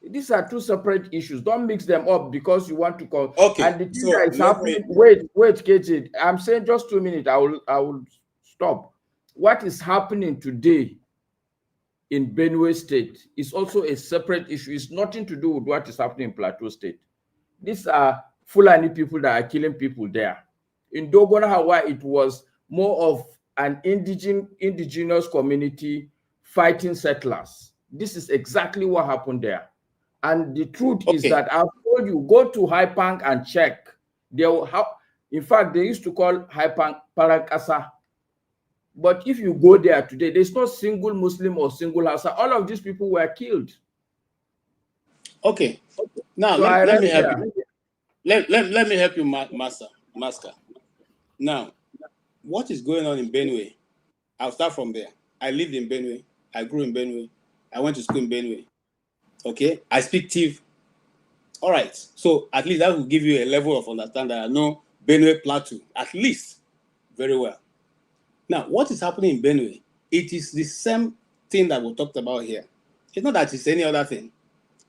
These are two separate issues. Don't mix them up because you want to call. Okay. And the thing that is happening. Wait, KJ. I'm saying just 2 minutes. I will stop. What is happening today in Benue State is also a separate issue. It's nothing to do with what is happening in Plateau State. These are Fulani people that are killing people there. In Dogona Hawa, it was more of an indigenous community fighting settlers. This is exactly what happened there. And the truth is that I've told you, go to Haipang and check. In fact, they used to call Haipang Parakasa. But if you go there today, there's no single Muslim or single Hausa. All of these people were killed. Okay. Now, So let me help you. Let me help you, Master. Now, what is going on in Benue? I'll start from there. I lived in Benue. I grew in Benue. I went to school in Benue. Okay? I speak Tiv. All right. So at least that will give you a level of understanding. I know Benue Plateau, at least, very well. Now, what is happening in Benue? It is the same thing that we talked about here. It's not that it's any other thing.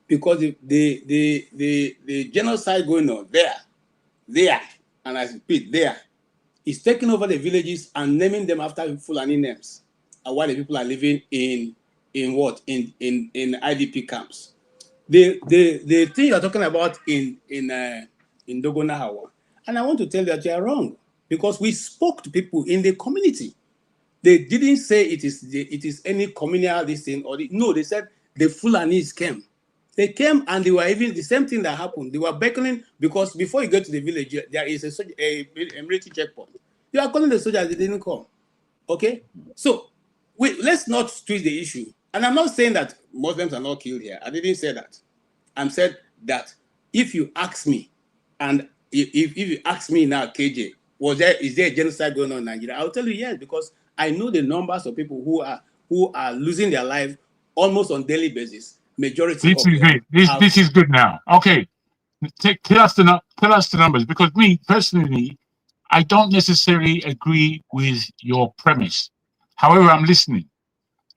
Because the genocide going on there, and I repeat, there, is taking over the villages and naming them after Fulani names. And while the people are living in IDP camps. The thing you're talking about in Dogona Hawa, and I want to tell you that you are wrong, because we spoke to people in the community. They didn't say it is any communal this thing no, they said the Fulanis came. They came and they were even the same thing that happened. They were beckoning, because before you get to the village, there is a military checkpoint. You are calling the soldiers, they didn't come. Okay? So let's not twist the issue. And I'm not saying that Muslims are not killed here. I didn't say that. I'm said that if you ask me, and if you ask me now, KJ, is there a genocide going on in Nigeria? I'll tell you yes, because I know the numbers of people who are losing their life almost on daily basis. Majority This is good. This is good now. Okay, tell us the numbers, because me personally, I don't necessarily agree with your premise. However, I'm listening,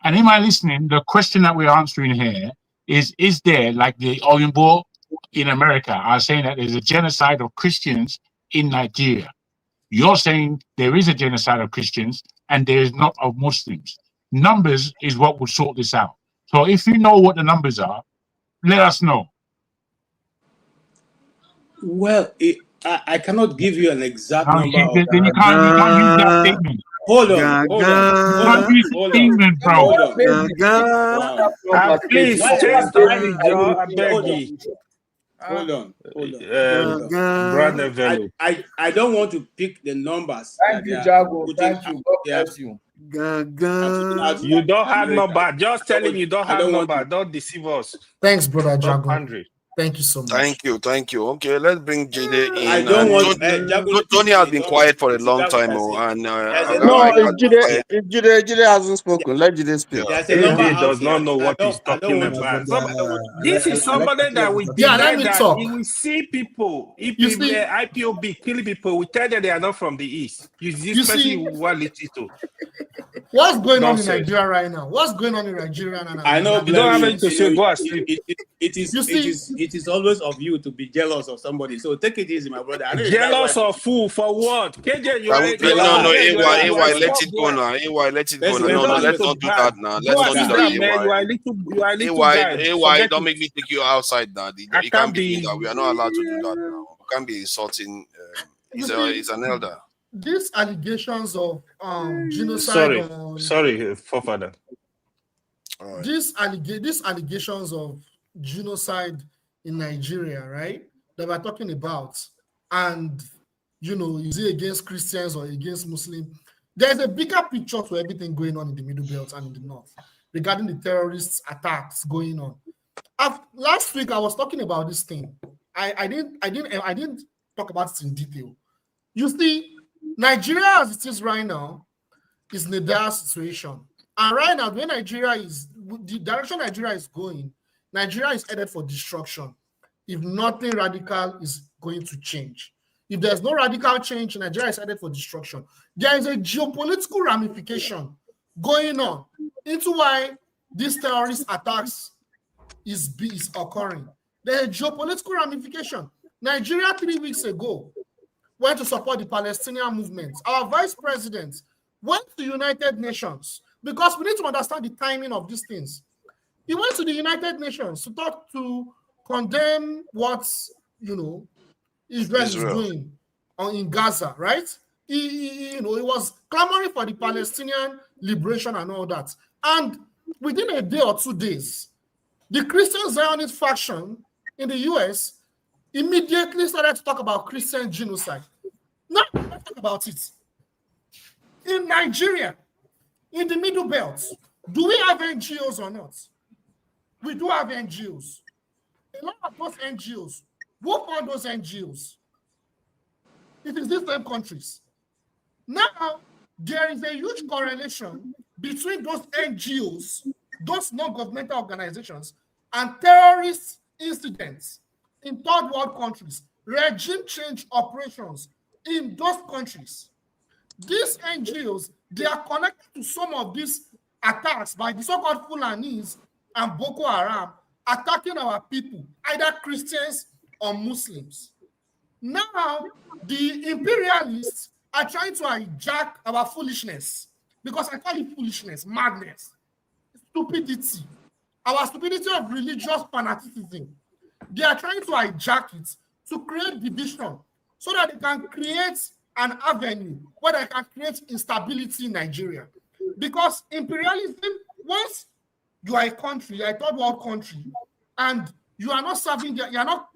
and in my listening, the question that we're answering here is there, like the Oyinbo in America are saying that there's a genocide of Christians in Nigeria. You're saying there is a genocide of Christians and there is not of Muslims. Numbers is what will sort this out. So if you know what the numbers are, let us know. Well, I cannot give you an exact number. Then you can't use that statement. Hold on. Please change the Joe. I beg you. Hold on. Brother Velu. I don't want to pick the numbers. Thank you, Jago. Thank you. God bless you. You don't have number. Just tell him you don't have number. Don't deceive us. Thanks, brother Jago. Thank you so much. Thank you. Okay, let's bring Jide in. I don't want Tony has been quiet for a long time, and if Jide hasn't spoken, let Jide speak. Jide does not know what he's talking about. This is somebody that we deny that he will see people. If the IPOB killing people, we tell them they are not from the east. This person you want to listen to. What's going on in Nigeria right now? What's going on in Nigeria right now? I know. You don't have anything to say. Go and sleep. It is always of you to be jealous of somebody. So take it easy, my brother. Jealous of who? For what? KJ, AY, let it go now. AY, let it go now. No, let's not do that now. Let's not do that, AY, don't make me take you outside now. It can't be that. We are not allowed to do that now. We can't be insulting. He's an elder. These allegations of genocide. Sorry, forefather. Right. These allegations of genocide in Nigeria, right, that we're talking about, and is it against Christians or against Muslims? There's a bigger picture to everything going on in the Middle Belt and in the North regarding the terrorist attacks going on. Last week I was talking about this thing. I didn't talk about it in detail. You see, Nigeria as it is right now is in a dire situation. And right now, the direction Nigeria is going, Nigeria is headed for destruction if nothing radical is going to change. If there's no radical change, Nigeria is headed for destruction. There is a geopolitical ramification going on into why these terrorist attacks is occurring. There's a geopolitical ramification. Nigeria 3 weeks ago went to support the Palestinian movement. Our vice president went to the United Nations because we need to understand the timing of these things. He went to the United Nations to condemn what Israel is doing in Gaza, right? He was clamoring for the Palestinian liberation and all that. And within a day or 2 days, the Christian Zionist faction in the US immediately started to talk about Christian genocide. Now, let's talk about it. In Nigeria, in the Middle Belt, do we have NGOs or not? We do have NGOs. A lot of those NGOs, who fund those NGOs? It is these same countries. Now, there is a huge correlation between those NGOs, those non-governmental organizations, and terrorist incidents in third world countries, regime change operations in those countries. These NGOs, they are connected to some of these attacks by the so-called Fulanis and Boko Haram attacking our people, either Christians or Muslims. Now, the imperialists are trying to hijack our foolishness, because I call it foolishness, madness, stupidity, our stupidity of religious fanaticism. They are trying to hijack it to create division so that they can create an avenue where they can create instability in Nigeria. Because imperialism, once you are a country, a third world country, and you are not serving, you're not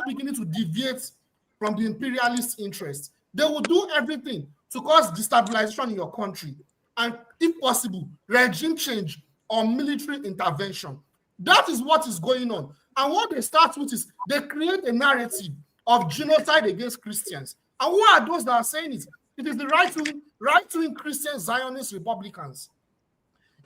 beginning to deviate from the imperialist interests, they will do everything to cause destabilization in your country, and if possible, regime change or military intervention. That is what is going on. And what they start with is they create a narrative of genocide against Christians. And who are those that are saying it? It is the right-wing Christian Zionist Republicans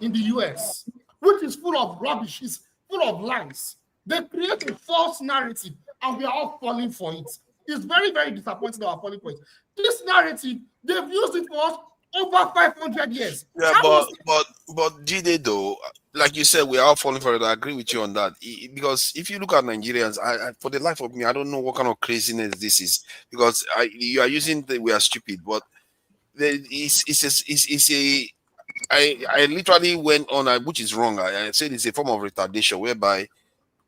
in the US, which is full of rubbish, is full of lies. They create a false narrative, and we are all falling for it. It's very, very disappointing that we are falling for it. This narrative, they've used it for us over 500 years. Yeah, but Jide, though, like you said, we are all falling for it. I agree with you on that. Because if you look at Nigerians, for the life of me, I don't know what kind of craziness this is. Because you are using the "we are stupid," but I literally went on, which is wrong. I said it's a form of retardation whereby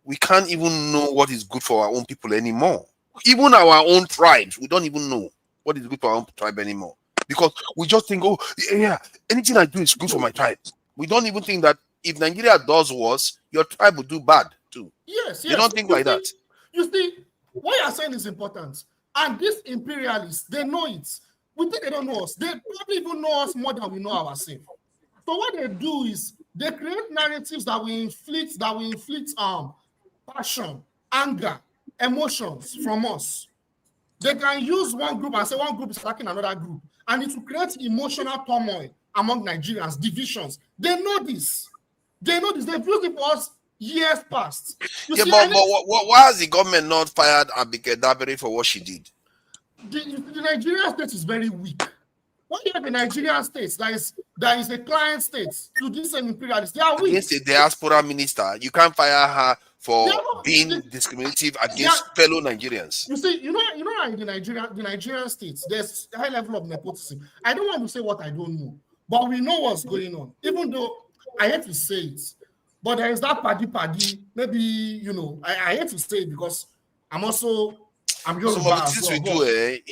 we can't even know what is good for our own people anymore. Even our own tribes, we don't even know what is good for our own tribe anymore. Because we just think, oh, yeah, anything I do is good for my tribe. We don't even think that if Nigeria does worse, your tribe will do bad too. Yes. You don't think like that. You see, what you're saying is important. And these imperialists, they know it. We think they don't know us. They probably even know us more than we know ourselves. So what they do is they create narratives that will inflict passion, anger, emotions from us. They can use one group and say one group is attacking another group, and it will create emotional turmoil among Nigerians, divisions. They know this. They've used it for us years past. But why has the government not fired Abike Dabiri for what she did? The Nigerian state is very weak. When you have a Nigerian state that is a client state to this imperialist, they are weak. Against a diaspora minister, you can't fire her for being discriminative against fellow Nigerians. You see, in the Nigerian states, there's a high level of nepotism. I don't want to say what I don't know, but we know what's going on. Even though I hate to say it, but there is that paddy. Maybe I hate to say it because I'm Yoruba. Some of the things we do,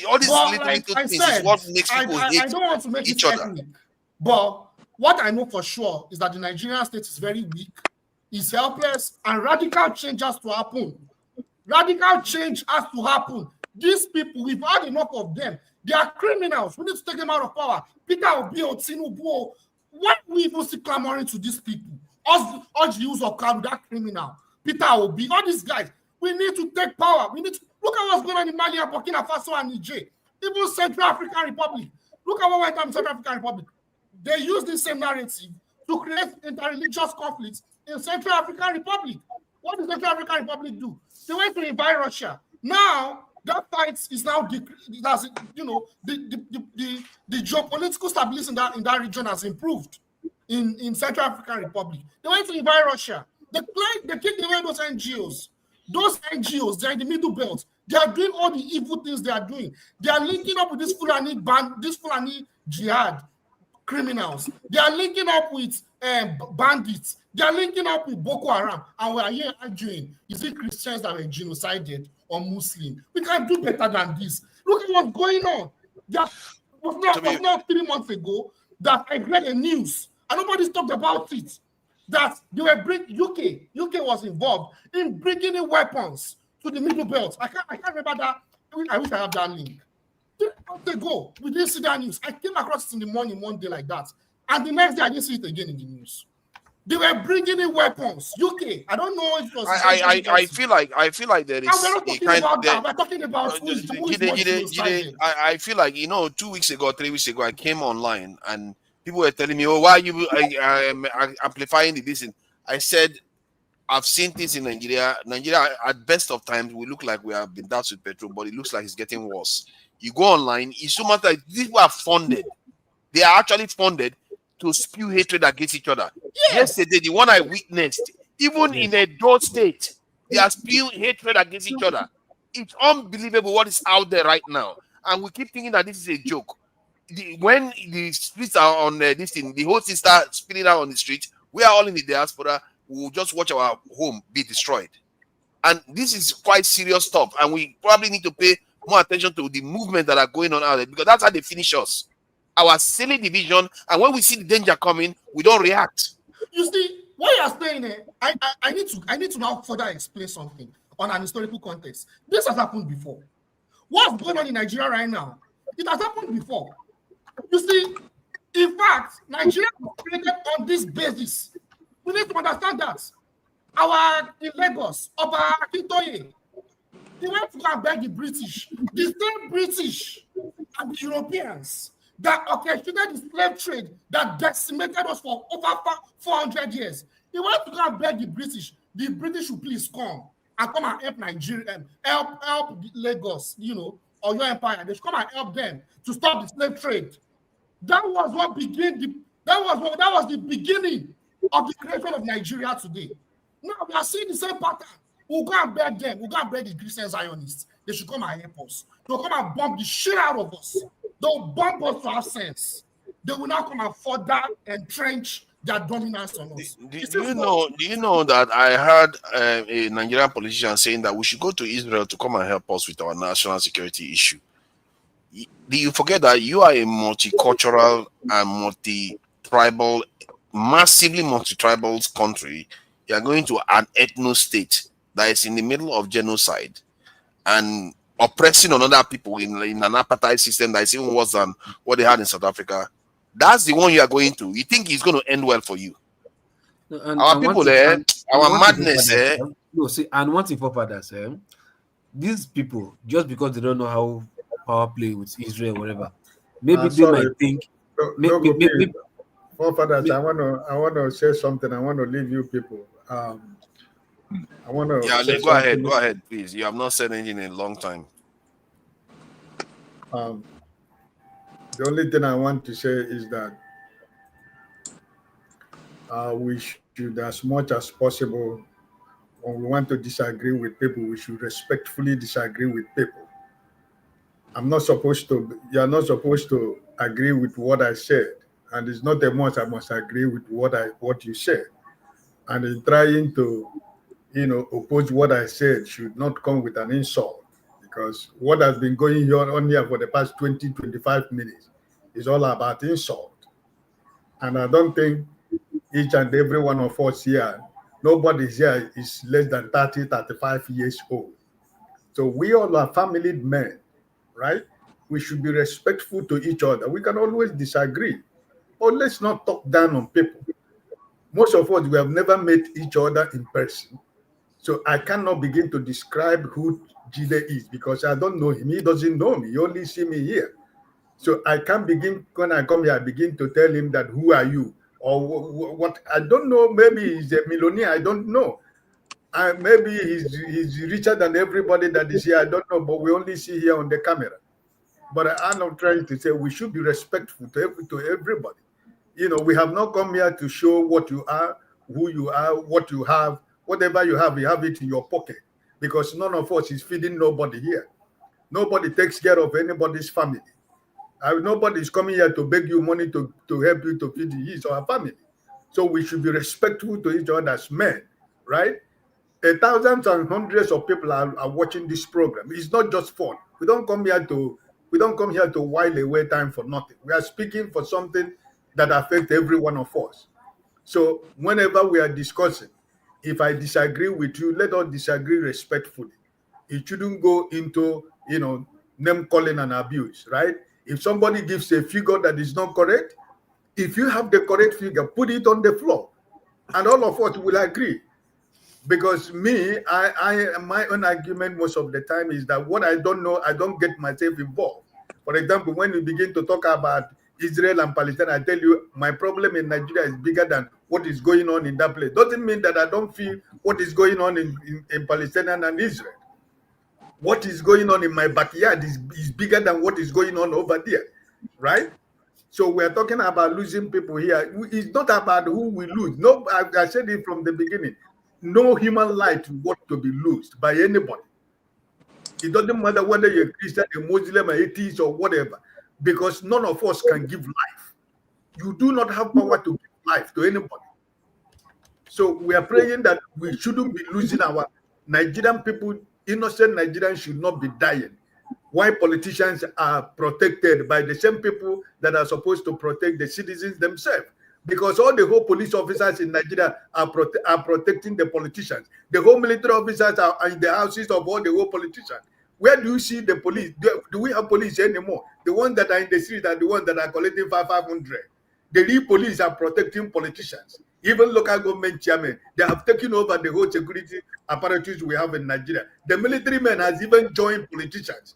all these little things is what makes people hate I don't want to make each it other. ethnic, but what I know for sure is that the Nigerian state is very weak, is helpless, and radical change has to happen. Radical change has to happen. These people, we've had enough of them. They are criminals. We need to take them out of power. Peter Obi or Tinubu. Why we even still clamoring to these people? Us the use of crowd, that criminal. Peter Obi, all these guys. We need to take power. We need to look at what's going on in Mali and Burkina Faso and Niger. Even Central African Republic. Look at what went on in Central African Republic. They use the same narrative to create interreligious conflicts in Central African Republic. What did Central African Republic do? They went to invade Russia. Now that fight is now the geopolitical stability in that region has improved in Central African Republic. They went to invade Russia. They kicked away those NGOs. Those NGOs, they're in the Middle Belt. They are doing all the evil things they are doing. They are linking up with this Fulani jihad criminals. They are linking up with bandits. They are linking up with Boko Haram. And we are here arguing, is it Christians that were genocided or Muslim? We can do better than this. Look at what's going on. Just was not 3 months ago that I read a news and nobody's talked about it. That they were UK was involved in bringing in weapons to the Middle Belt. I can't remember that. I wish I have that link. 3 months ago, we didn't see that news. I came across it in the morning one day like that, and the next day I didn't see it again in the news. They were bringing in weapons. UK. I don't know if it was. I feel like there is. We're talking about who is I feel like 2 weeks ago, 3 weeks ago, I came online and people were telling me, "Oh, why are you amplifying this?" I said, "I've seen this in Nigeria. Nigeria, at best of times, we look like we have been doused with petrol, but it looks like it's getting worse. You go online, it's so much like these people are funded. They are actually funded to spew hatred against each other. Yes. Yesterday, the one I witnessed, even in a dull state, they are spewing hatred against each other. It's unbelievable what is out there right now. And we keep thinking that this is a joke. When the streets are on this thing, the whole thing starts spilling out on the street. We are all in the diaspora. We will just watch our home be destroyed. And this is quite serious stuff. And we probably need to pay more attention to the movement that are going on out there, because that's how they finish us. Our silly division, and when we see the danger coming, we don't react. You see, what you are saying, I need to now further explain something on an historical context. This has happened before. What's going on in Nigeria right now? It has happened before. You see, in fact, Nigeria was created on this basis. We need to understand that. In Lagos, Oba Akintoye, he went to go and beg the British, the same British and the Europeans that orchestrated the slave trade that decimated us for over 400 years. He went to go and beg the British should please come and help Nigeria, help Lagos, or your empire. They should come and help them to stop the slave trade. That was the beginning of the creation of Nigeria today. Now we are seeing the same pattern. We'll go and beg them. We'll go and beg the Christian Zionists. They should come and help us. They'll come and bomb the shit out of us. They'll bomb us to our sense. They will now come and further entrench their dominance on us. Do you know that I heard a Nigerian politician saying that we should go to Israel to come and help us with our national security issue? Do you forget that you are a multicultural and multi-tribal, massively multi-tribal country? You are going to an ethno-state that is in the middle of genocide and oppressing on other people in an apartheid system that is even worse than what they had in South Africa. That's the one you are going to. You think it's going to end well for you? Our people there, our madness there. No, see, and one thing for fathers, these people, just because they don't know how power play with Israel or whatever, maybe they might think. Maybe, forefathers, I want to say something. I want to leave you people. I want to. Yeah, go ahead, please. You have not said anything in a long time. The only thing I want to say is that we should, as much as possible, when we want to disagree with people, we should respectfully disagree with people. You're not supposed to agree with what I said, and it's not a must. I must agree with what you said. And in trying to, oppose what I said should not come with an insult, because what has been going on here for the past 20, 25 minutes is all about insult. And I don't think each and every one of us here, nobody here is less than 30, 35 years old. So we all are family men, right? We should be respectful to each other. We can always disagree, but let's not talk down on people. Most of us, we have never met each other in person. So I cannot begin to describe who Jide is, because I don't know him. He doesn't know me. He only see me here. So I can't begin, when I come here, I begin to tell him that, who are you? Or what? I don't know. Maybe he's a millionaire. I don't know. Maybe he's richer than everybody that is here. I don't know. But we only see here on the camera. But I'm not trying to say we should be respectful to everybody. We have not come here to show what you are, who you are, what you have. Whatever you have it in your pocket, because none of us is feeding nobody here. Nobody takes care of anybody's family. Nobody is coming here to beg you money to help you to feed his or her family. So we should be respectful to each other as men, right? Thousands and hundreds of people are watching this program. It's not just fun. We don't come here to We don't come here to while away time for nothing. We are speaking for something that affects every one of us. So whenever we are discussing, if I disagree with you, let us disagree respectfully. It shouldn't go into, name calling and abuse, right? If somebody gives a figure that is not correct, if you have the correct figure, put it on the floor, and all of us will agree. Because my own argument most of the time is that what I don't know, I don't get myself involved. For example, when we begin to talk about Israel and Palestine, I tell you my problem in Nigeria is bigger than what is going on in that place. Doesn't mean that I don't feel what is going on in Palestine and Israel. What is going on in my backyard is bigger than what is going on over there, right? So we're talking about losing people here. It's not about who we lose. No, I said it from the beginning. No human life want to be lost by anybody. It doesn't matter whether you're a Christian, a Muslim, an atheist, or whatever, because none of us can give life. You do not have power to give life to anybody. So we are praying that we shouldn't be losing our Nigerian people. Innocent Nigerians should not be dying. Why politicians are protected by the same people that are supposed to protect the citizens themselves? Because all the whole police officers in Nigeria are protecting the politicians. The whole military officers are in the houses of all the whole politicians. Where do you see the police? Do we have police anymore? The ones that are in the street are the ones that are collecting 500. The real police are protecting politicians. Even local government chairmen, they have taken over the whole security apparatus we have in Nigeria. The military men has even joined politicians.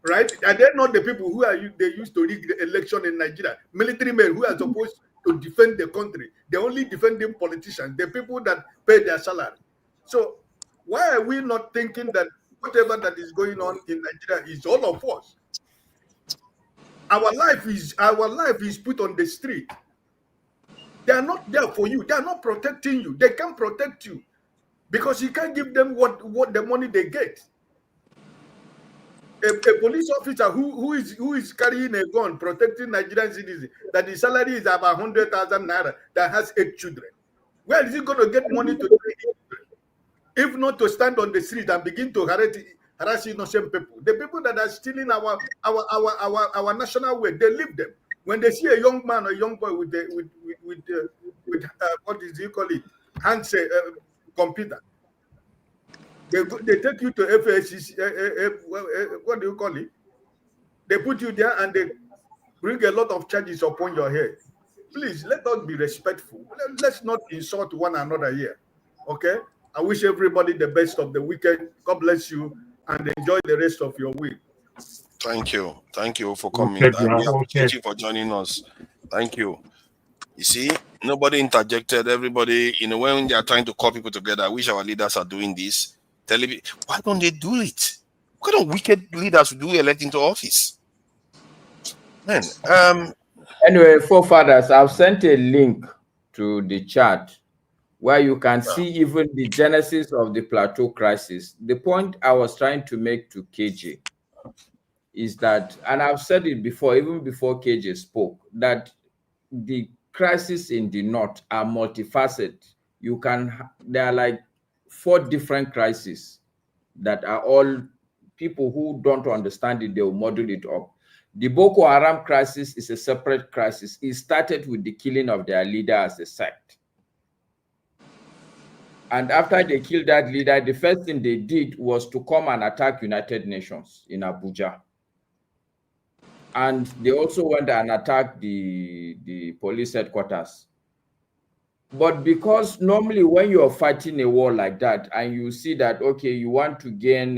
Right? Are they not the people who they used to rig the election in Nigeria? Military men who are supposed to defend the country. They're only defending politicians, the people that pay their salary. So why are we not thinking that whatever that is going on in Nigeria is all of us? Our life is put on the street. They are not there for you. They are not protecting you. They can't protect you because you can't give them what the money they get. A police officer who is carrying a gun protecting Nigerian citizens, that the salary is about 100,000 naira, that has 8 children. Where is he going to get money to train children? If not to stand on the street and begin to harass innocent people. The people that are stealing our national wealth, they leave them. When they see a young man or young boy with what is he call it, computer, they take you to FSC, what do you call it? They put you there and they bring a lot of charges upon your head. Please, let us be respectful. Let's not insult one another here, okay? I wish everybody the best of the weekend. God bless you and enjoy the rest of your week. Thank you. Thank you for coming. And we appreciate you for joining us. Thank you. You see, nobody interjected. Everybody, when they are trying to call people together, I wish our leaders are doing this. Why don't they do it? What kind of wicked leaders do we elect into office? Man, Anyway, forefathers, I've sent a link to the chat where you can see even the genesis of the plateau crisis. The point I was trying to make to KJ is that, and I've said it before, even before KJ spoke, that the crises in the north are multifaceted. There are like 4 different crises that are all people who don't understand it, they will model it up. The Boko Haram crisis is a separate crisis. It started with the killing of their leader as a sect. And after they killed that leader, the first thing they did was to come and attack United Nations in Abuja. And they also went and attacked the police headquarters. But because normally when you're fighting a war like that and you see that, okay, you want to gain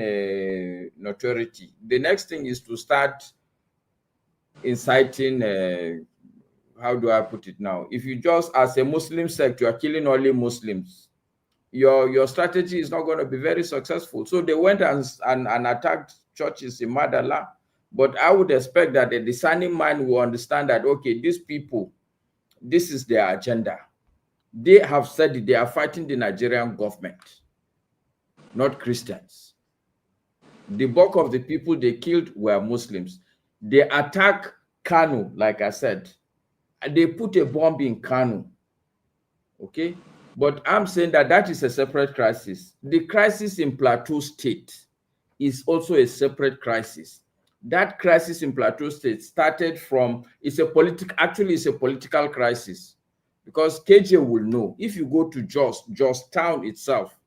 notoriety, the next thing is to start inciting, how do I put it now? If you just, as a Muslim sect, you are killing only Muslims, your strategy is not going to be very successful. So they went and attacked churches in Madala. But I would expect that a discerning mind will understand that, okay, these people, this is their agenda. They have said that they are fighting the Nigerian government, not Christians. The bulk of the people they killed were Muslims. They attacked Kanu, like I said, and they put a bomb in Kanu. Okay? But I'm saying that is a separate crisis. The crisis in Plateau State is also a separate crisis. That crisis in Plateau State started from, it's a political crisis, because KJ will know, if you go to Jos town itself,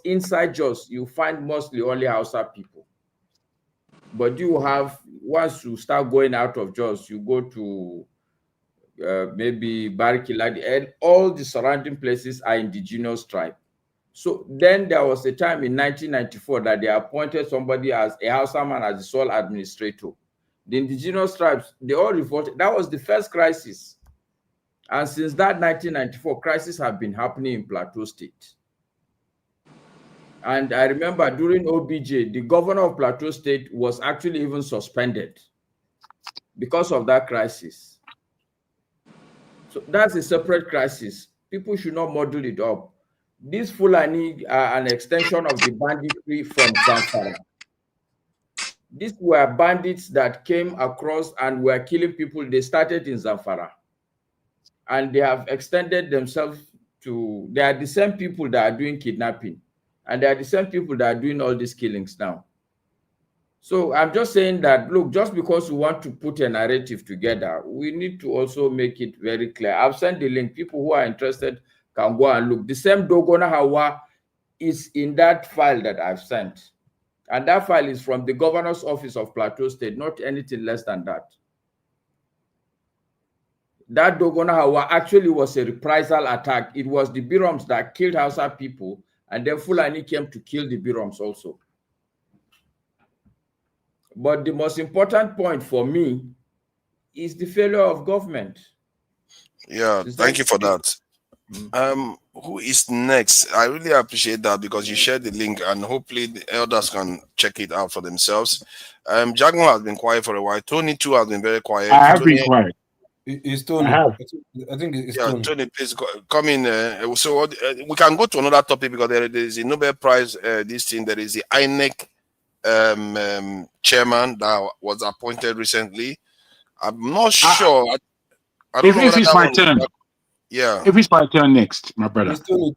inside Jos, you find mostly only Hausa people. But you have, once you start going out of Jos, you go to maybe Barikiladi, and all the surrounding places are indigenous tribe. So then there was a time in 1994 that they appointed somebody as a Hausa man as the sole administrator. The indigenous tribes, they all revolted. That was the first crisis. And since that 1994, crises have been happening in Plateau State. And I remember during OBJ, the governor of Plateau State was actually even suspended because of that crisis. So that's a separate crisis. People should not muddle it up. These Fulani are an extension of the banditry from Zamfara. These were bandits that came across and were killing people. They started in Zamfara. And they have extended themselves to, they are the same people that are doing kidnapping. And they are the same people that are doing all these killings now. So I'm just saying that, look, just because we want to put a narrative together, we need to also make it very clear. I've sent the link. People who are interested can go and look. The same Dogona Hawa is in that file that I've sent. And that file is from the governor's office of Plateau State, not anything less than that. That Dogona Hawa actually was a reprisal attack. It was the Biroms that killed Hausa people, and then Fulani came to kill the Biroms also. But the most important point for me is the failure of government. Yeah, thank you for that. Who is next? I really appreciate that, because you shared the link and hopefully the elders can check it out for themselves. Jagon has been quiet for a while. Tony too has been very quiet. I have Tony, been quiet. It's Tony. I think it's Tony. Tony, please come in. So we can go to another topic, because there is a Nobel Prize. This thing, there is the INEC chairman that was appointed recently. I'm not sure. I don't know if it's my turn. Yeah. If it's my turn next, my brother. It's Tony.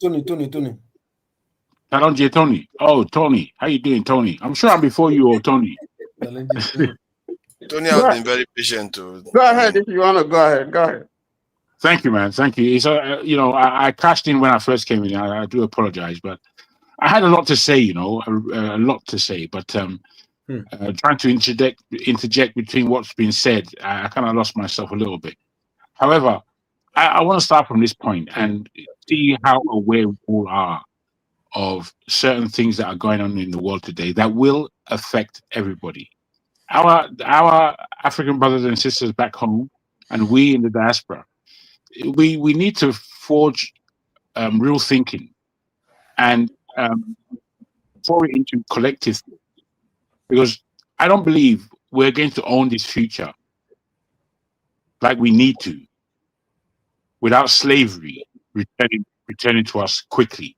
Talonje Tony. Oh, Tony. How you doing, Tony? I'm sure I'm before you, or Tony. Tony has been very patient too. Go ahead if you want to. Go ahead. Thank you, man. Thank you. It's I cashed in when I first came in. I do apologize, but I had a lot to say. A lot to say, but trying to interject between what's been said, I kind of lost myself a little bit. However, I want to start from this point and see how aware we all are of certain things that are going on in the world today that will affect everybody. Our African brothers and sisters back home, and we in the diaspora, we need to forge real thinking and pour it into collective, because I don't believe we're going to own this future like we need to, without slavery returning to us quickly.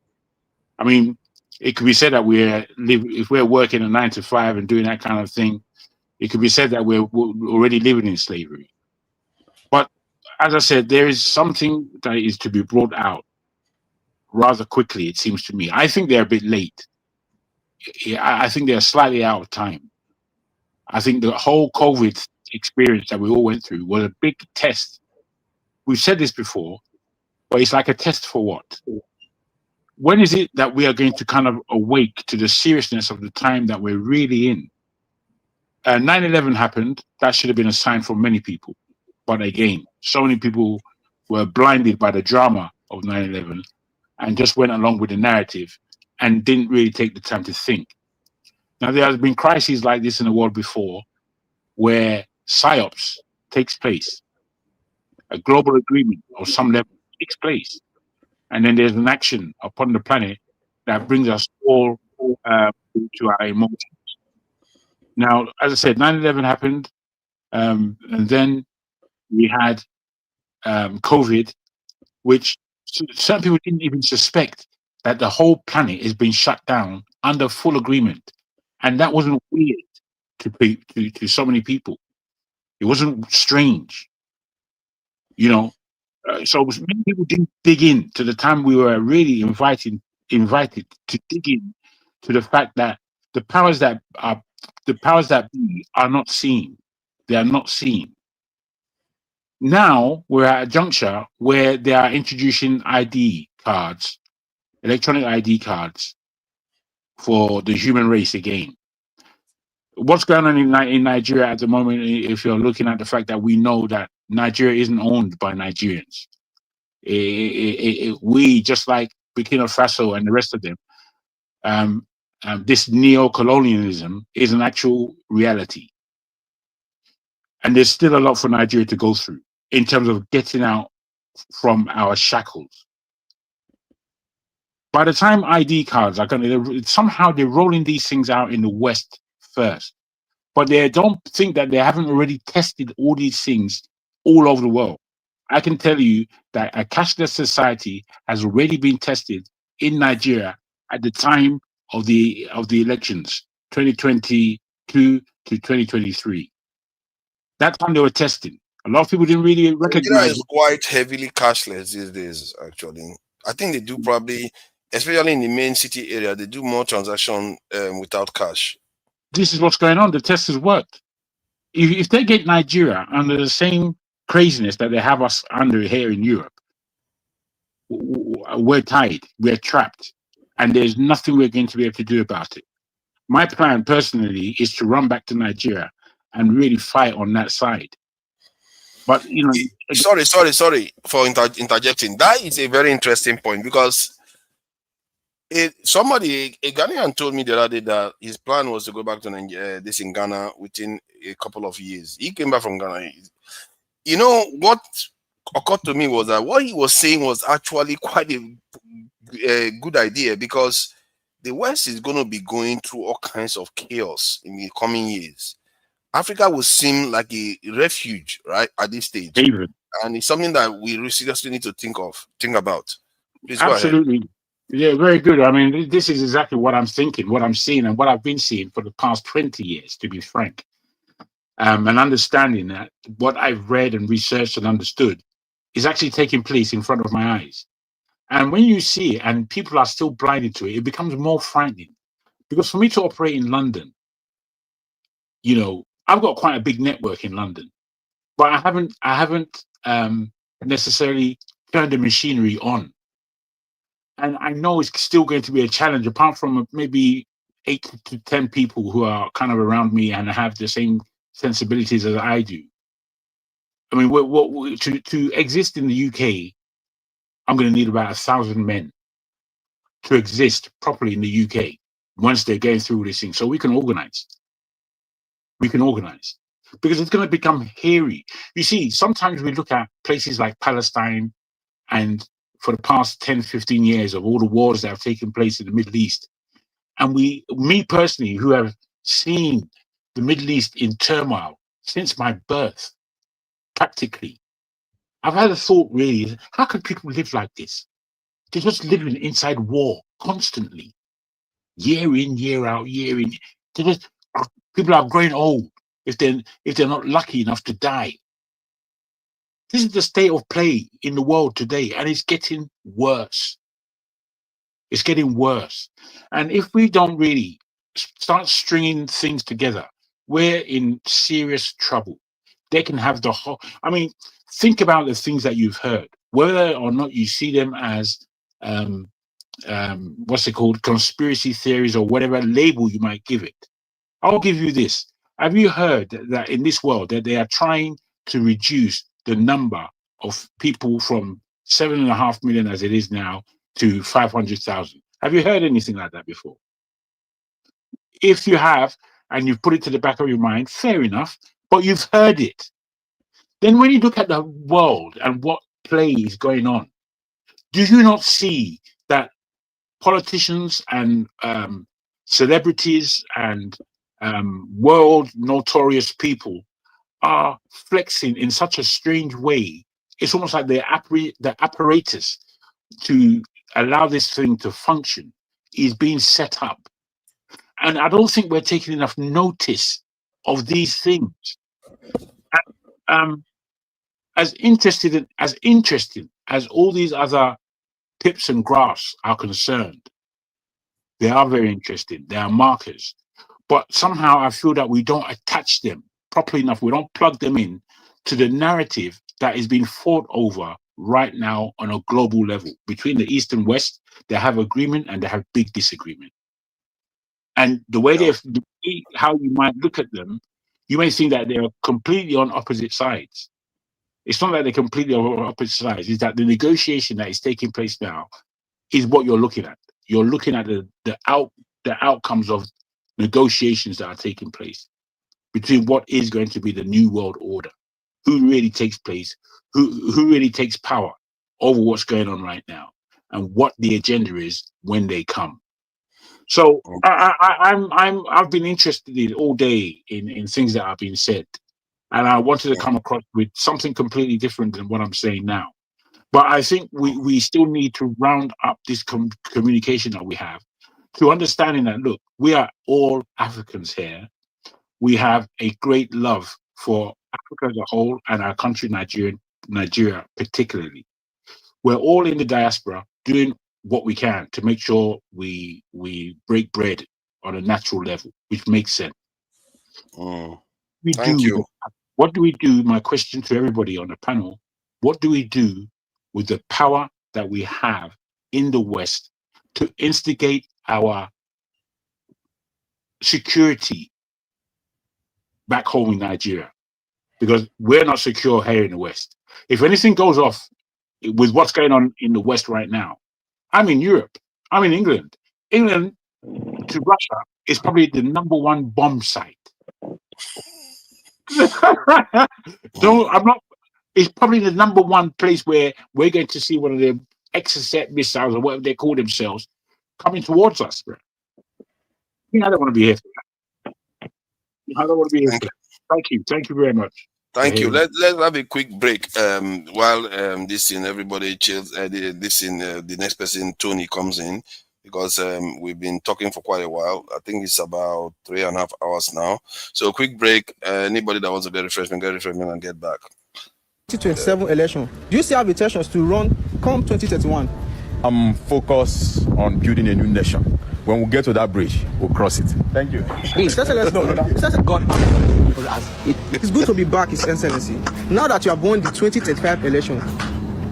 I mean, it could be said that if we're working a 9 to 5 and doing that kind of thing, it could be said that we're already living in slavery. But as I said, there is something that is to be brought out rather quickly, it seems to me. I think they're a bit late. I think they're slightly out of time. I think the whole COVID experience that we all went through was a big test. We've said this before, but it's like a test for what? When is it that we are going to kind of awake to the seriousness of the time that we're really in? 9/11 happened. That should have been a sign for many people. But again, so many people were blinded by the drama of 9/11 and just went along with the narrative and didn't really take the time to think. Now, there has been crises like this in the world before, where psyops takes place. A global agreement of some level takes place. And then there's an action upon the planet that brings us all to our emotions. Now, as I said, 9/11 happened, and then we had COVID, which certain people didn't even suspect that the whole planet has been shut down under full agreement. And that wasn't weird to so many people. It wasn't strange, So many people didn't dig in to the time we were really invited to dig in to the fact that the powers that are the powers that be are not seen. They are not seen. Now we're at a juncture where they are introducing ID cards, electronic ID cards for the human race again. What's going on in Nigeria at the moment, if you're looking at the fact that we know that Nigeria isn't owned by Nigerians? We, just like Burkina Faso and the rest of them, this neo-colonialism is an actual reality. And there's still a lot for Nigeria to go through in terms of getting out from our shackles. By the time ID cards are going to, somehow they're rolling these things out in the West first. But they don't think that they haven't already tested all these things all over the world. I can tell you that a cashless society has already been tested in Nigeria at the time of the elections, 2022 to 2023. That time they were testing. A lot of people didn't really recognize. Nigeria is quite heavily cashless these days, actually. I think they do probably, especially in the main city area, they do more transaction without cash. This is what's going on. The test has worked. If they get Nigeria under the same craziness that they have us under here in Europe, we're tied, we're trapped, and there's nothing we're going to be able to do about it. My plan personally is to run back to Nigeria and really fight on that side. But, you know, sorry for interjecting. That is a very interesting point, because a Ghanaian told me the other day that his plan was to go back to this in Ghana within a couple of years. He came back from Ghana. You know, what occurred to me was that what he was saying was actually quite a good idea, because the West is going to be going through all kinds of chaos in the coming years. Africa will seem like a refuge, right, at this stage. David. And it's something that we seriously need to think about. Please absolutely. Go ahead. Yeah, very good. I mean, this is exactly what I'm thinking, what I'm seeing, and what I've been seeing for the past 20 years, to be frank. And understanding that what I've read and researched and understood is actually taking place in front of my eyes. And when you see it and people are still blinded to it, it becomes more frightening. Because for me to operate in London, you know, I've got quite a big network in London, but I haven't necessarily turned the machinery on. And I know it's still going to be a challenge, apart from maybe 8 to 10 people who are kind of around me and have the same sensibilities as I do. I mean, to exist in the UK, I'm going to need about 1,000 men to exist properly in the UK once they're going through this thing. So we can organize. We can organize. Because it's going to become hairy. You see, sometimes we look at places like Palestine, and for the past 10, 15 years of all the wars that have taken place in the Middle East. And me personally, who have seen the Middle East in turmoil since my birth, practically, I've had a thought really, how can people live like this? They're just living inside war constantly, year in, year out, year in. People are growing old if they're not lucky enough to die. This is the state of play in the world today, and it's getting worse. It's getting worse. And if we don't really start stringing things together, we're in serious trouble. They can have the whole... I mean, think about the things that you've heard, whether or not you see them as, what's it called, conspiracy theories or whatever label you might give it. I'll give you this. Have you heard that in this world that they are trying to reduce the number of people from 7.5 million as it is now to 500,000? Have you heard anything like that before? If you have, and you've put it to the back of your mind, fair enough, but you've heard it. Then when you look at the world and what play is going on, do you not see that politicians and celebrities and world notorious people are flexing in such a strange way? It's almost like the apparatus to allow this thing to function is being set up. And I don't think we're taking enough notice of these things. As interesting as all these other pips and graphs are concerned, they are very interesting. They are markers. But somehow I feel that we don't attach them properly enough. We don't plug them in to the narrative that is being fought over right now on a global level. Between the East and West, they have agreement and they have big disagreement. And the way how you might look at them, you may think that they're completely on opposite sides. It's not that they're completely on opposite sides. It's that the negotiation that is taking place now is what you're looking at. You're looking at the outcomes of negotiations that are taking place between what is going to be the new world order, who really takes place, who really takes power over what's going on right now, and what the agenda is when they come. So I've been interested in all day in things that have been said, and I wanted to come across with something completely different than what I'm saying now. But I think we still need to round up this communication that we have to understanding that, look, we are all Africans here. We have a great love for Africa as a whole and our country, Nigeria particularly. We're all in the diaspora doing what we can to make sure we break bread on a natural level, which makes sense. Thank you. What do we do? My question to everybody on the panel, what do we do with the power that we have in the West to instigate our security back home in Nigeria? Because we're not secure here in the West. If anything goes off with what's going on in the West right now, I'm in Europe, I'm in England. England to Russia is probably the #1 bomb site. So it's probably the #1 place where we're going to see one of the Exocet missiles or whatever they call themselves coming towards us. I don't want to be here for that. I don't want to be here for that. Thank you very much. Thank you. Let's have a quick break while everybody chills. The next person, Tony, comes in, because we've been talking for quite a while. I think it's about 3.5 hours now. So quick break. Anybody that wants to get refreshment and get back. 2027 election. Do you still have intentions to run come 2031? I'm focused on building a new nation. When we get to that bridge, we'll cross it. Thank you. It's good to be back, His Excellency. Now that you have won the 2035 election,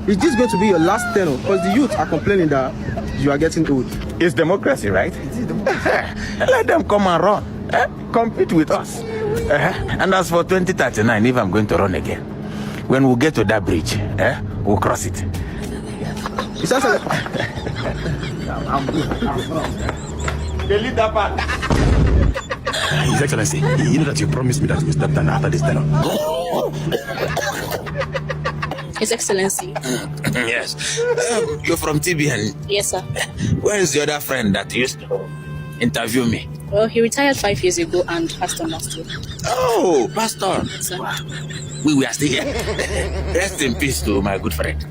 is this going to be your last tenure? Because the youth are complaining that you are getting old. It's democracy, right? Let them come and run. Compete with us. And as for 2039, if I'm going to run again, when we get to that bridge, we'll cross it. His Excellency. Delete that part. His Excellency, you know that you promised me that you will step down after this tenor. His Excellency. Yes. You're from TBN. Yes, sir. Where is the other friend that used to interview me? Well, he retired 5 years ago and passed on last year. Oh, Pastor. Yes, sir. We are still here. Rest in peace to my good friend.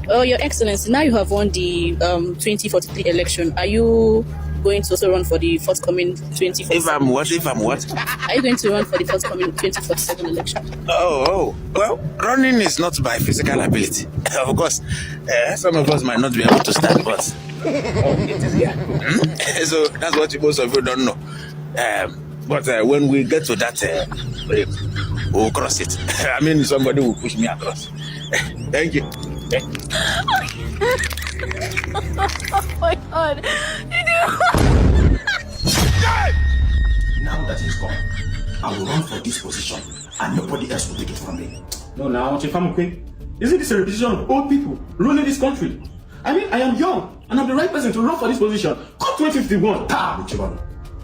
Oh, Your Excellency, now you have won the 2043 election. Are you going to also run for the forthcoming 2047? If I'm what? Are you going to run for the forthcoming 2047 election? Oh. Well, running is not by physical ability. Of course, some of us might not be able to stand, but it is here. So that's what most of you don't know. But when we get to that, we'll cross it. I mean, somebody will push me across. Thank you. Oh my God. Now that he's gone, I will run for this position and nobody else will take it from me. No, now, Chifamukwe, isn't this a repetition of old people ruling this country? I mean, I am young and I'm the right person to run for this position. Come 2051.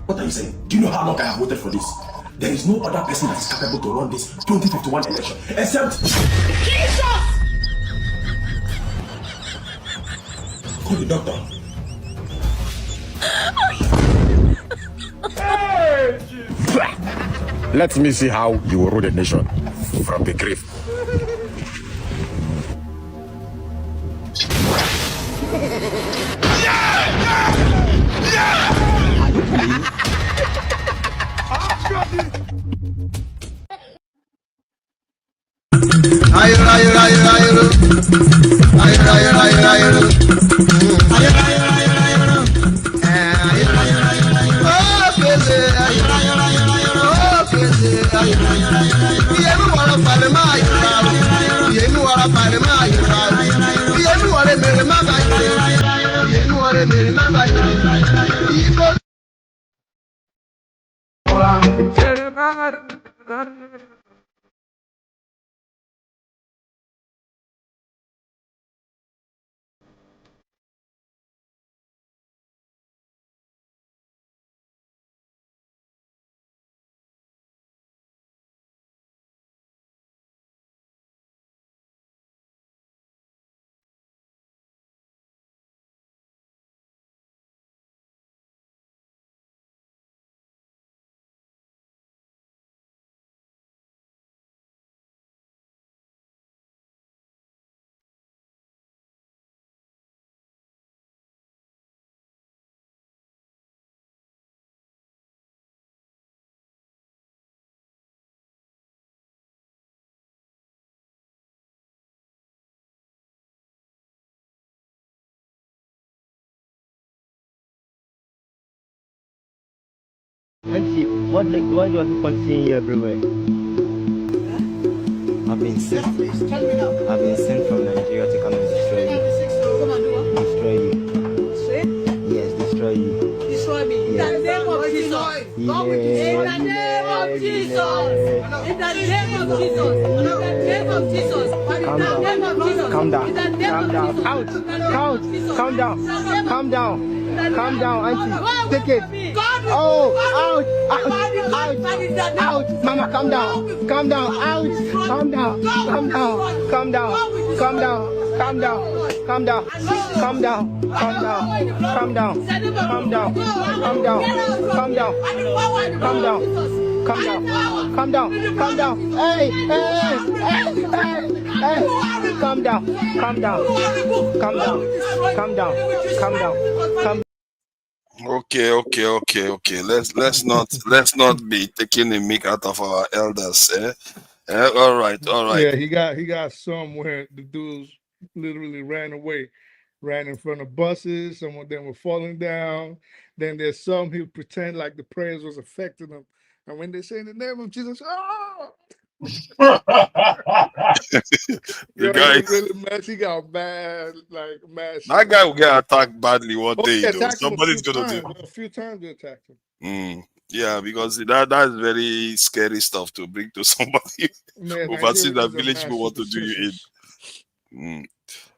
What are you saying? Do you know how long I have waited for this? There is no other person that is capable to run this 2051 election except Jesus! Call the doctor. Let me see how you will rule the nation from the grave. Auntie, why do you keep on seeing you everywhere? I've been sent. I've been sent from Nigeria to come and destroy you. Come and do what? Destroy you. Destroy? Yes, destroy you. Destroy me. In the name of Jesus. In the name of Jesus. In the name of Jesus. In the name of Jesus. Calm down. Calm down. Calm down. Out. Out. Calm down. Calm down. Calm down, auntie. Take it. Oh, out. Out. Out. Mama, calm down. Calm down. Out. Calm down. Calm down. Calm down. Calm down. Calm down. Calm down. Calm down. Calm down. Calm down. Calm down. Calm down. Calm down. Calm down. Calm down. Calm down. Calm down. Hey, hey, hey, hey, hey. Calm down. Calm down. Calm down. Calm down. Calm down. Calm down. Okay. Let's not be taking the mick out of our elders. All right. Yeah, he got somewhere the dudes literally ran away, ran in front of buses. Some of them were falling down. Then there's some who pretend like the prayers was affecting them, and when they say in the name of Jesus, oh. The guy, really mess. He got mad, like mad. That guy will get attacked badly one day. They Though. attacked him Somebody's gonna do. a few times. They attacked him. Yeah, because that's very scary stuff to bring to somebody overseas that village people want to do you in.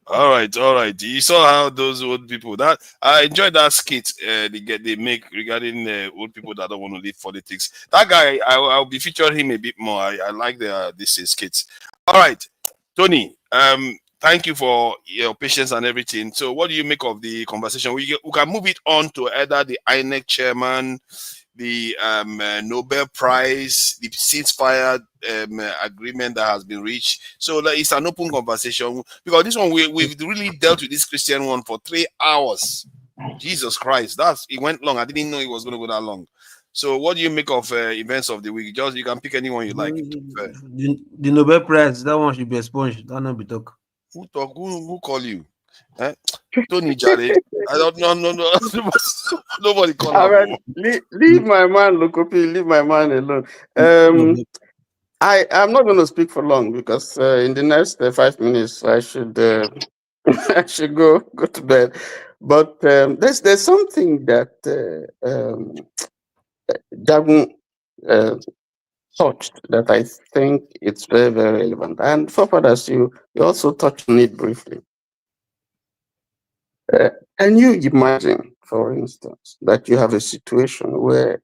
All right. You saw how those old people that I enjoyed that skit they make regarding old people that don't want to leave politics. That guy, I'll be featuring him a bit more. I like this skits. All right, Tony. Thank you for your patience and everything. So, what do you make of the conversation? We can move it on to either the INEC chairman, the Nobel Prize, the ceasefire agreement that has been reached. So it's an open conversation because this one we've really dealt with this Christian one for 3 hours. Jesus Christ, it went long. I didn't know it was going to go that long. So what do you make of events of the week? Just you can pick anyone you like. The Nobel Prize, that one should be expunged. That not be talk. Who talk? Who call you? Tony Jare. I don't know. No. Nobody call him. Leave my man, Lokopi. Leave my man alone. I'm not going to speak for long because in the next 5 minutes I should I should go to bed. But there's something that Dagun touched that I think it's very, very relevant. And for others, you also touched on it briefly. Can you imagine, for instance, that you have a situation where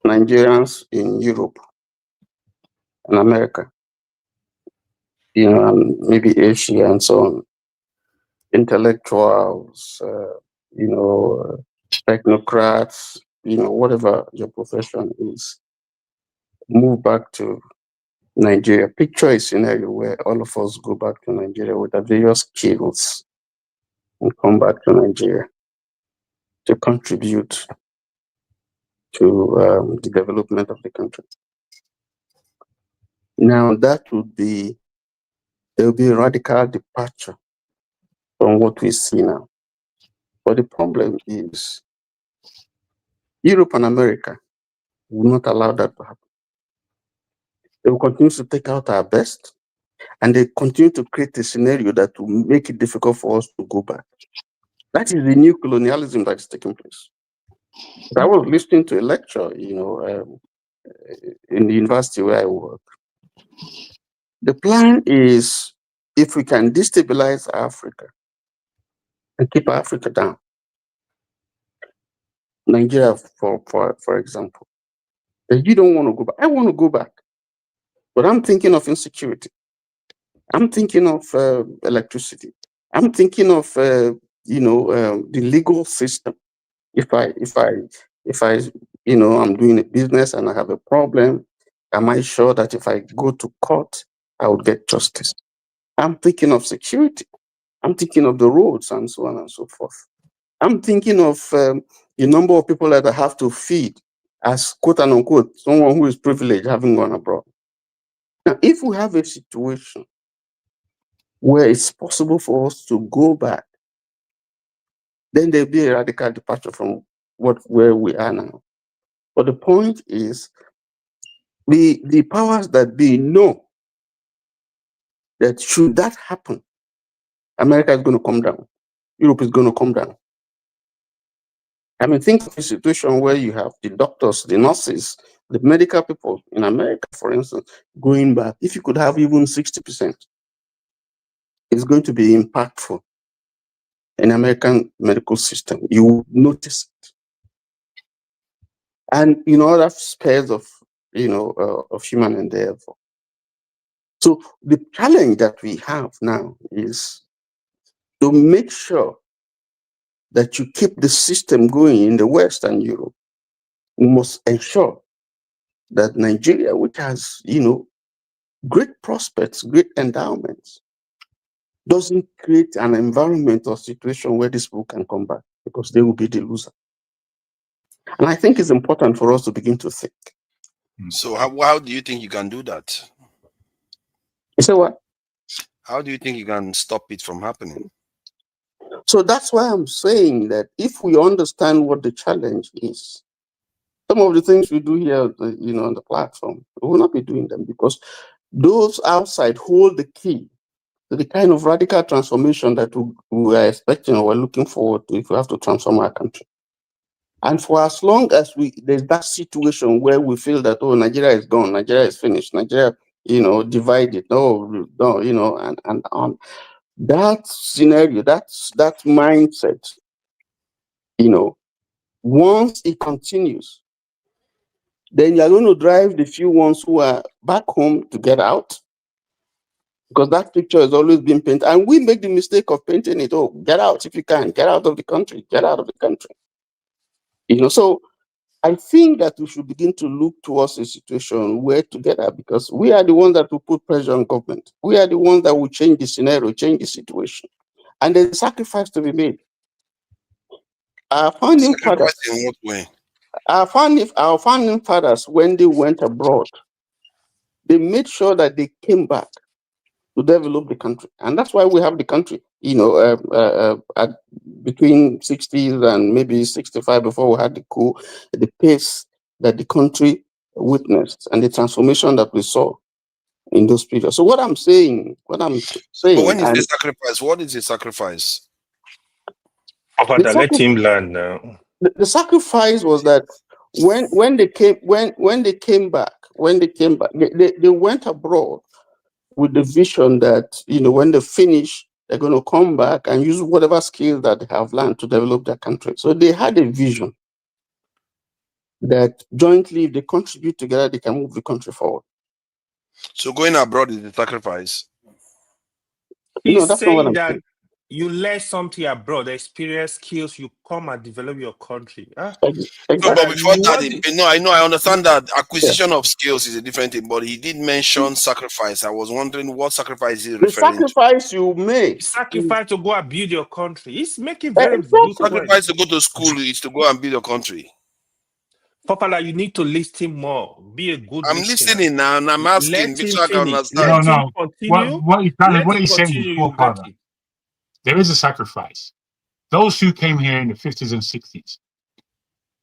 Nigerians in Europe and America, and maybe Asia and so on, intellectuals, technocrats, whatever your profession is, move back to Nigeria. Picture a scenario where all of us go back to Nigeria with our various skills and come back to Nigeria to contribute to the development of the country. Now there will be a radical departure from what we see now. But the problem is Europe and America We will not allow that to happen. They will continue to take out our best, and they continue to create a scenario that will make it difficult for us to go back. That is the new colonialism that is taking place. I was listening to a lecture, in the university where I work. The plan is, if we can destabilize Africa and keep Africa down, Nigeria, for example, that you don't want to go back. I want to go back, but I'm thinking of insecurity. I'm thinking of electricity. I'm thinking of the legal system. If I I'm doing a business and I have a problem, am I sure that if I go to court, I will get justice? I'm thinking of security. I'm thinking of the roads and so on and so forth. I'm thinking of the number of people that I have to feed as quote and unquote someone who is privileged having gone abroad. Now, if we have a situation where it's possible for us to go back, then there'll be a radical departure from where we are now. But the point is, the powers that be know that should that happen, America is going to come down. Europe is going to come down. I mean, think of a situation where you have the doctors, the nurses, the medical people in America, for instance, going back. If you could have even 60%, it's going to be impactful in American medical system. You will notice it. And, other spheres of, of human endeavor. So the challenge that we have now is to make sure that you keep the system going in the West and Europe. We must ensure that Nigeria, which has, great prospects, great endowments, doesn't create an environment or situation where these people can come back, because they will be the loser. And I think it's important for us to begin to think. So how do you think you can do that? You say what? How do you think you can stop it from happening? So that's why I'm saying that if we understand what the challenge is, some of the things we do here, on the platform, we will not be doing them, because those outside hold the key to the kind of radical transformation that we are expecting or we're looking forward to if we have to transform our country. And for as long as there's that situation where we feel that, oh, Nigeria is gone, Nigeria is finished, Nigeria, divided, no, and on. That scenario, that mindset, once it continues, then you're going to drive the few ones who are back home to get out, because that picture has always been painted. And we make the mistake of painting it, oh, get out if you can, get out of the country, get out of the country. So I think that we should begin to look towards a situation where together, because we are the ones that will put pressure on government. We are the ones that will change the scenario, change the situation. And there's a sacrifice to be made. Our founding fathers, in what way? Our founding fathers, when they went abroad, they made sure that they came back to develop the country. And that's why we have the country, at between 60s and maybe 65 before we had the coup, the pace that the country witnessed and the transformation that we saw in those periods. So what I'm saying. But when is the sacrifice? What is the sacrifice? Let him learn now. The sacrifice was that when they came back, they went abroad with the vision that, when they finish, they're going to come back and use whatever skills that they have learned to develop their country. So they had a vision that jointly, if they contribute together, they can move the country forward. So going abroad is the sacrifice? He's saying that you learn something abroad, experience skills, you come and develop your country. Huh? Exactly. No, but before that, I understand that acquisition of skills is a different thing, but he did mention sacrifice. I was wondering what sacrifice is referring to. The sacrifice you make. Sacrifice to go and build your country. He's making very good sacrifice to go to school is to go and build your country. Popala, you need to listen more. Be a good listener. Listening now, and I'm asking so I can understand. What he's saying before, Father, there is a sacrifice. Those who came here in the 50s and 60s,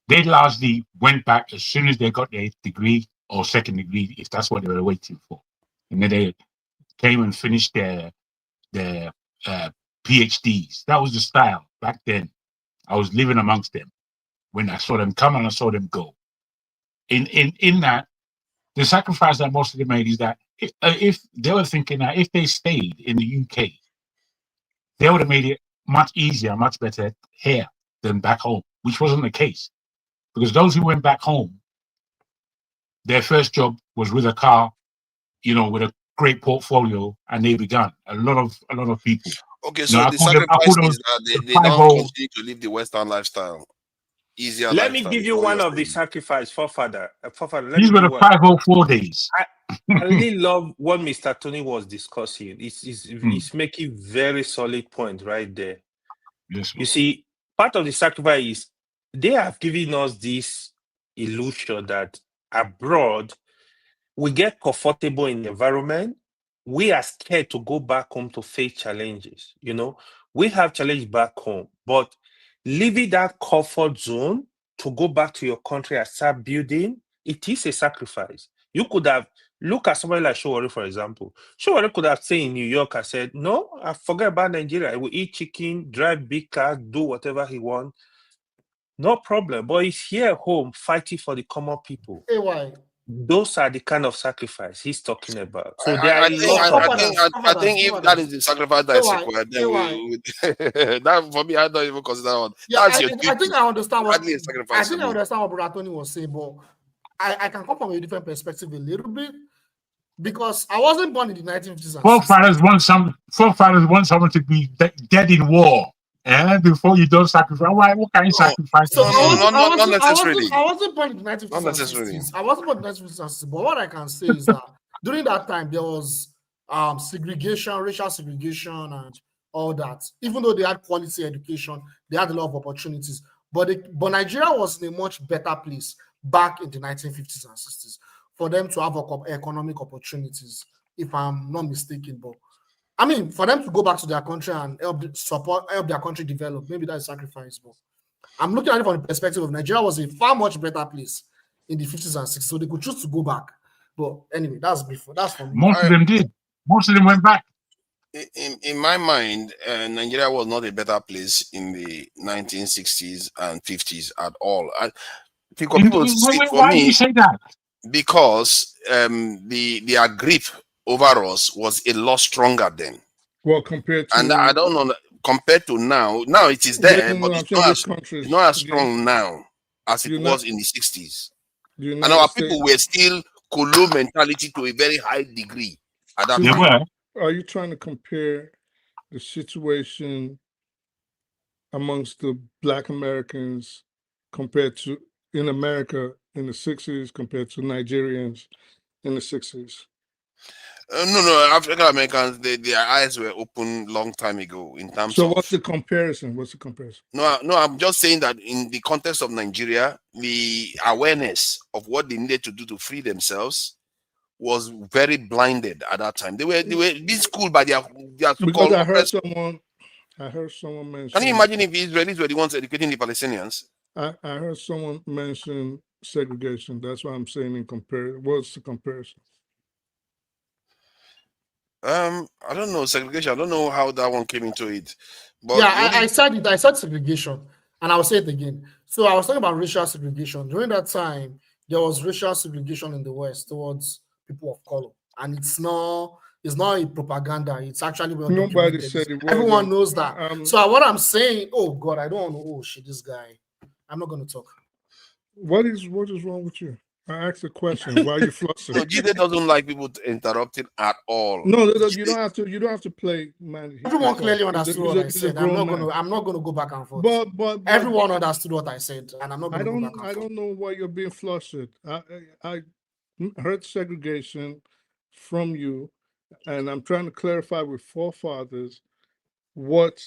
They largely went back as soon as they got their degree or second degree, if that's what they were waiting for. And then they came and finished their PhDs. That was the style back then. I was living amongst them when I saw them come and I saw them go. In that, the sacrifice that most of them made is that if they were thinking that if they stayed in the UK, they would have made it much easier, much better here than back home, which wasn't the case. Because those who went back home, their first job was with a car, with a great portfolio, and they began. A lot of people. Okay, so the sacrifice is that they don't continue to live the Western lifestyle. Easier Let lifestyle. me give you one of the sacrifice, forefather. These were the 504 days. I really love what Mr. Tony was discussing. He's making very solid point right there. Yes, you see, part of the sacrifice is they have given us this illusion that abroad we get comfortable in the environment. We are scared to go back home to face challenges. We have challenges back home, but leaving that comfort zone to go back to your country and start building, it is a sacrifice. You could have look at somebody like Showore, for example. Showore could have stayed in New York and said, no, I forget about Nigeria. I will eat chicken, drive big cars, do whatever he wants. No problem. But he's here at home fighting for the common people. AY. Those are the kind of sacrifice he's talking about. So I think if that is the sacrifice that is required, then that for me, I don't even consider one. Yeah, That's I think I understand what I understand what Brother Tony was saying, but I can come from a different perspective a little bit because I wasn't born in the 1950s. Forefathers want someone to be dead in war. Before you don't sacrifice, what can you sacrifice? So not necessarily. I wasn't born in the 1950s. Not necessarily. I wasn't born in the 1950s, but what I can say is that during that time there was segregation, racial segregation, and all that. Even though they had quality education, they had a lot of opportunities. But Nigeria was in a much better place back in the 1950s and 60s for them to have economic opportunities, if I'm not mistaken. But I mean, for them to go back to their country and help their country develop, maybe that's a sacrifice. But I'm looking at it from the perspective of Nigeria was a far much better place in the 50s and 60s, so they could choose to go back. But anyway, that's for me. Most of them did. Most of them went back. In my mind, Nigeria was not a better place in the 1960s and 50s at all. Why do you say that? Because their grip over us was a lot stronger then. Well, compared to, and I don't know, compared to now it is there, but it's not as strong now as it was in the 60s. And our people were still Kulu mentality to a very high degree at that time. Are you trying to compare the situation amongst the Black Americans compared to in America in the 60s compared to Nigerians in the 60s? No, African Americans, their eyes were open long time ago in terms of. So what's the comparison? No, I'm just saying that in the context of Nigeria, the awareness of what they needed to do to free themselves was very blinded at that time. They were being schooled by their because I heard someone mention. Can you imagine if Israelis were the ones educating the Palestinians? I heard someone mention segregation. That's what I'm saying in comparison. What's the comparison? I don't know segregation. I don't know how that one came into it. But yeah, I said it. I said segregation, and I'll say it again. So I was talking about racial segregation. During that time, there was racial segregation in the West towards people of color, and it's not a propaganda. It's actually well nobody documented. said it was. Everyone knows that. So what I'm saying, oh God, I don't want to. Oh shit, this guy. I'm not going to talk. What is wrong with you? I asked a question. Why are you flustered? No, Jide doesn't like people interrupting at all. No, you don't have to. You don't have to play man. Everyone clearly understood what I said. I'm not going to go back and forth. But everyone understood what I said, and I'm not going to go back and forth. I don't know why you're being flustered. I heard segregation from you, and I'm trying to clarify with forefathers what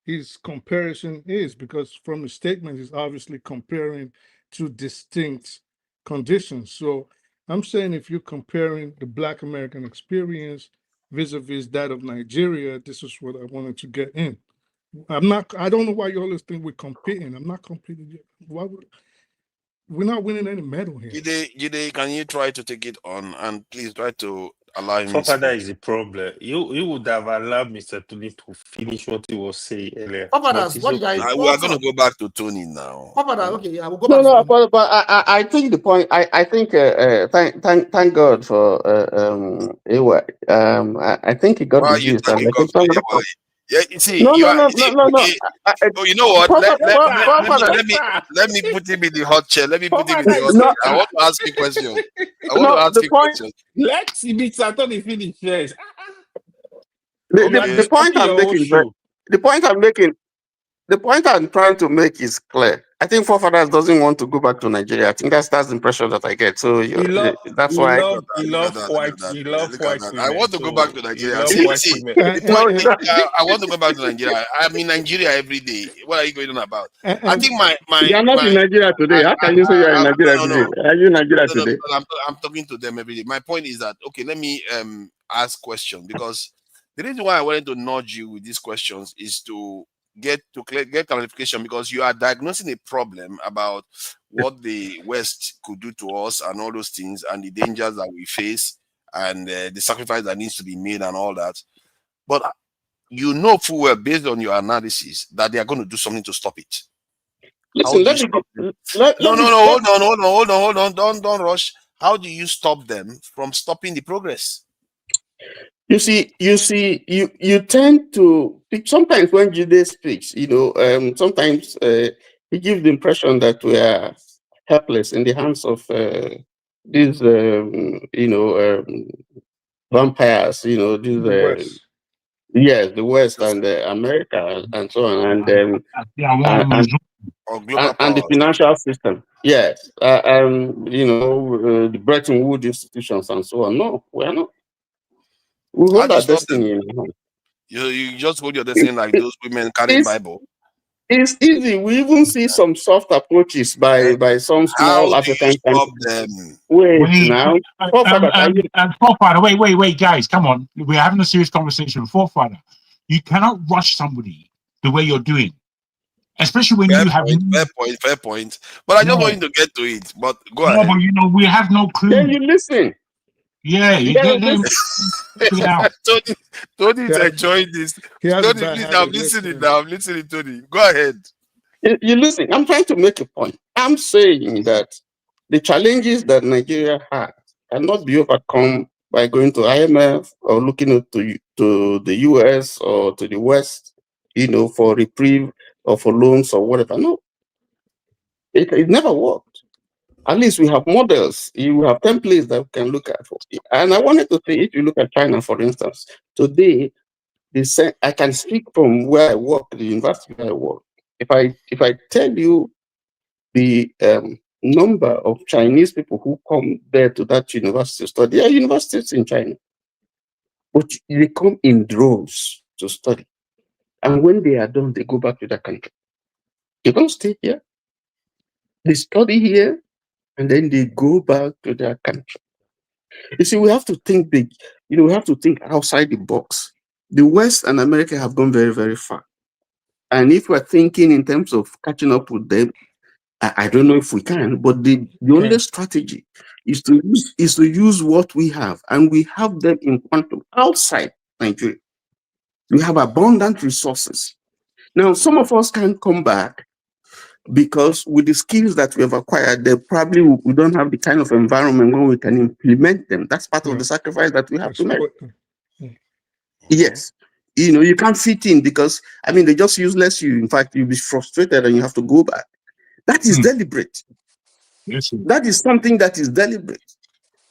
his comparison is, because from the statement he's obviously comparing two distinct conditions. So I'm saying if you're comparing the Black American experience vis-a-vis that of Nigeria, this is what I wanted to get in. I don't know why you always think we're competing. I'm not competing. Why would we're not winning any medal here. Jide, can you try to take it on and please try to allow him to Forefather speak? is the problem. You would have allowed Mr. Tony to finish what he was saying earlier. Papadas, what did I? We are going to go back to Tony now. Papadas, okay, yeah, we'll go No, back. no, but I think the point. I think thank God for AY. I think he got Why the are you gist, and thanking I God think for some of the AY? Yeah, you see, no, you no, are. no, You see, no, no, no. okay. Oh, you know what? Let me put him in the hot chair. Let me put him in the hot chair. I want to ask you a question. I want to ask you a question. Let's Mr. Tony finish first. The point I'm making, the point I'm trying to make is clear. I think Forefathers doesn't want to go back to Nigeria. I think that's the impression that I get. So that's why. He love white women. I want to go back to Nigeria. See, the point is, I want to go back to Nigeria. I'm in Nigeria every day. What are you going on about? I think you are not in Nigeria today. How can you say you are in Nigeria today? Are you in Nigeria today? I'm talking to them every day. My point is that, okay, let me ask question, because the reason why I wanted to nudge you with these questions is to get clarification, because you are diagnosing a problem about what the West could do to us and all those things and the dangers that we face and the sacrifice that needs to be made and all that. But you know full well, based on your analysis, that they are going to do something to stop it. Listen, hold on. Don't rush. How do you stop them from stopping the progress? You tend to sometimes when Jide speaks, sometimes he gives the impression that we are helpless in the hands of these, vampires. The West and America and so on, and the financial system. Yes, the Bretton Woods institutions and so on. No, we are not. We hold our destiny in our hand. You just hold your destiny like those women carrying Bible. It's easy. We even see some soft approaches by some small African countries. Wait, Forefather, wait, guys, come on. We're having a serious conversation. Forefather, you cannot rush somebody the way you're doing, especially when fair point. But I just want you to get to it. But go ahead. No, but we have no clue. Then you listen. Yeah, you get them. Tony's enjoying this. Tony, please, I'm listening, Tony. Go ahead. You listen. I'm trying to make a point. I'm saying that the challenges that Nigeria has cannot be overcome by going to IMF or looking to the US or to the West, for reprieve or for loans or whatever. No, it never worked. At least we have models. You have templates that we can look at. And I wanted to say, if you look at China, for instance, today, I can speak from where I work, the university where I work. If I tell you the number of Chinese people who come there to that university to study, there are universities in China, but they come in droves to study. And when they are done, they go back to their country. They don't stay here. They study here, and then they go back to their country. You see, we have to think big. We have to think outside the box. The West and America have gone very, very far. And if we're thinking in terms of catching up with them, I don't know if we can, but the only strategy is to use what we have. And we have them in quantum outside Nigeria. We have abundant resources. Now, some of us can't come back because with the skills that we have acquired, we don't have the kind of environment where we can implement them. That's part of the sacrifice that we have to make. Yes. You can't fit in because, they just useless you. In fact, you'll be frustrated and you have to go back. That is deliberate. Yes, that is something that is deliberate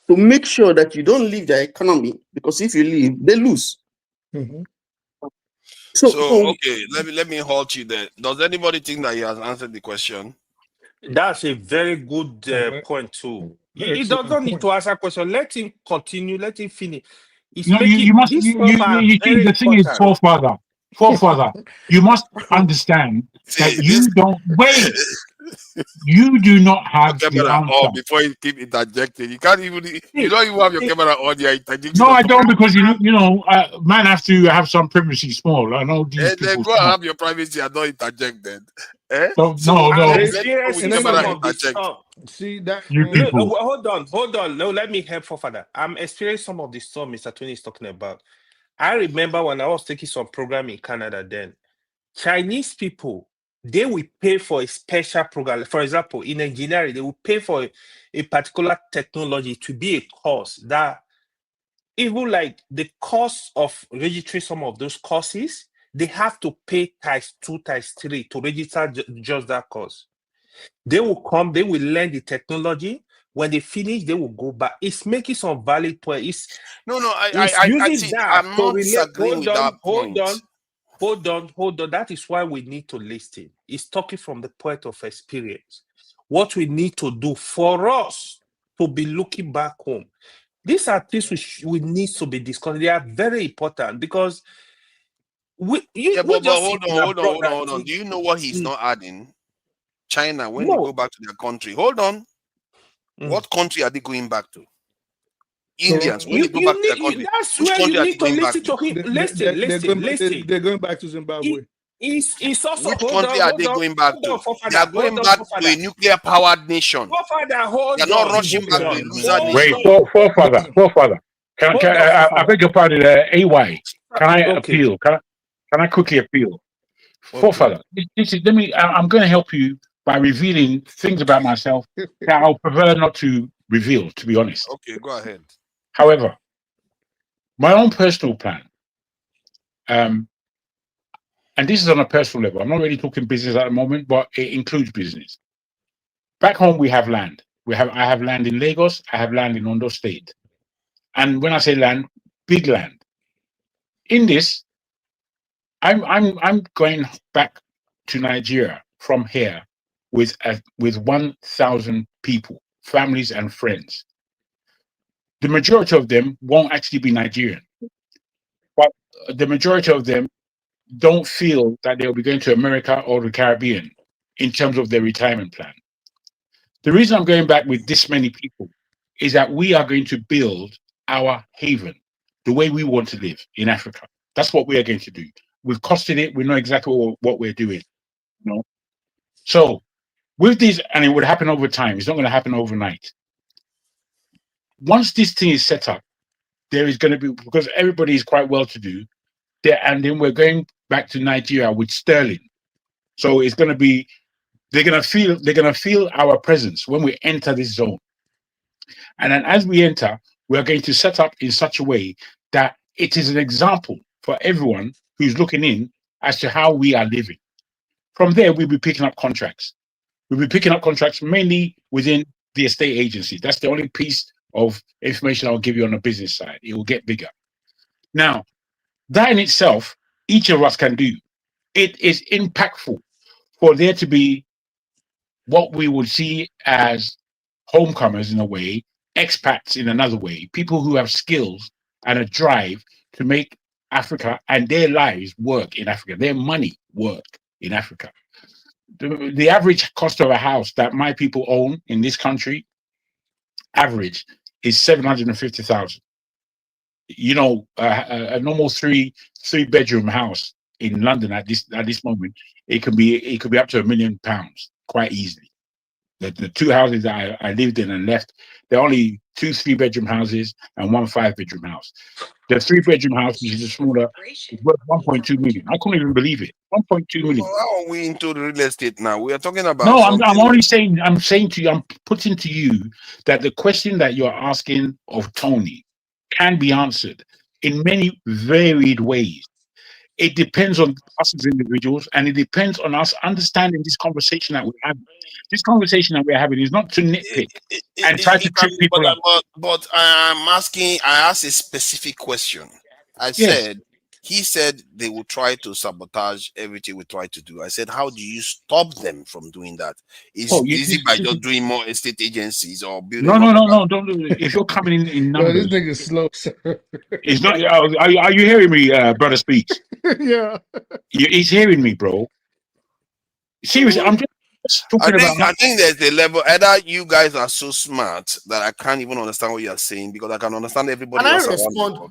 to make sure that you don't leave the economy, because if you leave, they lose. Mm-hmm. So okay, let me halt you there. Does anybody think that he has answered the question? That's a very good point too. He doesn't need to answer a question. Let him continue. Let him finish. The thing is, forefather, you must understand that you don't wait. You do not have the answer. On before you keep interjecting. You can't even. You don't even have your camera on. You're interjecting. No, I don't, because man have to have some privacy. Small. I know these people. Then go and have your privacy and not interject. Then. No. Interject. See that? You No, people. hold on. No, let me help Forefather. I'm experiencing some of the stuff Mr. Tony is talking about. I remember when I was taking some program in Canada then, Chinese people, they will pay for a special program. For example, in engineering, they will pay for a particular technology to be a course that even like the cost of registering some of those courses, they have to pay ×2, ×3 to register just that course. They will come, they will learn the technology. When they finish, they will go back. It's making some valid point. It's using that I'm to not relate. disagreeing with that point. Hold on. That is why we need to listen. It's talking from the point of experience. What we need to do for us to be looking back home. These are things we need to be discussed. They are very important because But hold on. Do you know what he's not adding? China, when they go back to their country, hold on. What country are they going back to? Indians, when they go back to their country, that's which where country you are they need to going back listen to him. Listen. They're going back to Zimbabwe. It's also which country are they going back to? They are going back to a nuclear-powered nation. They're not rushing back to a loser Wait, nation. forefather. I beg your pardon, AY. Can I appeal? Can I quickly appeal? Forefather, I'm going to help you by revealing things about myself that I'll prefer not to reveal, to be honest. Okay, go ahead. However, my own personal plan, and this is on a personal level. I'm not really talking business at the moment, but it includes business. Back home, we have land. I have land in Lagos. I have land in Ondo State. And when I say land, big land. In this, I'm going back to Nigeria from here with 1,000 people, families and friends. The majority of them won't actually be Nigerian, but the majority of them don't feel that they'll be going to America or the Caribbean in terms of their retirement plan. The reason I'm going back with this many people is that we are going to build our haven the way we want to live in Africa. That's what we are going to do. We've costed it. We know exactly what we're doing. You know? So with this, and it would happen over time. It's not going to happen overnight. Once this thing is set up, there is going to be, because everybody is quite well to do there, and then we're going back to Nigeria with sterling. So it's going to be, they're going to feel our presence when we enter this zone. And then as we enter, we are going to set up in such a way that it is an example for everyone who's looking in as to how we are living. From there, we'll be picking up contracts. We'll be picking up contracts mainly within the estate agencies. That's the only piece of information I'll give you on the business side. It will get bigger. Now, that in itself, each of us can do. It is impactful for there to be what we would see as homecomers in a way, expats in another way, people who have skills and a drive to make Africa and their lives work in Africa, their money work in Africa. The average cost of a house that my people own in this country, average, is 750,000. You know, a normal three bedroom house in London at this moment, it could be up to £1 million quite easily. The two houses that I lived in and left, they're only 2 3-bedroom houses and 1 5-bedroom house. The 3-bedroom house, which is a smaller, is worth 1.2 million. I couldn't even believe it. 1.2 million. Well, how are we into the real estate now? We are talking about. No, I'm only saying. I'm saying to you. I'm putting to you that the question that you're asking of Tony can be answered in many varied ways. It depends on us as individuals, and it depends on us understanding this conversation that we're having. This conversation that we're having is not to nitpick and try to trip people up. But I'm asking. I asked a specific question. He said they will try to sabotage everything we try to do. I said, how do you stop them from doing that? Is it by just doing more estate agencies or building? No, don't do it. If you're coming in numbers, This nigga's slow, sir. It's not. Are you hearing me, brother? Speaks. Yeah. He's hearing me, bro. Seriously, I'm just talking about. I think there's a level. Either you guys are so smart that I can't even understand what you're saying because I can understand everybody else.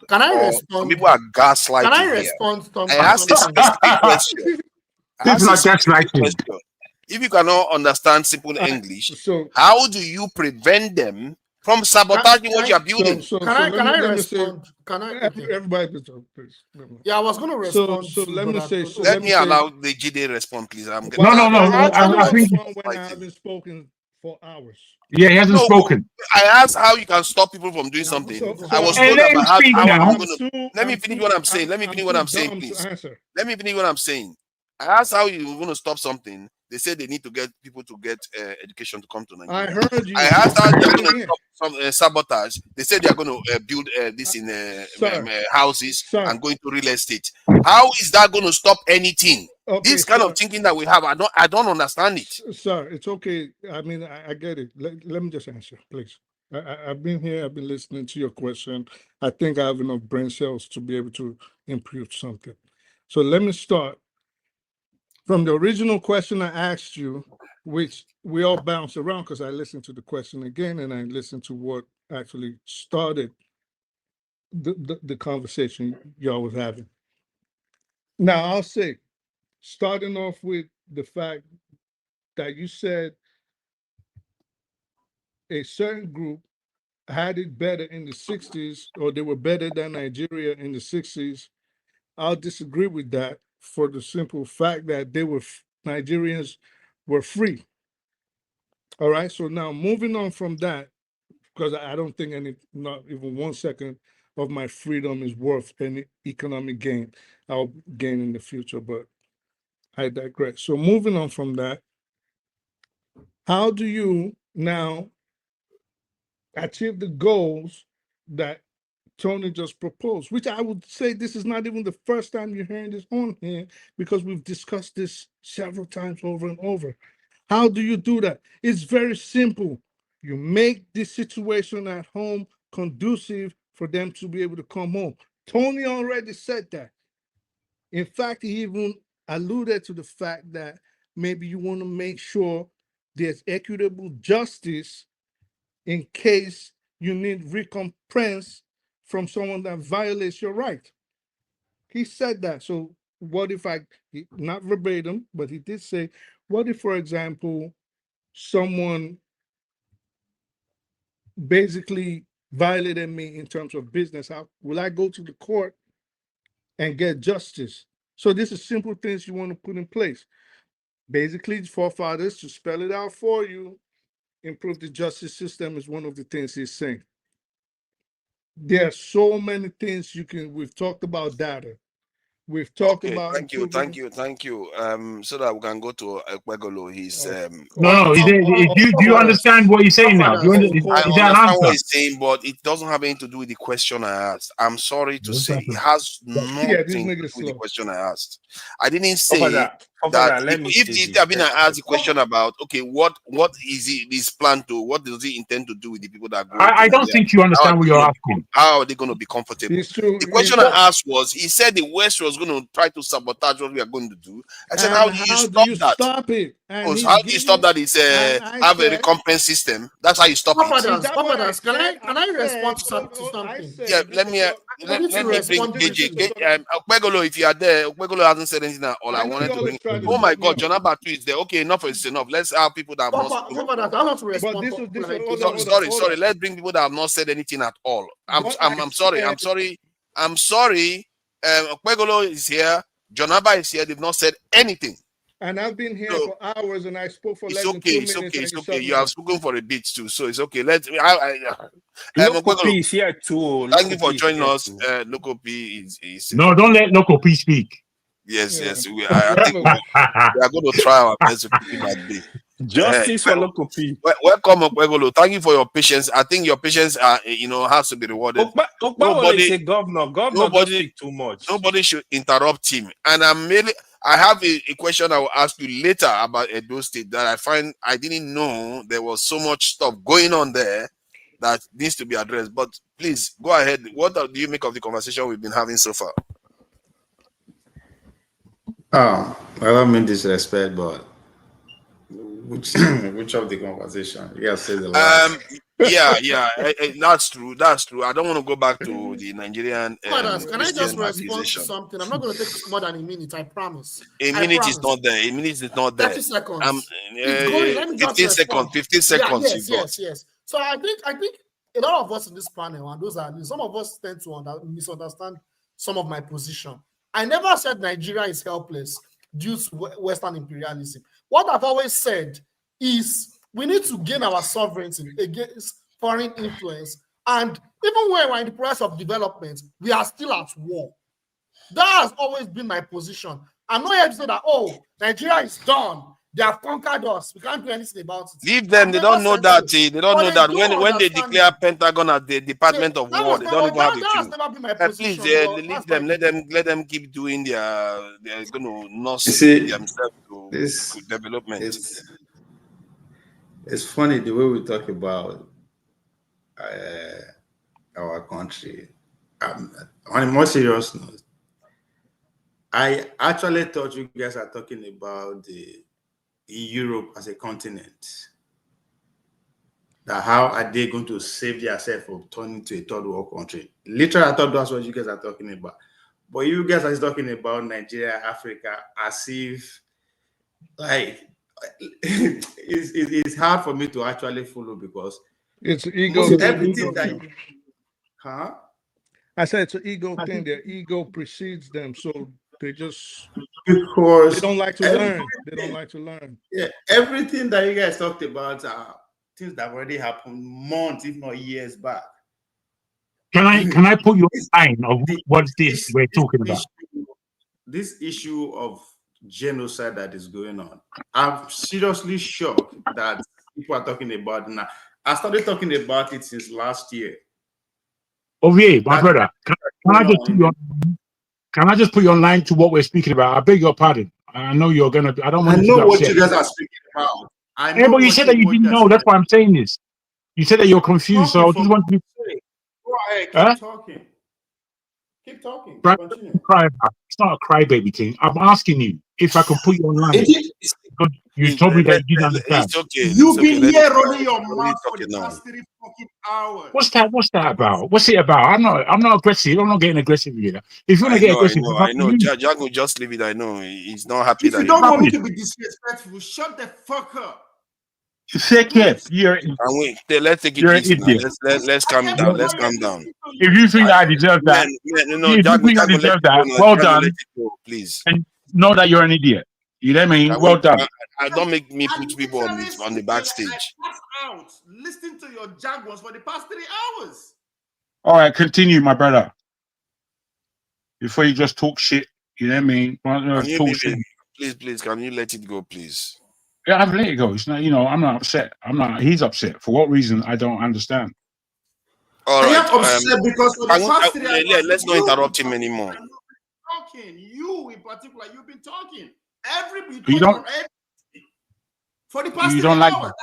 Can I respond? People are gaslighting. Can I respond, Tom? I asked a specific question. People are gaslighting. If you cannot understand simple English, how do you prevent them from sabotaging what you are building? Can I respond? Everybody, please. Yeah, I was going to respond. Let me allow the GD respond, please. I'm getting No. I think when I haven't spoken for hours. Yeah, he hasn't spoken. I asked how you can stop people from doing something. I was told about how I'm going to. Let me finish what I'm saying. Let me finish what I'm saying, please. Let me finish what I'm saying. I asked how you're going to stop something. They said they need to get people to get education to come to Nigeria. I heard you. I asked how they're going to stop some sabotage. They said they are going to build this in houses and go into real estate. How is that going to stop anything? Okay, this kind of thinking that we have, I don't understand it. Sir, it's okay. I mean, I get it. Let me just answer, please. I've been here. I've been listening to your question. I think I have enough brain cells to be able to impute something. So let me start from the original question I asked you, which we all bounced around because I listened to the question again and I listened to what actually started the conversation y'all was having. Now, I'll say, starting off with the fact that you said a certain group had it better in the 60s, or they were better than Nigeria in the 60s, I'll disagree with that for the simple fact that Nigerians were free. All right, so now moving on from that, because I don't think not even 1 second of my freedom is worth any economic gain I'll gain in the future, but I digress. So moving on from that, how do you now achieve the goals that Tony just proposed, which I would say this is not even the first time you're hearing this on here, because we've discussed this several times over and over. How do you do that? It's very simple. You make the situation at home conducive for them to be able to come home. Tony already said that. In fact, he even alluded to the fact that maybe you want to make sure there's equitable justice in case you need recompense from someone that violates your right. He said that. So what if not verbatim, but he did say, what if, for example, someone basically violated me in terms of business? How will I go to the court and get justice? So this is simple things you want to put in place. Basically, forefathers, to spell it out for you, improve the justice system is one of the things he's saying. There are so many things we've talked about data. We've talked about. Thank you. So that we can go to Ekpegolo. He's No. Do you understand what he's saying now? I understand what he's saying, but it doesn't have anything to do with the question I asked. I'm sorry to say, it has nothing to do with the question I asked. I didn't say that if I've been asked a question about, okay, what is his plan to? What does he intend to do with the people that go? I don't think you understand what you're asking. How are they going to be comfortable? The question I asked was, he said the West was going to try to sabotage what we are going to do. I said, how do you stop that? Stop it? How do you stop that? It's have a recompense system. That's how you stop it. Can I respond to something? Yeah, let me bring KJ. Okpegolo, if you are there, Okpegolo hasn't said anything at all. I wanted to bring. Oh my God, John Abatu is there. Okay, enough is enough. Let's have people that have not. Sorry. Let's bring people that have not said anything at all. I'm sorry. Okpegolo is here. John Abba is here. They've not said anything. And I've been here for hours, and I spoke for less than 2 minutes. It's okay. You have spoken for a bit too, so it's okay. Local P is here too. Thank you for joining us. Local P is. No, don't let Local P speak. Yes. I think we are going to try our best to keep it that day. Justice for Local P. Welcome, Okpegolo. Thank you for your patience. I think your patience, has to be rewarded. Nobody is a governor. Governor don't speak too much. Nobody should interrupt him. And I have a question I will ask you later about Edo State that I didn't know there was so much stuff going on there that needs to be addressed. But please go ahead. What do you make of the conversation we've been having so far? I don't mean disrespect, but which of the conversation? You guys say the last. Yeah, that's true. That's true. I don't want to go back to the Nigerian Can I Christian just respond to accusation. something? I'm not going to take more than a minute. I promise. A minute is not there. A minute is not there. 30 seconds. It's going. Let me just 15 respond. seconds. 15 seconds. Yes. So I think a lot of us in this panel, and those are some of us tend to misunderstand some of my position. I never said Nigeria is helpless due to Western imperialism. What I've always said is we need to gain our sovereignty against foreign influence. And even when we're in the process of development, we are still at war. That has always been my position. I'm not here to say that, oh, Nigeria is done. They have conquered us. We can't do anything about it. Leave them. They don't know that. They don't know that when they declare Pentagon as the Department of War, they don't even have a clue. Please, leave them. Let them keep doing their. They're going to nurse themselves to development. It's funny the way we talk about our country. On a more serious note, I actually thought you guys are talking about the Europe as a continent. That how are they going to save themselves from turning to a third world country? Literally, I thought that's what you guys are talking about. But you guys are talking about Nigeria, Africa, as if like it's hard for me to actually follow because it's ego. Everything that I said it's an ego thing. Their ego precedes them, so they just because they don't like to learn. They don't like to learn. Yeah, everything that you guys talked about are things that already happened months, if not years back. Can I put you on line of what's this we're talking about? This issue of genocide that is going on. I'm seriously shocked that people are talking about it now. I started talking about it since last year. Oh yeah, my brother. Can I just put you on line to what we're speaking about? I beg your pardon. I know you're gonna. I don't want. I know what you guys are speaking about. Yeah, but you said that you didn't know. That's why I'm saying this. You said that you're confused, so I just want to. Go ahead, keep talking. Keep talking. It's not a crybaby thing. I'm asking you if I can put you on line. You told me that you didn't understand. It's okay. You've been here running your mouth for the past 3 fucking hours. What's that about? What's it about? I'm not aggressive. I'm not getting aggressive here. If you want to get aggressive, I know. Jack will just leave it. I know. He's not happy. If you don't want me to be disrespectful, shut the fuck up. Let's take it easy. Let's calm down. Let's calm down. If you think I deserve that, Jack, you think I deserve that, well done. Please. And know that you're an idiot. You know what I mean? Well done. I don't make me put people on the backstage. Out listening to your jaguars for the past 3 hours. All right, continue, my brother. Before you just talk shit, you know what I mean? Please, can you let it go, please? Yeah, I've let it go. It's not, I'm not upset. He's upset. For what reason? I don't understand. All right. I am upset because for the past 3 hours, let's not interrupt him anymore. Talking, you in particular, you've been talking. For the past 3 hours, that's what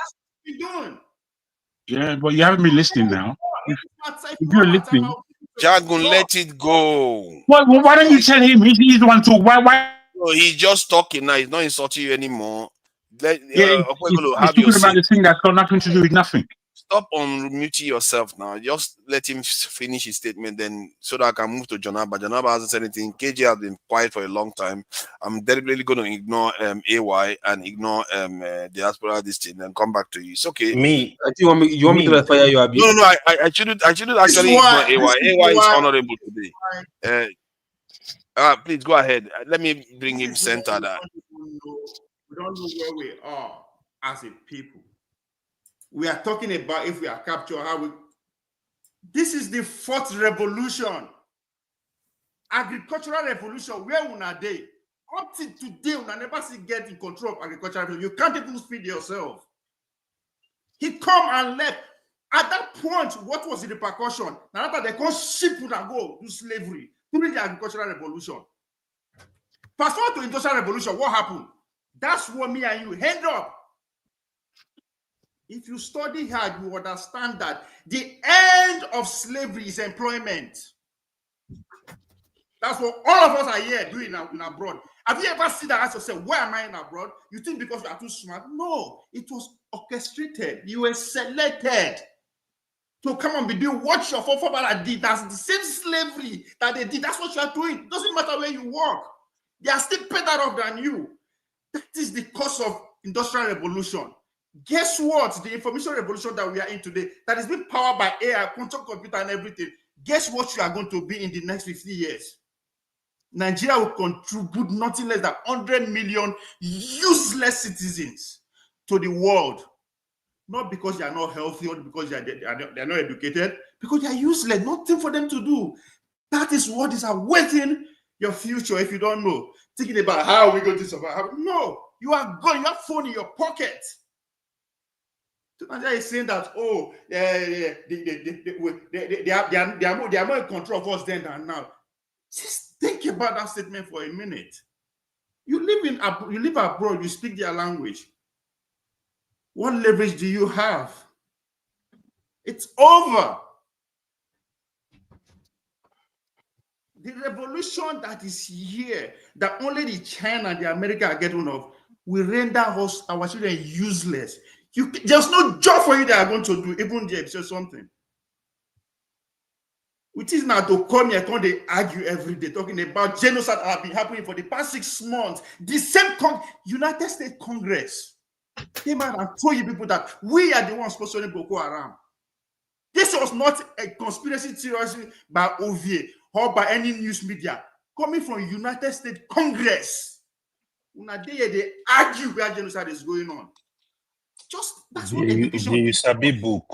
you've been doing. Yeah, but you haven't been listening now. If you're listening, Jagun, let it go. Well, why don't you tell him he's the one to? Why? No, he's just talking now. He's not insulting you anymore. He's talking about the thing that's got nothing to do with nothing. Stop unmuting yourself now. Just let him finish his statement, then so that I can move to Janaba. Janaba hasn't said anything. KJ has been quiet for a long time. I'm deliberately going to ignore AY and ignore diaspora this thing and come back to you. It's okay. Me, you want me to fire your abuse? No. I shouldn't actually ignore AY. AY is honorable today. Please go ahead. Let me bring him center. That we don't know where we are as a people. We are talking about if we are captured, how we. This is the 4th revolution, agricultural revolution. Where una dey? Up till today, una never see get in control of agricultural revolution. You can't even feed yourself. He come and left. At that point, what was the repercussion? Now that they can't ship una go to slavery during the agricultural revolution. Fast forward to industrial revolution. What happened? That's what me and you hand up. If you study hard, you understand that the end of slavery is employment. That's what all of us are here doing in abroad. Have you ever seen that ask yourself, why am I in abroad? You think because you are too smart? No, it was orchestrated. You were selected. to come and be doing what your forefathers did. That's the same slavery that they did. That's what you are doing. It doesn't matter where you work. They are still better off than you. That is the cause of industrial revolution. Guess what? The information revolution that we are in today, that is being powered by AI, quantum computer, and everything. Guess what you are going to be in the next 50 years? Nigeria will contribute nothing less than 100 million useless citizens to the world. Not because they are not healthy or because they are not educated, because they are useless, nothing for them to do. That is what is awaiting your future if you don't know. Thinking about how we're going to survive. No, you are going, you have phone in your pocket. Nigeria is saying that, oh, they are more in control of us then than now. Just think about that statement for a minute. You live abroad, you speak their language. What leverage do you have? It's over. The revolution that is here, that only the China and the America are getting of, will render us, our children, useless. There's no job for you that are going to do, even if there's something. Which is now to come here, come they argue every day, talking about genocide that have been happening for the past 6 months. The same United States Congress came out and told you people that we are the ones sponsoring Boko Haram. This was not a conspiracy theory by OVA or by any news media coming from United States Congress. They argue where genocide is going on. Just that's what education did to us.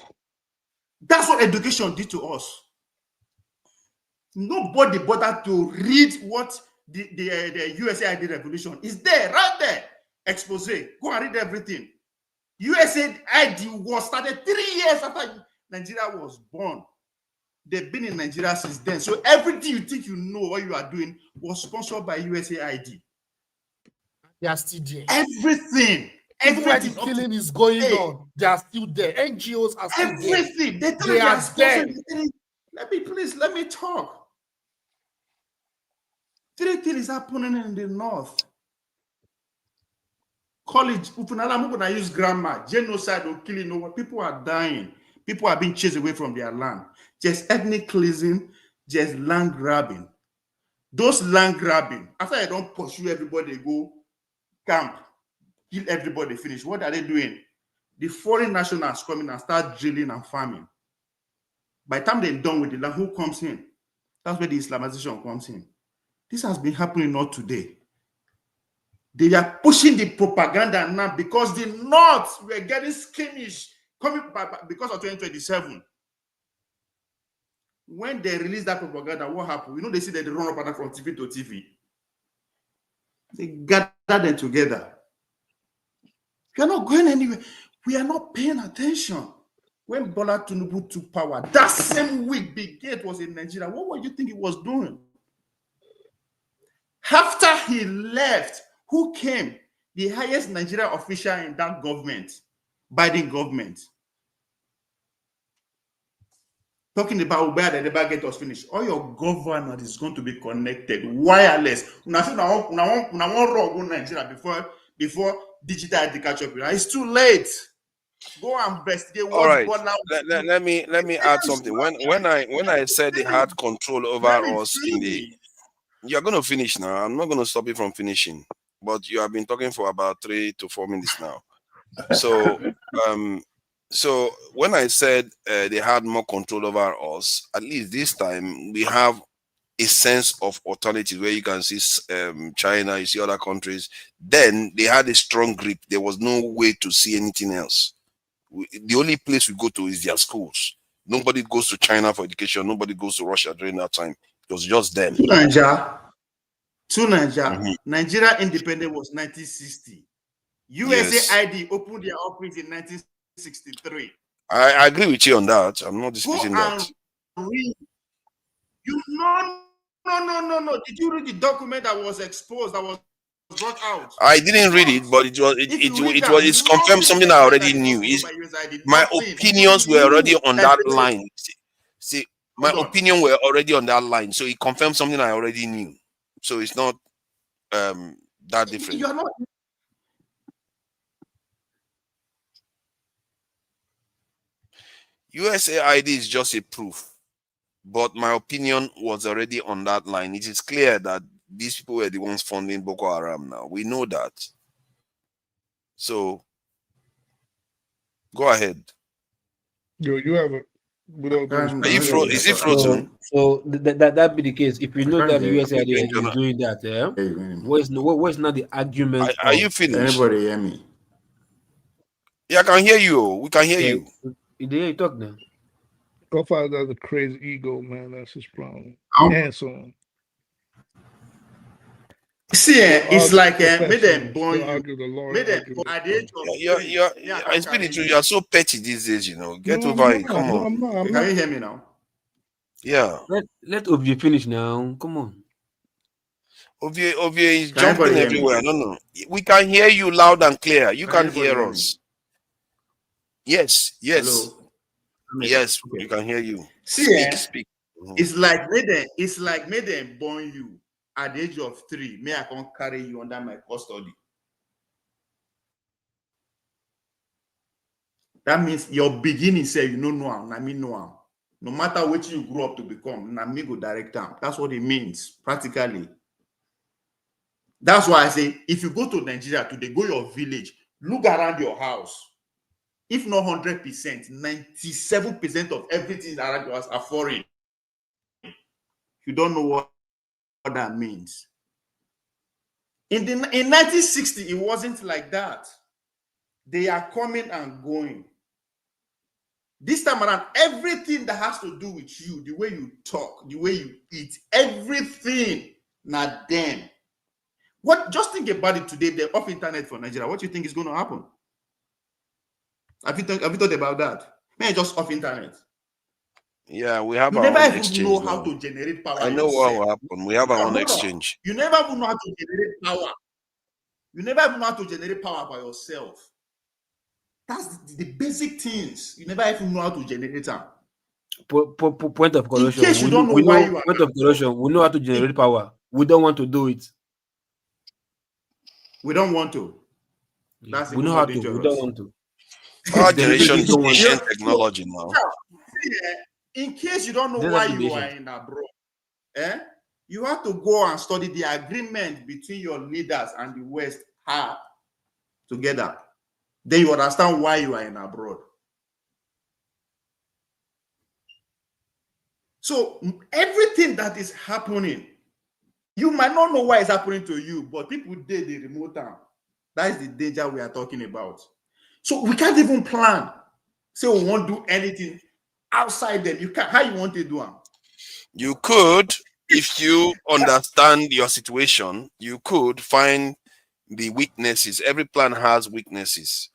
That's what education did to us. Nobody bothered to read what the USAID revolution is there, right there. Expose. Go and read everything. USAID was started 3 years after Nigeria was born. They've been in Nigeria since then. So everything you think you know what you are doing was sponsored by USAID. They are still there. Everything. Even when the killing is going on, they are still there. NGOs are still there. Everything. They are there. Let me talk. 3 things happening in the north. College, I'm going to use grammar, genocide or killing over. People are dying. People are being chased away from their land. Just ethnic cleansing, just land grabbing. Those land grabbing, after they don't pursue everybody, go camp, kill everybody, finish. What are they doing? The foreign nationals coming and start drilling and farming. By the time they're done with the land, who comes in? That's where the Islamization comes in. This has been happening not today. They are pushing the propaganda now because the North were getting skirmish coming because of 2027. When they release that propaganda, what happened? You know, they see that they run up from TV to TV. They gather them together. We are not going anywhere. We are not paying attention. When Bola Tinubu took power, that same week, Big Gate was in Nigeria. What do you think he was doing? After he left, who came? The highest Nigerian official in that government, Biden government. Talking about where the Nobel Gate was finished. All your government is going to be connected, wireless. Now one go Nigeria before digital ID catch up. It's too late. Go and investigate All right. Let me add something. When I said they had control over us in the, you're going to finish now. I'm not going to stop you from finishing, but you have been talking for about 3 to 4 minutes now. So so when I said they had more control over us, at least this time we have a sense of authority where you can see China, you see other countries. Then they had a strong grip. There was no way to see anything else. The only place we go to is their schools. Nobody goes to China for education. Nobody goes to Russia during that time. It was just them. Nigeria independent was 1960. USAID opened their office in 1963. I agree with you on that. I'm not disputing that. No. Did you read the document that was exposed, that was brought out? I didn't read it, but it's confirmed something I already knew. My opinions were already on that line. See, my opinion were already on that line, so it confirmed something I already knew. So it's not that different. You're not. USAID is just a proof, but my opinion was already on that line. It is clear that these people were the ones funding Boko Haram now. We know that. So, go ahead. You have a without those Is it frozen? So that be the case. If you know that USAID is doing that, where's not the argument? Are you finished? Anybody hear me? Yeah, I can hear you. We can hear you. You talk now. Godfather has a crazy ego, man. That's his problem. And so on. See, it's like made them born you. Made them at the age of I speak it to you. You are so petty these days, you know. Get over it. Come on. Can you hear me now? Yeah. Let Ovie finish now. Come on. Ovie is jumping everywhere. No. We can hear you loud and clear. You can hear us. Yes. Hello? Yes, we can hear you. See, Speak. It's like made them born you at the age of 3. May I can't carry you under my custody. That means your beginning say you know I mean no. No matter what you grew up to become, Nami go direct them. That's what it means practically. That's why I say if you go to Nigeria today, go your village, look around your house. If not 100%, 97% of everything around your house are foreign. You don't know what that means. In 1960, it wasn't like that. They are coming and going. This time around, everything that has to do with you, the way you talk, the way you eat, everything, not them. Just think about it today. They're off internet for Nigeria. What do you think is going to happen? Have you thought about that? Man, just off internet. Yeah, we have you our own never exchange. Even know now. how to generate power. I know what will happen. We have our own exchange. You never even know how to generate power. You never even know how to generate power by yourself. That's the basic things. You never even know how to generate them. Point of correction. In case you don't know why you are. Point of correction. We know how to generate power. We don't want to do it. We don't want to. That's we know how to. We don't want to. Our generation is ancient technology now. In case you don't know why you are in abroad, you have to go and study the agreement between your leaders and the West have together. Then you understand why you are in abroad. So everything that is happening, you might not know why it's happening to you, but people did the remote time. That is the danger we are talking about. So we can't even plan. Say we won't do anything outside them. You can't. How you want to do them? You could, if you understand your situation, you could find the weaknesses. Every plan has weaknesses,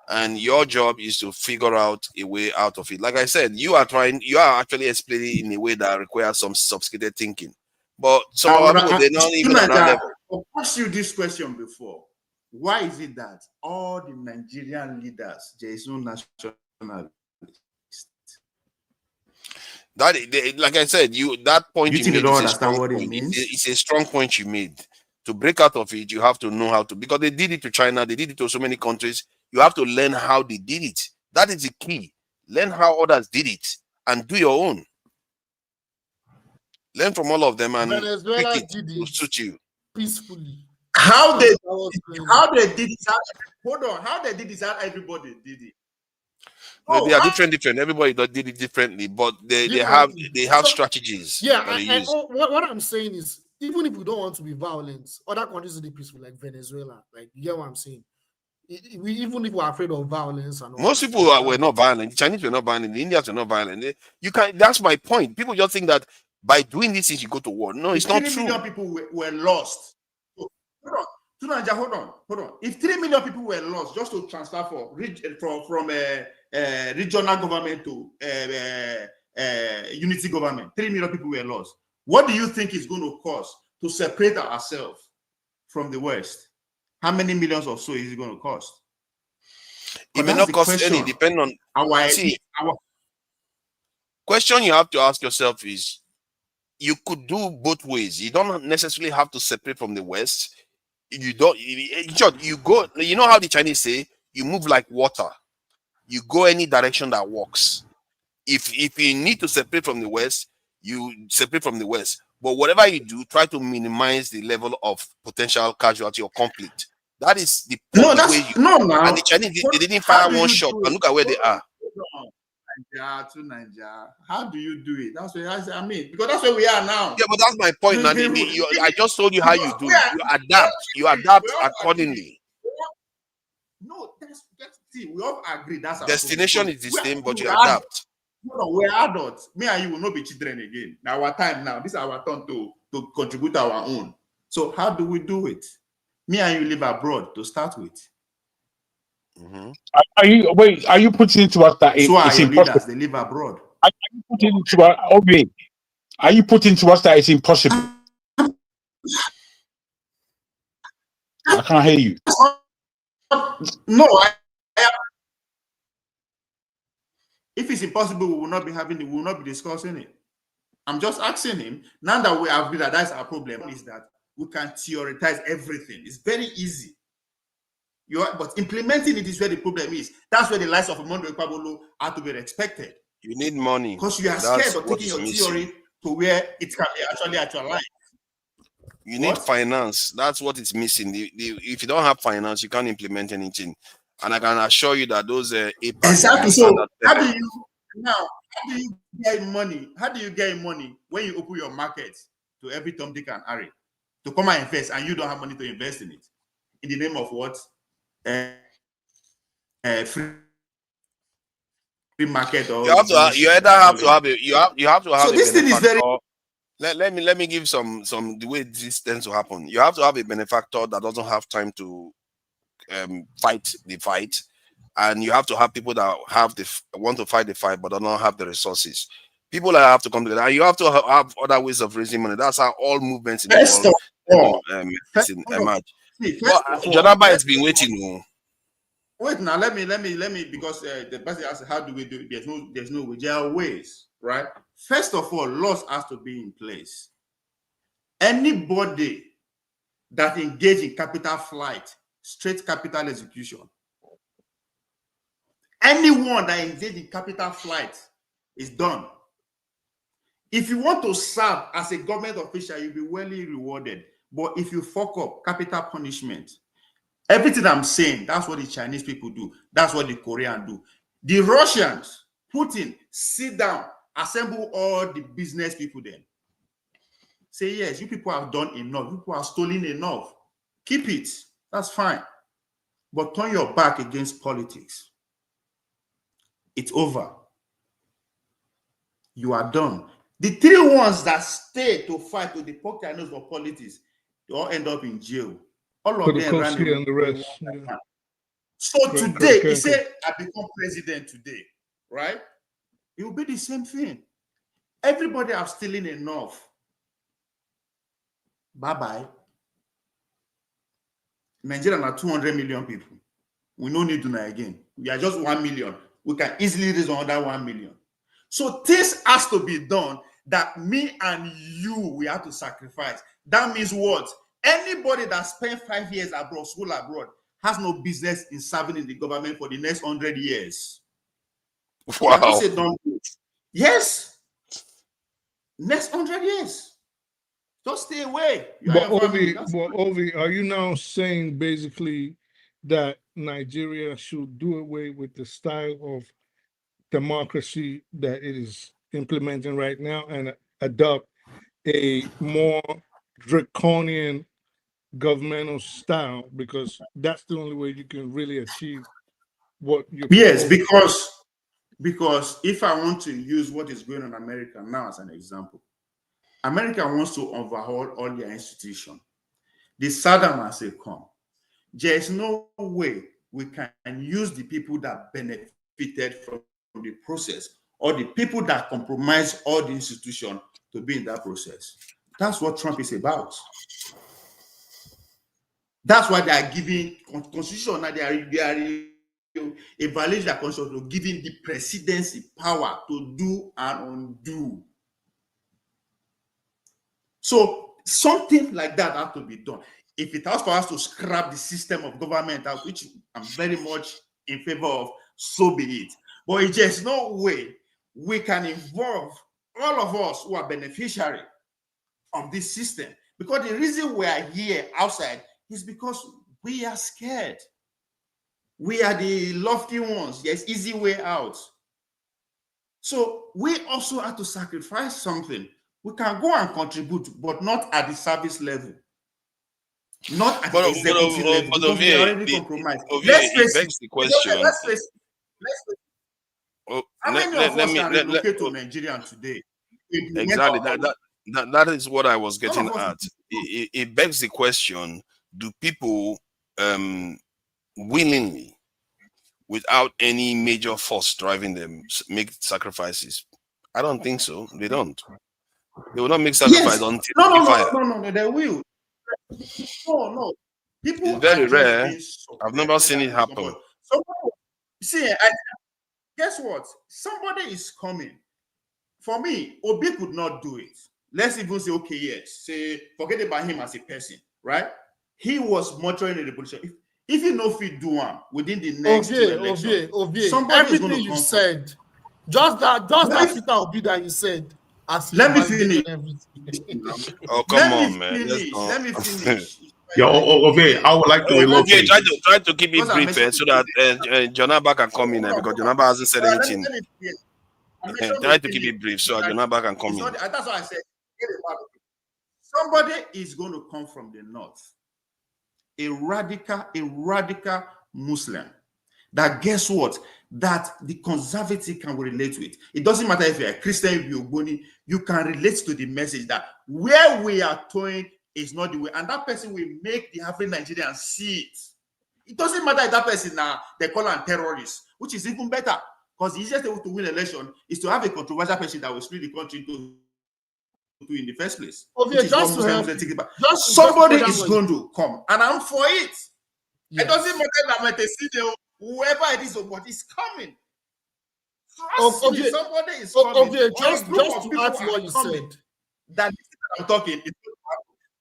and your job is to figure out a way out of it. Like I said, you are actually explaining in a way that requires some sophisticated thinking. But some people, they're not even on that level. I've asked you this question before. Why is it that all the Nigerian leaders, there is no nationalist? Like I said, that point you made don't understand what it means? It's a strong point you made. To break out of it, you have to know how to, because they did it to China, they did it to so many countries. You have to learn how they did it. That is the key. Learn how others did it and do your own. Learn from all of them and Venezuela did it to suit you peacefully. How they did it? Hold on. How they did it? How everybody did it? No, they are different. Everybody did it differently, but they have strategies. Yeah, and what I'm saying is, even if we don't want to be violent, other countries are peaceful, like Venezuela. Like, you get what I'm saying? Even if we're afraid of violence, and most people were not violent. The Chinese were not violent. The Indians were not violent. You can. That's my point. People just think that by doing these things you go to war. No, it's not true. 3 million people were lost. So, hold on. If 3 million people were lost just to transfer from regional government to unity government, 3 million people were lost. What do you think is going to cost to separate ourselves from the West? How many millions or so is it going to cost? It may not cost any, depending on our question you have to ask yourself is, you could do both ways. You don't necessarily have to separate from the West. You don't. You go. You know how the Chinese say, you move like water. You go any direction that works. If you need to separate from the West, you separate from the West. But whatever you do, try to minimize the level of potential casualty or conflict. That is the No, way that's no now. And the Chinese, they didn't How fire do one you shot. do And it? look at where they are. Nigeria. How do you do it? That's what I mean, because that's where we are now. Yeah, but that's my point. Now, I just told you how you do it. You adapt accordingly. No, that's see, we all agree that's our destination is the same, but you adults. adapt. No, we're adults. Me and you will not be children again. Now our time now. This is our turn to contribute our own. So how do we do it? Me and you live abroad to start with. Are you putting it to us that it's impossible? Leaders, they live abroad. Are you putting it to us, Obi? Are you putting to us that it's impossible? I can't hear you. No, if it's impossible, we will not be discussing it. I'm just asking him, now that we agree that that's our problem, is that we can theorize everything. It's very easy. But implementing it is where the problem is. That's where the lives of Mondo Pablo are to be respected. You need money. Because you are scared of taking your theory to where it can be actually actualized. You need finance. That's what is missing. If you don't have finance, you can't implement anything. And I can assure you that those exactly. So how do you get money? How do you get money when you open your market to every Tom, Dick, and Harry to come and invest, and you don't have money to invest in it? In the name of what? Free market, or you either have to have a So this thing is very. Let me give some the way this tends to happen. You have to have a benefactor that doesn't have time to fight the fight, and you have to have people that want to fight the fight but don't have the resources. People that have to come together, and you have to have other ways of raising money. That's how all movements in the world emerge. Janaba has been waiting. Wait now, let me because the person asked how do we do it? There's no way. There are ways, right? First of all, laws has to be in place. Anybody that engage in capital flight, straight capital execution. Anyone that engage in capital flight is done. If you want to serve as a government official, you'll be well rewarded. But if you fuck up, capital punishment. Everything I'm saying, that's what the Chinese people do. That's what the Koreans do. The Russians, Putin, sit down, assemble all the business people then. Say, yes, you people have done enough. You people have stolen enough. Keep it. That's fine. But turn your back against politics. It's over. You are done. The three ones that stay to fight to the poke their nose for politics, they all end up in jail. All of them ran and the rest. Yeah. So today, he said, I become president today, right? It will be the same thing. Everybody have stolen enough. Bye-bye. Nigeria are 200 million people. We don't need to know again. We are just 1 million. We can easily raise another 1 million. So this has to be done that me and you, we have to sacrifice. That means what? Anybody that spent 5 years abroad, school abroad, has no business in serving in the government for the next 100 years. Wow. Yes. Next 100 years. Just stay away. But Ovi, are you now saying basically that Nigeria should do away with the style of democracy that it is implementing right now and adopt a more draconian governmental style, because that's the only way you can really achieve what you're because if I want to use what is going on in America now as an example, America wants to overhaul all their institutions. The Saddam has come. There is no way we can use the people that benefited from the process or the people that compromise all the institutions to be in that process. That's what Trump is about. That's why they are giving constitution. They are evaluating their constitution, giving the presidency power to do and undo. So something like that has to be done. If it has for us to scrap the system of government, which I'm very much in favor of, so be it. But there's no way we can involve all of us who are beneficiary of this system. Because the reason we are here outside is because we are scared. We are the lofty ones. There's easy way out. So we also have to sacrifice something. We can go and contribute, but not at the service level. Not at the executive level, because we are already compromised. Let's face it. Let's face it. How many of us can relocate to Nigeria today? Exactly. That is what I was getting at. It begs the question: do people willingly, without any major force driving them, make sacrifices? I don't think so. They don't. They will not make sacrifices until fire. No, they will. No. People it's very rare. So I've never seen it happen. See, guess what? Somebody is coming. For me, Obi could not do it. Let's even say, okay, yes. Say, forget about him as a person, right? He was monitoring the revolution. If you know if you do one within the next election, everything you said, just that Peter Obi that you said. Let me finish. Oh, come on, man. Let me finish. Yo, Ovie, I would like to relocate. Try to keep it brief so that Jonaba can come in because Jonaba hasn't said anything. Try to keep it brief so Jonaba can come in. That's what I said. Somebody is going to come from the north, a radical Muslim. That guess what? That the conservative can relate with. It doesn't matter if you're a Christian, if you're Boni, you can relate to the message that where we are going is not the way, and that person will make the African Nigerians see it. It doesn't matter if that person now they call them terrorists, which is even better, because the easiest way to win election is to have a controversial person that will split the country into in the first place. Somebody is going to come, and I'm for it. Yes. It doesn't matter that whoever it is, but it's coming. Somebody is coming. Just to add to what you said, that I'm talking.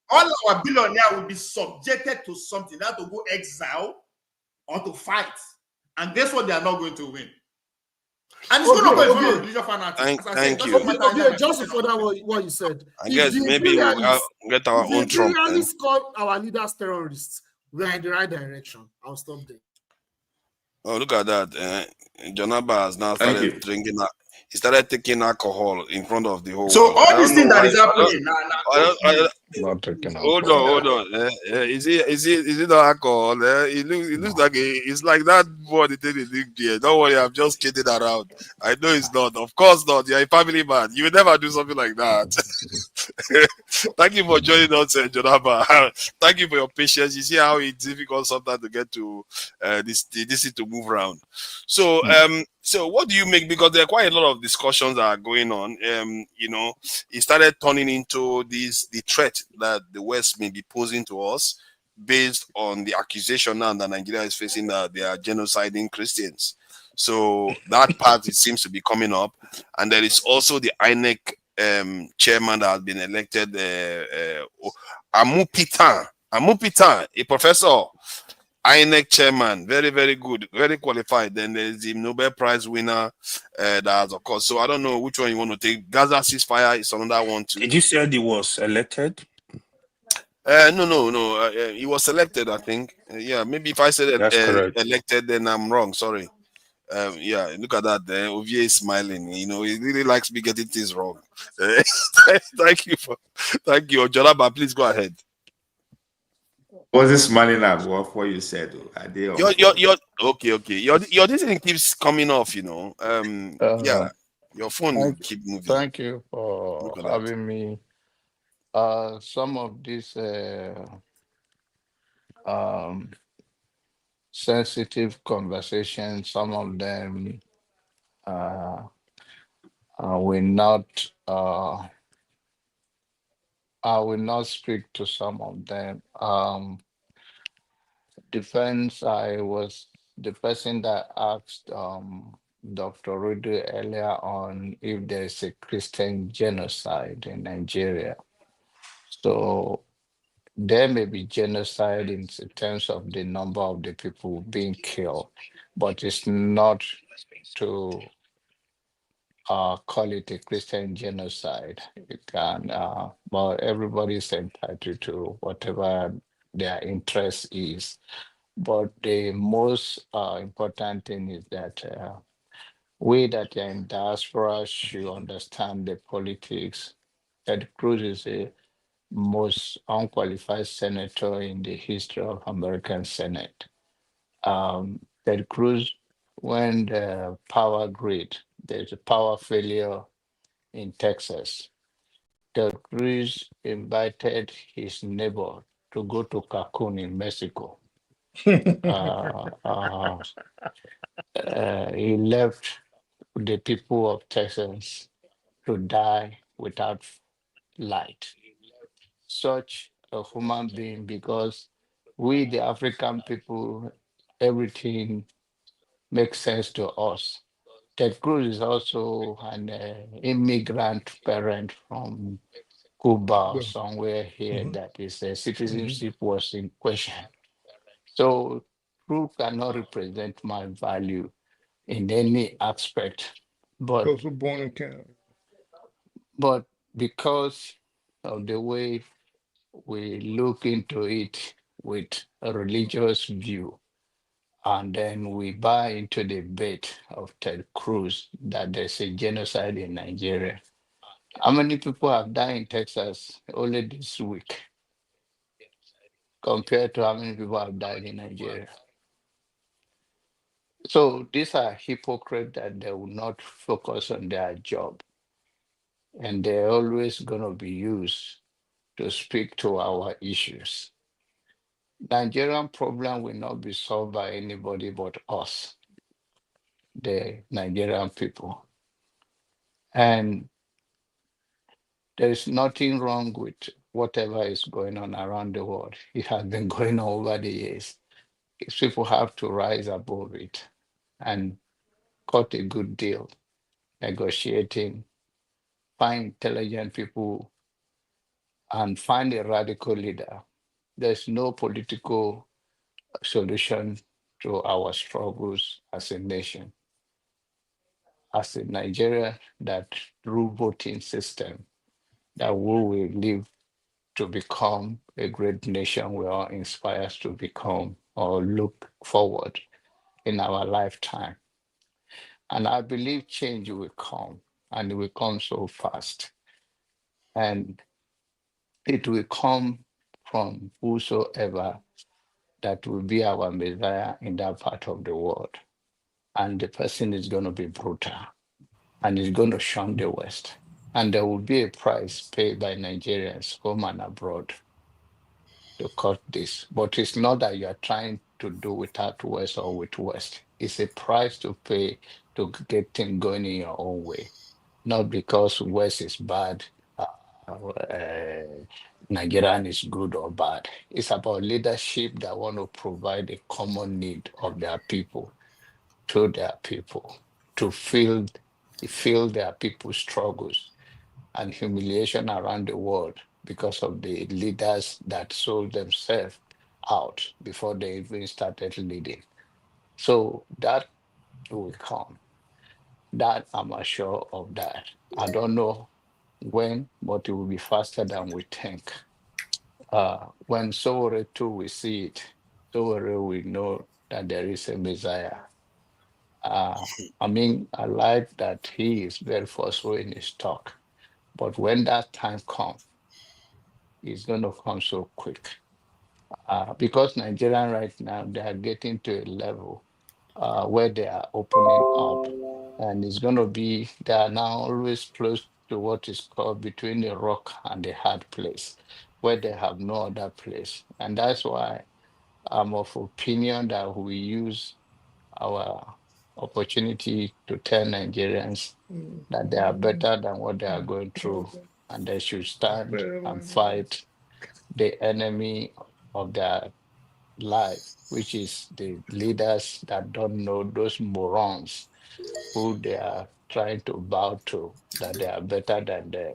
All our billionaires will be subjected to something. They have to go exile or to fight, and guess what? They are not going to win. And it's going to go in religious fanatics. Thank you. Just to further what you said, I guess maybe we'll get our own Trump. If we call our leaders terrorists, we're in the right direction. I'll stop there. Oh, look at that. Jonaba has now started drinking. He started taking alcohol in front of the whole world. All this thing that is happening not drinking alcohol. Hold on. Is it not alcohol? It looks like it's like that boy they take the drink there. Don't worry, I'm just kidding around. I know it's not. Of course not. You're a family man. You will never do something like that. Thank you for joining us, Jonaba. Thank you for your patience. You see how it's difficult sometimes to get to this to move around. So so what do you make? Because there are quite a lot of discussions that are going on. It started turning into the threat that the West may be posing to us based on the accusation now that Nigeria is facing that they are genociding Christians. So that part, it seems to be coming up. And there is also the INEC chairman that has been elected, Amupitan, a professor. INEC chairman, very, very good, very qualified. Then there's the Nobel Prize winner that has, of course. So I don't know which one you want to take. Gaza ceasefire is another one too. Did you say he was elected? No. He was selected, I think. Yeah, maybe if I said elected, then I'm wrong. Sorry. Yeah, look at that. Ovie is smiling. He really likes me getting things wrong. Thank you. Jonaba, please go ahead. Wasn't smiling at what you said. Okay. Your this thing keeps coming off, yeah, your phone will keep moving. Thank you for having me. Some of these sensitive conversations, some of them I will not speak to some of them. Defense, I was the person that asked Dr. Rudy earlier on if there's a Christian genocide in Nigeria. So there may be genocide in terms of the number of the people being killed, but it's not to call it a Christian genocide. It can, but everybody's entitled to whatever their interest is. But the most important thing is that we that are in diaspora should understand the politics. Ted Cruz is the most unqualified senator in the history of American Senate. Ted Cruz, when the power grid, there's a power failure in Texas. Ted Cruz invited his neighbor to go to Cancun in Mexico. He left the people of Texas to die without light. Such a human being, because we, the African people, everything makes sense to us. Ted Cruz is also an immigrant parent from Cuba or somewhere here that his citizenship was in question. So Cruz cannot represent my value in any aspect, but Those were born in Canada. but because of the way we look into it with a religious view, and then we buy into the bait of Ted Cruz that there's a genocide in Nigeria. How many people have died in Texas only this week compared to how many people have died in Nigeria? So these are hypocrites that they will not focus on their job, and they're always going to be used to speak to our issues. Nigerian problem will not be solved by anybody but us, the Nigerian people. And there is nothing wrong with whatever is going on around the world. It has been going on over the years. People have to rise above it and cut a good deal, negotiating, find intelligent people, and find a radical leader. There's no political solution to our struggles as a nation. As a Nigeria, that through voting system, that we will live to become a great nation we are inspired to become or look forward in our lifetime. And I believe change will come, and it will come so fast. And it will come from whosoever that will be our Messiah in that part of the world. And the person is going to be brutal, and is going to shun the West. And there will be a price paid by Nigerians, home and abroad, to cut this. But it's not that you are trying to do without West or with West. It's a price to pay to get things going in your own way. Not because West is bad, Nigerian is good or bad. It's about leadership that want to provide a common need of their people to their people, to feel their people's struggles and humiliation around the world because of the leaders that sold themselves out before they even started leading. So that will come. That I'm assured of that. I don't know when, but it will be faster than we think. When Sowore too we see it, Sowore we know that there is a Messiah. I mean, I like that he is very forceful in his talk, but when that time comes, it's going to come so quick. Because Nigerian right now, they are getting to a level where they are opening up, and it's going to be, they are now always close to what is called between the rock and the hard place, where they have no other place. And that's why I'm of opinion that we use our opportunity to tell Nigerians that they are better than what they are going through, and they should stand and fight the enemy of their life, which is the leaders that don't know, those morons who they are trying to bow to, that they are better than them.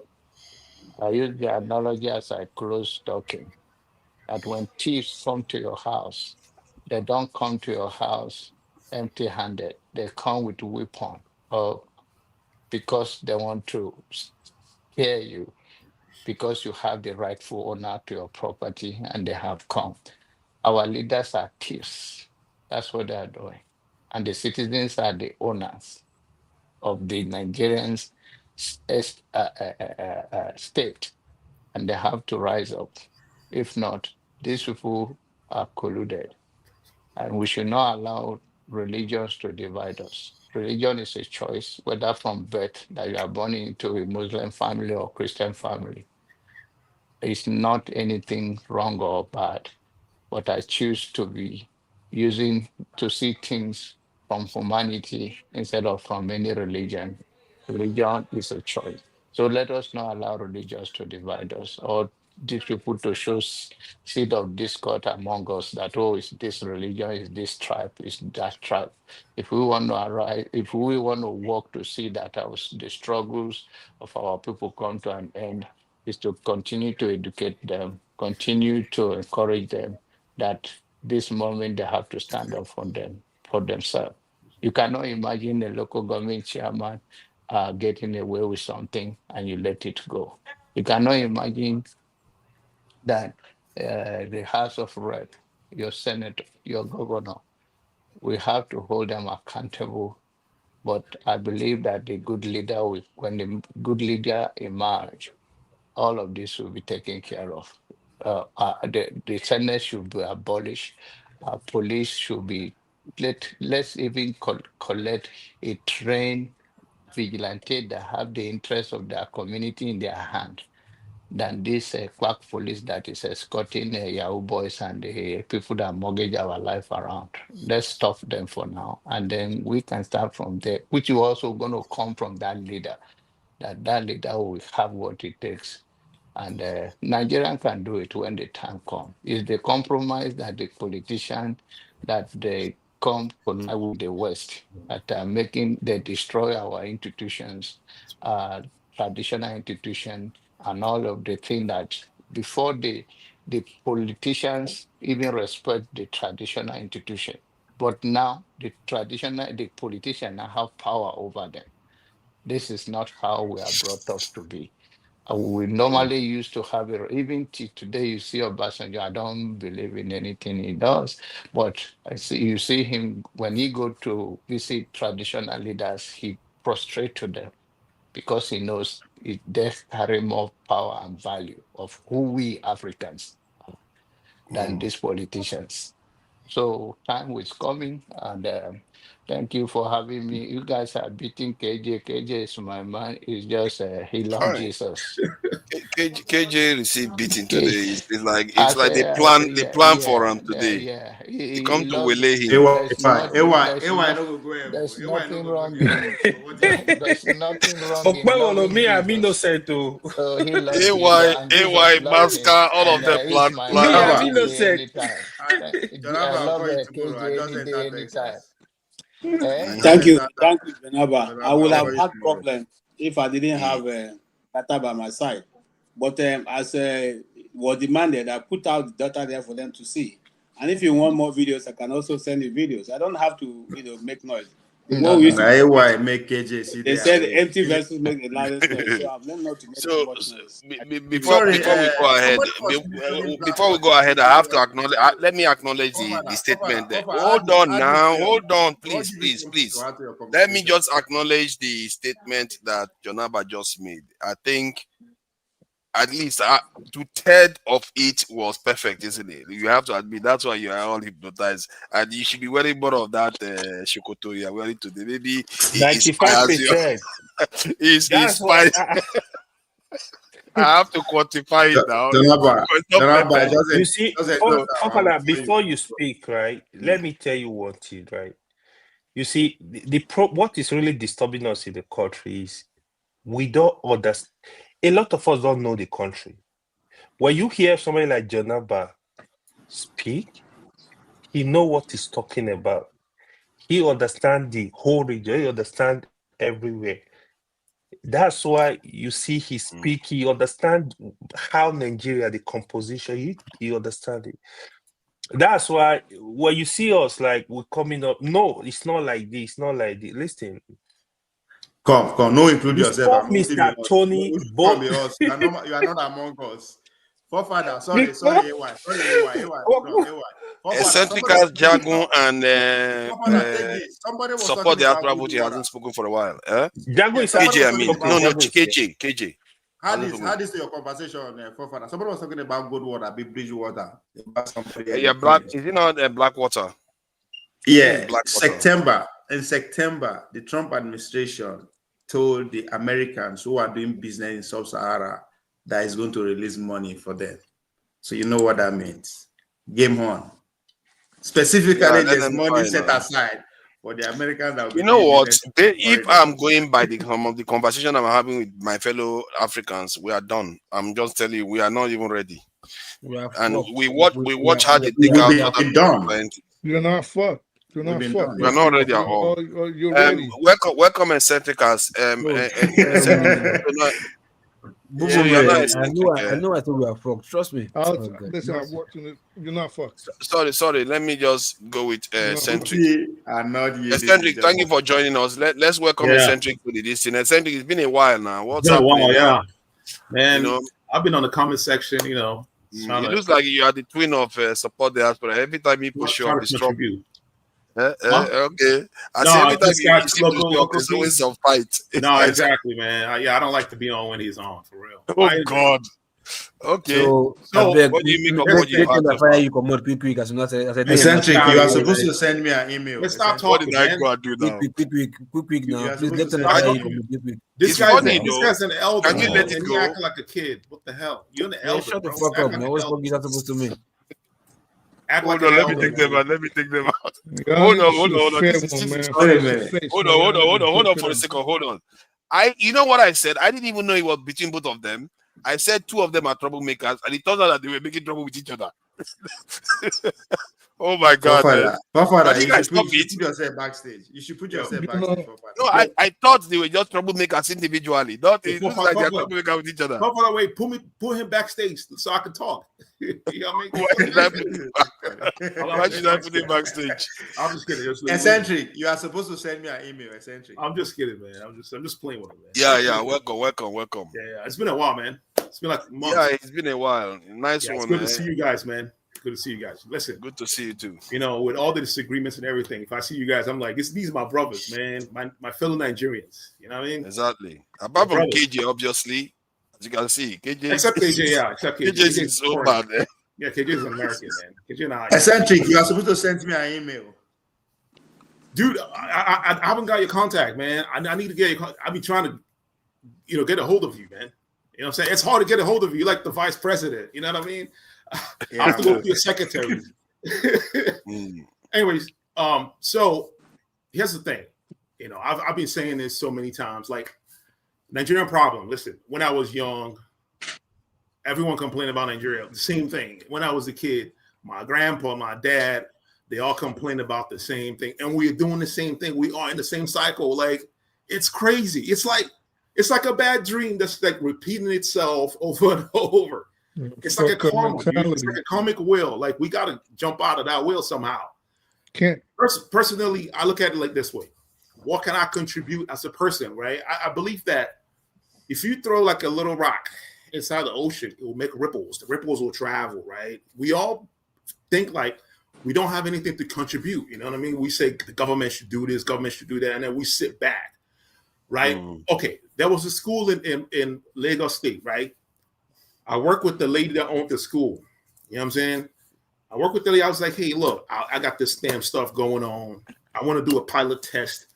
I use the analogy as I close talking, that when thieves come to your house, they don't come to your house empty-handed. They come with a weapon or because they want to scare you, because you have the rightful owner to your property and they have come. Our leaders are thieves. That's what they are doing. And the citizens are the owners of the Nigerian state, and they have to rise up. If not, these people are colluded, and we should not allow religions to divide us. Religion is a choice, whether from birth that you are born into a Muslim family or Christian family. It's not anything wrong or bad, but I choose to be using to see things from humanity instead of from any religion. Religion is a choice. So let us not allow religions to divide us or these people to show seed of discord among us that, oh, it's this religion, is this tribe, is that tribe. If we want to arise, if we want to work to see that the struggles of our people come to an end, is to continue to educate them, continue to encourage them that this moment they have to stand up for themselves. You cannot imagine a local government chairman getting away with something and you let it go. You cannot imagine that the House of Rep, your senator, your governor, we have to hold them accountable. But I believe that the good leader will, when the good leader emerge, all of this will be taken care of. The Senate should be abolished. Police should be let's even collect a trained vigilante that have the interests of their community in their hand than this quack police that is escorting Yahoo boys and the people that mortgage our life around. Let's stop them for now, and then we can start from there, which is also going to come from that leader. That leader will have what it takes. And Nigerian can do it when the time comes. It's the compromise that the politicians that they come collide with the West that are making they destroy our institutions, traditional institutions, and all of the things that before the politicians even respect the traditional institution. But now the politicians now have power over them. This is not how we are brought up to be. We normally used to have it, even today you see Obasanjo, I don't believe in anything he does, but you see him, when he go to visit traditional leaders, he prostrate to them because he knows they carry more power and value of who we Africans are than these politicians. So time is coming, and thank you for having me. You guys are beating KJ. KJ is my man. He's just he loves Fine. Jesus. KJ received beating Okay. today. It's like they plan for him today. Yeah. He come to loves waylay him. There's nothing wrong in there's nothing wrong in loving Me, I'm Jesus. innocent too. He loves Jesus, and Jesus loves him. all of And them he's plan. my Me, man I'm any day, innocent. anytime. I love KJ any day, anytime. Thank you, Benaba. I would have had problem if I didn't have data by my side. But as was demanded, I put out the data there for them to see. And if you want more videos, I can also send you videos. I don't have to, make noise. Make KJ see they said empty vessels make the loudest noise, so I've learned not to make too much noise. Before we go ahead, I have to acknowledge. Let me acknowledge the statement there. Hold on, please. Let me just acknowledge the statement that Jonaba just made. I think at least 2/3 of it was perfect, isn't it? You have to admit that's why you are all hypnotized, and you should be wearing more of that Shokoto you are wearing today. Maybe 95%. It's inspired. I have to quantify it now. You see, before you speak, right? Let me tell you one thing, right? You see, what is really disturbing us in the country is we don't understand. A lot of us don't know the country. When you hear somebody like Jonaba speak, he know what he's talking about. He understands the whole region. He understands everywhere. That's why you see he speak. He understands how Nigeria, the composition. He understands it. That's why when you see us like we're coming up, no, it's not like this. Not like this. Listen, Come. No, include yourself. Before Mr. Tony Come us. You are not among us. Forefather, sorry, AY. Eccentric as Jagun and Somebody was support the talking Afro about vote. He good hasn't spoken for a while. Jagun is KJ, I mean. No, KJ. How this to your conversation, Forefather? Somebody was talking about good water, big bridge water. Black. Is it not Blackwater? Yeah, Blackwater. In September, the Trump administration told the Americans who are doing business in Sub-Sahara that is going to release money for them. So you know what that means. Game on. Specifically, there's money set aside for the Americans that will You know what? If I'm going by the conversation I'm having with my fellow Africans, we are done. I'm just telling you, we are not even ready. And we watch how they take out other done. You're not fucked. You're not fucked. We're not ready at all. You're ready. Welcome, Eccentricas. I know I thought we are fucked. Trust me. Listen, I'm watching it. You're not fucked. Sorry. Let me just go with Eccentric. Eccentric, thank you for joining us. Let's welcome Eccentric to the listing. Eccentric, it's been a while now. What's up? Yeah. Man, I've been on the comment section, It looks like you are the twin of Support Diaspora. Every time people show up, it's trouble. Okay. I say every time you see local, there's always some fight. No, exactly, man. I don't like to be on when he's on, for real. Oh, God. Okay. So what do you make of what you have? Eccentric, you are supposed to send me an email. Let's stop talking. What did I go and do now? Quick now. Please let them This guy's an elder. Can you let it go? Acting like a kid. What the hell? You're an elder. Shut the fuck up, man. What's that supposed to mean? Hold on, let me take them out. Hold on. Hold on for a second. Hold on. You know what I said? I didn't even know it was between both of them. I said two of them are troublemakers, and it turns out that they were making trouble with each other. Oh my God! Forefather, you should put yourself backstage. You should put yourself backstage. No, I thought they were just troublemakers individually. Not it looks like they're troublemakers with each other. Forefather, wait, put him backstage so I can talk. You know what I mean? Why should I put him backstage? I'm just kidding. Eccentric, you are supposed to send me an email. Eccentric. I'm just kidding, man. I'm just playing with him, man. Yeah. Welcome. Yeah. It's been a while, man. It's been like months. Yeah, it's been a while. Nice one. It's good to see you guys, man. Good to see you guys. Listen, good to see you too. With all the disagreements and everything, if I see you guys, I'm like, these are my brothers, man. My fellow Nigerians. You know what I mean? Exactly. Apart from KJ, obviously, as you can see, KJ. Except KJ, yeah. KJ is so bad, man. Yeah, KJ is American, man. KJ and I. Eccentric, you are supposed to send me an email. Dude, I haven't got your contact, man. I need to get your. I've been trying to, get a hold of you, man. You know what I'm saying? It's hard to get a hold of you, like the vice president. You know what I mean? I have to go through your secretary. Anyways, so here's the thing. I've been saying this so many times. Like, Nigerian problem. Listen, when I was young, everyone complained about Nigeria. The same thing. When I was a kid, my grandpa, my dad, they all complained about the same thing, and we're doing the same thing. We are in the same cycle. Like, it's crazy. It's like a bad dream that's like repeating itself over and over. It's like a karma. It's like a karmic wheel. Like, we got to jump out of that wheel somehow. Personally, I look at it like this way. What can I contribute as a person, right? I believe that if you throw like a little rock inside the ocean, it will make ripples. The ripples will travel, right? We all think like we don't have anything to contribute. You know what I mean? We say the government should do this, government should do that, and then we sit back, right? Okay, there was a school in Lagos State, right? I worked with the lady that owned the school. You know what I'm saying? I worked with the lady. I was like, hey, look, I got this damn stuff going on. I want to do a pilot test.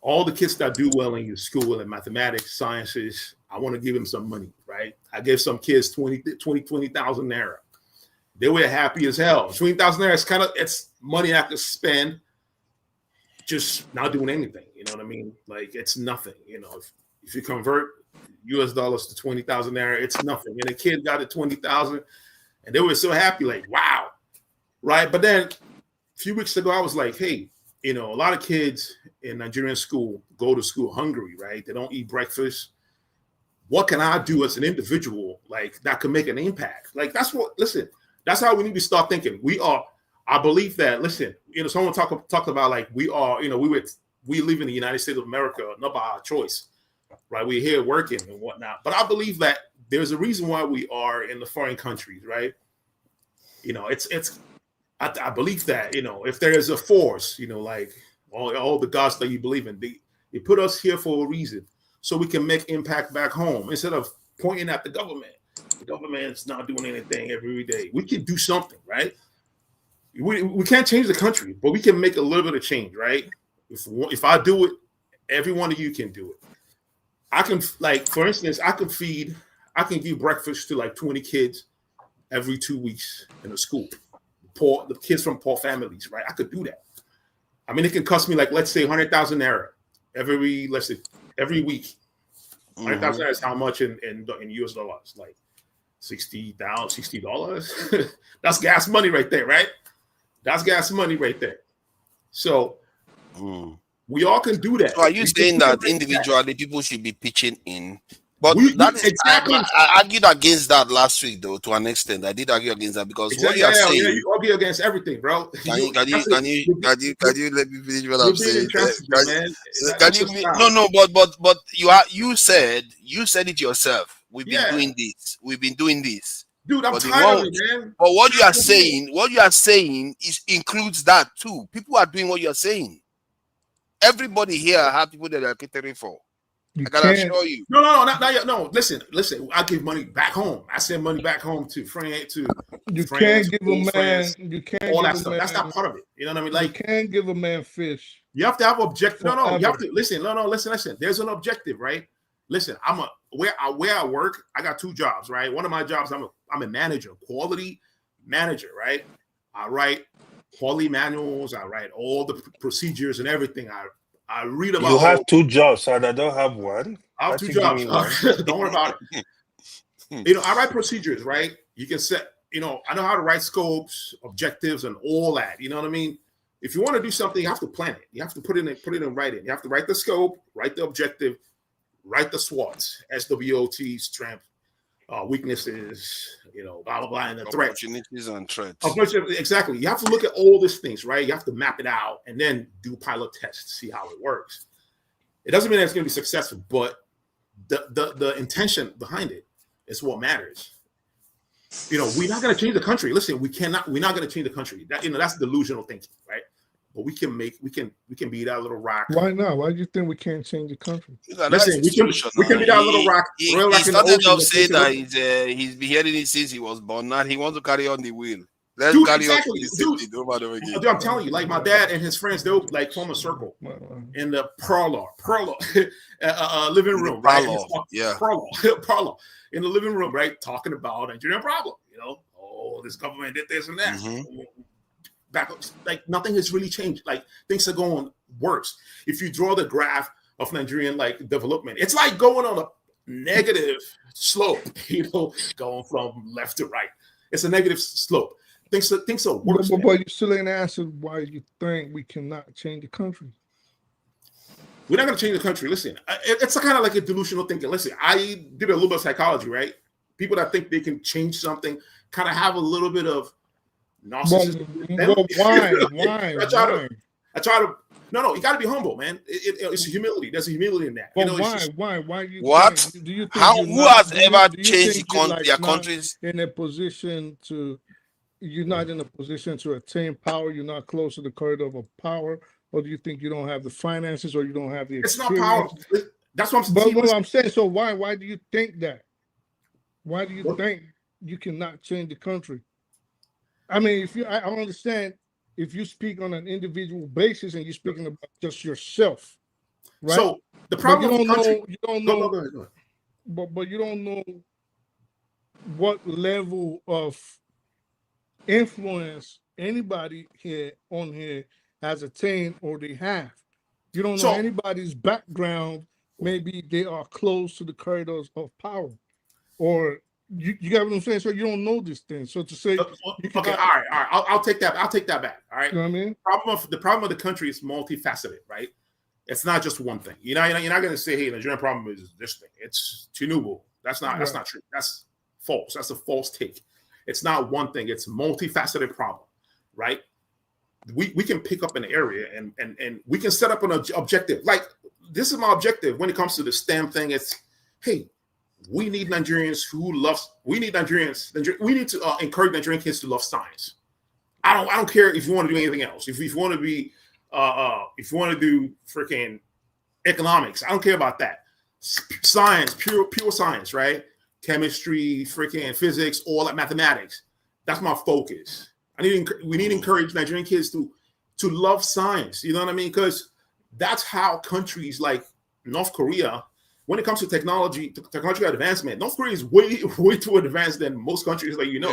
All the kids that do well in your school in mathematics, sciences, I want to give them some money, right? I gave some kids 20,000 naira. They were happy as hell. 20,000 naira it's money I could spend just not doing anything. You know what I mean? Like, it's nothing. If you convert US dollars to 20,000 naira, it's nothing. And the kid got it 20,000, and they were so happy, like, wow, right? But then a few weeks ago, I was like, hey, a lot of kids in Nigerian school go to school hungry, right? They don't eat breakfast. What can I do as an individual, like, that can make an impact? Like, that's how we need to start thinking. I believe that, listen, someone talked about, like, we were we live in the United States of America, not by our choice, right? We're here working and whatnot. But I believe that there's a reason why we are in the foreign countries, right? You know, I believe that, you know, if there is a force, you know, like all the gods that you believe in, they put us here for a reason, so we can make impact back home instead of pointing at the government. The government's not doing anything every day. We can do something, right? We can't change the country, but we can make a little bit of change, right? If I do it, every one of you can do it. I can, like, for instance, I can give breakfast to like 20 kids every 2 weeks in a school. The kids from poor families, right? I could do that. I mean, it can cost me, like, let's say 100,000 naira every week. 100,000 naira is how much in US dollars? Like $60. That's gas money right there, right? That's gas money right there. So we all can do that. So are you saying that individually people should be pitching in? But exactly. I argued against that last week, though, to an extent. I did argue against that because what you are saying. Yeah, you argue against everything, bro. Can you let me finish what I'm saying? But you said it yourself. We've been doing this. We've been doing this. Dude, I'm tired of it, man. But what you are saying includes that too. People are doing what you're saying. Everybody here have people that are catering for. I can assure you. No. Listen. I give money back home. I send money back home to friends. You can't give a man. You can't all that stuff. That's not part of it. You know what I mean? Like, you can't give a man fish. You have to have objective. No. You have to listen. Listen. There's an objective, right? Listen. Where I work. I got 2 jobs, right? One of my jobs, I'm a manager, quality manager, right? I write quality manuals. I write all the procedures and everything. I read about. You have 2 jobs, and I don't have one. I have 2 jobs. Don't worry about it. You know, I write procedures, right? You can set. You know, I know how to write scopes, objectives, and all that. You know what I mean? If you want to do something, you have to plan it. You have to put it in writing. You have to write the scope, write the objective, write the SWOTs, SWOT, strength, weaknesses, you know, blah blah blah, and the threats. Opportunities and threats. Exactly. You have to look at all these things, right? You have to map it out and then do pilot tests, see how it works. It doesn't mean that it's going to be successful, but the intention behind it is what matters. You know, we're not going to change the country. Listen, we're not going to change the country. That's delusional thinking, right? But we can be that little rock. Why not? Why do you think we can't change the country? Listen, we can be that little rock. He started off saying that he's been hearing it since he was born. Now he wants to carry on the wheel. Let's carry on. Dude, I'm telling you, like my dad and his friends, they'll like form a circle in the parlor, living room, right? Parlor in the living room, right? Talking about Nigerian problem. You know, this government did this and that. Back, like nothing has really changed. Like things are going worse. If you draw the graph of Nigerian like development, it's like going on a negative slope. You know, going from left to right. It's a negative slope. Things are worse. But you still ain't answered why you think we cannot change the country. We're not going to change the country. Listen, it's kind of like a delusional thinking. Listen, I did a little bit of psychology, right? People that think they can change something kind of have a little bit of narcissism. Well, why? I try to. No, you got to be humble, man. It's humility. There's a humility in that. But you know, why? What? Do you think who has ever changed their countries? In a position to, you're not in a position to attain power. You're not close to the corridor of power, or do you think you don't have the finances, or you don't have the experience? It's not power. That's what I'm saying. But what I'm saying. So why do you think that? Why do you think you cannot change the country? I mean, I understand if you speak on an individual basis and you're speaking about just yourself, right? So the problem you don't know, Go. But you don't know what level of influence anybody here has attained or they have. You don't know anybody's background. Maybe they are close to the corridors of power, or you got what I'm saying. So you don't know this thing. So to say, all right. I'll take that back. All right. You know what I mean? The problem of the country is multifaceted, right? It's not just one thing. You're not going to say, hey, the Nigerian problem is this thing. It's Tinubu. That's not true. That's false. That's a false take. It's not one thing. It's multifaceted problem, right? we can pick up an area and we can set up an objective. Like, this is my objective when it comes to the STEM thing. It's, hey, we need Nigerians we need to encourage Nigerian kids to love science. I don't care if you want to do anything else. If you want to be if you want to do freaking economics, I don't care about that. Science, pure science, right? Chemistry, freaking physics, all that, mathematics. That's my focus. We need to encourage Nigerian kids to love science. You know what I mean? Because that's how countries like North Korea, when it comes to technological advancement, North Korea is way too advanced than most countries. Like, you know,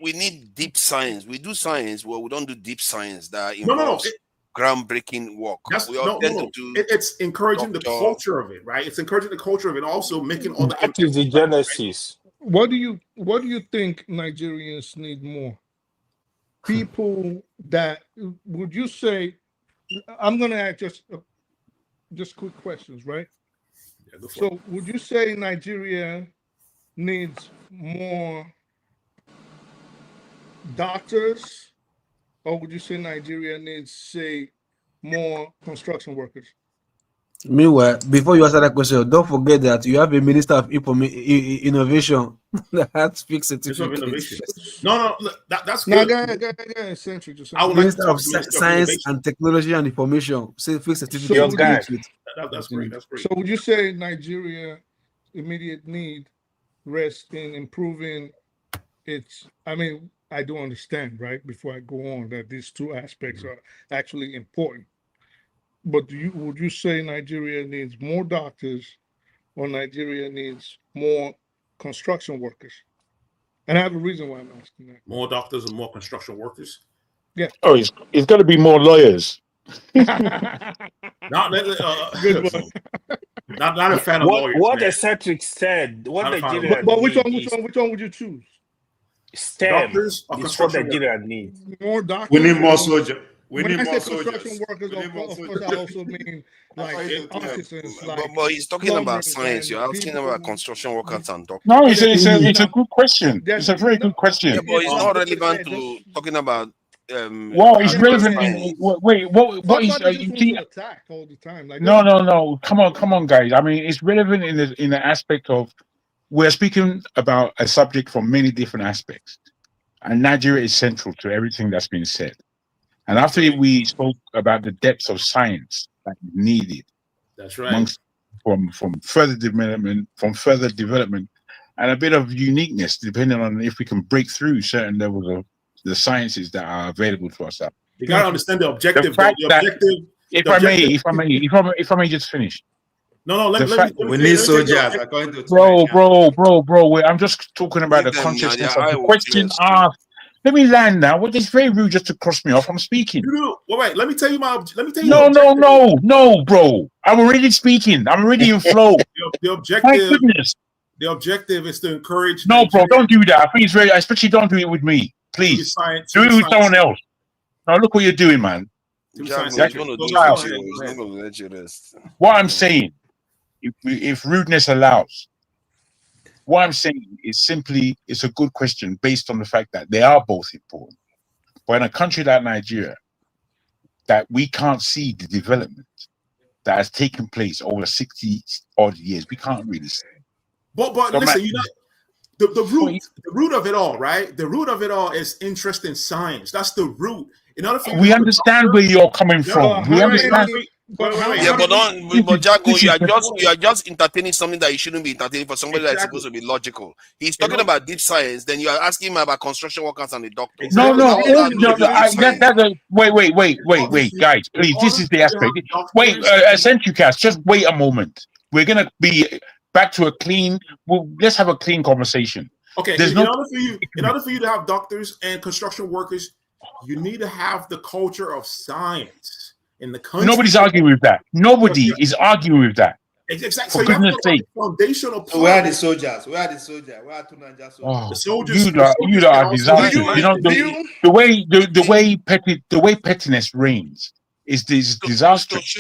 we need deep science. We do science, well, we don't do deep science that involves groundbreaking work. It's encouraging the culture of it, right? It's encouraging the culture of it, also making all the. That is the genesis. What do you think Nigerians need more? People that, would you say? I'm going to ask just quick questions, right? Yeah, so would you say Nigeria needs more doctors, or would you say Nigeria needs, say, more construction workers? Meanwhile, before you answer that question, don't forget that you have a Minister of Innovation that speaks certificate. No, that's good. Minister of Science and Technology and Information, speaks certificate. That's great. That's great. So would you say Nigeria immediate need rests in improving its? I mean, I do understand, right? Before I go on, that these two aspects are actually important. But would you say Nigeria needs more doctors, or Nigeria needs more construction workers? And I have a reason why I'm asking that. More doctors and more construction workers? Yeah. Oh, it's got to be more lawyers. Not a fan of lawyers. What the Cedric said. What Nigeria but which one would you choose? STEM. Doctors or is what Nigeria needs. More doctors. We need more soldiers. When I say construction workers, of course, I also mean like artisans. But he's talking about science. You're asking about construction workers and doctors. No, it's a good question. It's a very good question. Yeah, but it's not relevant to talking about. Well, it's relevant. What is you think? Attack all the time. Like, no. Come on, guys. I mean, it's relevant in the aspect of we're speaking about a subject from many different aspects, and Nigeria is central to everything that's been said. And after we spoke about the depths of science that is needed, that's right, from further development, and a bit of uniqueness, depending on if we can break through certain levels of the sciences that are available to us. You gotta understand the objective. If I may just finish. No. We need soldiers. According to bro. I'm just talking about the consciousness of the question asked. Let me land now. Well, it's very rude just to cross me off. I'm speaking. Wait. Let me tell you. No, bro. I'm already speaking. I'm already in flow. The objective. My goodness. The objective is to encourage. No, bro. Don't do that. I think it's very. Especially don't do it with me, please. Do it with someone else. Now look what you're doing, man. What I'm saying, if rudeness allows. What I'm saying is simply, it's a good question based on the fact that they are both important. But in a country like Nigeria, that we can't see the development that has taken place over 60 odd years, we can't really see. But listen, the root of it all, right? The root of it all is interest in science. That's the root. In order for we understand where you're coming from. We understand. But Jago, you are just entertaining something that you shouldn't be entertaining for somebody that's supposed to be logical. He's talking about deep science, then you are asking him about construction workers and the doctors. Wait, guys, please. This is the aspect. Wait, Centricast, just wait a moment. We're gonna be back to a clean. Well, let's have a clean conversation. Okay. In order for you to have doctors and construction workers, you need to have the culture of science. In the country. Nobody's arguing with that. Nobody is arguing with that. Exactly. For goodness sake. Foundational. Where are the soldiers? Where are the soldiers? Where are soldiers? The soldiers. You are disastrous. You know the way pettiness reigns is disastrous.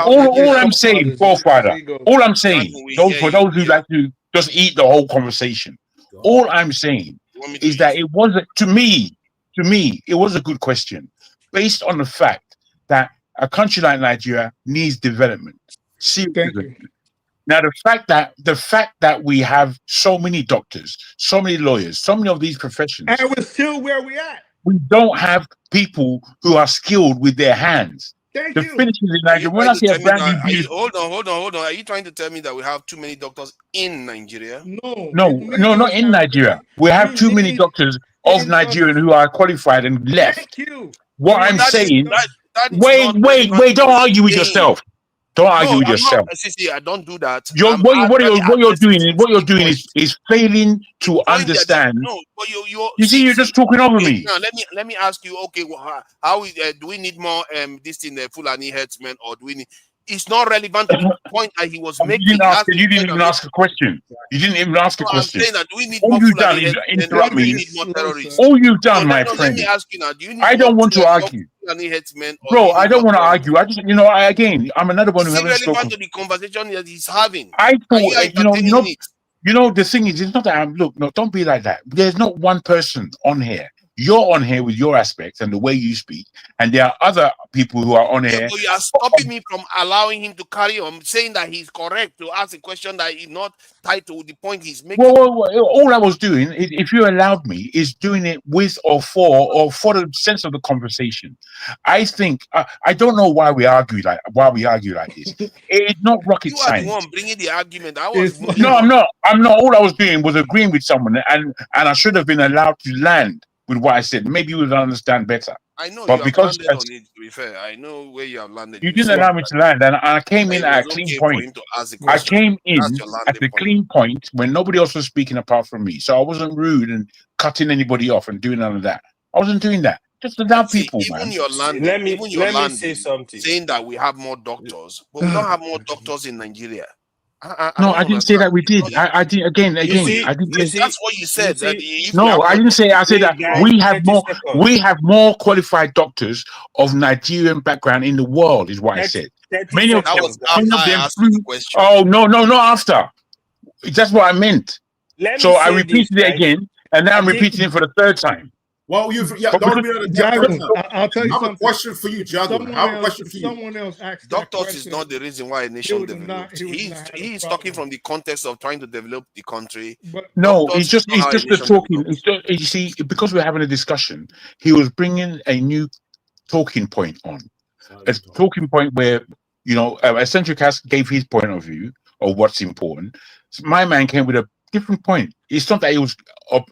All I'm saying, forefather. All I'm saying, for those who like to just eat the whole conversation. All I'm saying is that it wasn't, to me, it was a good question based on the fact that a country like Nigeria needs development. Serious development. Now, the fact that we have so many doctors, so many lawyers, so many of these professions, and we're still where we at. We don't have people who are skilled with their hands. Thank the you. finishes in Nigeria. When I say a brand new hold on. Are you trying to tell me that we have too many doctors in Nigeria? No, not in Nigeria. We have too many doctors of Nigerian who are qualified and left. Thank you. What I'm saying, wait, don't argue with yourself. Don't argue with yourself. I don't do that. What you're doing is failing to understand. You see, you're just talking over me. Now, let me ask you. Okay, well, how do we need more this in the Fulani herdsmen, or do we need? It's not relevant to the point that he was making. You didn't even ask a question. You didn't even ask a question. I'm saying that do we need all more you've done is interrupt me. All you've done, my friend. Let me ask you now. Do you need I don't want to argue. Bro, I don't want to argue. I just, I'm another one who hasn't spoken. Relevant to the conversation that he's having. I thought, the thing is, it's not that don't be like that. There's not one person on here. You're on here with your aspects and the way you speak, and there are other people who are on here. So you are stopping me from allowing him to carry on, saying that he's correct to ask a question that is not tied to the point he's making. Well, all I was doing, if you allowed me, is doing it with or for the sense of the conversation. I think I don't know why we argue like this. It's not rocket science. You are the one bringing the argument. I'm not. All I was doing was agreeing with someone, and I should have been allowed to land with what I said. Maybe you would understand better. I know, but you because have landed on it, to be fair. I know where you have landed. You didn't allow me to land, and I came in at a clean point. I came in at the clean point when nobody else was speaking apart from me. So I wasn't rude and cutting anybody off and doing none of that. I wasn't doing that. Just allow people, man. Let me say something. Saying that we have more doctors, but we don't have more doctors in Nigeria. I didn't say that we did. I did again. I didn't say that's what you said. I didn't say. I said that we have more qualified doctors of Nigerian background in the world. Is what I said. Many of them. Oh no, not after. That's what I meant. So I repeated it again, and now I'm repeating it for the third time. Well, don't be I'll tell you I have a question for you, Jagun. I have a question for you. Someone else asked doctors is not the reason why a nation develops. He's talking from the context of trying to develop the country. No, it's just the talking. You see, because we're having a discussion, he was bringing a new talking point on. A talking point where, Eccentric gave his point of view of what's important. So my man came with a different point. It's not that he was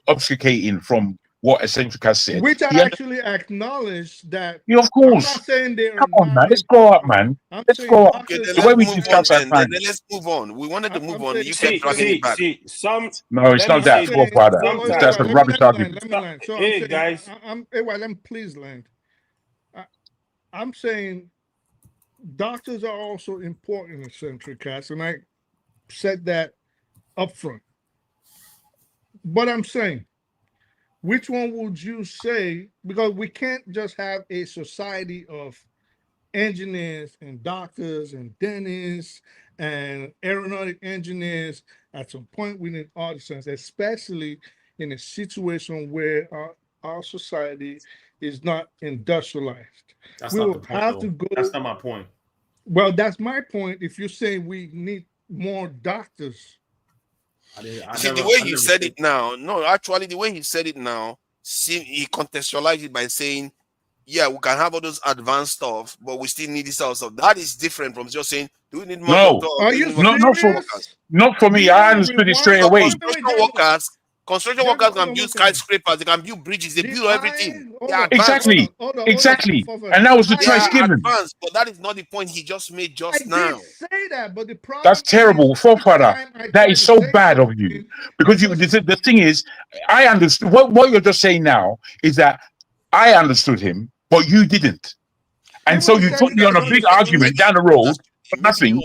obfuscating from what Eccentric has said. Which I actually acknowledge that. Yeah, of course. I'm not saying they Come on, man. Let's go up, man. Let's go up. The way we discuss our plan. Let's move on. We wanted to move on. You kept dragging it back. No, it's not that, father. That's a rubbish argument. Hey, guys. Let me please land. I'm saying doctors are also important in Eccentric, and I said that up front. But I'm saying, which one would you say? Because we can't just have a society of engineers and doctors and dentists and aeronautic engineers. At some point, we need artisans, especially in a situation where our society is not industrialized. That's not the point. That's not my point. Well, that's my point. If you're saying we need more doctors. The way he said it now, the way he said it now, he contextualized it by saying, yeah, we can have all those advanced stuff, but we still need this other stuff. That is different from just saying, do we need more doctors? Not for me. I understood it straight away. Construction workers can build skyscrapers, they can build bridges, they build everything. Exactly. And that was the choice given. But that is not the point he just made just now. I did say that, but the problem that's terrible, forefather. That is so bad of you. Because the thing is, I understood what you're just saying now is that I understood him, but you didn't. And so you took me on a big argument down the road for nothing.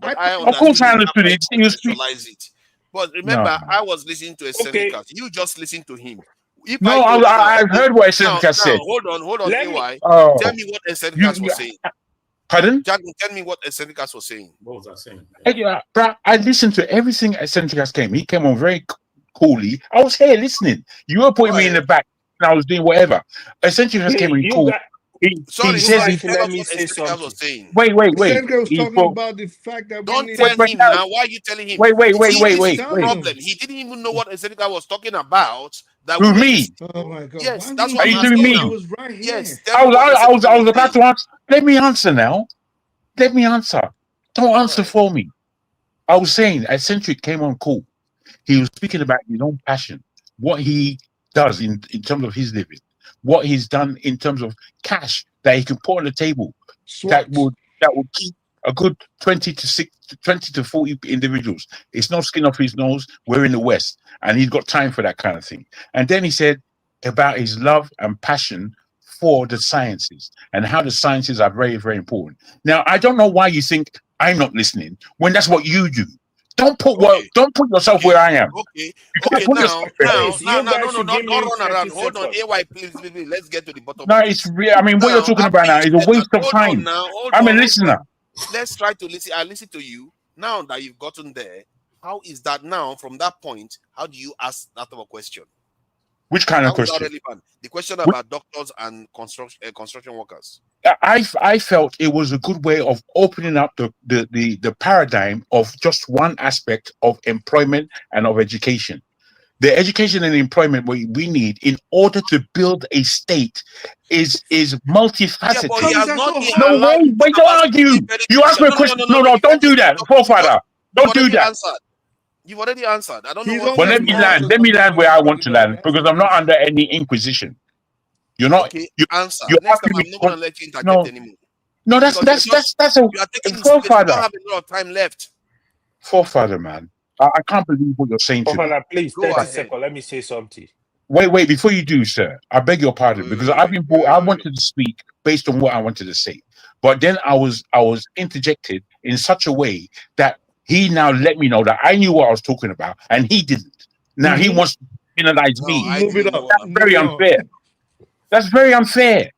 Of course I understood it. But remember, I was listening to Eccentric. You just listened to him. I've heard what Eccentric said. Hold on. Tell me what Eccentric was saying. Pardon? Jagun, tell me what Eccentric was saying. What was I saying? I listened to everything Eccentric came. He came on very coolly. I was here listening. You were putting me in the back, and I was doing whatever. Essentially, just came in cool. He says he. Let me say something. Wait. Seneca was He talking spoke. about the fact that Don't we tell need. him now. Why are you telling him? Wait. This is the problem. He didn't even know what Seneca was talking about. That Who, we me? Oh my God! Yes, Why that's didn't what Are I'm you asking doing me? now. was right here. Yes, I was about to answer. Let me answer now. Let me answer. Don't answer for me. I was saying, Eccentric came on cool. He was speaking about his own passion, what he does in terms of his living, what he's done in terms of cash that he can put on the table that would keep a good 20 to 40 individuals. It's no skin off his nose. We're in the West, and he's got time for that kind of thing. And then he said about his love and passion for the sciences and how the sciences are very, very important. Now, I don't know why you think I'm not listening when that's what you do. Don't put yourself where I am. Okay. Now, Don't run around. Hold on, AY, please. Let's get to the bottom. No, it's real. I mean, what you're talking about now is a waste of time. I'm a listener. Let's try to listen. I listen to you. Now that you've gotten there, how is that now? From that point, how do you ask that of a question? Which kind of question? The question about doctors and construction workers. I felt it was a good way of opening up the paradigm of just one aspect of employment and of education. The education and employment we need in order to build a state is multifaceted. Wait, don't argue. You ask me a question. No, don't do that. Forefather, don't do that. You've already answered. I don't know. But let me land where I want to land because I'm not under any inquisition. You're not. Okay, you're Next time I'm not going to let you interject anymore. No, that's a you are taking forefather. You don't have a lot of time left. Forefather, man. I can't believe what you're saying to me. Please, 30 seconds. Let me say something. Wait, before you do, sir, I beg your pardon because I wanted to speak based on what I wanted to say, but then I was interjected in such a way that he now let me know that I knew what I was talking about and he didn't. Now he wants to penalize me. Move it up. That's very unfair. That's very unfair.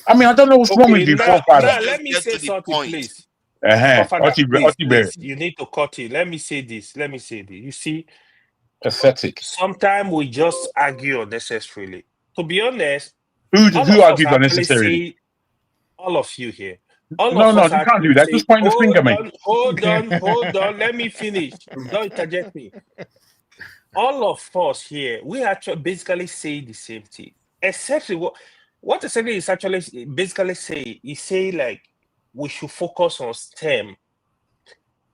I mean, I don't know what's wrong with you, forefather. Let me say something, please. Please, you need to cut it. Let me say this. You see, pathetic. Sometimes we just argue unnecessarily. To be honest, who argues unnecessarily? All of you here. No, you can't do that. Just point the finger, mate. Hold on. Let me finish. Don't interject me. All of us here, we actually basically say the same thing. Except what the secretary is actually basically saying, he's saying like we should focus on STEM.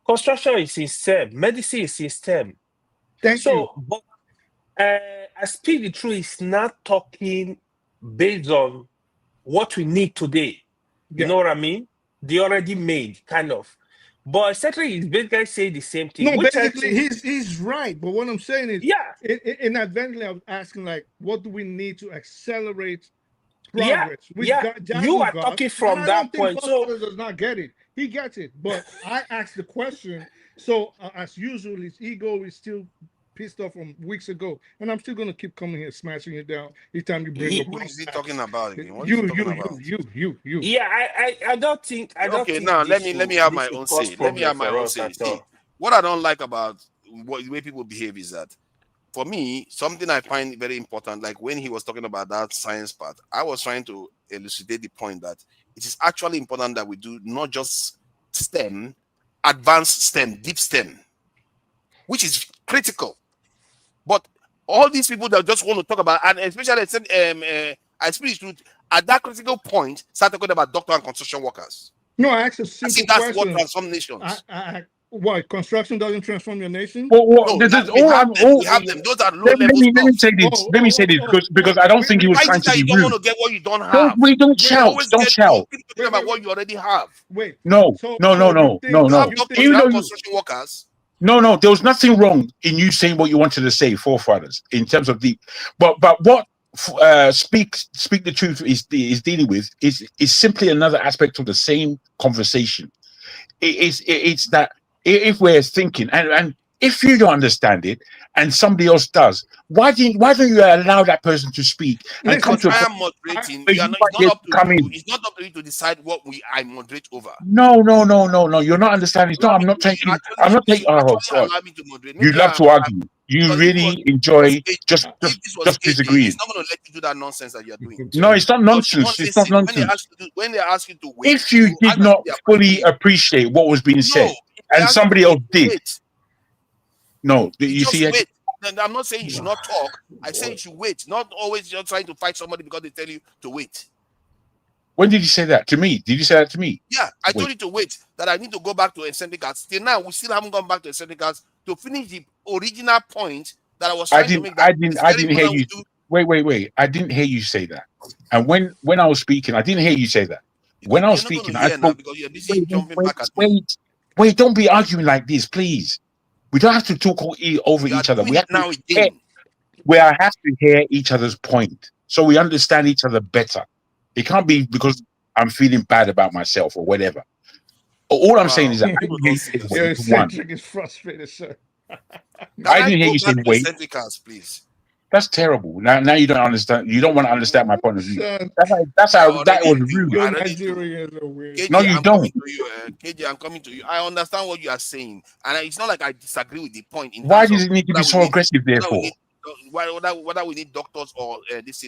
Construction is in STEM, medicine is in STEM. Thank you. But I speak the truth, it's not talking based on what we need today. You know what I mean? They already made, kind of. But essentially, he's basically saying the same thing. No, basically, he's right. But what I'm saying is, inadvertently, I was asking, like, what do we need to accelerate progress? You are talking from that point. So does not get it. He gets it. But I asked the question. So as usual, his ego is still pissed off from weeks ago, and I'm still gonna keep coming here smashing it down each time you bring up. What is he talking about again? You. Yeah, I don't think. Okay, now let me have my own say. Let me have my own say. What I don't like about the way people behave is that, for me, something I find very important, like when he was talking about that science part, I was trying to elucidate the point that it is actually important that we do not just STEM, advanced STEM, deep STEM, which is critical. But all these people that just want to talk about, and especially I speak truth, at that critical point, start talking about doctor and construction workers. No, I asked a simple question. That's what transforms nations. What, construction doesn't transform your nation? We have them. Those are low level stuff. Let me say this because I don't think he was trying to be rude. You don't want to get what you don't have. Don't shout. Don't shout. Keep talking about what you already have. Wait. No. You have construction workers. No, there was nothing wrong in you saying what you wanted to say, forefathers, in terms of but what speak the truth is dealing with is simply another aspect of the same conversation. It's that if we're thinking and if you don't understand it and somebody else does, why don't you allow that person to speak and come to? I am moderating. It's not up to you to decide what I moderate over. No. You're not understanding. I'm not taking. Oh God. You love to argue. you really enjoy just disagreeing. It's not going to let you do that nonsense that you're doing. No, it's not nonsense. It's not nonsense. When they ask you to wait, If you did not fully appreciate what was being said, and somebody else did, no, you see, wait. I'm not saying you should not talk. I say you should wait, not always just trying to fight somebody because they tell you to wait. When did you say that to me? Did you say that to me? Yeah, I told you to wait, that I need to go back to eccentric arts. Till now, we still haven't gone back to eccentric arts to finish the original point that I was trying to make. I didn't hear you. Wait. I didn't hear you say that. And when I was speaking, I didn't hear you say that. When I was speaking, I spoke. Because you're busy jumping back at me. Wait, don't be arguing like this, please. We don't have to talk over each other. We have to hear each other's point so we understand each other better. It can't be because I'm feeling bad about myself or whatever. All I'm saying is that you're eccentric is frustrated, sir. I didn't hear you say wait. Please. That's terrible. Now you don't understand. You don't want to understand my point of view. That's how that was rude. No, you don't. KJ, I'm coming to you. I understand what you are saying, and it's not like I disagree with the point. Why does it need to be so aggressive? Therefore, whether we need doctors or this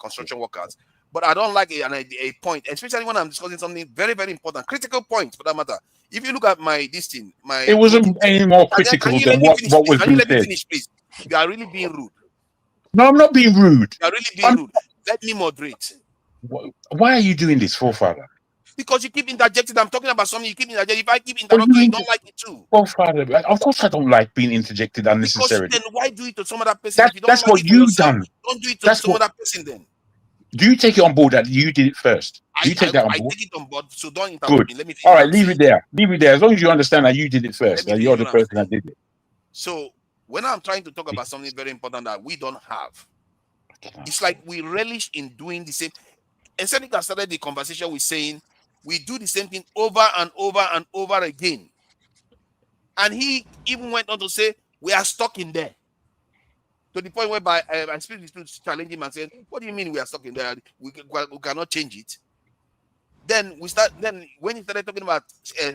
construction workers. But I don't like a point, especially when I'm discussing something very, very important, critical point for that matter. If you look at it wasn't any more critical than what was being said. Finish, please. You are really being rude. No, I'm not being rude. You are really being rude. Let me moderate. Why are you doing this, forefather? Because you keep interjecting. I'm talking about something. You keep interjecting. If I keep interrupting, you don't like it too. Forefather, of course I don't like being interjected unnecessarily. Because then why do it to some other person? That's what you've done. Don't do it to some other person then. Do you take it on board that you did it first? Do you take that on board? I take it on board, so don't interrupt me. Let me finish. All right, leave it there. Leave it there. As long as you understand that you did it first, that you're the person that did it. So when I'm trying to talk about something very important that we don't have, it's like we relish in doing the same. And Seneca started the conversation with saying we do the same thing over and over and over again. And he even went on to say we are stuck in there. To the point whereby I speak to challenge him and said, "What do you mean we are stuck in there? We cannot change it." Then when he started talking about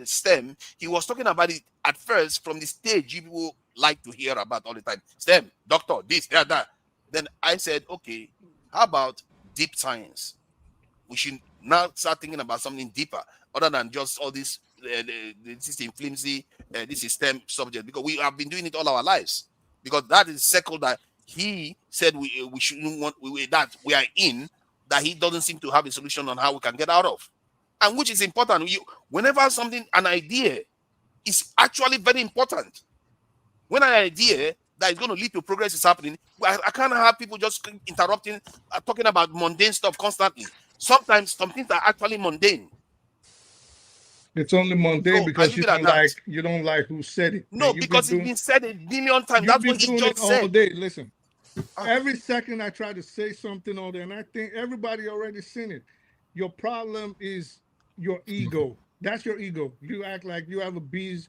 STEM, he was talking about it at first from the stage you people like to hear about all the time. STEM, doctor, this, that. Then I said, okay, how about deep science? We should now start thinking about something deeper other than just all this. This is flimsy. This is STEM subject because we have been doing it all our lives. Because that is circle that he said we shouldn't want that we are in, that he doesn't seem to have a solution on how we can get out of, and which is important. Whenever an idea is actually very important, when an idea that is going to lead to progress is happening, I can't have people just interrupting, talking about mundane stuff constantly. Sometimes some things are actually mundane. It's only mundane because you don't like who said it. No, because it's been said a million times. That's what he just said. All day. Listen, every second I try to say something all day, and I think everybody already seen it. Your problem is your ego. That's your ego. You act like you have a bees.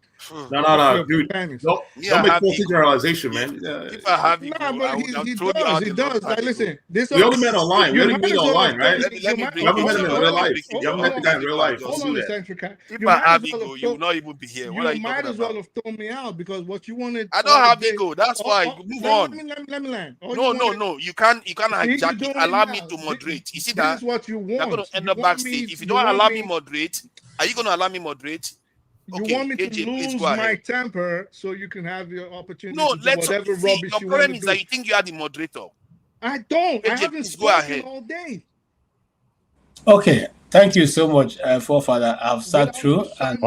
No, dude. Don't make false generalization, man. If I have ego, he does. Like, listen, we only met online. We only meet online, right? Let me you haven't met him in real life. You haven't met the guy in real life. Hold on a second. If I have ego, you will not even be here. You might as well have thrown me out because what you wanted. I don't have ego. That's why. Move on. Let me land. No. You can't hijack it. Allow me to moderate. You see that? This is what you want. You're going to end up backstage. If you don't allow me moderate, are you going to allow me moderate? You want me to lose my temper so you can have your opportunity to do whatever rubbish you want to do. Your problem is that you think you are the moderator. I don't. I haven't spoken all day. Okay. Thank you so much, Forefather. I've sat through and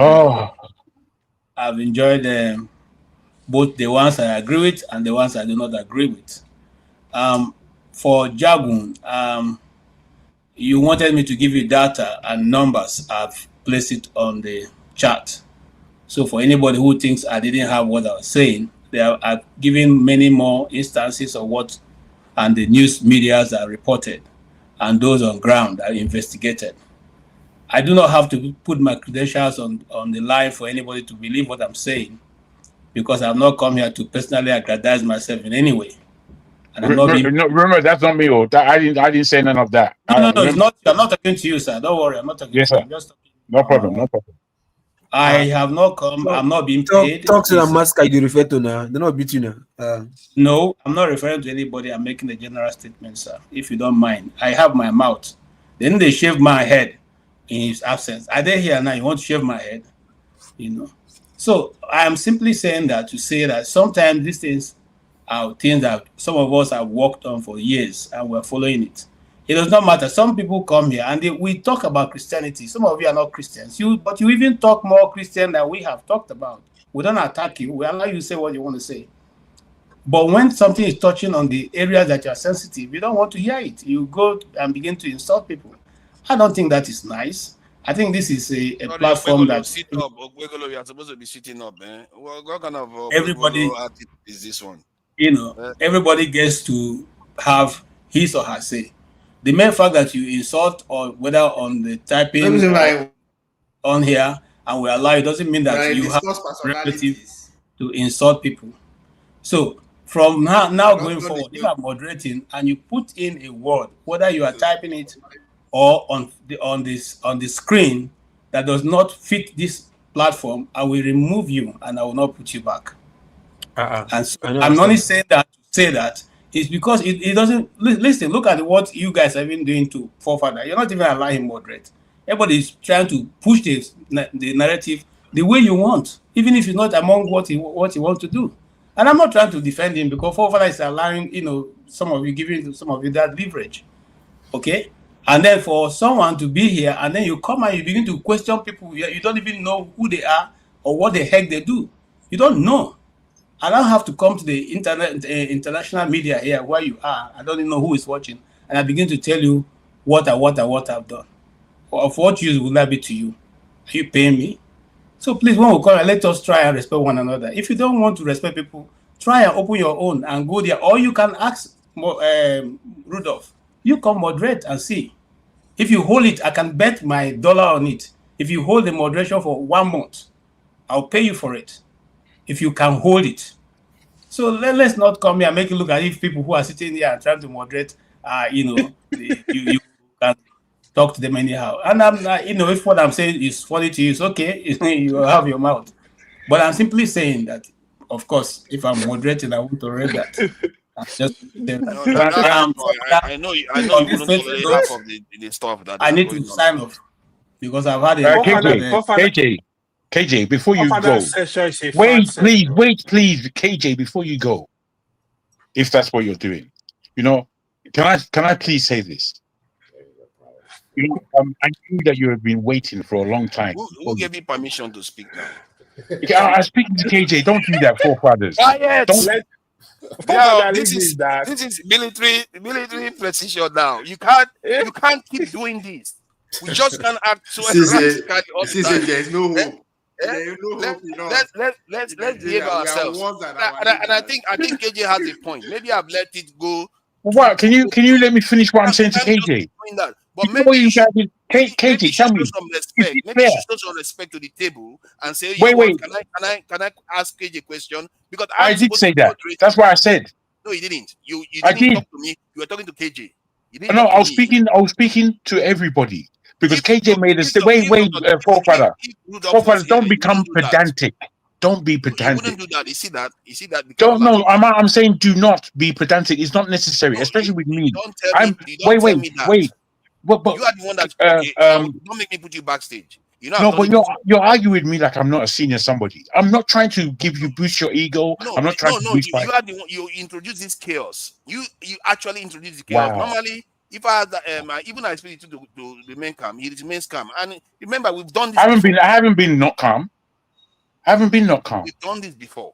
I've enjoyed both the ones I agree with and the ones I do not agree with. For Jagun, you wanted me to give you data and numbers. I've placed it on the chat. So for anybody who thinks I didn't have what I was saying, I've given many more instances of what and the news medias are reported and those on ground are investigated. I do not have to put my credentials on the line for anybody to believe what I'm saying because I've not come here to personally aggrandize myself in any way. And remember, that's not me. I didn't say none of that. No, it's not. I'm not talking to you, sir. Don't worry. I'm not talking to you. I'm just talking. No problem. I have not come. I'm not being paid. Talk to the mask you refer to now. They're not beating you now. No, I'm not referring to anybody. I'm making a general statement, sir. If you don't mind, I have my mouth. Then they shave my head in his absence. Are they here now? You want to shave my head? You know. So I'm simply saying that to say that sometimes these things are things that some of us have worked on for years and we're following it. It does not matter. Some people come here and we talk about Christianity. Some of you are not Christians. But you even talk more Christian than we have talked about. We don't attack you. We allow you to say what you want to say. But when something is touching on the areas that you are sensitive, you don't want to hear it. You go and begin to insult people. I don't think that is nice. I think this is a platform that sit up. You are supposed to be sitting up, man. What kind of everybody is this one? You know, everybody gets to have his or her say. The mere fact that you insult, or whether on the typing on here and we allow it, doesn't mean that you have relative to insult people. So from now going forward, if I'm moderating and you put in a word, whether you are typing it or on the screen that does not fit this platform, I will remove you and I will not put you back. And so I'm only saying that to say that it's because it doesn't listen. Look at what you guys have been doing to forefather. You're not even allowing him moderate. Everybody is trying to push the narrative the way you want, even if it's not among what he wants to do. And I'm not trying to defend him because forefather is allowing, some of you giving some of you that leverage. Okay? And then for someone to be here and then you come and you begin to question people, you don't even know who they are or what the heck they do. You don't know. I don't have to come to the international media here where you are. I don't even know who is watching. And I begin to tell you what I've done. Of what use will that be to you? Are you paying me? So please, when we call, let us try and respect one another. If you don't want to respect people, try and open your own and go there. Or you can ask Rudolph. You come moderate and see. If you hold it, I can bet my dollar on it. If you hold the moderation for 1 month, I'll pay you for it. If you can hold it. So let's not come here and make it look as if people who are sitting here and trying to moderate, you can talk to them anyhow. And I'm not, if what I'm saying is funny to you, it's okay. You have your mouth. But I'm simply saying that, of course, if I'm moderating, I won't tolerate that. I know you wouldn't tolerate half of the stuff that I need to sign off because I've had a KJ, before you go, wait, please, KJ, before you go, if that's what you're doing, can I please say this? I knew that you have been waiting for a long time. Who gave you permission to speak now? I'm speaking to KJ. Don't do that, forefathers. This is military precision now. You can't keep doing this. We just can't act so erratically all the time. There's no hope. Let's behave ourselves. And I think KJ has a point. Maybe I've let it go. What? Can you let me finish what I'm saying to KJ? But maybe you should KJ, tell me. Some respect. Maybe you should show some respect to the table and say, wait. Can I ask KJ a question? Because I did say that. That's what I said. No, you didn't. You didn't talk to me. You were talking to KJ. No, I was speaking to everybody. Because KJ made us say, wait, forefather, don't become pedantic. Don't be pedantic. You wouldn't do that. You see that? Don't know. I'm saying do not be pedantic. It's not necessary, especially with me. Wait. But you are the one that don't make me put you backstage. But you're arguing with me like I'm not a senior somebody. I'm not trying to boost your ego. I'm not trying to boost you are the one. You introduce this chaos. You actually introduce the chaos. Wow. Normally, if I had even I speak to the main cam, he remains calm. And remember, we've done this. I haven't been not calm. We've done this before.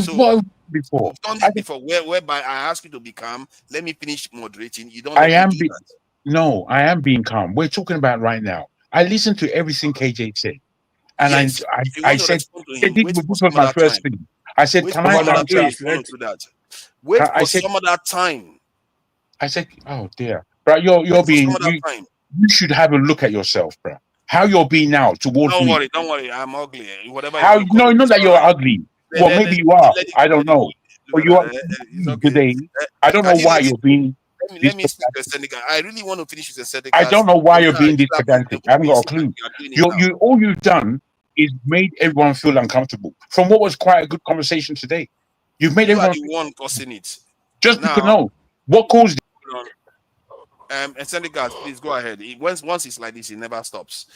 So what before? We've done this before, whereby I ask you to be calm. Let me finish moderating. You don't. I am being calm. We're talking about right now. I listened to everything KJ said, and yes, I said this was my first thing. I said, wait can I answer that? Wait for some other time. I said, oh dear, bro, you're being. You should have a look at yourself, bro. How you're being now towards me. Don't worry. I'm ugly. Whatever. Not that you're ugly. Well, maybe you are. I don't know. But you are today. I don't know why you're being. Let me speak to Senegal. I really want to finish with the Senegal. I don't know why you're being this pedantic. I haven't got a clue. All you've done is made everyone feel uncomfortable. From what was quite a good conversation today, you've made You are everyone the one causing it. just Now, because know what caused it. Eccentric guys, please go ahead. Once it's like this, it never stops.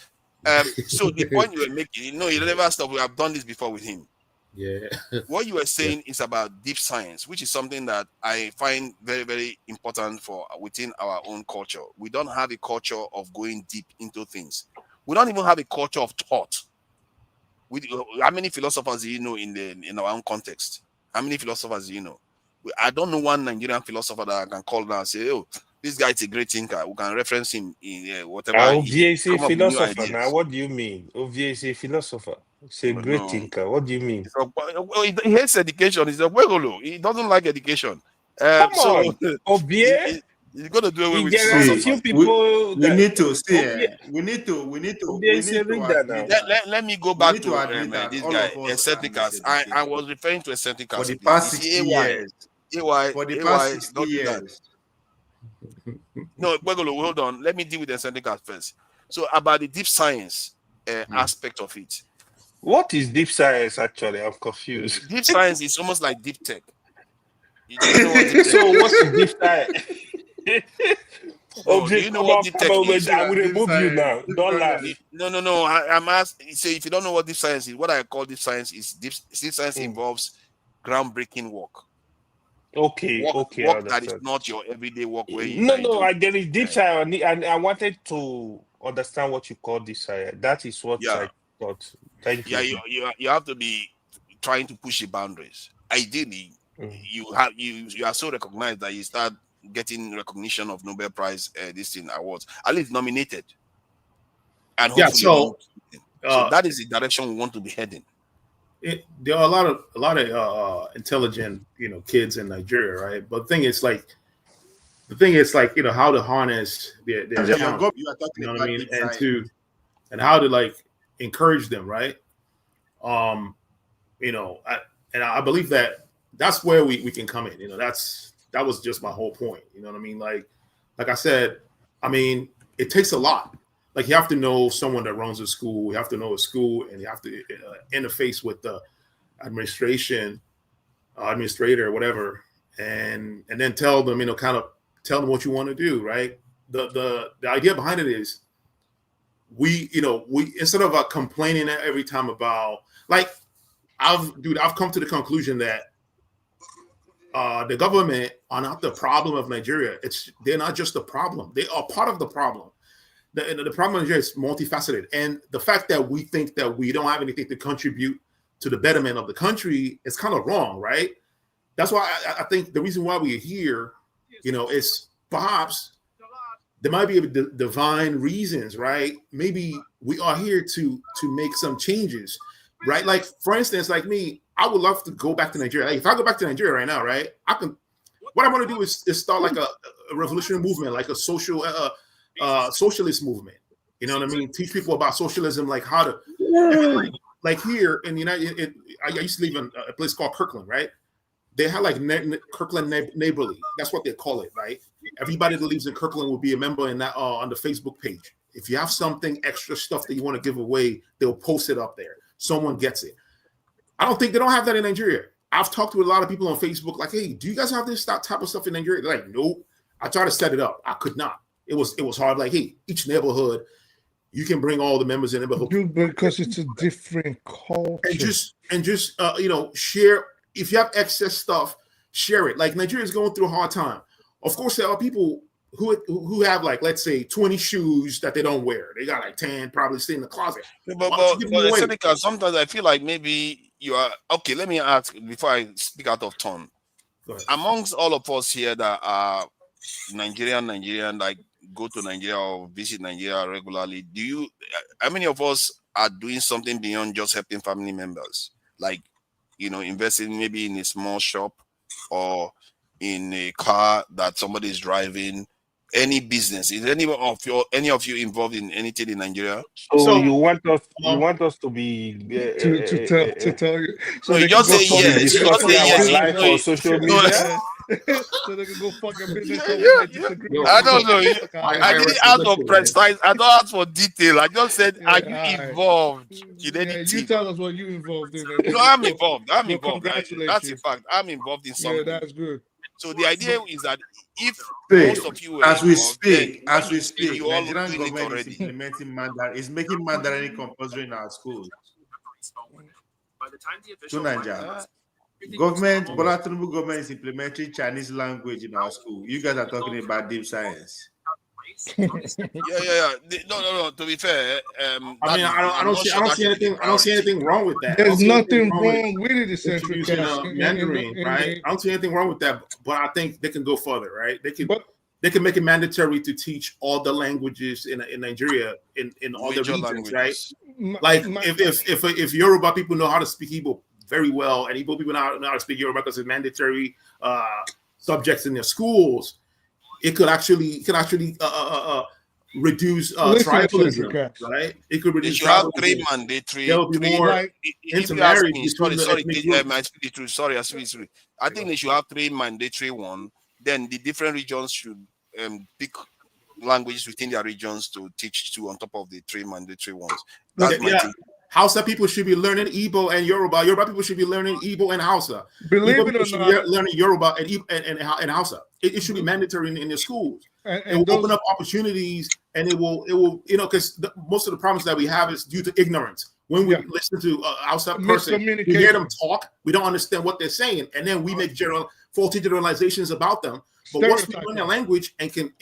So the point you were making, no, it never stops. We have done this before with him. Yeah. What you were saying is about deep science, which is something that I find very, very important for within our own culture. We don't have a culture of going deep into things. We don't even have a culture of thought. How many philosophers do you know in our own context? How many philosophers do you know? I don't know one Nigerian philosopher that I can call now and say, "Oh, this guy is a great thinker." We can reference him in whatever. Obviously, Come up with new philosopher. ideas. Now, what do you mean? Obviously, philosopher. He's a great thinker. What do you mean? He hates education. He's a wegolo. He doesn't like education. Come on, Obie. He's going to do away with There are a few people. We need to see. Let me go back to this guy, eccentricals. I was referring to eccentricals. For the past 60 years. For the past 60 years. No, hold on. Let me deal with the eccentricals first. So about the deep science aspect of it. What is deep science actually? I'm confused. Deep science is almost like deep tech. You know what deep tech so what's the deep science? Do you know what deep tech is? I will remove you now. Don't laugh. No. I'm asking. So if you don't know what deep science is, what I call deep science is deep science involves groundbreaking work. Okay. Work that is not your everyday work. Where there is deep science, and I wanted to understand what you call deep science. That is what I thought. Thank you. Yeah, you have to be trying to push the boundaries. Ideally, you are so recognized that you start getting recognition of Nobel Prize awards, at least nominated, and hopefully so that is the direction we want to be heading. There are a lot of intelligent kids in Nigeria, right? But the thing is like how to harness their talent, you know what I mean, and how to like encourage them, right? I believe that's where we can come in. That was just my whole point. You know what I mean? Like I said, I mean, it takes a lot. Like you have to know someone that runs a school. You have to know a school, and you have to interface with the administrator, whatever, and then tell them, kind of tell them what you want to do, right? The idea behind it is we instead of complaining every time about I've come to the conclusion that the government are not the problem of Nigeria. They're not just the problem. They are part of the problem. The problem in Nigeria is multifaceted. And the fact that we think that we don't have anything to contribute to the betterment of the country is kind of wrong, right? That's why I think the reason why we're here, is perhaps there might be divine reasons, right? Maybe we are here to make some changes, right? Like, for instance, like me, I would love to go back to Nigeria. Like, if I go back to Nigeria right now, right, what I want to do is start like a revolutionary movement, like a socialist movement. You know what I mean? Teach people about socialism, like how to, like here in the I used to live in a place called Kirkland, right? They had like Kirkland Neighborly. That's what they call it, right? Everybody that lives in Kirkland will be a member in that on the Facebook page. If you have something extra stuff that you want to give away, they'll post it up there. Someone gets it. I don't think they don't have that in Nigeria. I've talked to a lot of people on Facebook, like, hey, do you guys have this type of stuff in Nigeria? They're like, nope. I tried to set it up. I could not. It was hard. Like, hey, each neighborhood, you can bring all the members in the neighborhood. Dude, because it's a different culture. And just share. If you have excess stuff, share it. Like, Nigeria is going through a hard time. Of course, there are people who have, like, let's say 20 shoes that they don't wear. They got like 10 probably stay in the closet. But sometimes I feel like maybe you are okay. Let me ask before I speak out of turn. Amongst all of us here that are Nigerian, like go to Nigeria or visit Nigeria regularly, how many of us are doing something beyond just helping family members? Like, investing maybe in a small shop or in a car that somebody is driving. Any business? Is any of you involved in anything in Nigeria? So you want us to be to tell you? So you just say yes. Discussing our life on social media. So they can go fucking business. I don't know. I didn't ask for precise. I don't ask for detail. I just said, are you involved in anything? You tell us what you involved in. So I'm involved. I'm we'll involved. congratulate That's you. a fact. I'm involved in something. Yeah, that's good. So the idea is that if Speak. most of you were as we involved, speak, then as we you speak, you all Nigerian doing it government is already. implementing Mandarin, is making Mandarin compulsory in our schools. To Nigeria. Government, Bola Tinubu government is implementing Chinese language in our school. You guys are talking about deep science. Yeah. No. To be fair, I mean, I don't see anything wrong with that. There's nothing wrong with it. Essentially, introducing Mandarin, right? I don't see anything wrong with that, but I think they can go further, right? They can make it mandatory to teach all the languages in Nigeria in all the regions, right? Like if Yoruba people know how to speak Igbo very well, and Igbo people know how to speak Yoruba because it's mandatory subjects in their schools, it could actually reduce tribalism, right? It could reduce. You have three mandatory. There will be more intermarriage. Sorry. I think they should have three mandatory one. Then the different regions should pick languages within their regions to teach to on top of the three mandatory ones. That's my thing. Hausa people should be learning Igbo and Yoruba. Yoruba people should be learning Igbo and Hausa. Believe Igbo it or should not, be learning Yoruba and Hausa. It should be mandatory in the schools. It will open up opportunities, and it will because most of the problems that we have is due to ignorance. When we listen to outside person, we hear them talk, we don't understand what they're saying, and then we make faulty generalizations about them. But once we learn their language and can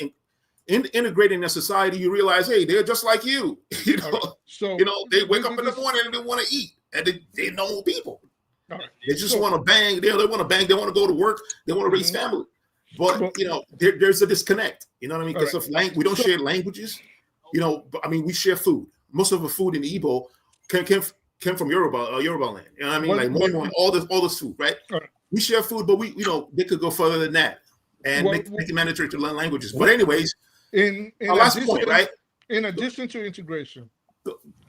integrate in their society, you realize, hey, they're just like you. They wake up in the morning and they want to eat, and they're normal people. They just want to bang. They want to bang. They want to go to work. They want to raise family. But there's a disconnect. You know what I mean? Because we don't share languages. But I mean, we share food. Most of the food in Igbo came from Yoruba land. You know what I mean? Like all this food, right? We share food, but they could go further than that and make it mandatory to learn languages. But anyways, last point, right? In addition to integration,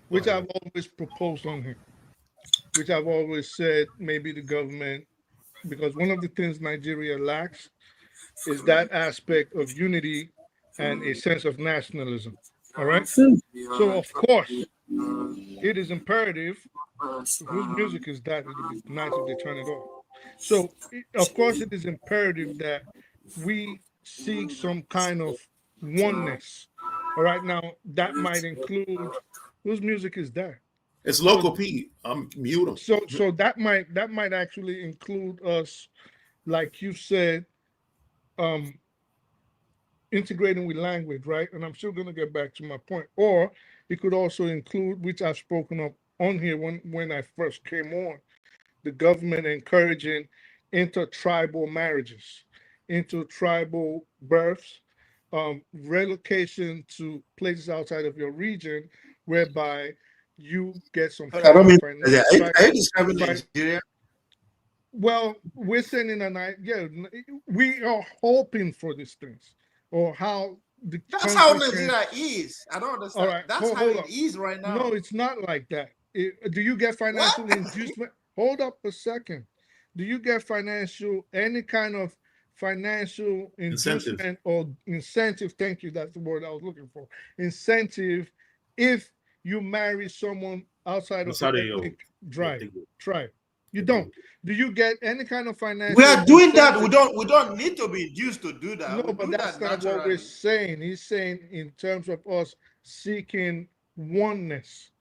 which I've always proposed on here, which I've always said maybe the government, because one of the things Nigeria lacks is that aspect of unity and a sense of nationalism. All right. So of course, it is imperative. Whose music is that? It would be nice if they turn it off. So of course, it is imperative that we seek some kind of oneness. All right. Now that might include whose music is that? It's local P. Mute them. So that might actually include us, like you said, integrating with language, right? And I'm still going to get back to my point. Or it could also include, which I've spoken of on here when I first came on, the government encouraging intertribal marriages, intertribal births, relocation to places outside of your region, whereby you get some. I don't mean. Are you describing Nigeria? Well, we're sending we are hoping for these things, or how that's how Nigeria is. I don't understand. All right, that's how it is right now. No, it's not like that. Do you get financial inducement? Hold up a second. Do you get any kind of financial inducement or incentive? Thank you. That's the word I was looking for. Incentive if you marry someone outside of the tribe. You don't. Do you get any kind of financial? We are doing that. We don't need to be induced to do that. No, but that's not what we're saying. He's saying in terms of us seeking oneness.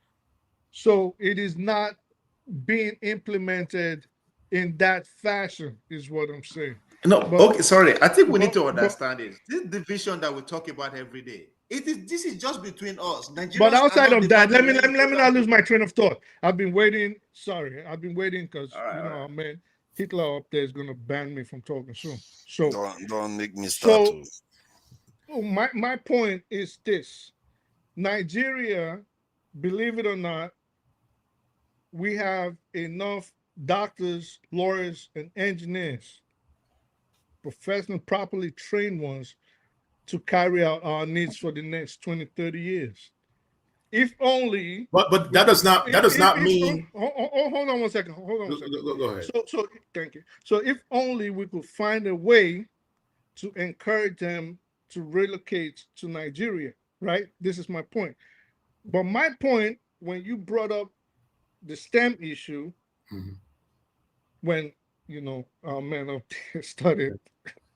So it is not being implemented in that fashion, is what I'm saying. No, okay, sorry. I think we need to understand this. This division that we talk about every day. This is just between us. Nigerians, but outside of that, let me not lose my train of thought. I've been waiting. Sorry, I've been waiting because man, Hitler up there is gonna ban me from talking soon. So don't make me start. So my point is this: Nigeria, believe it or not, we have enough doctors, lawyers, and engineers, professional, properly trained ones, to carry out our needs for the next 20, 30 years. if only. But that does not mean. Hold on one second. Hold on. Go ahead. So thank you. So if only we could find a way to encourage them to relocate to Nigeria, right? This is my point. But my point, when you brought up the STEM issue, when our man up there started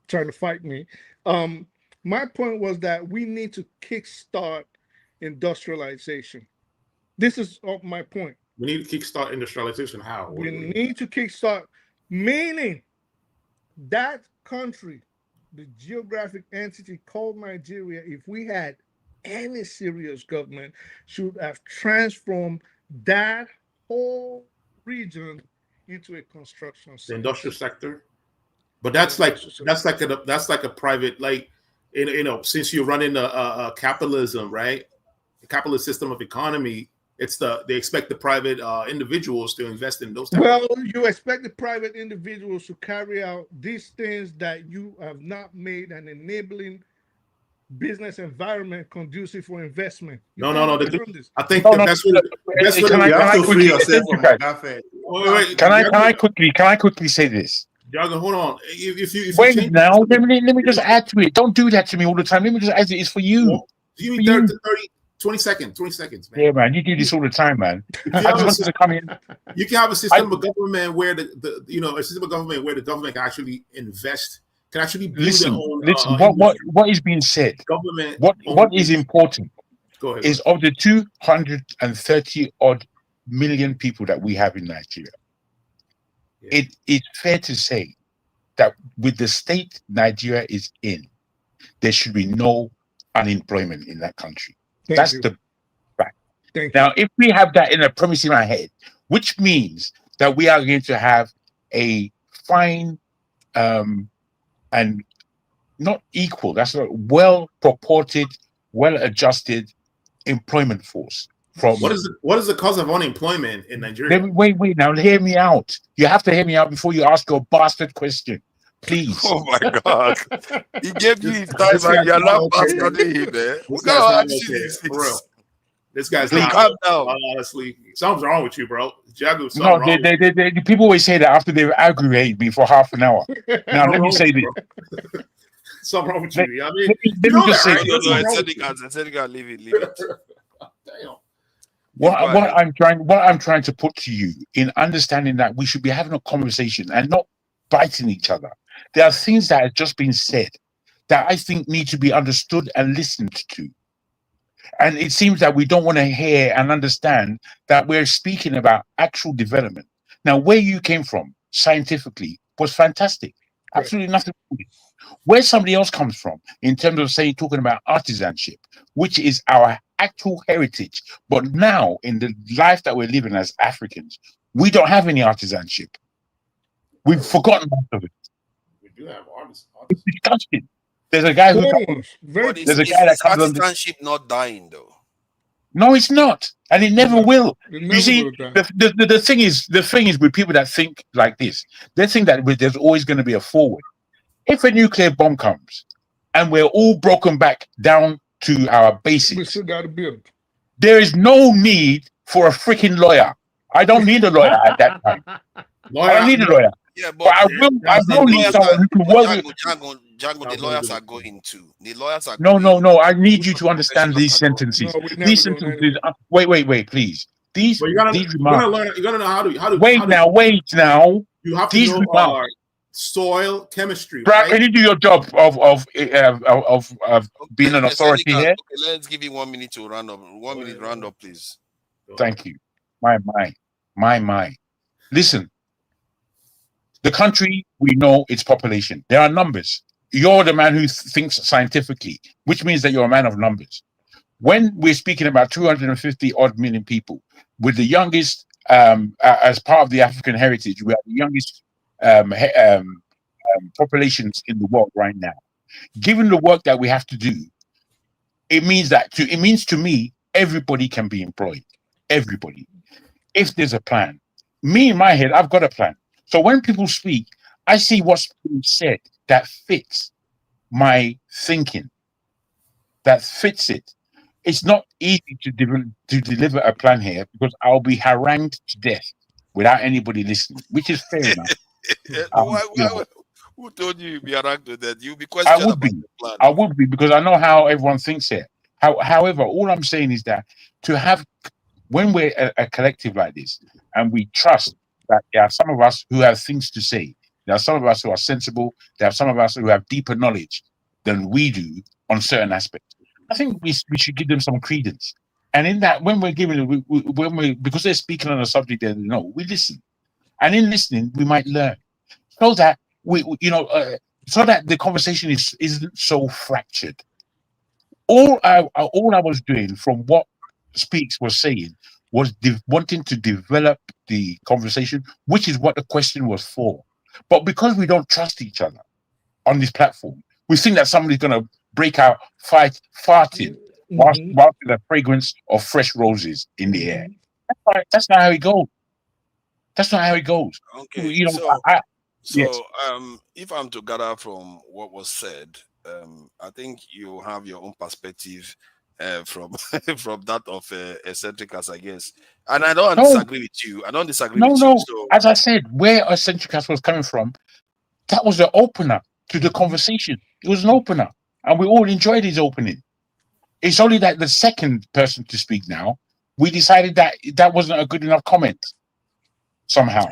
trying to fight me, my point was that we need to kickstart industrialization. This is my point. We need to kickstart industrialization. How? We need to kickstart, meaning that country, the geographic entity called Nigeria, if we had any serious government, should have transformed that whole region into a construction sector. The industrial sector. But that's like a private, like, since you're running a capitalism, right? The capitalist system of economy, they expect the private individuals to invest in those. You expect the private individuals to carry out these things that you have not made an enabling business environment conducive for investment. No. I think that's what you have to free yourself from that. Can I quickly say this? Jago, hold on. Wait, now let me just add to it. Don't do that to me all the time. Let me just add it. It's for you. Give me 20 seconds, man. Yeah, man. You do this all the time, man. I just wanted to come in. You can have a system of government where a system of government where the government can actually invest, can actually build listen. their own. What is being said? Government. What is important? Go ahead. Is of the 230 odd million people that we have in Nigeria. Yeah. It's fair to say that with the state Nigeria is in, there should be no unemployment in that country. That's the fact. Now, if we have that in a premise in our head, which means that we are going to have a fine and not equal, that's a well proported, well adjusted employment force. What is the cause of unemployment in Nigeria? Wait, now hear me out. You have to hear me out before you ask your bastard question. Please. Oh my God. He gave you his time and you're not bastarding him, man. This guy's not calm down. Honestly, something's wrong with you, bro. Jago, no, they people always say that after they've aggravated me for half an hour. Now let me say this. Something wrong with you. I mean, let me just say this. Leave it. Damn. What I'm trying to put to you in understanding that we should be having a conversation and not biting each other. There are things that have just been said that I think need to be understood and listened to. And it seems that we don't want to hear and understand that we're speaking about actual development. Now, where you came from scientifically was fantastic. Absolutely nothing wrong with it. Where somebody else comes from in terms of talking about artisanship, which is our actual heritage. But now in the life that we're living as Africans, we don't have any artisanship. We've forgotten most of it. We do have artists. It's disgusting. There's a guy who there's a guy that comes on. Artisanship not dying though. No, it's not, and it never will. You see, the thing is with people that think like this, they think that there's always going to be a forward. If a nuclear bomb comes and we're all broken back down to our basics, we still got to build. There is no need for a freaking lawyer. I don't need a lawyer at that time. I don't need a lawyer. Yeah, but I will need someone who can work with. Jago, the lawyers are going to. The lawyers are. No. I need you to understand these sentences. These sentences. Wait, please. These remarks. You're gonna know how to. Wait now. You have to know soil chemistry. Brad, right? Can you do your job of being an authority here? Okay, let's give you 1 minute to round up. 1 minute round up, please. Thank you. My. Listen. The country, we know its population. There are numbers. You're the man who thinks scientifically, which means that you're a man of numbers. When we're speaking about 250 odd million people, with the youngest, as part of the African heritage, we are the youngest populations in the world right now. Given the work that we have to do, it means to me, everybody can be employed. Everybody. If there's a plan. Me in my head, I've got a plan. So when people speak, I see what's being said that fits my thinking, that fits it. It's not easy to deliver a plan here because I'll be harangued to death without anybody listening, which is fair enough. Who told you you'd be harangued to death? You'll be I questioned would about be. the plan. I would be because I know how everyone thinks here. However, all I'm saying is that when we're a collective like this and we trust that there are some of us who have things to say, there are some of us who are sensible, there are some of us who have deeper knowledge than we do on certain aspects. I think we should give them some credence. And in that, when we're giving, because they're speaking on a subject that we know, we listen. And in listening, we might learn, so that so that the conversation isn't so fractured. All I was doing from what Speaks was saying was wanting to develop the conversation, which is what the question was for. But because we don't trust each other on this platform, we think that somebody's going to break out farting whilst the fragrance of fresh roses in the air. That's not how it goes. That's not how it goes. Okay, if I'm to gather from what was said, I think you have your own perspective from that of eccentric, as I guess, and I don't disagree with you. I don't disagree with you. So, as I said, where eccentric was coming from, that was the opener to the conversation. It was an opener, and we all enjoyed his opening. It's only that the second person to speak now, we decided that wasn't a good enough comment somehow.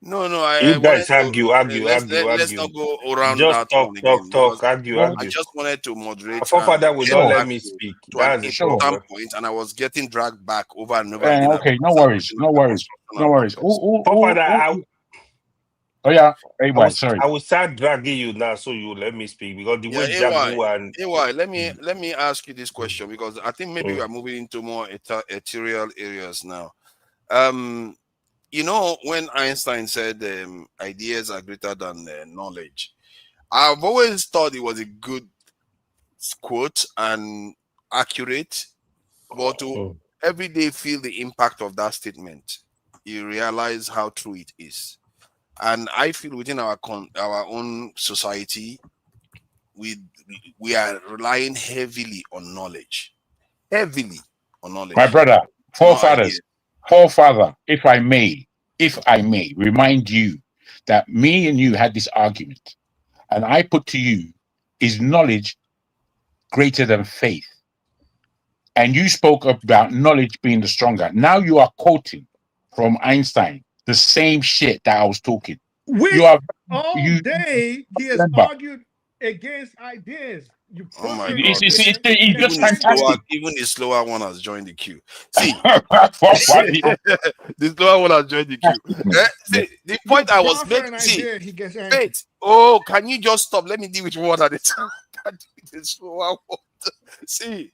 No, you guys argue. Let's not go around just that. Talk, argue. I just wanted to moderate. Forefather will not let me speak. To an important point, and I was getting dragged back over and over again. Okay, no worries. Forefather, sorry. I will start dragging you now, so you let me speak because the way Jagu and let me ask you this question because I think maybe we are moving into more ethereal areas now. You know, when Einstein said ideas are greater than knowledge, I've always thought it was a good quote and accurate, but to every day feel the impact of that statement, you realize how true it is. And I feel within our own society, we are relying heavily on knowledge. My brother, forefather, if I may remind you that me and you had this argument, and I put to you, is knowledge greater than faith? And you spoke about knowledge being the stronger. Now you are quoting from Einstein the same shit that I was talking. Day he has argued against ideas. Oh my God! Even the slower one has joined the queue. See, the slower one has joined the queue. See, the point I was making. See, wait. Oh, can you just stop? Let me deal with one at a time. The slower one. See,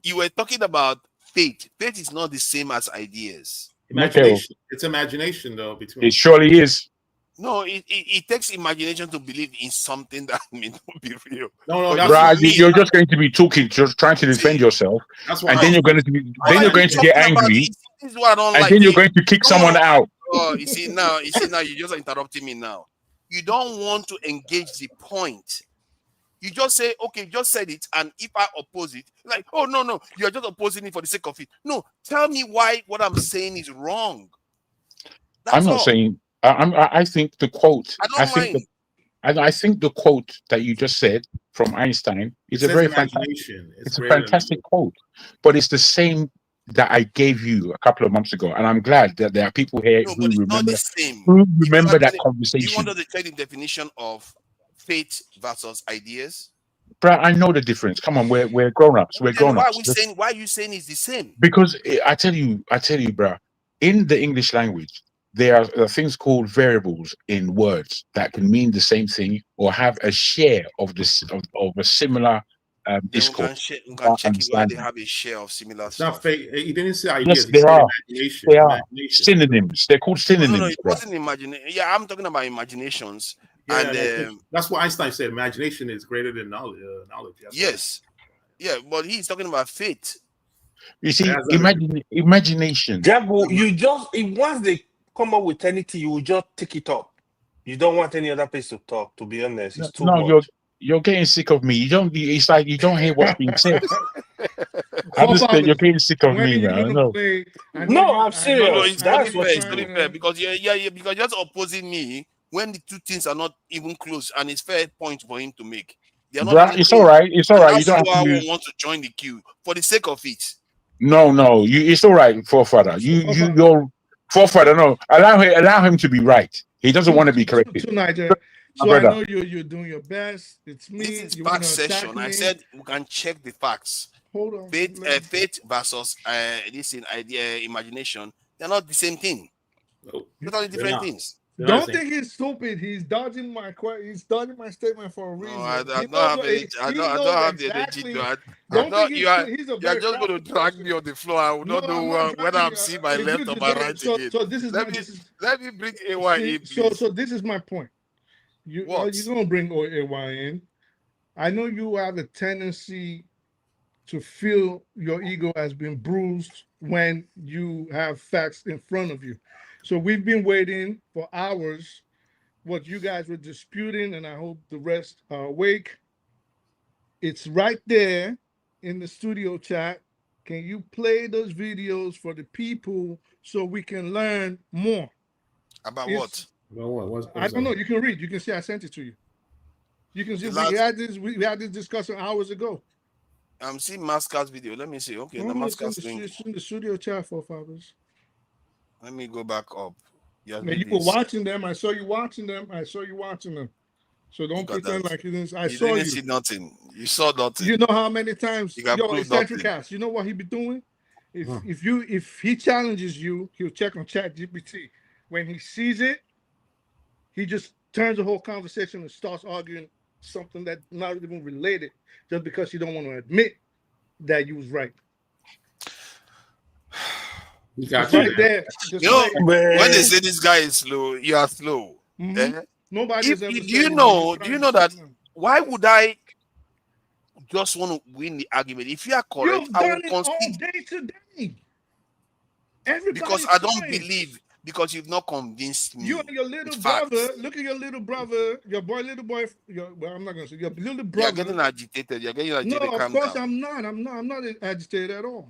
you were talking about faith. Faith is not the same as ideas. Imagination. It's imagination, though. It surely is. No, it takes imagination to believe in something that may not be real. No, you're just going to be talking, just trying to defend yourself, and then you're going to be, you're going to get angry, this is what I don't and like. Then you're going to kick someone out. Oh, you see now, you're just interrupting me now. You don't want to engage the point. You just say, okay, just said it, and if I oppose it, like, oh no, you're just opposing it for the sake of it. No, tell me why what I'm saying is wrong. I'm not saying. I think the quote. I think the quote that you just said from Einstein is a very fantastic. It's a fantastic quote, but it's the same that I gave you a couple of months ago, and I'm glad that there are people here who remember that conversation. You want to check the definition of faith versus ideas? Bro, I know the difference. Come on, we're grown-ups. We're grown-ups. Why are you saying it's the same? Because I tell you, bro, in the English language, there are things called variables in words that can mean the same thing or have a share of this of a similar discourse. We can check it where they have a share of similar stuff. He didn't say ideas. Yes, they are synonyms. They're called synonyms. No, it wasn't imagination. Yeah, I'm talking about imaginations. Yeah, and that's what Einstein said. Imagination is greater than knowledge. Yes. Yeah, but he's talking about faith. You see, imagination. Jago, once they come up with anything, you will just take it up. You don't want any other place to talk. To be honest, it's too much. You're getting sick of me. It's like you don't hear what's being said. I understand you're getting sick of me, man. I know. No, I'm serious. It's That's very what fair. he's It's very doing. fair because because you're just opposing me when the two things are not even close, and it's fair point for him to make. They are not Bruh, even it's close. all right. It's all And right. You that's don't have why to. one wants to join the queue for the sake of it. No. It's all right, forefather. Your forefather. No, allow him to be right. He doesn't want to be corrected. To Niger. So I know you're doing your best. It's me. This is You fact want to attack session. me. I said we can check the facts. Hold on. Faith versus this in idea imagination. They're not the same thing. Totally different things. Don't think he's stupid. He's dodging my He's dodging my statement for a reason. No, I don't have any. I don't have the energy to. You're just going to drag me on the floor. I will not know whether I'm seeing my left or my right again. So this is let me bring AY in, please. So this is my point. You're going to bring AY in. I know you have a tendency to feel your ego has been bruised when you have facts in front of you. So we've been waiting for hours. What you guys were disputing, and I hope the rest are awake. It's right there in the studio chat. Can you play those videos for the people so we can learn more? About what? I don't know. You can read. You can see I sent it to you. You can see we had this discussion hours ago. I'm seeing Mascot's video. Let me see. Okay, the Mascot's link. It's in the studio chat, forefathers. Let me go back up. You were watching them. I saw you watching them. So don't pretend like you didn't. I saw you. You didn't see nothing. You saw nothing. You know how many times eccentric cast. You know what he be doing? If he challenges you, he'll check on ChatGPT. When he sees it, he just turns the whole conversation and starts arguing something that's not even related, just because you don't want to admit that you was right. You got right there. When they say this guy is slow, you are slow. Mm-hmm. Do you know that? Why would I just want to win the argument? If you are correct, I will concede. Day to day. Because I don't believe. Because you've not convinced me. You and your little brother. Look at your little brother. Your little boy. I'm not gonna say your little brother. You're getting agitated. No, of course I'm not. I'm not agitated at all.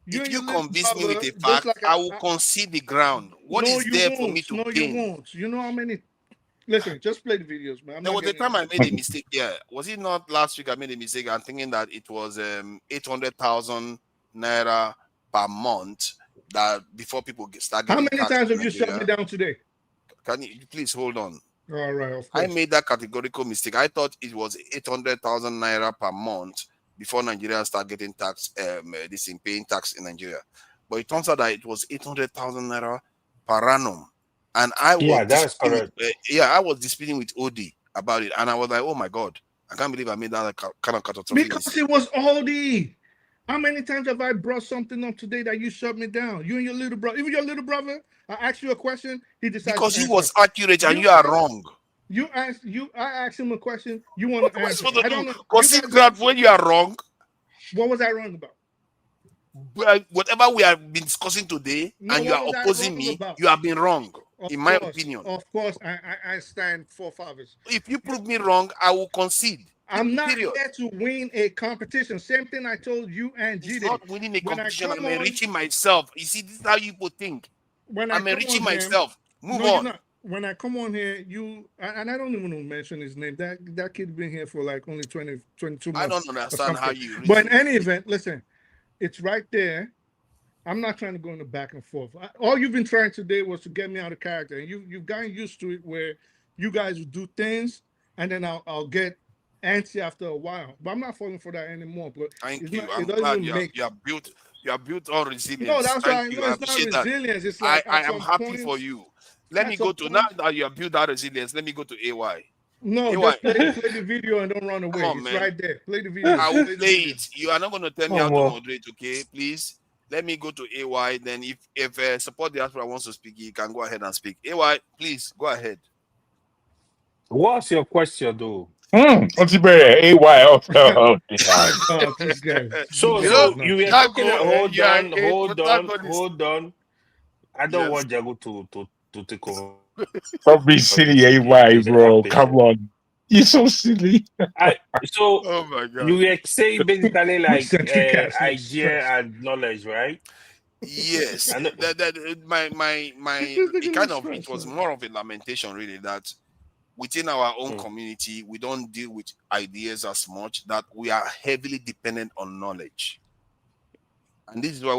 If you convince me with a fact, I will concede the ground. What is there for me to gain? You won't. You know how many? Listen, just play the videos, man. There was a time I made a mistake. Yeah, was it not last week? I made a mistake. I'm thinking that it was 800,000 naira per month. That before people start getting. How many times have you shut me down today? Can you please hold on? All right, of course. I made that categorical mistake. I thought it was 800,000 naira per month before Nigeria start getting tax, paying tax in Nigeria. But it turns out that it was 800,000 naira per annum. And I was that's correct. I was disputing with OD about it, and I was like, oh my God, I can't believe I made that kind of catastrophe. Because it was OD. How many times have I brought something up today that you shut me down? You and your little brother, even your little brother, I asked you a question, he decided because he was accurate and you are wrong. I asked him a question, you want to answer. I don't know. Concede ground when you are wrong. What was I wrong about? Whatever we have been discussing today, and you are opposing me, you have been wrong, in my opinion. Of course, I stand for fathers. If you prove me wrong, I will concede. I'm not here to win a competition. Same thing I told you and G. It's not winning a competition. I'm enriching myself. You see, this is how you people think. I'm enriching myself. Move on. When I come on here, and I don't even want to mention his name. That kid been here for like only 22 months. I don't understand how you reason. But in any event, listen, it's right there. I'm not trying to go in the back and forth. All you've been trying today was to get me out of character. And you've gotten used to it where you guys will do things and then I'll get antsy after a while, but I'm not falling for that anymore. But thank you. I'm glad you are built on resilience. No, that's thank why it's not resilience. It's like I am happy for you. Let me go to now that you have built that resilience. Let me go to AY. No, just play the video and don't run away. It's right there. Play the video. I will play it. You are not going to tell me how to moderate, okay? Please. Let me go to AY. Then if Support Diaspora wants to speak, you can go ahead and speak. AY, please go ahead. What's your question, though? What's the better? AY. So you were talking. Hold on. I don't want Jago to take over. Don't be silly, AY, bro. Come on. You're so silly. So Oh my God. you were saying basically like Centric acid idea stress. and knowledge, right? Yes, And it was more of a lamentation, really, that within our own community we don't deal with ideas as much, that we are heavily dependent on knowledge. And this is why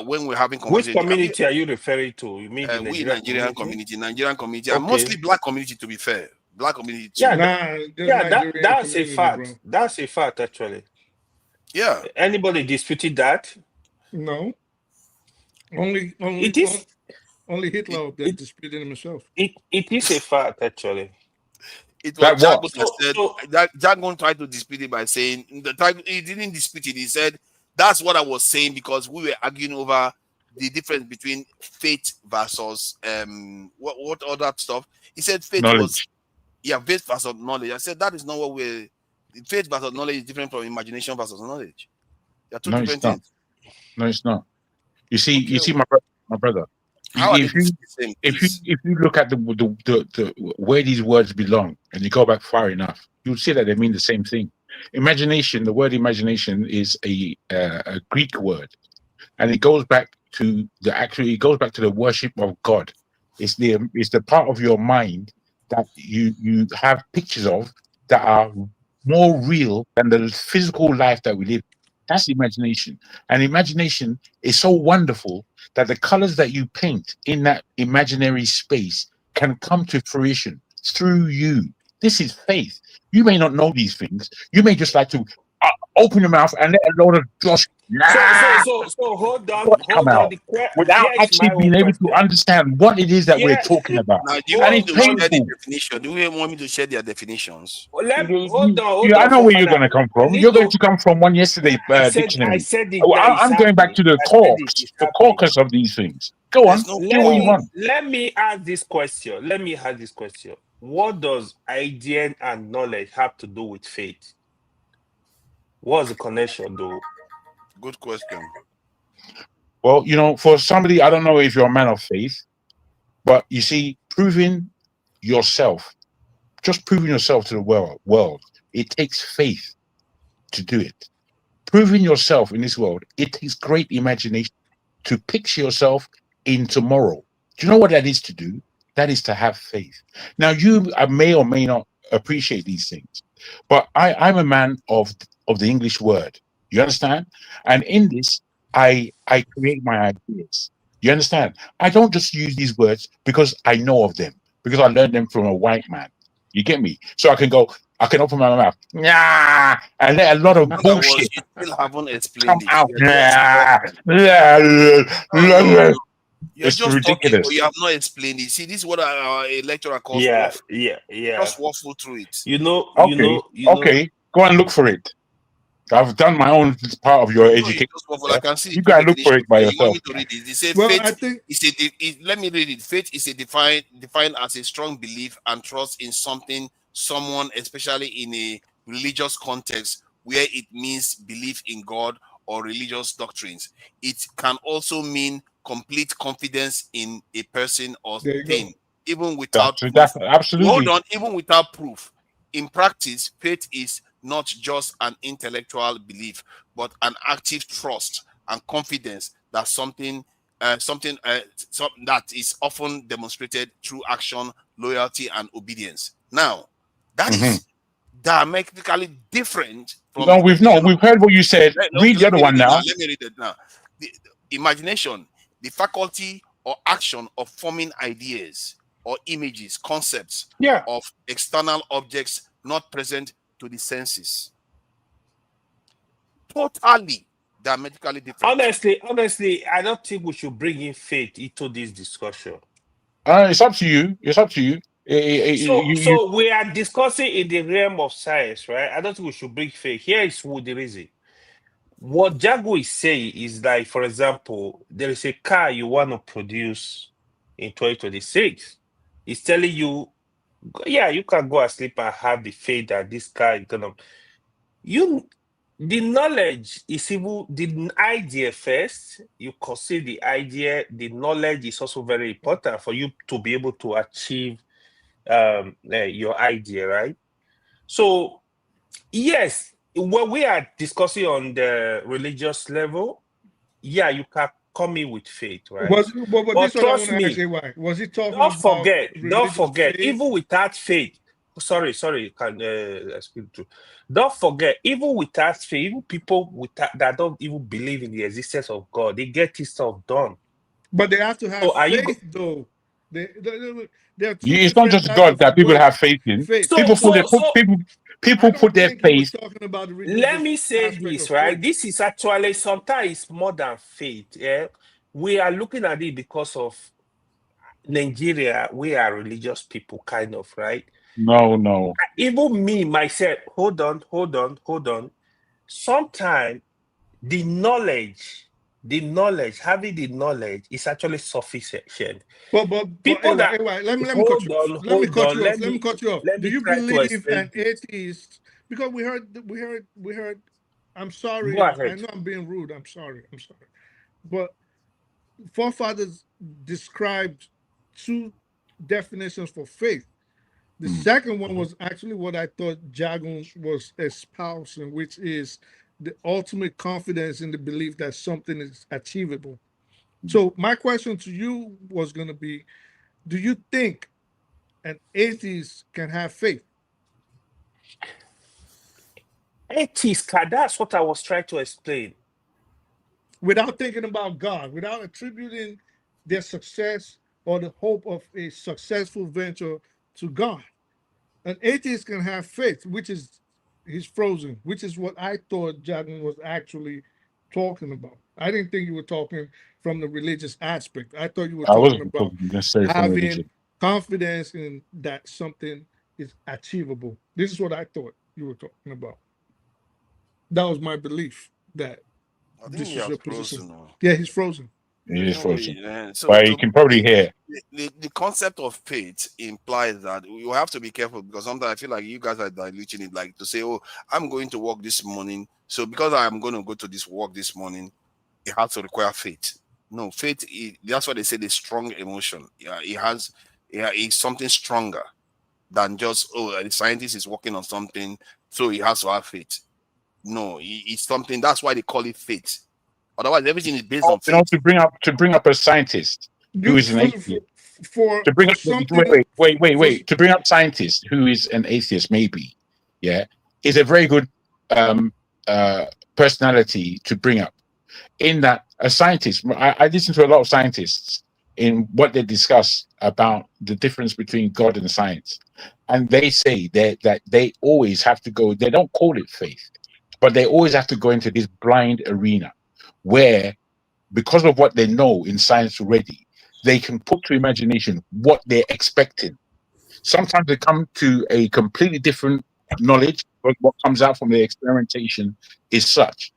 when we're having which conversations, community are you referring to? You mean the we Nigerian Nigerian community, Okay. and mostly black community, to be fair, black community too. Yeah, that's a fact. That's a fact, actually. Yeah. Anybody disputed that? No. Only Hitler that disputed himself. It is a fact, actually. It was Jagun that said. Jagun tried to dispute it by saying he didn't dispute it. He said that's what I was saying, because we were arguing over the difference between faith versus what other stuff. He said faith was faith versus knowledge. I said that is not what faith versus knowledge is different from imagination versus knowledge. They're two different things. No, it's not. You see, my brother. If you look at the where these words belong, and you go back far enough, you'll see that they mean the same thing. Imagination. The word imagination is a Greek word, and it goes back to the worship of God. It's the part of your mind that you have pictures of that are more real than the physical life that we live. That's imagination. And imagination is so wonderful that the colors that you paint in that imaginary space can come to fruition through you. This is faith. You may not know these things. You may just like to open your mouth and let a load of Josh So hold on. without actually being able to understand what it is that we're talking about. Now, do you want me to share the definition? Do you want me to share their definitions? Hold on. I know where you're going to come from. You're going to come from one yesterday dictionary. I'm going back to the caucus of these things. Go on. Let me ask this question. What does idea and knowledge have to do with faith? What's the connection, though? Good question. Well, for somebody, I don't know if you're a man of faith, but you see, proving yourself to the world, it takes faith to do it. Proving yourself in this world, it takes great imagination to picture yourself in tomorrow. Do you know what that is to do? That is to have faith. Now, you may or may not appreciate these things, but I'm a man of the English word. You understand? And in this, I create my ideas. You understand? I don't just use these words because I know of them, because I learned them from a white man. You get me? So I can open my mouth, and let a lot of bullshit you still haven't explained come it. out. You're it's just ridiculous. talking, but you have not explained it. See, this is what a lecturer calls waffle. Yeah. Just waffle through it. Okay. Go and look for it. I've done my own part of your education. I can see you gotta look for it by yourself. You want me to read it? They say faith let me read it. Faith is defined as a strong belief and trust in someone, especially in a religious context where it means belief in God or religious doctrines. It can also mean complete confidence in a person or thing, even without proof. Absolutely. Hold on, even without proof. In practice, faith is not just an intellectual belief, but an active trust and confidence that something that is often demonstrated through action, loyalty, and obedience. Now, that is diametrically different from. We've heard what you said. Read the other one now. Let me read it now. The imagination, the faculty or action of forming ideas or images, concepts of external objects not present to the senses. Totally diametrically different. Honestly, I don't think we should bring in faith into this discussion. It's up to you. So we are discussing in the realm of science, right? I don't think we should bring faith. Here is the reason. What Jago is saying is that, for example, there is a car you want to produce in 2026. It's telling you, you can go asleep and have the faith that this car is gonna. The knowledge is even the idea first. You consider the idea. The knowledge is also very important for you to be able to achieve your idea, right? So, yes, when we are discussing on the religious level, yeah, you can come in with faith, right? But But this is what I want trust to ask me, you. Why was he talking don't about forget, religious faith? even without faith, sorry, can speak true. Don't forget, even without faith, even people that don't even believe in the existence of God, they get this stuff done. But they have to have So are you faith, though. There are two It's not different just types God of that people words. have faith in. Faith. People put their He was faith. talking about the let religious me say aspect this, of right? faith. This is actually sometimes more than faith. Yeah, we are looking at it because of Nigeria. We are religious people, kind of, right? No. Even me myself. Hold on. Sometimes the knowledge, having the knowledge is actually sufficient. But People that let me cut hold you off. on, Let me cut you off. let Let me cut you off. Do me you try to believe explain an this. atheist? Because we heard. I'm sorry. Go ahead. I know I'm being rude. I'm sorry. But forefathers described two definitions for faith. The second one was actually what I thought Jagun was espousing, which is the ultimate confidence in the belief that something is achievable. So my question to you was going to be, do you think an atheist can have faith? Atheist, that's what I was trying to explain. Without thinking about God, without attributing their success or the hope of a successful venture to God. An atheist can have faith, he's frozen, which is what I thought Jagan was actually talking about. I didn't think you were talking from the religious aspect. I thought you were I talking wasn't about talking necessarily from having religion. confidence in that something is achievable. This is what I thought you were talking about. That was my belief that this is your position. Yeah, he's frozen. It is frozen. So But you can probably hear. the concept of faith implies that you have to be careful, because sometimes I feel like you guys are diluting it, like to say, oh, I'm going to work this morning, so because I'm going to go to this work this morning, it has to require faith. No, faith, that's why they say the strong emotion. Yeah, it's something stronger than just, oh, the scientist is working on something, so he has to have faith. No, it's something, that's why they call it faith. Otherwise, everything is based on faith. To bring up a scientist who is an atheist. To bring up something. Wait. To bring up scientist who is an atheist, maybe, yeah, is a very good personality to bring up. In that, a scientist, I listen to a lot of scientists in what they discuss about the difference between God and science, and they say that they always have to go. They don't call it faith, but they always have to go into this blind arena where, because of what they know in science already, they can put to imagination what they're expecting. Sometimes they come to a completely different knowledge, but what comes out from their experimentation is such.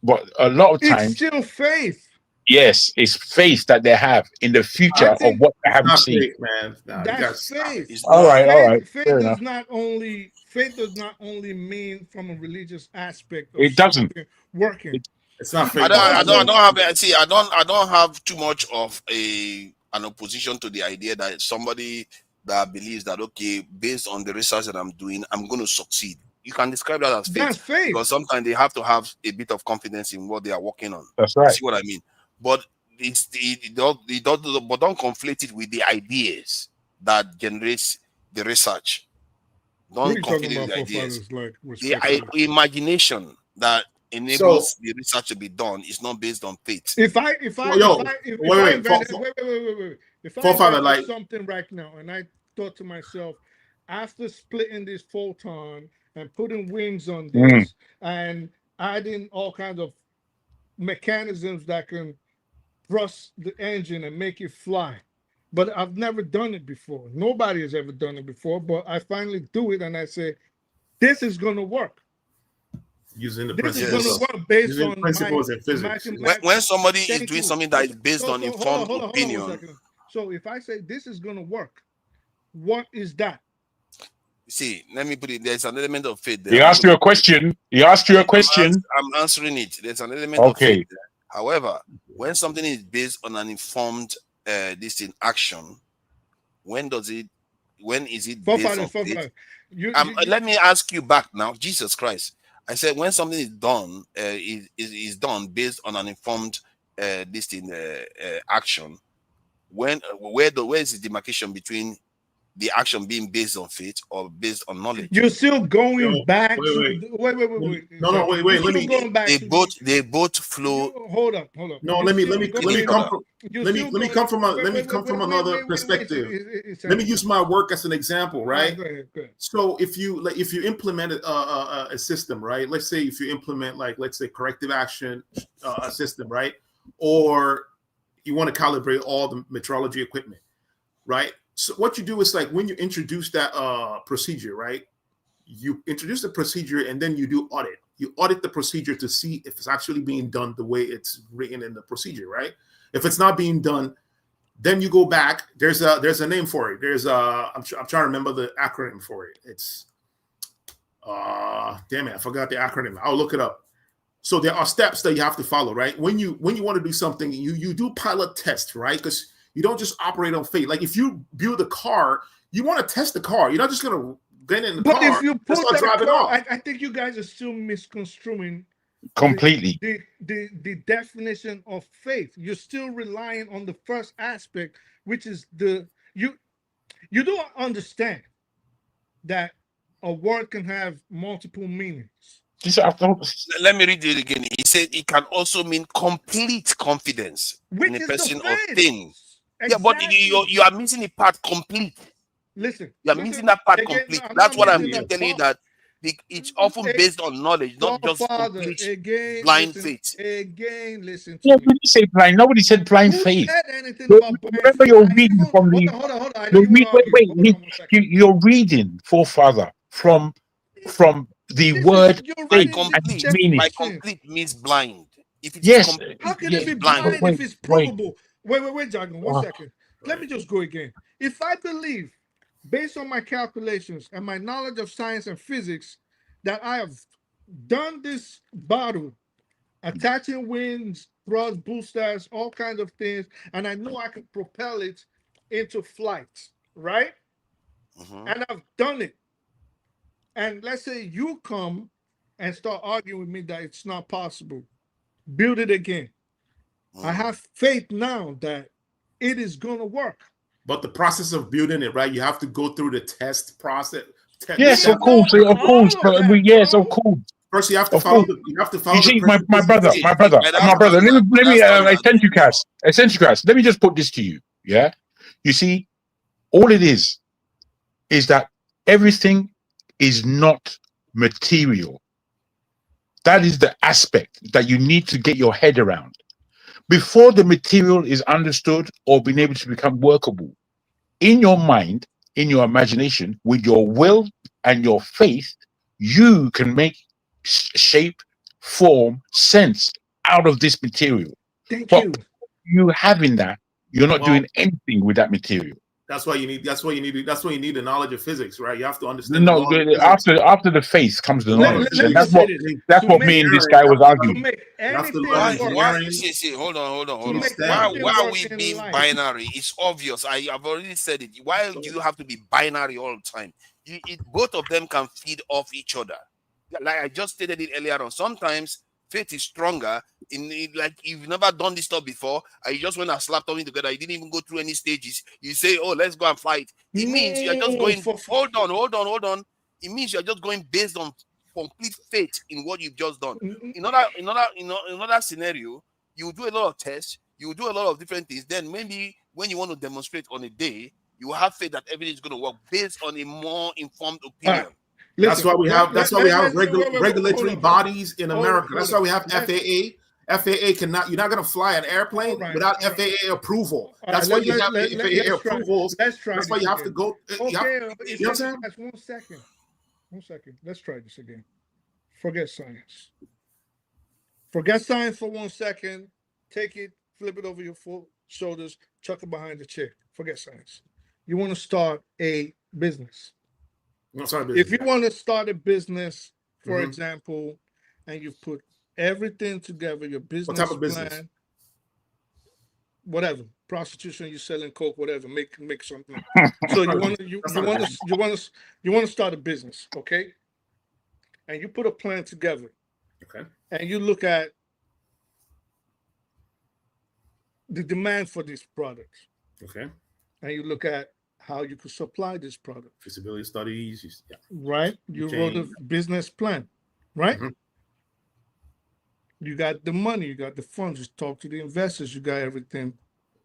But a lot of times, it's still faith. Yes, it's faith that they have in the future of what they haven't seen. Faith, man. No, that's faith. All right. Faith does not only mean from a religious aspect of It doesn't. something working. It's not faith. I don't have too much of an opposition to the idea that somebody that believes that, okay, based on the research that I'm doing, I'm going to succeed. You can describe that as faith. That's faith. Because sometimes they have to have a bit of confidence in what they are working on. That's right. See what I mean? But don't conflate it with the ideas that generates the research. Don't conflate it with the ideas. The imagination that enables the research to be done is not based on faith. If I invented something right now and I thought to myself, after splitting this photon and putting wings on this and adding all kinds of mechanisms that can thrust the engine and make it fly, but I've never done it before. Nobody has ever done it before, but I finally do it and I say, this is going to work. Using the principles, based on principles in physics. When somebody is doing something that is based on informed opinion. So if I say this is going to work, what is that? See, let me put it. There's an element of faith there. He asked you a question. I'm answering it. There's an element of faith there. However, when something is based on an informed action, when does it when is it For based father, on for faith? father. Let me ask you back now, Jesus Christ. I said when something is done, is done based on an informed action. Where is the demarcation between the action being based on faith or based on knowledge? You're still going back wait. to wait. No, wait. You're Let still me. going back They to both flow. hold up. No, let me come from another perspective. Let me use my work as an example, right? Go ahead. So if you implement a system, right? Let's say if you implement let's say corrective action a system, right? Or you want to calibrate all the metrology equipment, right? So what you do is when you introduce that procedure, right? You introduce the procedure and then you do audit. You audit the procedure to see if it's actually being done the way it's written in the procedure, right? If it's not being done, then you go back. There's a name for it. I'm trying to remember the acronym for it. It's damn it, I forgot the acronym. I'll look it up. So there are steps that you have to follow, right? When you want to do something, you do pilot tests, right? Because you don't just operate on faith. Like if you build a car, you want to test the car. You're not just going to get in the car. But if you put start driving car, off. I think you guys are still misconstruing completely the definition of faith. You're still relying on the first aspect, which is you don't understand that a word can have multiple meanings. Let me read it again. He said it can also mean complete confidence in a person or thing. Exactly. Yeah, but you are missing the part complete. Listen, you are missing that part complete. That's what I'm telling you, that it's often based on knowledge, not just complete blind faith. Again, listen to me. Nobody said blind. Nobody said blind faith. Said anything about blind remember, faith? you're reading from the. Hold on. You're reading, forefather, from the word faith and its meaning. By complete means blind. If it's yes. How can it be blind if it's provable? Wait, Jargon. 1 second. Let me just go again. If I believe, based on my calculations and my knowledge of science and physics, that I have done this bottle, attaching wings, thrust, boosters, all kinds of things, and I know I can propel it into flight, right? And I've done it. And let's say you come and start arguing with me that it's not possible. Build it again. I have faith now that it is going to work. But the process of building it, right? You have to go through the test process. Yes, of course. Yes, of course. First, you have to follow. You see, my brother. Let me. Eccentric. Let me just put this to you. Yeah. You see, all it is that everything is not material. That is the aspect that you need to get your head around. Before the material is understood or being able to become workable, in your mind, in your imagination, with your will and your faith, you can make shape, form, sense out of this material. Thank but you. You having that, you're not doing anything with that material. That's why you need the knowledge of physics, right? You have to understand. No, after the faith comes the knowledge. That's what me and this guy was arguing. Hold on. Why are we being binary? It's obvious. I've already said it. Why do you have to be binary all the time? Both of them can feed off each other. Like I just stated it earlier on. Sometimes faith is stronger like you've never done this stuff before, and you just went and slapped something together. You didn't even go through any stages. You say, "Oh, let's go and fight." It means you're just going. Hold on. It means you're just going based on complete faith in what you've just done. In another scenario, you do a lot of tests. You do a lot of different things. Then maybe when you want to demonstrate on a day, you have faith that everything is going to work based on a more informed opinion. That's why we have regulatory bodies in America. That's why we have FAA. FAA cannot. You're not going to fly an airplane without FAA approval. That's why you have FAA approvals. That's why you have to go. Okay, you know what I'm saying? 1 second. Let's try this again. Forget science. Forget science for 1 second. Take it, flip it over your shoulders, chuck it behind the chair. Forget science. You want to start a business. If you want to start a business, for example, and you've put everything together, your business what type of plan, business? whatever, prostitution, you're selling coke, whatever, make something. So you want to start a business, okay? And you put a plan together. Okay. And you look at the demand for these products. Okay. And you look at how you could supply this product. Feasibility studies. Yeah. Right? You wrote a business plan, right? Mm-hmm. You got the money, you got the funds, you talk to the investors, you got everything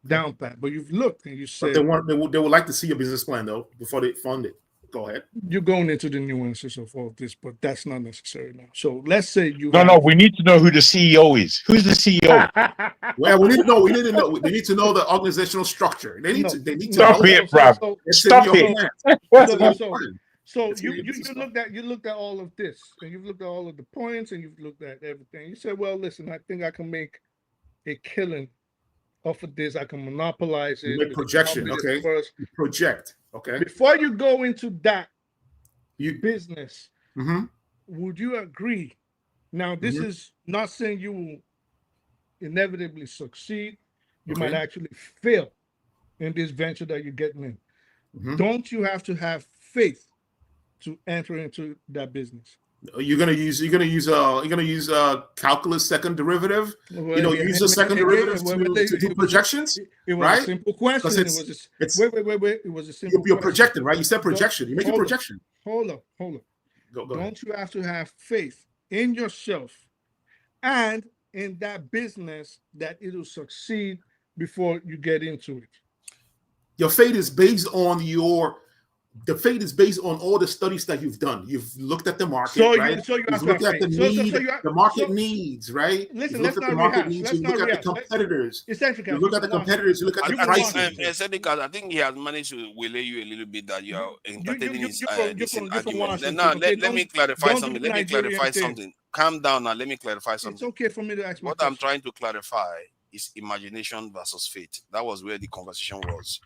down pat. But you've looked and you said but they would like to see your business plan though before they fund it. Go ahead. You're going into the nuances of all this, but that's not necessary now. So let's say you No, we need to know who the CEO is. Who's the CEO? Well, we need to know. They need to know the organizational structure. They need to Stop it, bruv. Stop it. So you looked at all of this, and you've looked at all of the points, and you've looked at everything. You said, well, listen, I think I can make a killing off of this. I can monopolize it. Make projection, okay? First. Project, okay? Before you go into that business, mm-hmm. would you agree? Now, this Mm-hmm. is not saying you will inevitably succeed. You Okay. might actually fail in this venture that you're getting in. Mm-hmm. Don't you have to have faith to enter into that business? You're gonna use calculus second derivative. Well, use a second derivative to do projections. It was right? a simple question. Wait. It was a simple. You're question. projecting, right? You said projection. You make a projection. Hold up. Go Don't ahead. you have to have faith in yourself and in that business that it'll succeed before you get into it? Your fate is based on all the studies that you've done. You've looked at the market, right? You've looked at the need, the market needs, right? Listen, you look at the market needs. You look at the competitors. You look at the competitors. You look at the pricing. I think he has managed to relay you a little bit that you are entertaining his argument. Let me clarify something. Calm down now. Let me clarify something. It's okay for me to ask my What I'm trying to clarify is imagination versus faith. That was where the conversation was.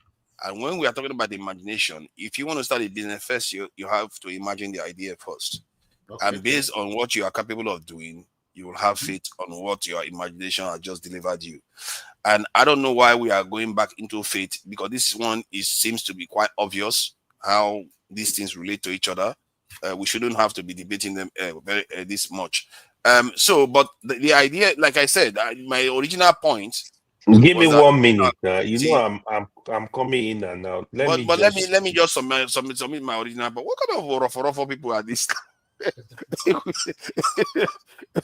And when we are talking about imagination, if you want to start a business first, you have to imagine the idea first. Okay. And based on what you are capable of doing, you will have faith on what your imagination has just delivered you. And I don't know why we are going back into faith, because this one seems to be quite obvious how these things relate to each other. We shouldn't have to be debating them this much. But the idea, like I said, my original point. Give me 1 minute. I'm coming in and out. Let me just submit my original. But what kind of rough people are these?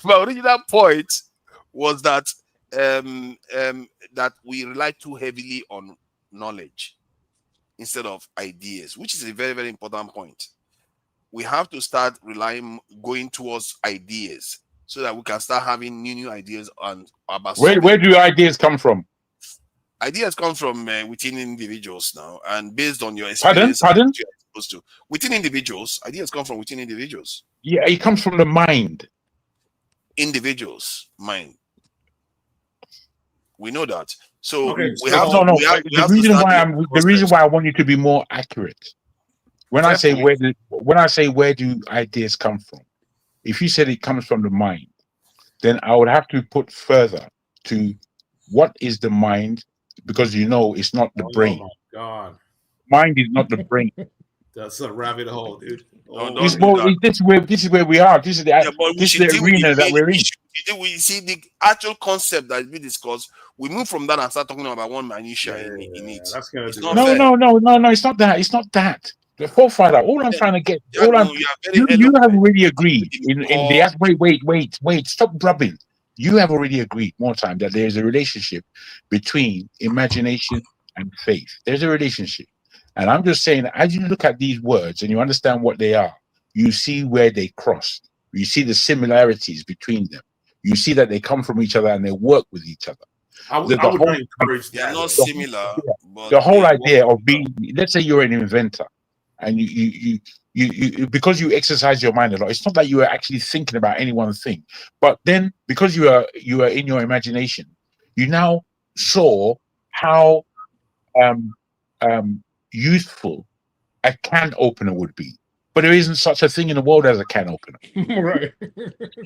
My original point was that that we rely too heavily on knowledge instead of ideas, which is a very, very important point. We have to start going towards ideas, so that we can start having new ideas on about where do ideas come from? Ideas come from within individuals now, and based on your experience. Pardon? Within individuals, ideas come from within individuals. Yeah, it comes from the mind. Individuals' mind. We know that. So okay, the reason why I want you to be more accurate. When I say where do ideas come from? If you said it comes from the mind, then I would have to put further to what is the mind, because it's not the brain. Oh my God. Mind is not the brain. That's a rabbit hole, dude. This is where we are. This is the arena that we're in. We see the actual concept that we discussed. We move from that and start talking about one minutia in it. No, it's not that. It's not that. The forefather. All I'm trying to get. You have already agreed in the wait. Stop grubbing. You have already agreed more time that there is a relationship between imagination and faith. There's a relationship, and I'm just saying, as you look at these words and you understand what they are, you see where they cross. You see the similarities between them. You see that they come from each other and they work with each other. I would not encourage that. They're not similar. But the whole idea of being, let's say you're an inventor. And you because you exercise your mind a lot, it's not that you are actually thinking about any one thing, but then because you are in your imagination, you now saw how useful a can opener would be. But there isn't such a thing in the world as a can opener. Right.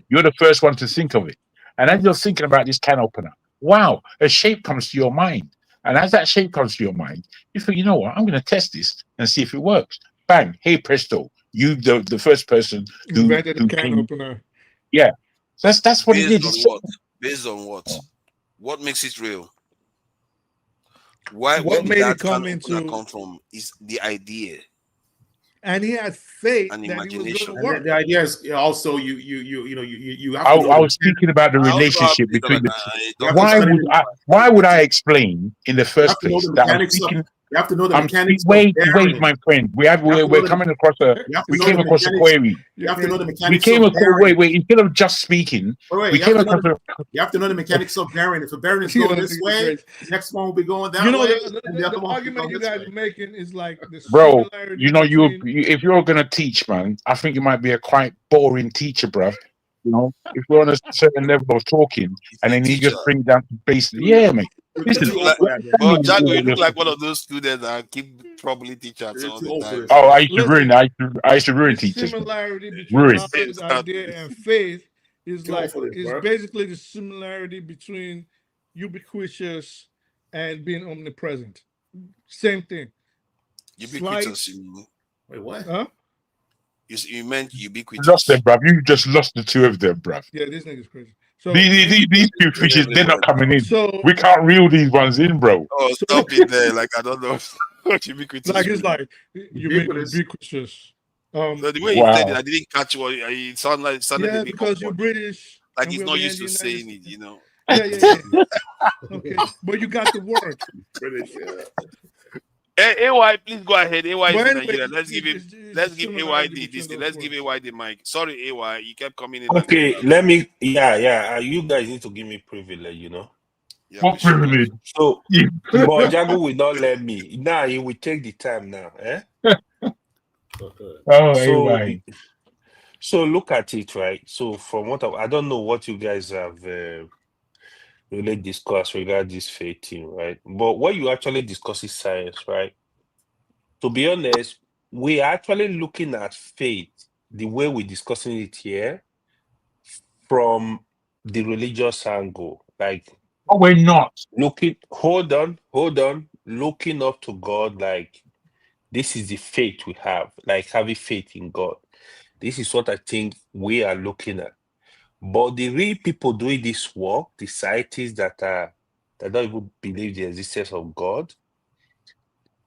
You're the first one to think of it. And as you're thinking about this can opener, wow, a shape comes to your mind. And as that shape comes to your mind, you think, you know what, I'm going to test this and see if it works. Bang, hey presto, you the first person who Invented a can came. opener. Yeah, that's what it Based is. on what? Based on what? What makes it real? Where What did made it that come can opener into? come from? Is the idea And he had faith and that it was going to imagination. And work. the idea is also you have I to know the was speaking about the I also have relationship this between the like two. you have to Why study would the, why would I explain in the you first have to know place the that I'm mechanics of speaking? you have to know the mechanics of Wait, bearing. my friend. You have to know We're the coming across a. you have to We know came the across a mechanics. query. You have to know the We mechanics came of across. bearing. Wait. Instead of just speaking, Wait, we you have came to know across the a. you have to know the mechanics of bearing. If a bearing is You going know, this way, the next one will be going you that know, way, and the other the one will be argument going you this guys way. are making is like the Bro, similarity you know, between. if you're gonna teach, man, I think you might be a quite boring teacher, bruv. You know, if we're on a certain level of talking, and then you just bring it down to basics. Yeah, mate. You're Listen, too old for that, man. Well, Jago, you look like one of those students that keep troubling teachers You're all too the old for time. this, oh, man. I used to ruin. I used to ruin The teachers. Man. similarity between Ruin. knowledge, idea, and faith is Too old for this, bro. basically the similarity between ubiquitous and being omnipresent. Same thing. Ubiquitous. You mean? Wait, what? Huh? You meant Lost them, ubiquitous. bruv. You just lost the two of them, bruv. Yeah, this nigga's crazy. So These two fishes, they're not coming in. So We can't reel these ones in, bro. Oh, stop it there! Like I don't know what ubiquitous. like it's means. like you mean ubiquitous. So the way you said it, I didn't catch what it sounded Yeah, a bit because you're awkward. British. Like and he's we're not here in used the to United saying it, States. you know. Yeah. Okay, but you got the word. British, yeah. Hey, AY, please go ahead. AY is But in anyway, Nigeria. Let's give him. it's Let's a give AY similarity this. between Let's those give words. AY the mic. Sorry, AY, you kept coming in. Okay, let me. Yeah. You guys need to give me privilege, you know. Yeah, What privilege? So, but Jago will not let me. Now he will take the time now. Oh, AY. So look at it, right? So from what I don't know what you guys have really discussed regarding this faith thing, right? But what you actually discuss is science, right? To be honest, we're actually looking at faith the way we're discussing it here from the religious angle. Like, oh, we're not hold on, looking up to God, like this is the faith we have, like having faith in God. This is what I think we are looking at. But the real people doing this work, the scientists that don't even believe the existence of God,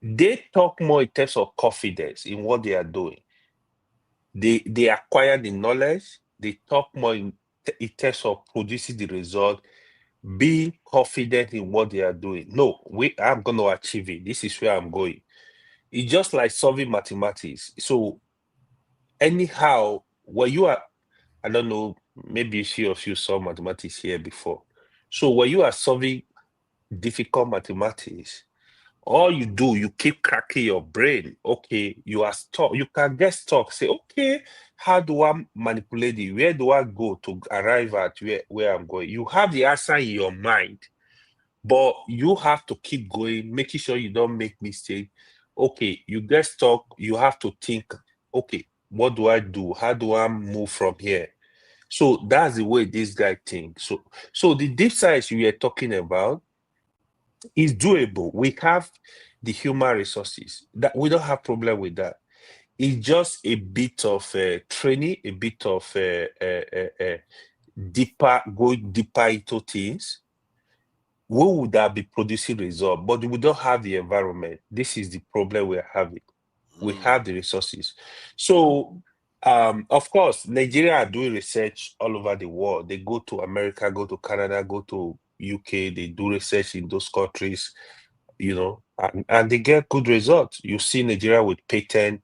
they talk more in terms of confidence in what they are doing. They acquire the knowledge. They talk more in terms of producing the result, being confident in what they are doing. No, I'm going to achieve it. This is where I'm going. It's just like solving mathematics. So anyhow, when you are, I don't know, maybe a few of you saw mathematics here before. So when you are solving difficult mathematics, all you do, you keep cracking your brain. Okay, you are stuck. You can get stuck. Say, okay, how do I manipulate it? Where do I go to arrive at where I'm going? You have the answer in your mind, but you have to keep going, making sure you don't make mistakes. Okay, you get stuck. You have to think, okay, what do I do? How do I move from here? So that's the way this guy thinks. So the deep science we are talking about is doable. We have the human resources. That we don't have problem with that. It's just a bit of training, a bit of going deeper into things. We would have be producing results, but we don't have the environment. This is the problem we're having. We have the resources. So, of course, Nigeria are doing research all over the world. They go to America, go to Canada, go to UK. They do research in those countries, you know, and they get good results. You see Nigeria with patent.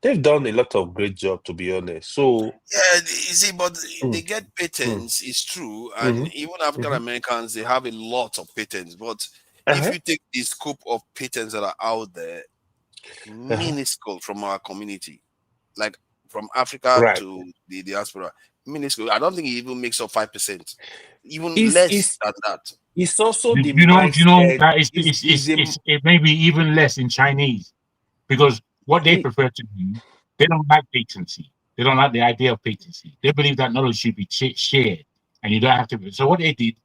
They've done a lot of great job, to be honest. So Yeah, you see, but they get patents, it's true. And even African Americans, they have a lot of patents. But if you take the scope of patents that are out there, minuscule from our community, like from Africa to the diaspora, minuscule. I don't think it even makes up 5%, even less than that. It's also the Do you know mindset. that it may be even less in Chinese, because what they prefer to do, they don't like patency. They don't like the idea of patency. They believe that knowledge should be shared, and you don't have to. So what they did,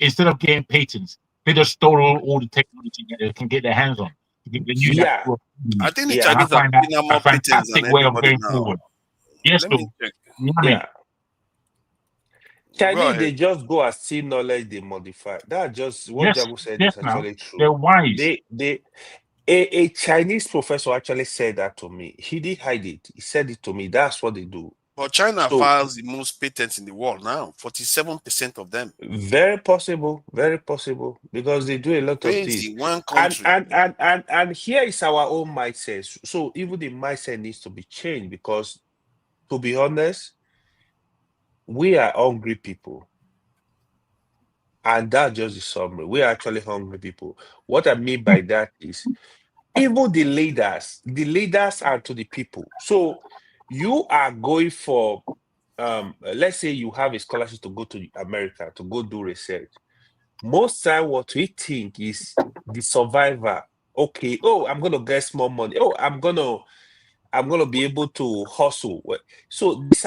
instead of getting patents, They just stole all the technology that they can get their hands on. They knew Yeah. that. I think the And I Chinese are find that putting out a more patents than fantastic way of everybody going now. forward. Yes, Let so, me check. you know what I mean? Yeah. Chinese, ahead. they just go and see knowledge they modify. That's just what Yes, Jago said yes, is now actually true. they're wise. A Chinese professor actually said that to me. He didn't hide it. He said it to me. That's what they do. But China So, files the most patents in the world now. 47% of them. very possible, because they do a lot of things. Crazy. One country. And here is our own mindset. So even the mindset needs to be changed, because to be honest, we are hungry people. And that's just the summary. We are actually hungry people. What I mean by that is, even the leaders are to the people. So you are going for, let's say you have a scholarship to go to America to go do research. Most time what we think is the survivor. Okay, oh, I'm gonna get small money. Oh, I'm gonna be able to hustle. So this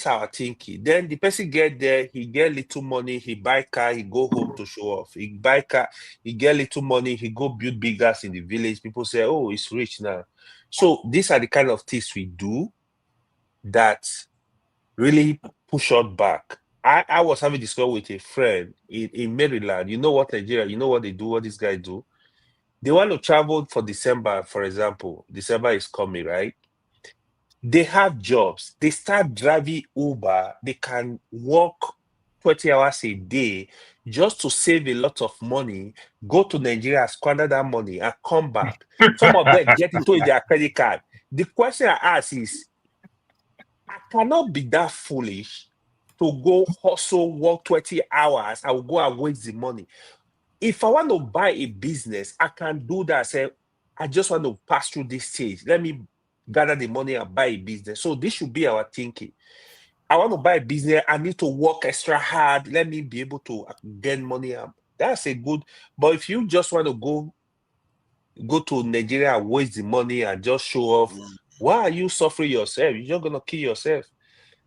our thinking. Then the person get there, he get little money, he buy car, he go home to show off. He buy car, he get little money, he go build big house in the village. People say, oh, he's rich now. So these are the kind of things we do that really push us back. I was having this call with a friend in Maryland. You know what Nigeria, you know what they do, what these guys do? They want to travel for December, for example. December is coming, right? They have jobs. They start driving Uber. They can work 20 hours a day just to save a lot of money, go to Nigeria, squander that money, and come back. Some of them get into their credit card. The question I ask is, I cannot be that foolish to go hustle, work 20 hours. I will go and waste the money. If I want to buy a business, I can do that. Say, I just want to pass through this stage. Let me gather the money and buy a business. So this should be our thinking. I want to buy a business. I need to work extra hard. Let me be able to get money. That's a good. But if you just want to go to Nigeria and waste the money and just show off, why are you suffering yourself? You're just gonna kill yourself.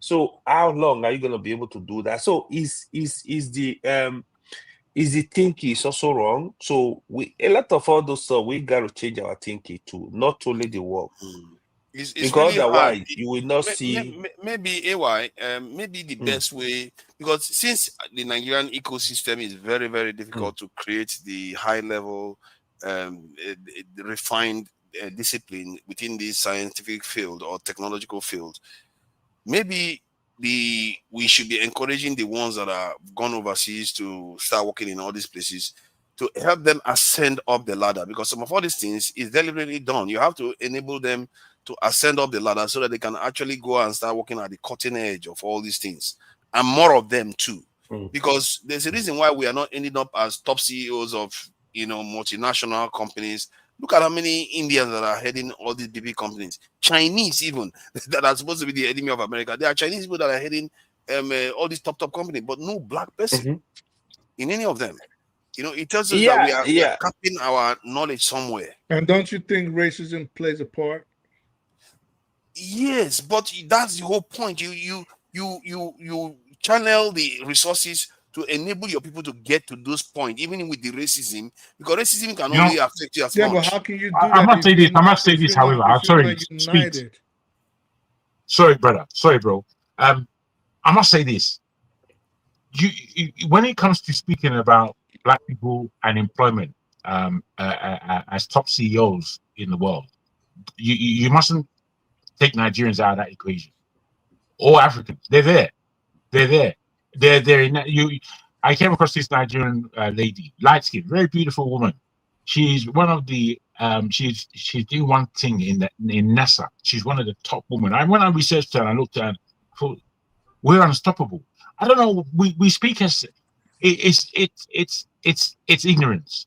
So how long are you gonna be able to do that? So is the thinking is also wrong. So a lot of all those stuff, we got to change our thinking too, not only the work. It's Because really hard. otherwise you will not see. Maybe AY, maybe the best way, because since the Nigerian ecosystem is very, very difficult to create the high level, refined discipline within the scientific field or technological field, maybe we should be encouraging the ones that are gone overseas to start working in all these places to help them ascend up the ladder, because some of all these things is deliberately done. You have to enable them to ascend up the ladder so that they can actually go and start working at the cutting edge of all these things, and more of them too. Because there's a reason why we are not ending up as top CEOs of multinational companies. Look at how many Indians that are heading all these big companies. Chinese even that are supposed to be the enemy of America. There are Chinese people that are heading all these top companies, but no black person in any of them. It tells us that we are capping our knowledge somewhere. And don't you think racism plays a part? Yes, but that's the whole point. You channel the resources to enable your people to get to those points, even with the racism, because racism can only affect you as much. But how can you do I that? must say this. I must say this. However, I'm sorry. United. Sorry, brother. Sorry, bro. I must say this. You when it comes to speaking about black people and employment as top CEOs in the world, you mustn't take Nigerians out of that equation, or Africans. They're there. They're in that. I came across this Nigerian lady, light skin, very beautiful woman. She's one of the she's doing one thing in NASA. She's one of the top women. When I researched her and I looked at her, I thought, we're unstoppable. I don't know. We speak as it's ignorance.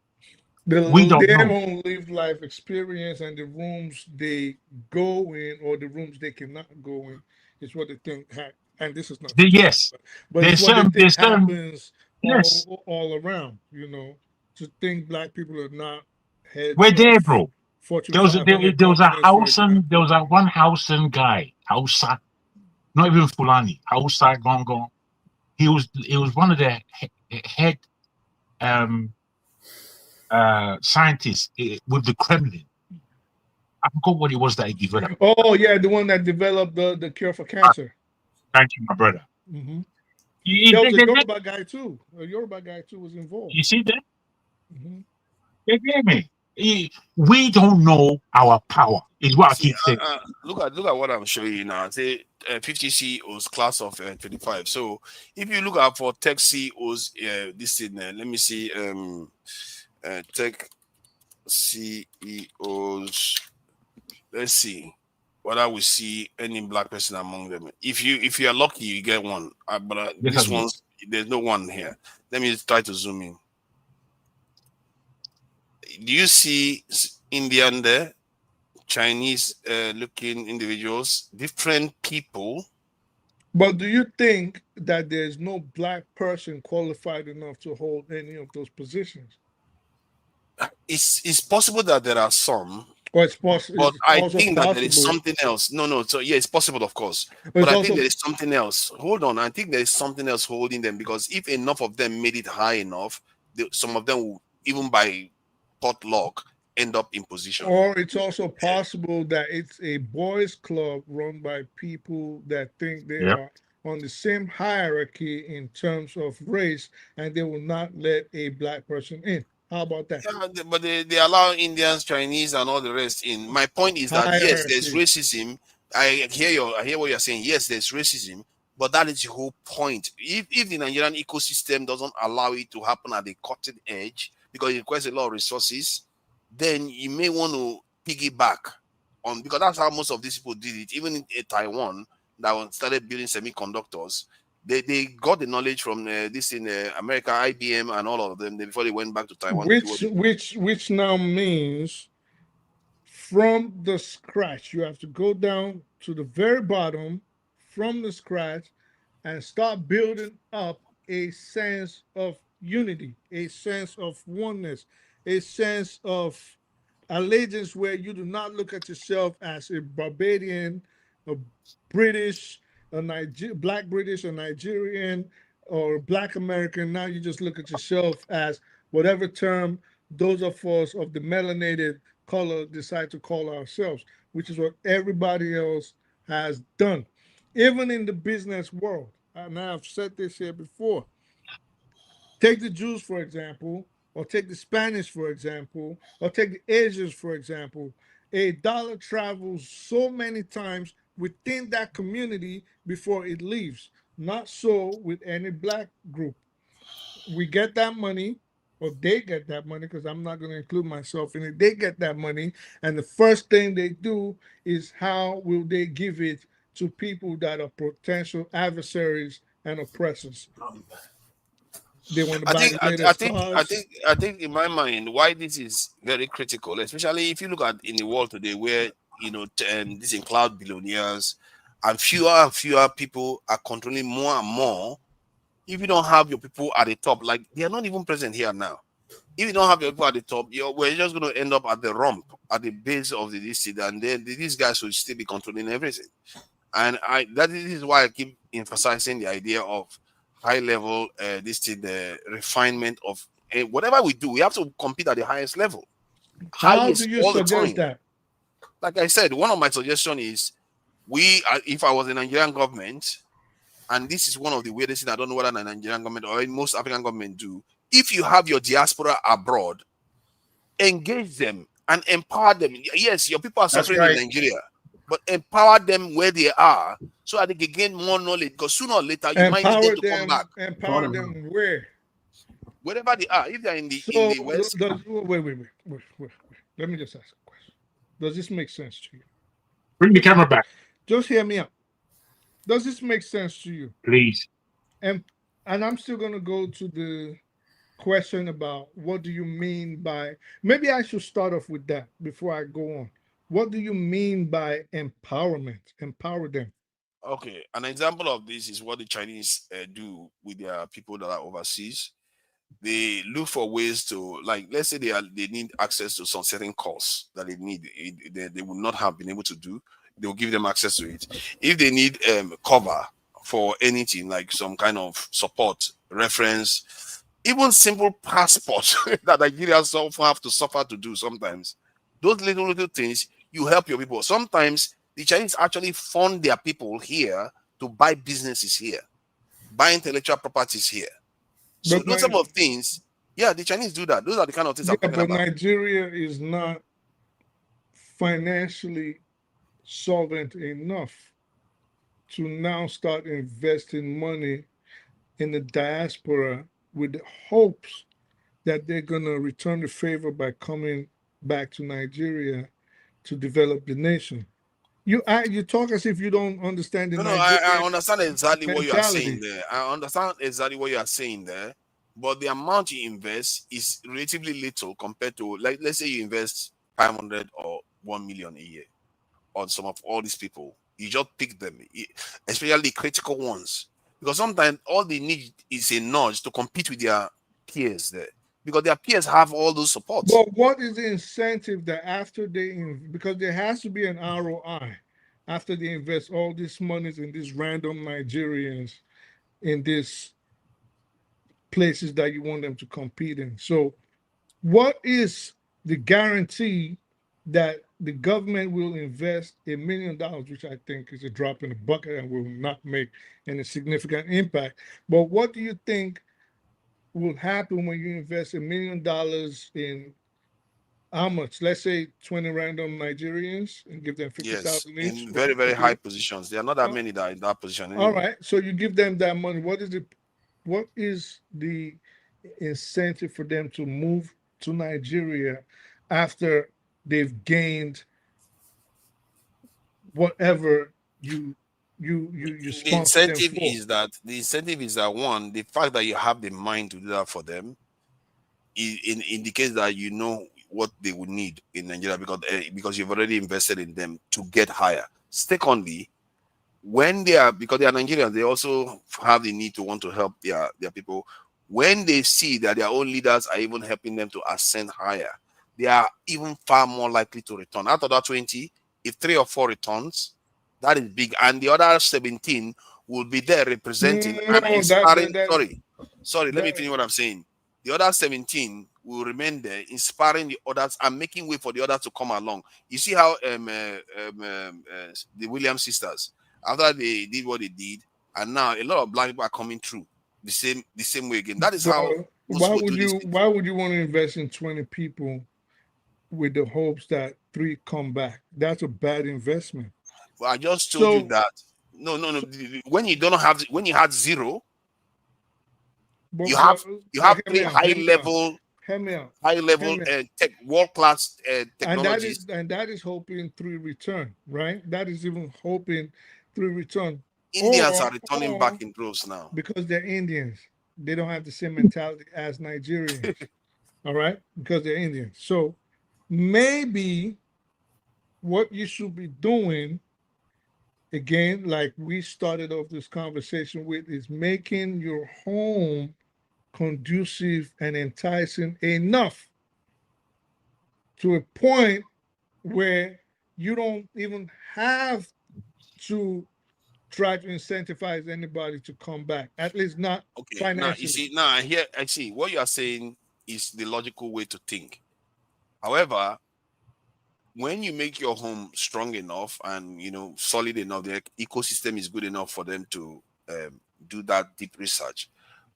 We don't their know. own lived life experience and the rooms they go in or the rooms they cannot go in is what they think. And this is not. Yes, but it's what they think happens all around. To think black people are not heads. We're there, bro. Fortune there was a Hausan, there was a one Hausan guy, Hausa, not even Fulani, Hausa Gongo. He was one of the head scientist with the Kremlin. I forgot what it was that he developed. Oh yeah, the one that developed the cure for cancer. Thank you, my brother. Mm-hmm. You, There was a Yoruba guy too. A Yoruba guy too was involved. you see that? Mm-hmm. You get me? We don't know our power. Is what I keep saying. Look at what I'm showing you now. Say 50 CEOs, class of 25. So if you look at for tech CEOs, this thing, let me see, tech CEOs. Let's see whether we see any black person among them. If you are lucky, you get one. But this one's there's no one here. Let me try to zoom in. Do you see Indian there? Chinese looking individuals, different people. But do you think that there's no black person qualified enough to hold any of those positions? It's possible that there are some. Or it's possible, but I think that there is something else. No. So yeah, it's possible, of course. But I think there is something else. Hold on. I think there is something else holding them, because if enough of them made it high enough, some of them will, even by potluck, end up in position. Or it's also possible that it's a boys' club run by people that think they are on the same hierarchy in terms of race, and they will not let a black person in. How about that? Yeah, but they allow Indians, Chinese, and all the rest in. My point is that yes, there's racism. I hear what you're saying. Yes, there's racism, but that is the whole point. If the Nigerian ecosystem doesn't allow it to happen at the cutting edge, because it requires a lot of resources, then you may want to piggyback on, because that's how most of these people did it. Even in Taiwan, that started building semiconductors, they got the knowledge from this in America, IBM, and all of them before they went back to Taiwan. Which now means from the scratch, you have to go down to the very bottom from the scratch and start building up a sense of unity, a sense of oneness, a sense of allegiance, where you do not look at yourself as a Barbadian, a British, Black British, or Nigerian, or Black American. Now you just look at yourself as whatever term those of us of the melanated color decide to call ourselves, which is what everybody else has done. Even in the business world, and I've said this here before, take the Jews, for example, or take the Spanish, for example, or take the Asians, for example. A dollar travels so many times within that community before it leaves. Not so with any black group. We get that money, or they get that money, because I'm not going to include myself in it. They get that money, and the first thing they do is how will they give it to people that are potential adversaries and oppressors. They want to buy the latest cars. I think in my mind, why this is very critical, especially if you look at in the world today, where these cloud billionaires and fewer people are controlling more and more. If you don't have your people at the top, like they are not even present here now. If you don't have your people at the top, we're just going to end up at the rump, at the base of the district, and then these guys will still be controlling everything. And this is why I keep emphasizing the idea of high level, the refinement of whatever we do. We have to compete at the highest level. How do you suggest that? Like I said, one of my suggestions is if I was the Nigerian government, and this is one of the weirdest things, I don't know whether the Nigerian government or most African government do. If you have your diaspora abroad, engage them and empower them. Yes, your people are suffering in Nigeria, but empower them where they are so that they can gain more knowledge, because sooner or later you might need them to come back. Empower them where? Wherever they are. If they're in the West. Wait. Let me just ask a question. Does this make sense to you? Bring the camera back. Just hear me out. Does this make sense to you? Please. And I'm still going to go to the question about what do you mean by, maybe I should start off with that before I go on. What do you mean by empowerment? Empower them. Okay, an example of this is what the Chinese do with their people that are overseas. They look for ways to, like, let's say they need access to some certain course that they need, they would not have been able to do. They will give them access to it. If they need cover for anything, like some kind of support, reference, Even simple passport that Nigerians often have to suffer to do sometimes. Those little things, you help your people. Sometimes the Chinese actually fund their people here to buy businesses here, buy intellectual properties here. So But those type of things, yeah, the Chinese do that. Those are the kind of things I'm talking but about. Nigeria is not financially solvent enough to now start investing money in the diaspora with the hopes that they're going to return the favor by coming back to Nigeria to develop the nation. You talk as if you don't understand the No, I Nigerian understand exactly what you are saying mentality. there. I understand exactly what you are saying there. But the amount you invest is relatively little compared to, like, let's say you invest 500 or 1 million a year on some of all these people. You just pick them, especially critical ones. Because sometimes all they need is a nudge to compete with their peers there. Because their peers have all those support. But what is the incentive that after because there has to be an ROI after they invest all these monies in these random Nigerians in these places that you want them to compete in. So what is the guarantee that the government will invest $1 million, which I think is a drop in the bucket and will not make any significant impact? But what do you think will happen when you invest $1 million in how much? Let's say 20 random Nigerians and give them Yes, 50,000 each. in very, very high positions. There are not that many that are in that position anyway. All right. So you give them that money. What is the incentive for them to move to Nigeria after they've gained whatever you The sponsor them incentive for? is that one, the fact that you have the mind to do that for them indicates that you know what they would need in Nigeria because you've already invested in them to get higher. Secondly, when because they are Nigerians, they also have the need to want to help their people. When they see that their own leaders are even helping them to ascend higher, they are even far more likely to return. Out of that 20, if 3 or 4 returns, that is big. And the other 17 will be there representing and inspiring. Sorry, let me finish what I'm saying. The other 17 will remain there, inspiring the others and making way for the others to come along. You see how the Williams sisters, after they did what they did, and now a lot of black people are coming through the same way again. That is how why would you want to invest in 20 people with the hopes that 3 come back? That's a bad investment. Well, I just told you that. No. When you had 0, you have 3 high-level world-class technologies. And that is hoping 3 return, right? That is even hoping 3 return. Indians are returning back in droves now. Because they're Indians. They don't have the same mentality as Nigerians. All right? Because they're Indians. So maybe what you should be doing, again, like we started off this conversation with, is making your home conducive and enticing enough to a point where you don't even have to try to incentivize anybody to come back, at least not financially. I see what you are saying is the logical way to think. However, when you make your home strong enough and solid enough, the ecosystem is good enough for them to do that deep research,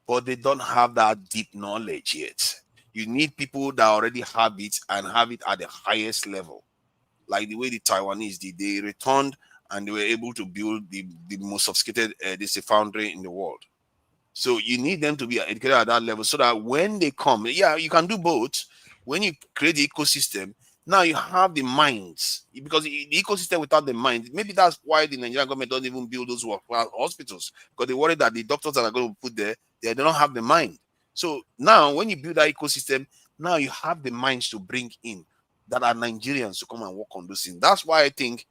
but they don't have that deep knowledge yet. You need people that already have it and have it at the highest level, like the way the Taiwanese did. They returned and they were able to build the most sophisticated foundry in the world. So you need them to be educated at that level so that when they come, you can do both. When you create the ecosystem, now you have the minds, because the ecosystem without the mind, maybe that's why the Nigerian government doesn't even build those hospitals, because they worry that the doctors that are going to put there, they don't have the mind. So now when you build that ecosystem, now you have the minds to bring in that are Nigerians to come and work on those things. That's why I think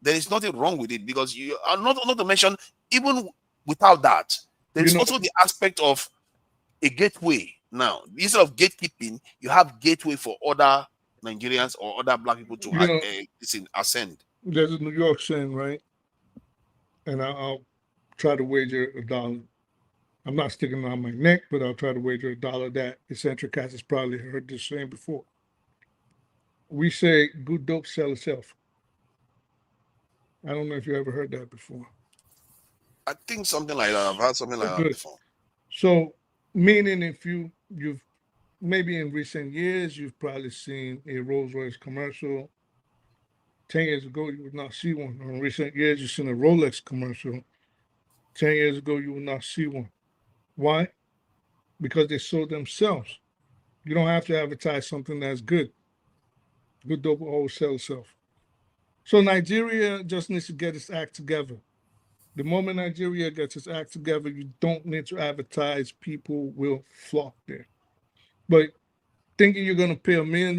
there is nothing wrong with it, because you are not to mention, even without that, there is also the aspect of a gateway. Now, instead of gatekeeping, you have gateway for other Nigerians or other black people to ascend. There's a New York saying, right? And I'll try to wager $1. I'm not sticking it on my neck, but I'll try to wager $1 that eccentric has probably heard this saying before. We say good dope sell itself. I don't know if you ever heard that before. I think something like that. I've heard something like that before. So, meaning if you've maybe in recent years, you've probably seen a Rolls Royce commercial. 10 years ago, you would not see one. Or in recent years, you've seen a Rolex commercial. 10 years ago, you would not see one. Why? Because they sold themselves. You don't have to advertise something that's good. Good dope will always sell itself. So Nigeria just needs to get its act together. The moment Nigeria gets its act together, you don't need to advertise. People will flock there. But thinking you're going to pay $1 million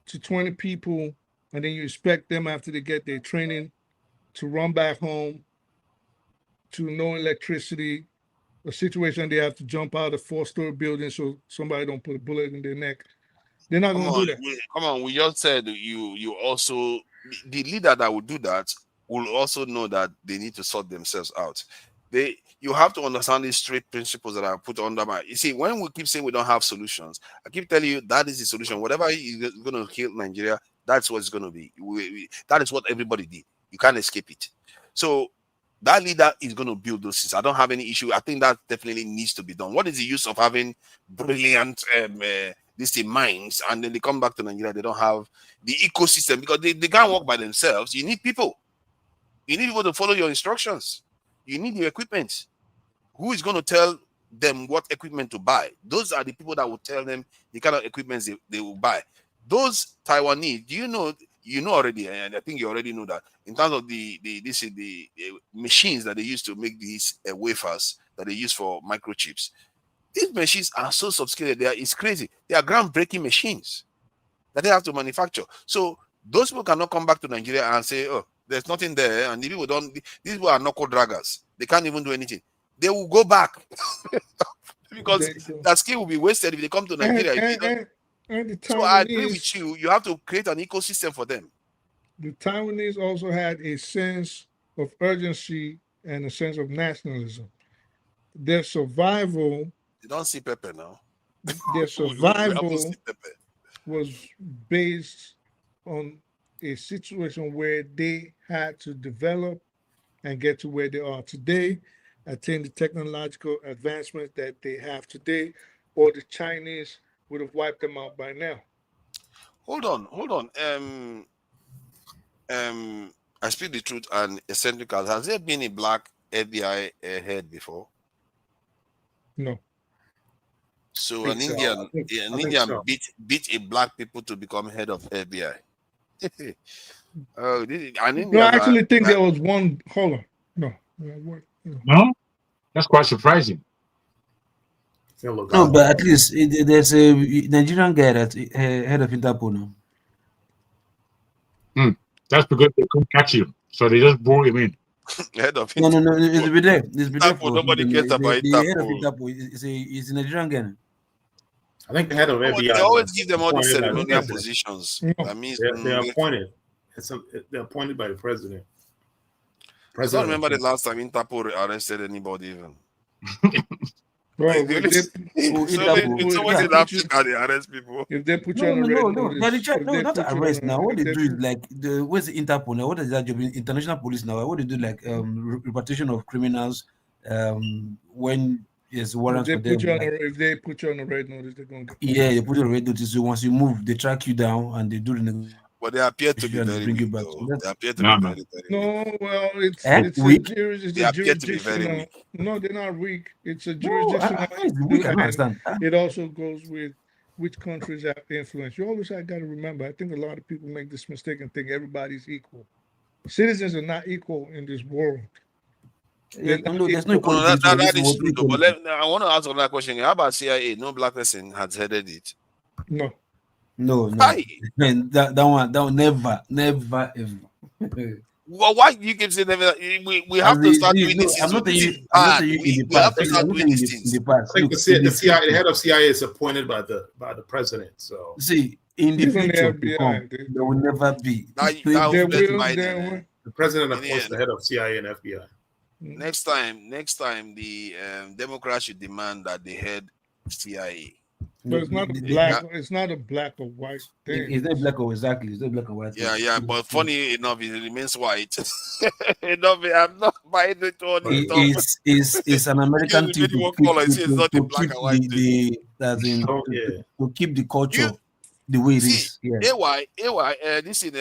to 20 people, and then you expect them after they get their training to run back home to no electricity, a situation they have to jump out of 4-story building so somebody don't put a bullet in their neck. They're not going to do that. Come on, we just said you also, the leader that will do that will also know that they need to sort themselves out. You have to understand these three principles that I put under my. You see, when we keep saying we don't have solutions, I keep telling you that is the solution. Whatever is going to kill Nigeria, that's what it's going to be. That is what everybody did. You can't escape it. So that leader is going to build those things. I don't have any issue. I think that definitely needs to be done. What is the use of having brilliant minds and then they come back to Nigeria, they don't have the ecosystem because they can't work by themselves. You need people. You need people to follow your instructions. You need your equipment. Who is going to tell them what equipment to buy? Those are the people that will tell them the kind of equipment they will buy. Those Taiwanese, you know already, and I think you already know that in terms of the machines that they use to make these wafers that they use for microchips. These machines are so sophisticated. It's crazy. They are groundbreaking machines that they have to manufacture. So those people cannot come back to Nigeria and say, "Oh, there's nothing there," and these people are knuckle draggers. They can't even do anything. They will go back because that skill will be wasted if they come to Nigeria. So I agree with you. You have to create an ecosystem for them. The Taiwanese also had a sense of urgency and a sense of nationalism. Their survival. You don't see Pepe now. Their survival was based on a situation where they had to develop and get to where they are today, attain the technological advancements that they have today, or the Chinese would have wiped them out by now. Hold on. I speak the truth and eccentric. Has there been a black FBI head before? No. So an Indian beat a black people to become head of FBI. No, I actually think there was one. Hold on. No, that's quite surprising. No, but at least there's a Nigerian guy that's head of Interpol now. That's because they couldn't catch him, so they just brought him in. Head of No, it's been there. It's been there for nobody cares about the head of Interpol is a Nigerian guy. I think the head of FBI. They always give them all these ceremonial positions. That means they're appointed. They're appointed by the president. I don't remember the last time Interpol arrested anybody even. Bro, they arrest people. If they put you on the red notice, not arrest now. What they do is like where's the Interpol now? What is that job? International police now. What they do like repatriation of criminals when there's warrants for them. If they put you on the red notice, they're going to they put you on red notice. So once you move, they track you down and they do the. But they appear to be very weak. They appear to be very weak. No, well, it's weak. They appear to be very weak. No, they're not weak. It's a jurisdictional. I understand. It also goes with which countries have influence. You always got to remember. I think a lot of people make this mistake and think everybody's equal. Citizens are not equal in this world. There's no equality. That is true. But I want to ask another question. How about CIA? No black person has headed it. No. Man, that one never ever. Well, why you keep saying never? We have to start doing this. I'm not saying in the past. The CIA, the head of CIA is appointed by the president. So see, in the future, there will never be. The president appoints the head of CIA and FBI. Next time, the Democrats should demand that they head CIA. But it's not a black. It's not a black or white thing. It's not black or exactly. It's not black or white. Yeah. But funny enough, it remains white. I'm not buying it on It's an American thing to keep the culture the way it is. Yeah. AY, this is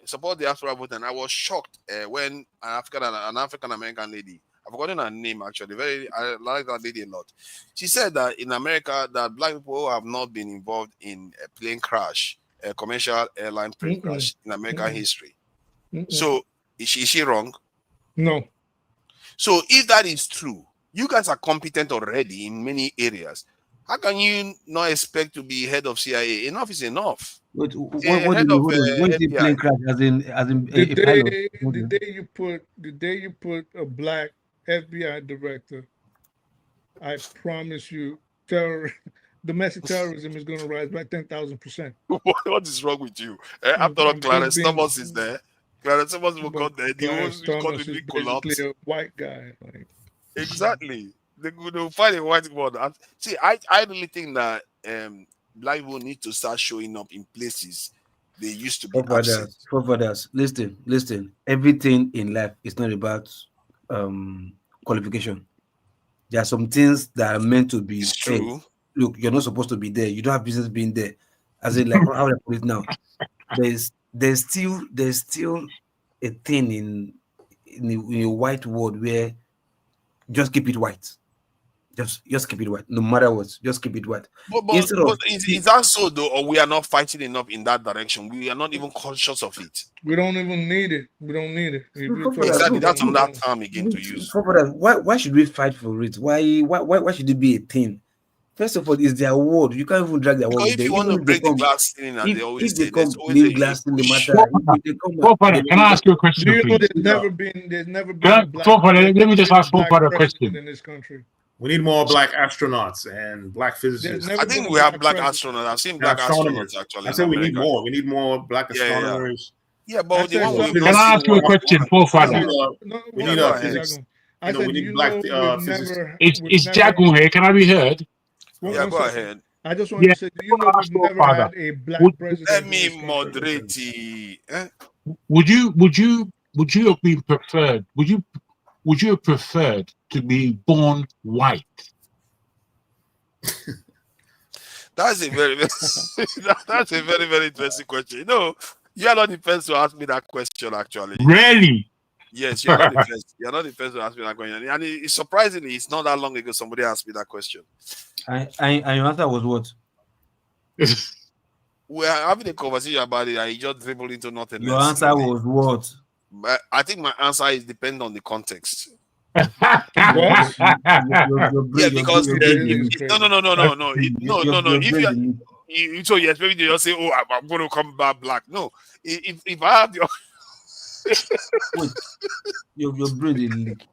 support the diaspora vote, and I was shocked when an African American lady, I've forgotten her name actually. I like that lady a lot. She said that in America that black people have not been involved in a plane crash, a commercial airline plane crash in American history. So is she wrong? No. So if that is true, you guys are competent already in many areas. How can you not expect to be head of CIA? Enough is enough. What do you plane crash as in the day you put a black FBI director, I promise you, domestic terrorism is going to rise by 10,000%. What is wrong with you? After all, Clarence Thomas is there. Clarence Thomas will come there. The whole country will collapse. A white guy. Exactly. They will find a white one. See, I really think that black people need to start showing up in places they used to be absent. Listen. Everything in life is not about qualification. There are some things that are meant to be. It's true. Hey, look, you're not supposed to be there. You don't have business being there. As in, like how I put it now, there's still a thing in the white world where just keep it white. Just keep it white, no matter what. Just keep it white. But is that so though, or we are not fighting enough in that direction? We are not even conscious of it. We don't even need it. We don't need it. Exactly, that's another term again to use. Why should we fight for it? Why should it be a thing? First of all, it's their word. You can't even drag their word. If you want to break the glass ceiling, and they always say there's always a glass in the matter. Can I ask you a question, please? There's never been let me just ask a question in this country. We need more black astronauts and black physicists. I think we have black astronauts. I've seen black astronomers actually. I said we need more. We need more black astronomers. Yeah, but can I ask you a question, forefather? We need physics. We need black physicists. It's Jagun here. Can I be heard? Yeah, go ahead. I just want to say, you know, we've never had a black president. Let me moderate. Would you have been preferred? Would you have preferred to be born white? That's a very very interesting question. You know, you are not the first to ask me that question. Actually, really? Yes, you're not the first. You're not the first to ask me that question. And surprisingly, it's not that long ago somebody asked me that question. And your answer was what? We are having a conversation about it, and you just dribbled into nothing. Your answer was what? But I think my answer is dependent on the context. What? Yeah, because no. So yes, maybe they just say, "Oh, I'm going to come back black." No, if I have the wait, your brain is leak.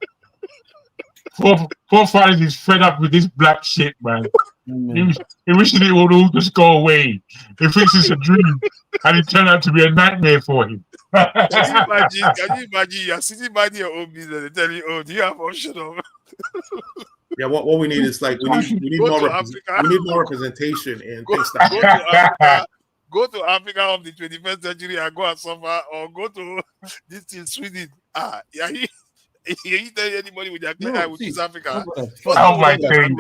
Forefathers is fed up with this black shit, man. He wishes it would all just go away. He thinks it's a dream, and it turned out to be a nightmare for him. Can you imagine? You're sitting by your own business and telling you, "Oh, do you have option of?" Yeah, what we need is like we need more representation in things Go to Africa of the 21st century and go and suffer, or go to this in Sweden. You tell anybody with their clear eye, which is Africa. Oh my God!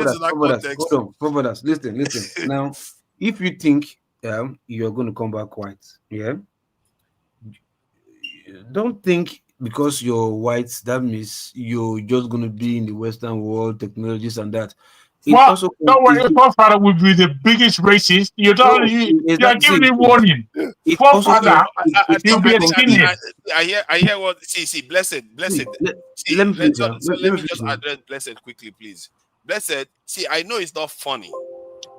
Listen. Now, if you think you're going to come back white, yeah, don't think because you're white that means you're just going to be in the Western world, technologies and that. Well, don't worry, Forefather would be the biggest racist. You're giving him warning. Forefather, he'll be a skinhead. I hear what. See, blessed. Let me just address blessed quickly, please. Blessed. See, I know it's not funny,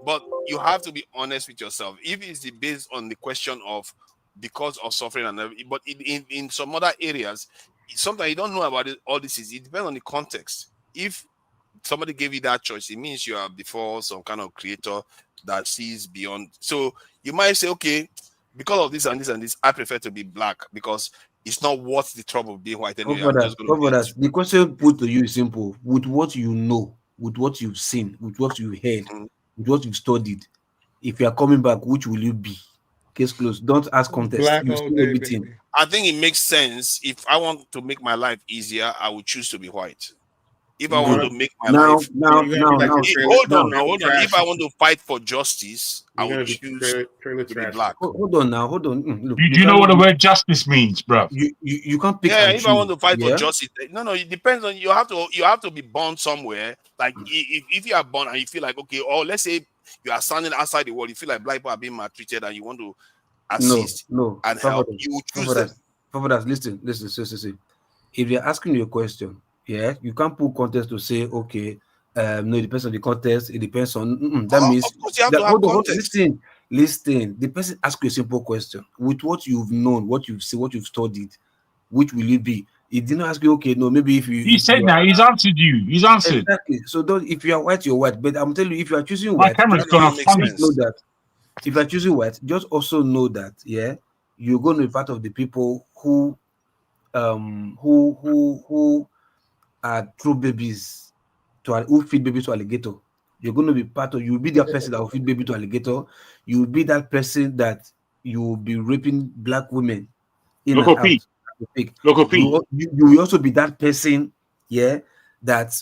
but you have to be honest with yourself. If it's based on the question of because of suffering and everything, but in some other areas, sometimes you don't know about it. All this it depends on the context. If somebody gave you that choice, it means you are before some kind of creator that sees beyond. So you might say, okay, because of this and this and this, I prefer to be black because it's not worth the trouble of being white anyway. I'm just going to Brothers, the question put to you is simple. With what you know, with what you've seen, with what you've heard, with what you've studied, if you are coming back, which will you be? Case closed. Don't ask contest. Black You all see day, everything. baby. I think it makes sense. If I want to make my life easier, I would choose to be white. If I want to make my life now. hold on. If I want to fight for justice, I would choose to be black. Hold on now. Hold on. Look, You do you know what the word justice means, bro? You can't pick. Yeah, and if I want to choose, fight for justice, no, it depends on you. Have to be born somewhere. Like if you are born and you feel like okay, or let's say you are standing outside the world, you feel like black people are being maltreated and you want to assist and help, you will choose them. Brothers, listen. If you're asking you a question, you can't put context to say, okay, no, it depends on the context, it depends on that means of course you have to have context. Listen, the person asks you a simple question with what you've known, what you've seen, what you've studied, which will it be? He didn't ask you, okay, no, maybe if you He said that he's answered you. He's answered. Exactly. So if you are white, you're white. But I'm telling you, if you are choosing My white, camera's just gone off funny. know that if you are choosing white, just also know that you're going to be part of the people who are true babies who feed babies to alligator. You're going to be you'll be that person that will feed baby to alligator. You'll be that person that you will be raping black women in Local and out. P. Local P. You will also be that person, that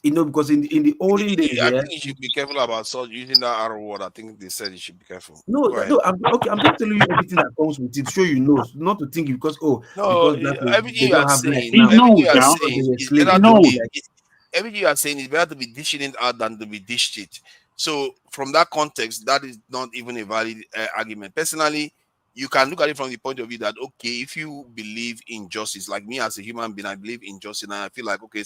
because in the olden days, I think you should be careful about using that arrow word. I think they said you should be careful. I'm just telling you everything that comes with it. Show you know, not to think because everything you are saying, everything you are saying is better to be dishing it out than to be dished it. So from that context, that is not even a valid argument. Personally, you can look at it from the point of view that, okay, if you believe in justice, like me as a human being, I believe in justice, and I feel like, okay,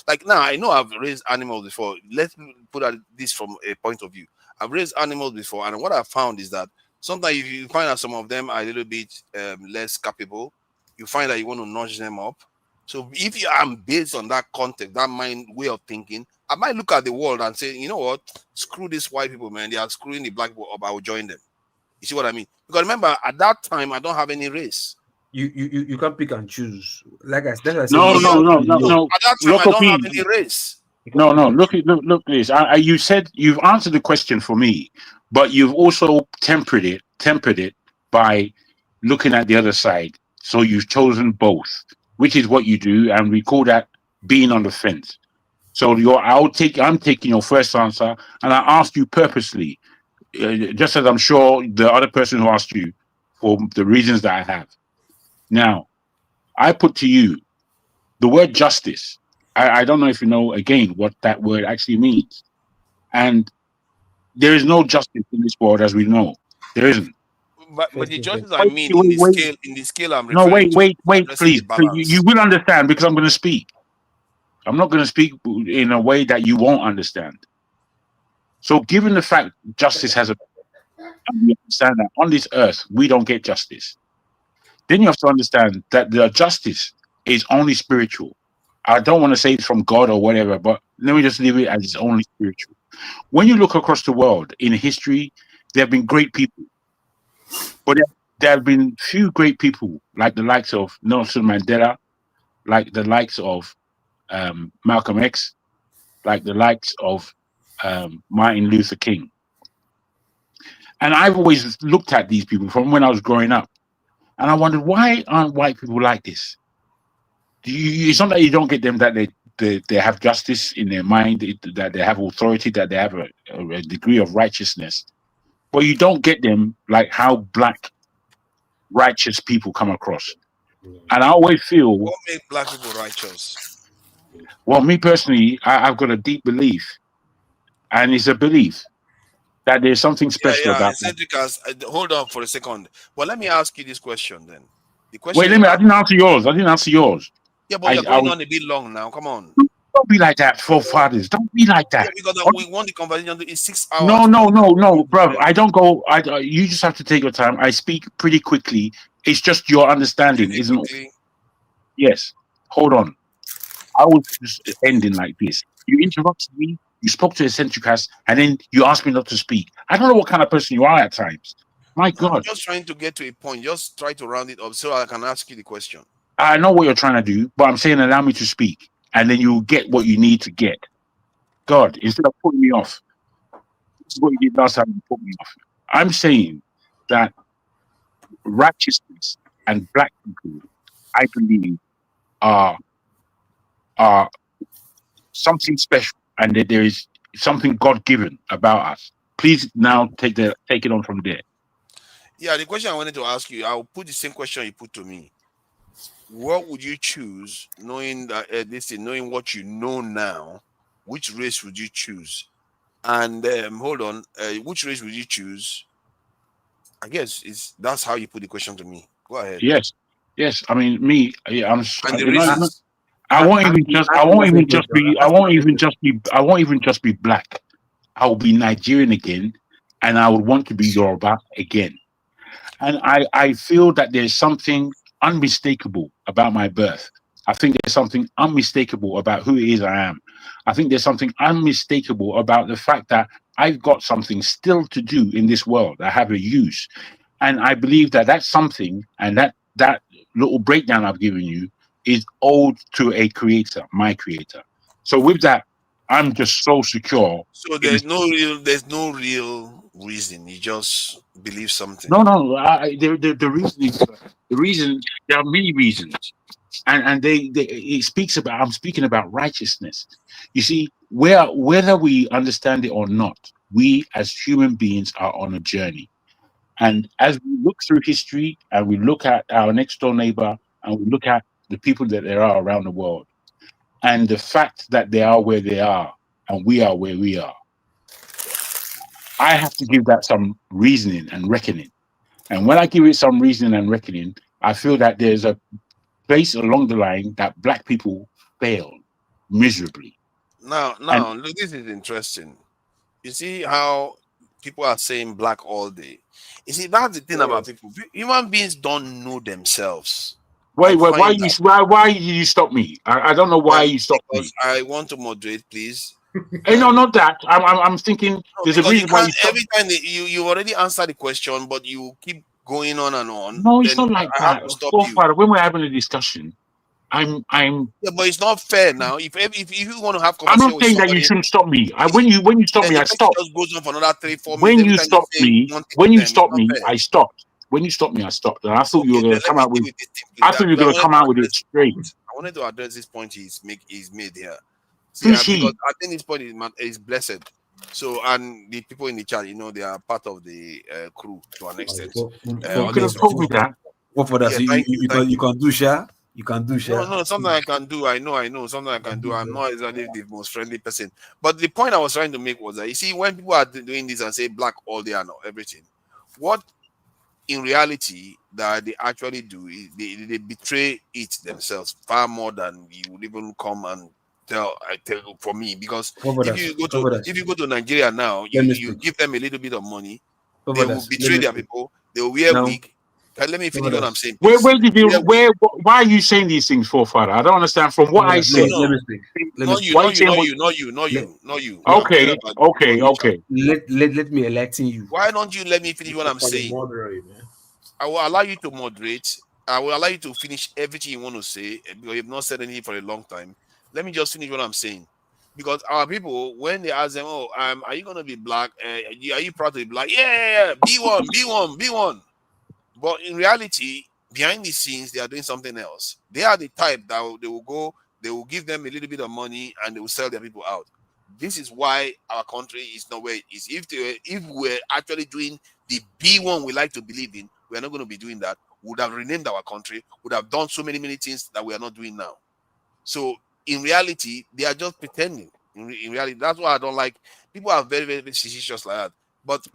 like now I know I've raised animals before. Let's put this from a point of view. I've raised animals before, and what I found is that sometimes if you find that some of them are a little bit less capable, you find that you want to nudge them up. So if I'm based on that context, that way of thinking, I might look at the world and say, you know what, screw these white people, man. They are screwing the black people up. I will join them. You see what I mean? Because remember, at that time, I don't have any race. You can't pick and choose. Like I said, no. At that time, I don't have any race. No. Look at this. You said you've answered the question for me, but you've also tempered it by looking at the other side. So you've chosen both, which is what you do, and we call that being on the fence. So I'm taking your first answer, and I asked you purposely. Just as I'm sure the other person who asked you for the reasons that I have. Now, I put to you the word justice. I don't know if you know, again, what that word actually means. And there is no justice in this world, as we know. There isn't. But the justice I mean in the scale I'm referring to. No, wait, please. You will understand because I'm going to speak. I'm not going to speak in a way that you won't understand. So given the fact justice has we understand that on this earth, we don't get justice. Then you have to understand that the justice is only spiritual. I don't want to say it's from God or whatever, but let me just leave it as it's only spiritual. When you look across the world in history, there have been great people, but there have been few great people like the likes of Nelson Mandela, like the likes of Malcolm X, like the likes of Martin Luther King. And I've always looked at these people from when I was growing up, and I wondered, why aren't white people like this? It's not that you don't get them that they have justice in their mind, that they have authority, that they have a degree of righteousness, but you don't get them like how black righteous people come across. And I always feel, what makes black people righteous? Well, me personally, I've got a deep belief, and it's a belief that there's something special about that. Hold on for a second. Well, let me ask you this question then. I didn't answer yours. Yeah, but you're going on a bit long now. Come on. Don't be like that, forefathers. Don't be like that. Yeah, because we want the conversation to be 6 hours. No, bro. I don't go. You just have to take your time. I speak pretty quickly. It's just your understanding, isn't it? Yes. Hold on. I was just ending like this. You interrupted me. You spoke to a centricast, and then you asked me not to speak. I don't know what kind of person you are at times. My I'm God. just trying to get to a point. Just try to round it up so I can ask you the question. I know what you're trying to do, but I'm saying allow me to speak, and then you'll get what you need to get. God, instead of putting me off, this is what you did last time, you put me off. I'm saying that righteousness and black people, I believe, are something special, and that there is something God given about us. Please now take it on from there. Yeah, the question I wanted to ask you, I'll put the same question you put to me. What would you choose, knowing that knowing what you know now? Which race would you choose? And hold on, which race would you choose? I guess that's how you put the question to me. Go ahead. Yes. I mean, me. Yeah, And the reasons. I won't even just be black. I will be Nigerian again, and I would want to be Yoruba again. And I feel that there's something unmistakable about my birth. I think there's something unmistakable about who it is I am. I think there's something unmistakable about the fact that I've got something still to do in this world. I have a use. And I believe that that's something, and that little breakdown I've given you is owed to a creator, my creator. So with that, I'm just so secure. So there's no real reason. You just believe something. No. The reason there are many reasons, and it speaks about. I'm speaking about righteousness. You see, whether we understand it or not, we as human beings are on a journey. And as we look through history and we look at our next door neighbor and we look at the people that there are around the world and the fact that they are where they are and we are where we are, I have to give that some reasoning and reckoning. And when I give it some reasoning and reckoning, I feel that there's a place along the line that black people failed miserably. Now, look, this is interesting. You see how people are saying black all day. You see, that's the thing about people. Human beings don't know themselves. Why you stop me? I don't know why you stopped me. I want to moderate, please. Hey, no, not that. I'm thinking there's a reason why every time you already answer the question, but you keep going on and on. No, it's not like that. When we're having a discussion, I'm. Yeah, but it's not fair now. If you want to have conversation, I'm not saying that you shouldn't stop me. When you stop me, I stop. Just goes on for another 3-4 minutes. When you stop me, I stopped. When you stopped me, I stopped. And I thought you were going to come out with. I thought you were going to come out with it straight. I wanted to address this point he's made here. See, because I think this point is blessed. So, and the people in the chat, they are part of the crew to an extent. You could have told me that. What for that? You can do share. You can do share. No, something I can do. I know something I can do. I'm not exactly the most friendly person. But the point I was trying to make was that, you see, when people are doing this and say black all day and everything, what in reality that they actually do is they betray it themselves far more than you would even come and tell for me. Because if you go to Nigeria now, you give them a little bit of money, they will betray their people, they will wear wig. Let me finish what I'm saying. Why are you saying these things, forefather? I don't understand. From what I said, not you. Okay. Let me enlighten you. Why don't you let me finish what I'm saying? I will allow you to moderate. I will allow you to finish everything you want to say because you've not said anything for a long time. Let me just finish what I'm saying. Because our people, when they ask them, are you going to be black? Are you proud to be black? Yeah. Be one. But in reality, behind the scenes, they are doing something else. They are the type that they will give them a little bit of money and they will sell their people out. This is why our country is not where it is. If we're actually doing the B1 we like to believe in, we're not going to be doing that. We would have renamed our country, would have done so many things that we are not doing now. So in reality, they are just pretending. In reality, that's why I don't like people are very, very suspicious like that. But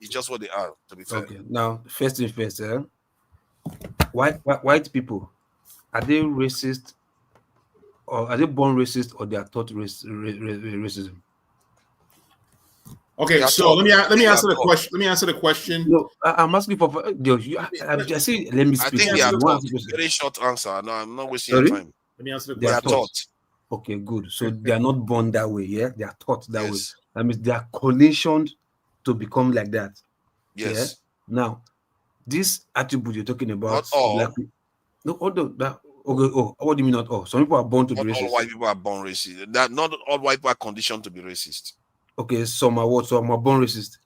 it's just what they are, to be fair. Okay. Now, first thing first, white people, are they racist, or are they born racist, or they are taught racism? Okay, so let me answer the question. Let me answer the question. No, I'm asking for. I see. Let me speak. I think they are taught. Very short answer. No, I'm not wasting your time. Let me answer the question. They are taught. Okay, good. So they are not born that way. Yeah, they are taught that way. That means they are conditioned to become like that. Yes. Now, this attribute you're talking about, Not all. black people. No, although that okay. Oh, what do you mean not all? Some people are born to Not be all racist. white people are born racist. That not all white people are conditioned to be racist. Okay, some are what? Some are born racist.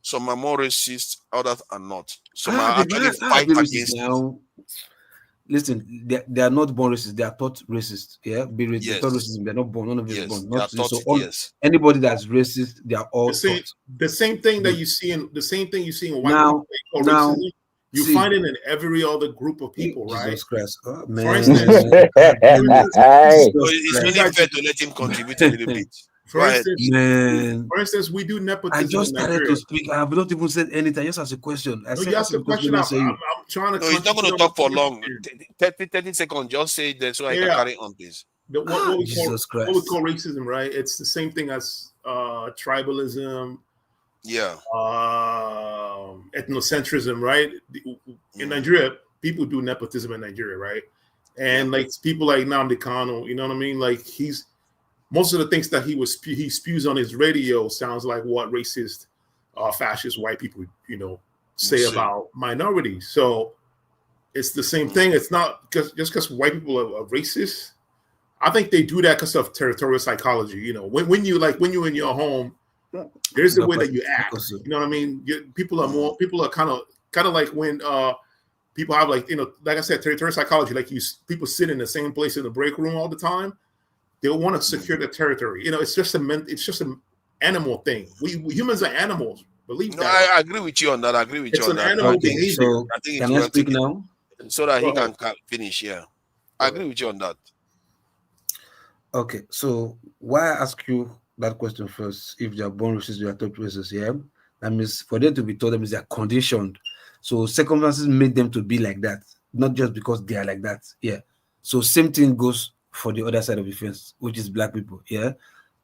Some are more racist, others are not. Some are actually They fight racist against it. now. Listen, they are not born racist. They are taught racist. Yeah, they taught Yes. racism. They're not born. None of them Yes, is born. they Not are taught so. it, All, yes. anybody that's racist, they are all taught. The same thing that you see in white Now, people call now, racism. You see, find it in every other group of people, right? Jesus Christ, oh, For man. instance, It's only fair to let him contribute a little bit. For instance, we do I nepotism just in started Nigeria. to speak. I have not even said anything. I just asked a question. I No, said, you asked a question. I'm trying to. No, he's not going to talk for long. 30 seconds. Just say that so I can carry on, please. What we Jesus call Christ. racism, right? It's the same thing as tribalism. Yeah. Ethnocentrism, right? In Nigeria, people do nepotism in Nigeria, right? And like people like Nnamdi Kanu, you know what I mean? Like most of the things that he spews on his radio sounds like what racist, fascist white people, say about minorities. So it's the same thing. It's not just because white people are racist. I think they do that because of territorial psychology. When you're in your home, there's the way that you act. You know what I mean? People are kind of like when people have like I said, territorial psychology. Like people sit in the same place in the break room all the time. They'll want to secure the territory. It's just an animal thing. We humans are animals. Believe that. I agree with you on that. I agree with you on that. Animal behavior. So I think can I speak now? So that he can finish. Yeah, I agree with you on that. Okay, so why I ask you that question first? If they are born racist, they are taught racist. Yeah, that means for them to be taught, that means they are conditioned. So circumstances made them to be like that, not just because they are like that. Yeah. So same thing goes for the other side of the fence, which is black people. Yeah.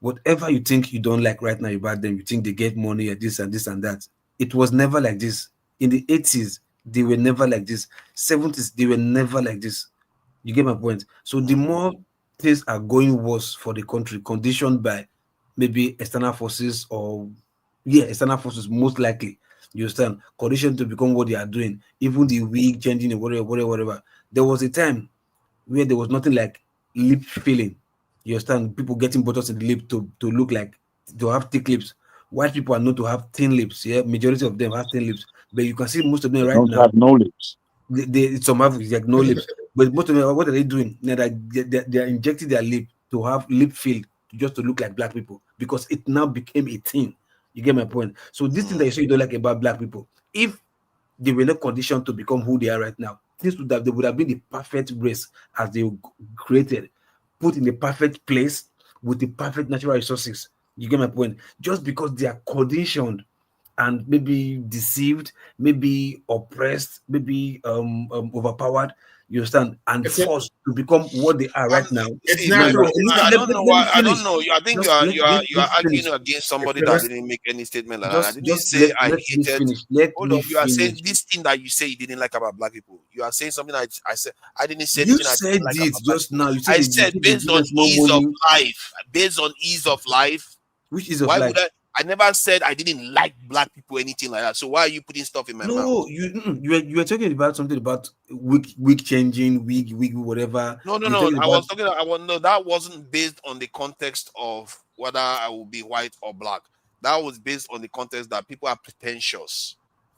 Whatever you think you don't like right now about them, you think they get money and this and this and that. It was never like this. In the 80s, they were never like this. 70s, they were never like this. You get my point? So the more things are going worse for the country, conditioned by maybe external forces external forces most likely. You understand? Conditioned to become what they are doing, even the weak changing and whatever. There was a time where there was nothing like lip filling. You understand? People getting botox in the lip to look like to have thick lips. White people are known to have thin lips. Yeah, majority of them have thin lips, but you can see most of them right now have no lips. Some have like no lips, but most of them, what are they doing? They are injecting their lip to have lip filled just to look like black people because it now became a thing. You get my point? So this thing that you say you don't like about black people, if they were not conditioned to become who they are right now, they would have been the perfect race as they created, put in the perfect place with the perfect natural resources. You get my point? Just because they are conditioned and maybe deceived, maybe oppressed, maybe overpowered, you understand, and forced to become what they are right now. It's natural. I don't know why. I don't know. I think you are arguing against somebody that didn't make any statement like that. I didn't say I hated. Hold on. You are saying this thing that you say you didn't like about black people. You are saying something that I said. I didn't say anything I didn't like about black just now. You I said based on ease of life. Based on ease of life. Which is of why life? would I never said I didn't like black people, anything like that. So why are you putting stuff in my mouth? No, you were talking about something about week changing, week whatever. No. That wasn't based on the context of whether I will be white or black. That was based on the context that people are pretentious.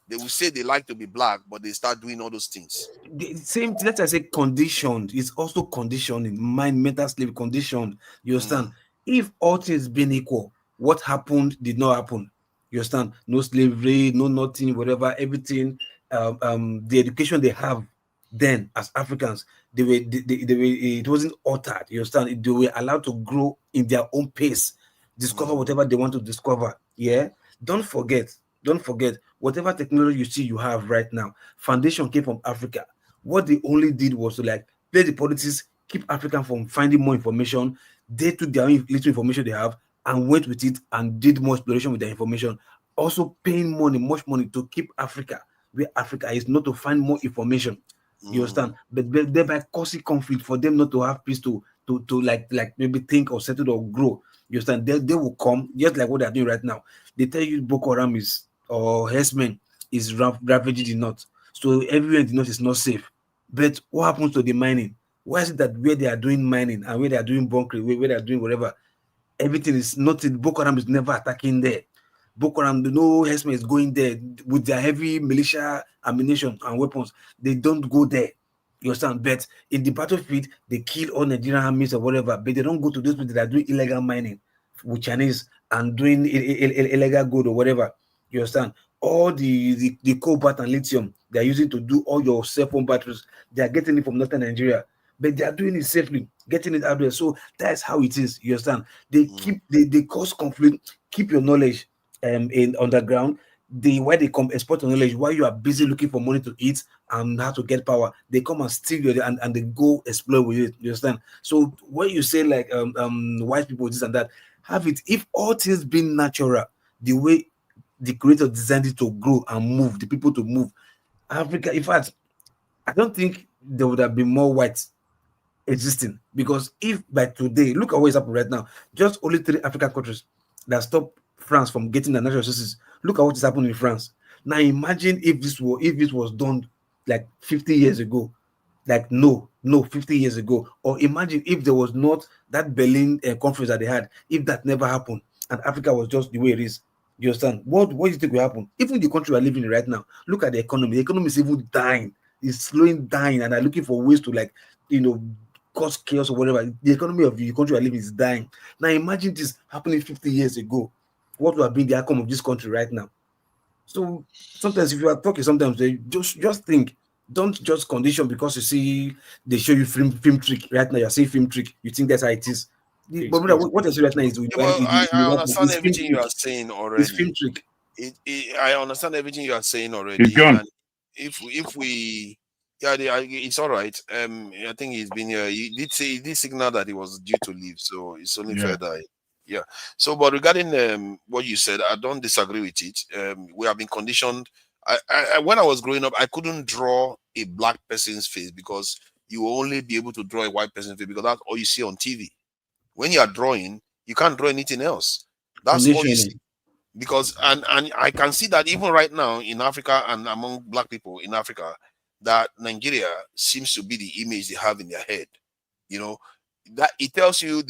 They will say they like to be black, but they start doing all those things. The same, let's say conditioned. It's also conditioning. Mental slave conditioned. You understand? If all things being equal, what happened did not happen. You understand? No slavery, no nothing, whatever, everything. The education they have then as Africans, they were it wasn't altered. You understand? They were allowed to grow in their own pace, discover whatever they want to discover. Yeah. Don't forget, whatever technology you see you have right now, foundation came from Africa. What they only did was to play the politics, keep African from finding more information. They took their own little information they have and went with it and did more exploration with their information. Also paying much money to keep Africa where Africa is, not to find more information. You understand? But thereby causing conflict for them not to have peace to maybe think or settle or grow. You understand? They will come just like what they're doing right now. They tell you Boko Haram is or herdsmen is ravaging the north. So everywhere in the north is not safe. But what happens to the mining? Why is it that where they are doing mining and where they are doing bunkering, where they are doing whatever, everything is not in Boko Haram is never attacking there. Boko Haram, no herdsmen is going there with their heavy militia ammunition and weapons. They don't go there. You understand? But in the battlefield, they kill all Nigerian armies or whatever, but they don't go to those people that are doing illegal mining with Chinese and doing illegal gold or whatever. You understand? All the cobalt and lithium they are using to do all your cell phone batteries, they are getting it from northern Nigeria, but they are doing it safely, getting it out there. So that's how it is. You understand? They keep they cause conflict. Keep your knowledge in underground. Why they come export your knowledge while you are busy looking for money to eat and how to get power, they come and steal you and they go explore with it. You understand? So when you say like white people this and that, have it. If all things being natural, the way the creator designed it to grow and move, the people to move, Africa, in fact, I don't think there would have been more whites existing, because if by today, look at what is happening right now, just only 3 African countries that stop France from getting the natural resources. Look at what is happening in France. Now imagine if this was done like 50 years ago, like no 50 years ago, or imagine if there was not that Berlin conference that they had, if that never happened and Africa was just the way it is. You understand? What do you think will happen? Even the country we're living in right now, look at the economy. The economy is even dying. It's slowing down, and they're looking for ways to cause chaos or whatever. The economy of the country we're living is dying. Now imagine this happening 50 years ago. What would have been the outcome of this country right now? So sometimes if you are talking, sometimes they just think. Don't just condition because you see they show you film trick right now. You're seeing film trick. You think that's how it is. But brother, what I say right now is I understand everything you are saying already. It's film trick. I understand everything you are saying already. It's gone. And if we, it's all right. I think he's been here. He did signal that he was due to leave, so it's only fair that. Yeah. So, but regarding what you said, I don't disagree with it. We have been conditioned. When I was growing up, I couldn't draw a black person's face because you will only be able to draw a white person's face because that's all you see on TV. When you are drawing, you can't draw anything else. That's all you see. Because and I can see that even right now in Africa and among black people in Africa, that Nigeria seems to be the image they have in their head. You know, that it tells you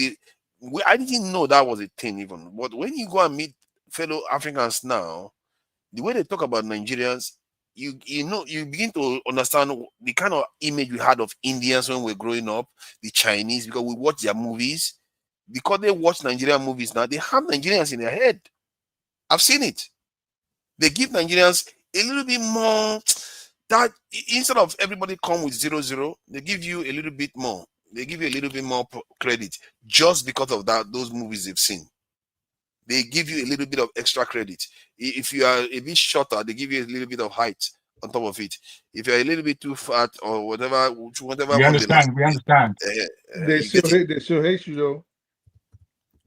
I didn't know that was a thing even. But when you go and meet fellow Africans now, the way they talk about Nigerians, you begin to understand the kind of image we had of Indians when we were growing up, the Chinese, because we watch their movies. Because they watch Nigerian movies now, they have Nigerians in their head. I've seen it. They give Nigerians a little bit more, that instead of everybody come with 0-0, they give you a little bit more. They give you a little bit more credit just because of those movies they've seen. They give you a little bit of extra credit. If you are a bit shorter, they give you a little bit of height on top of it. If you're a little bit too fat or whatever, we understand. They still hate you though.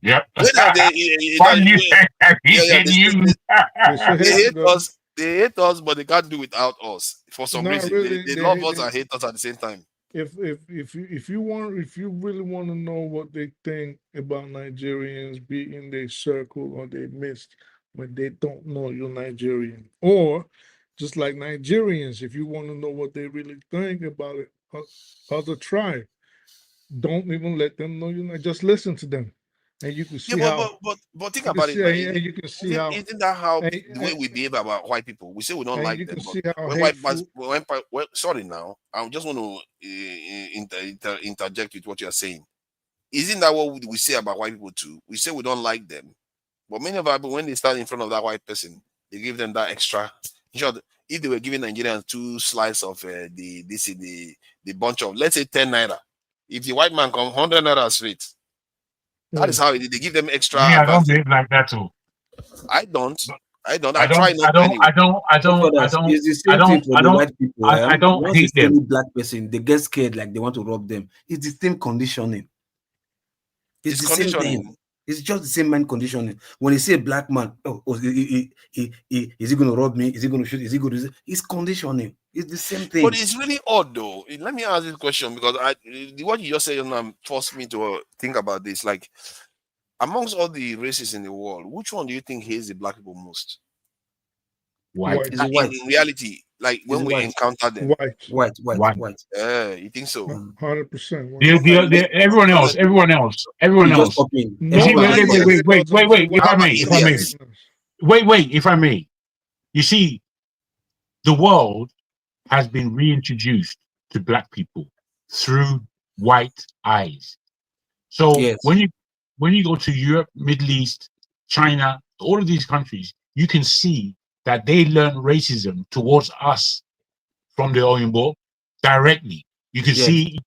Yep. They hate us, but they can't do without us for some reason. Really, they love us and hate us at the same time. If you really want to know what they think about Nigerians, be in their circle or their midst when they don't know you're Nigerian, or just like Nigerians, if you want to know what they really think about it, other tribe, don't even let them know you're not. Just listen to them. And you can see but think about it. And you can see how. Isn't that how the way we behave about white people? We say we don't like them. Sorry, now I just want to interject with what you're saying. Isn't that what we say about white people too? We say we don't like them, but many of our people, when they stand in front of that white person, they give them that extra. In short, if they were giving Nigerians 2 slices of the bunch of, let's say 10 naira, if the white man comes 100 naira straight. That is how they give them extra. Yeah, I don't behave like that too. I don't. I don't hate them. Black person, they get scared like they want to rob them. It's the same conditioning. It's the same thing. It's just the same mind conditioning. When you see a black man, is he going to rob me? Is he going to shoot? Is he going to? It's conditioning. It's the same thing. But it's really odd though. Let me ask this question because what you just said forced me to think about this. Like, amongst all the races in the world, which one do you think hates the black people most? White. In reality, like when we encounter them. White. You think so? 100%. Everyone else. You see, wait. If I may. You see, the world has been reintroduced to black people through white eyes. So when you go to Europe, Middle East, China, all of these countries, you can see that they learn racism towards us from the Oyinbo directly. You can see.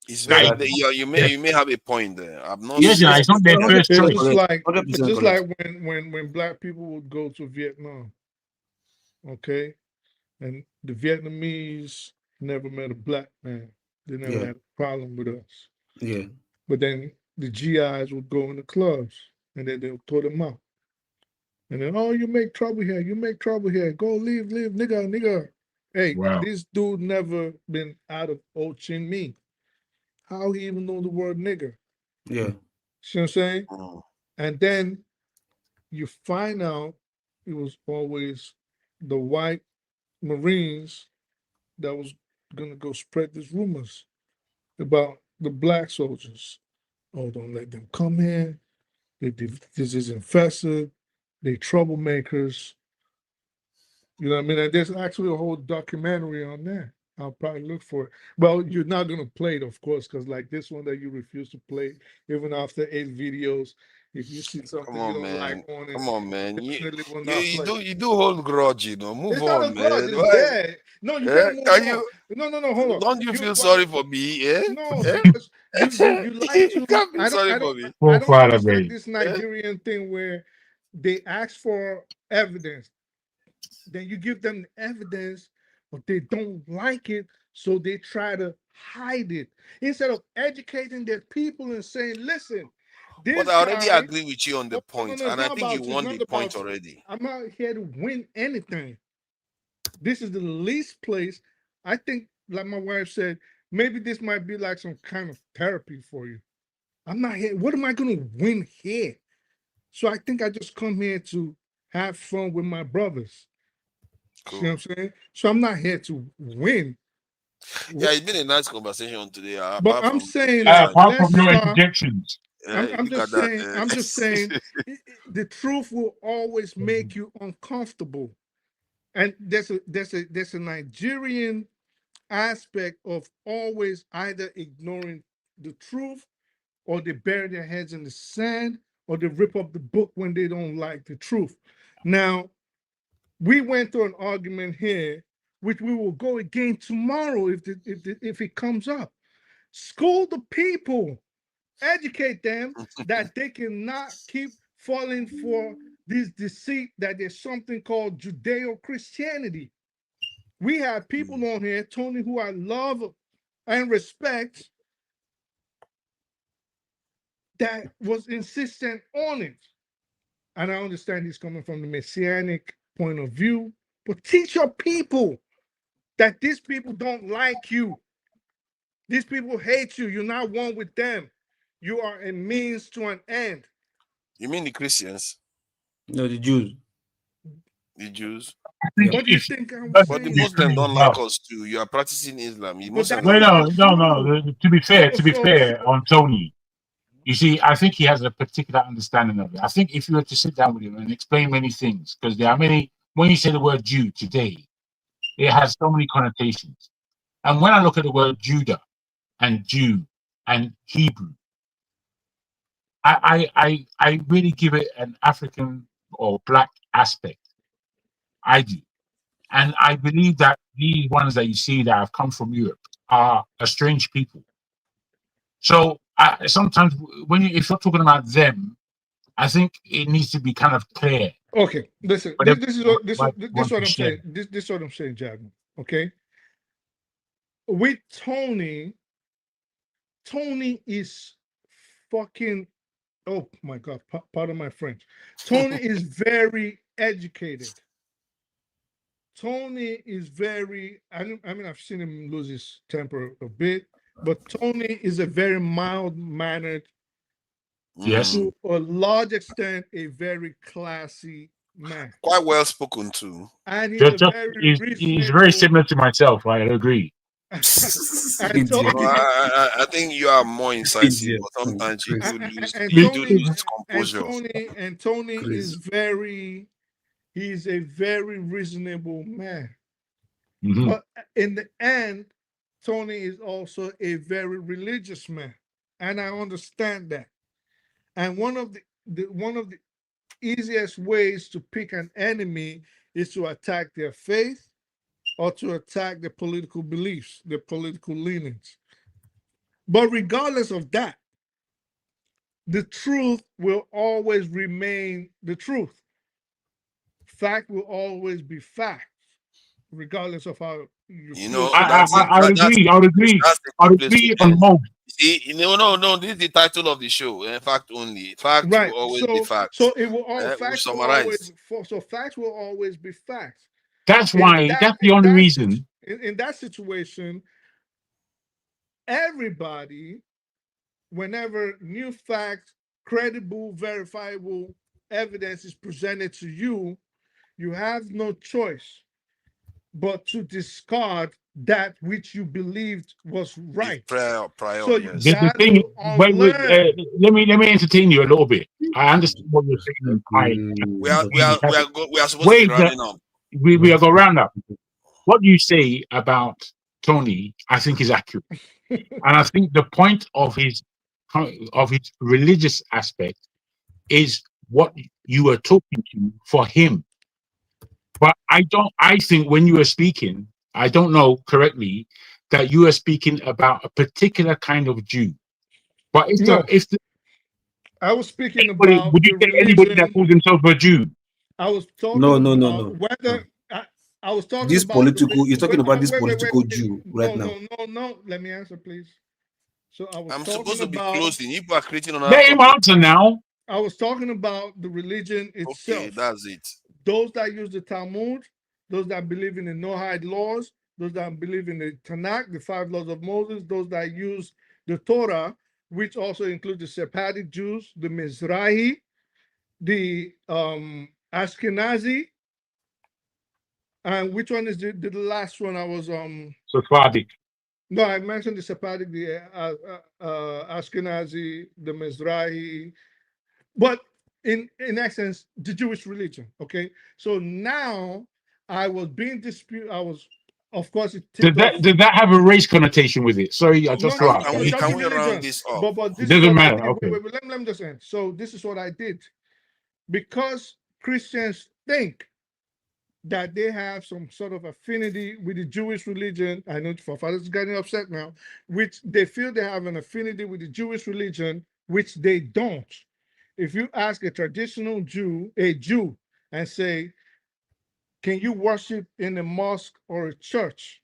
It's very you may have a point there. I'm not. Yes, it's not their first choice. It's just like when black people would go to Vietnam, okay, and the Vietnamese never met a black man. They never had a problem with us. Yeah. But then the GIs would go in the clubs and then they'll throw them out. And then, oh, you make trouble here. Go leave, nigga. Hey, this dude never been out of Ho Chi Minh. How he even know the word nigger? Yeah. See what I'm saying? And then you find out it was always the white Marines that was gonna go spread these rumors about the black soldiers. Oh, don't let them come here. This is infested. They troublemakers. You know what I mean? And there's actually a whole documentary on that. I'll probably look for it. Well, you're not going to play it, of course, because like this one that you refuse to play, even after 8 videos, if you see something you don't like on it, come on, man. You do hold grudge, you know. Move it's on, not a man. grudge, it's there. No, you gotta move on. No, hold on. Don't you feel sorry for me? Yeah? No, because you like to. You can't be I sorry for me. don't understand this Nigerian thing where they ask for evidence, then you give them the evidence, but they don't like it, so they try to hide it instead of educating their people and saying, "Listen." But I already agree with you on the point, and I think you won the point already. I'm not here to win anything. This is the least place. I think, like my wife said, maybe this might be like some kind of therapy for you. I'm not here. What am I going to win here? So I think I just come here to have fun with my brothers. Cool. See what I'm saying? So I'm not here to win. Yeah, it's been a nice conversation today. But I'm saying, apart from your interjections. I'm just saying, the truth will always make you uncomfortable, and there's a Nigerian aspect of always either ignoring the truth, or they bury their heads in the sand, or they rip up the book when they don't like the truth. Now, we went through an argument here, which we will go again tomorrow if it comes up. School the people. Educate them that they cannot keep falling for this deceit that there's something called Judeo-Christianity. We have people on here, Tony, who I love and respect, that was insistent on it. And I understand he's coming from the messianic point of view, but teach your people that these people don't like you. These people hate you. You're not one with them. You are a means to an end. You mean the Christians? No, the Jews. The Jews. What do you think I'm but saying? the Muslims don't like us too. You are practicing Islam. No. To be fair, on Tony, you see, I think he has a particular understanding of it. I think if you were to sit down with him and explain many things, because there are many, when you say the word Jew today, it has so many connotations. And when I look at the word Judah and Jew and Hebrew, I really give it an African or black aspect. I do. And I believe that these ones that you see that have come from Europe are a strange people. So sometimes if you're talking about them, I think it needs to be kind of clear. Okay, listen. This is what I'm saying. This is what I'm saying, Jagan. Okay. With Tony is fucking. Oh my God! Pardon my French. Tony is very educated. Tony is very. I mean, I've seen him lose his temper a bit, but Tony is a very mild-mannered, yes, to a large extent, a very classy man. Quite well spoken too. And he's a very he's very similar to myself. I agree. I think you are more incisive, but sometimes you do lose, composure. And Tony is he's a very reasonable man. Mm-hmm. But in the end, Tony is also a very religious man, and I understand that. And one of the easiest ways to pick an enemy is to attack their faith or to attack their political beliefs, their political leanings. But regardless of that, the truth will always remain the truth. Fact will always be fact, regardless of how you know. I would agree. I would agree on most. See, no. This is the title of the show. In fact, only fact will always be fact. So it will all facts will always. So facts will always be facts. That's why. That's the only reason. In that situation, everybody, whenever new facts, credible, verifiable evidence is presented to you, you have no choice but to discard that which you believed was right. Prior, so you yes. got to unlearn. Let me entertain you a little bit. I understand what you're saying. We are supposed to be rounding up. We are going to round up. What you say about Tony, I think, is accurate, and I think the point of his religious aspect is what you were talking to for him. But I think when you were speaking, I don't know correctly that you are speaking about a particular kind of Jew. But I was speaking about would you say anybody that calls himself a Jew? I was talking No. whether I was talking this about political. You're talking about this political Jew right now. No. Let me answer, please. So I'm supposed to be closing. You are creating another. Let him answer now. I was talking about the religion itself. Okay, that's it. Those that use the Talmud, those that believe in the Noahide laws, those that believe in the Tanakh, the 5 laws of Moses, those that use the Torah, which also include the Sephardic Jews, the Mizrahi, the Ashkenazi, and which one is the last one? I was Sephardic. No, I mentioned the Sephardic, the Ashkenazi, the Mizrahi, but in essence, the Jewish religion. Okay, so now I was being disputed. I was, of course, did that have a race connotation with it? Sorry, I just can we round this up? But this it doesn't matter. Okay, wait, let me just end. So this is what I did, because Christians think that they have some sort of affinity with the Jewish religion. I know forefathers are getting upset now, which they feel they have an affinity with the Jewish religion, which they don't. If you ask a traditional Jew, and say, can you worship in a mosque or a church?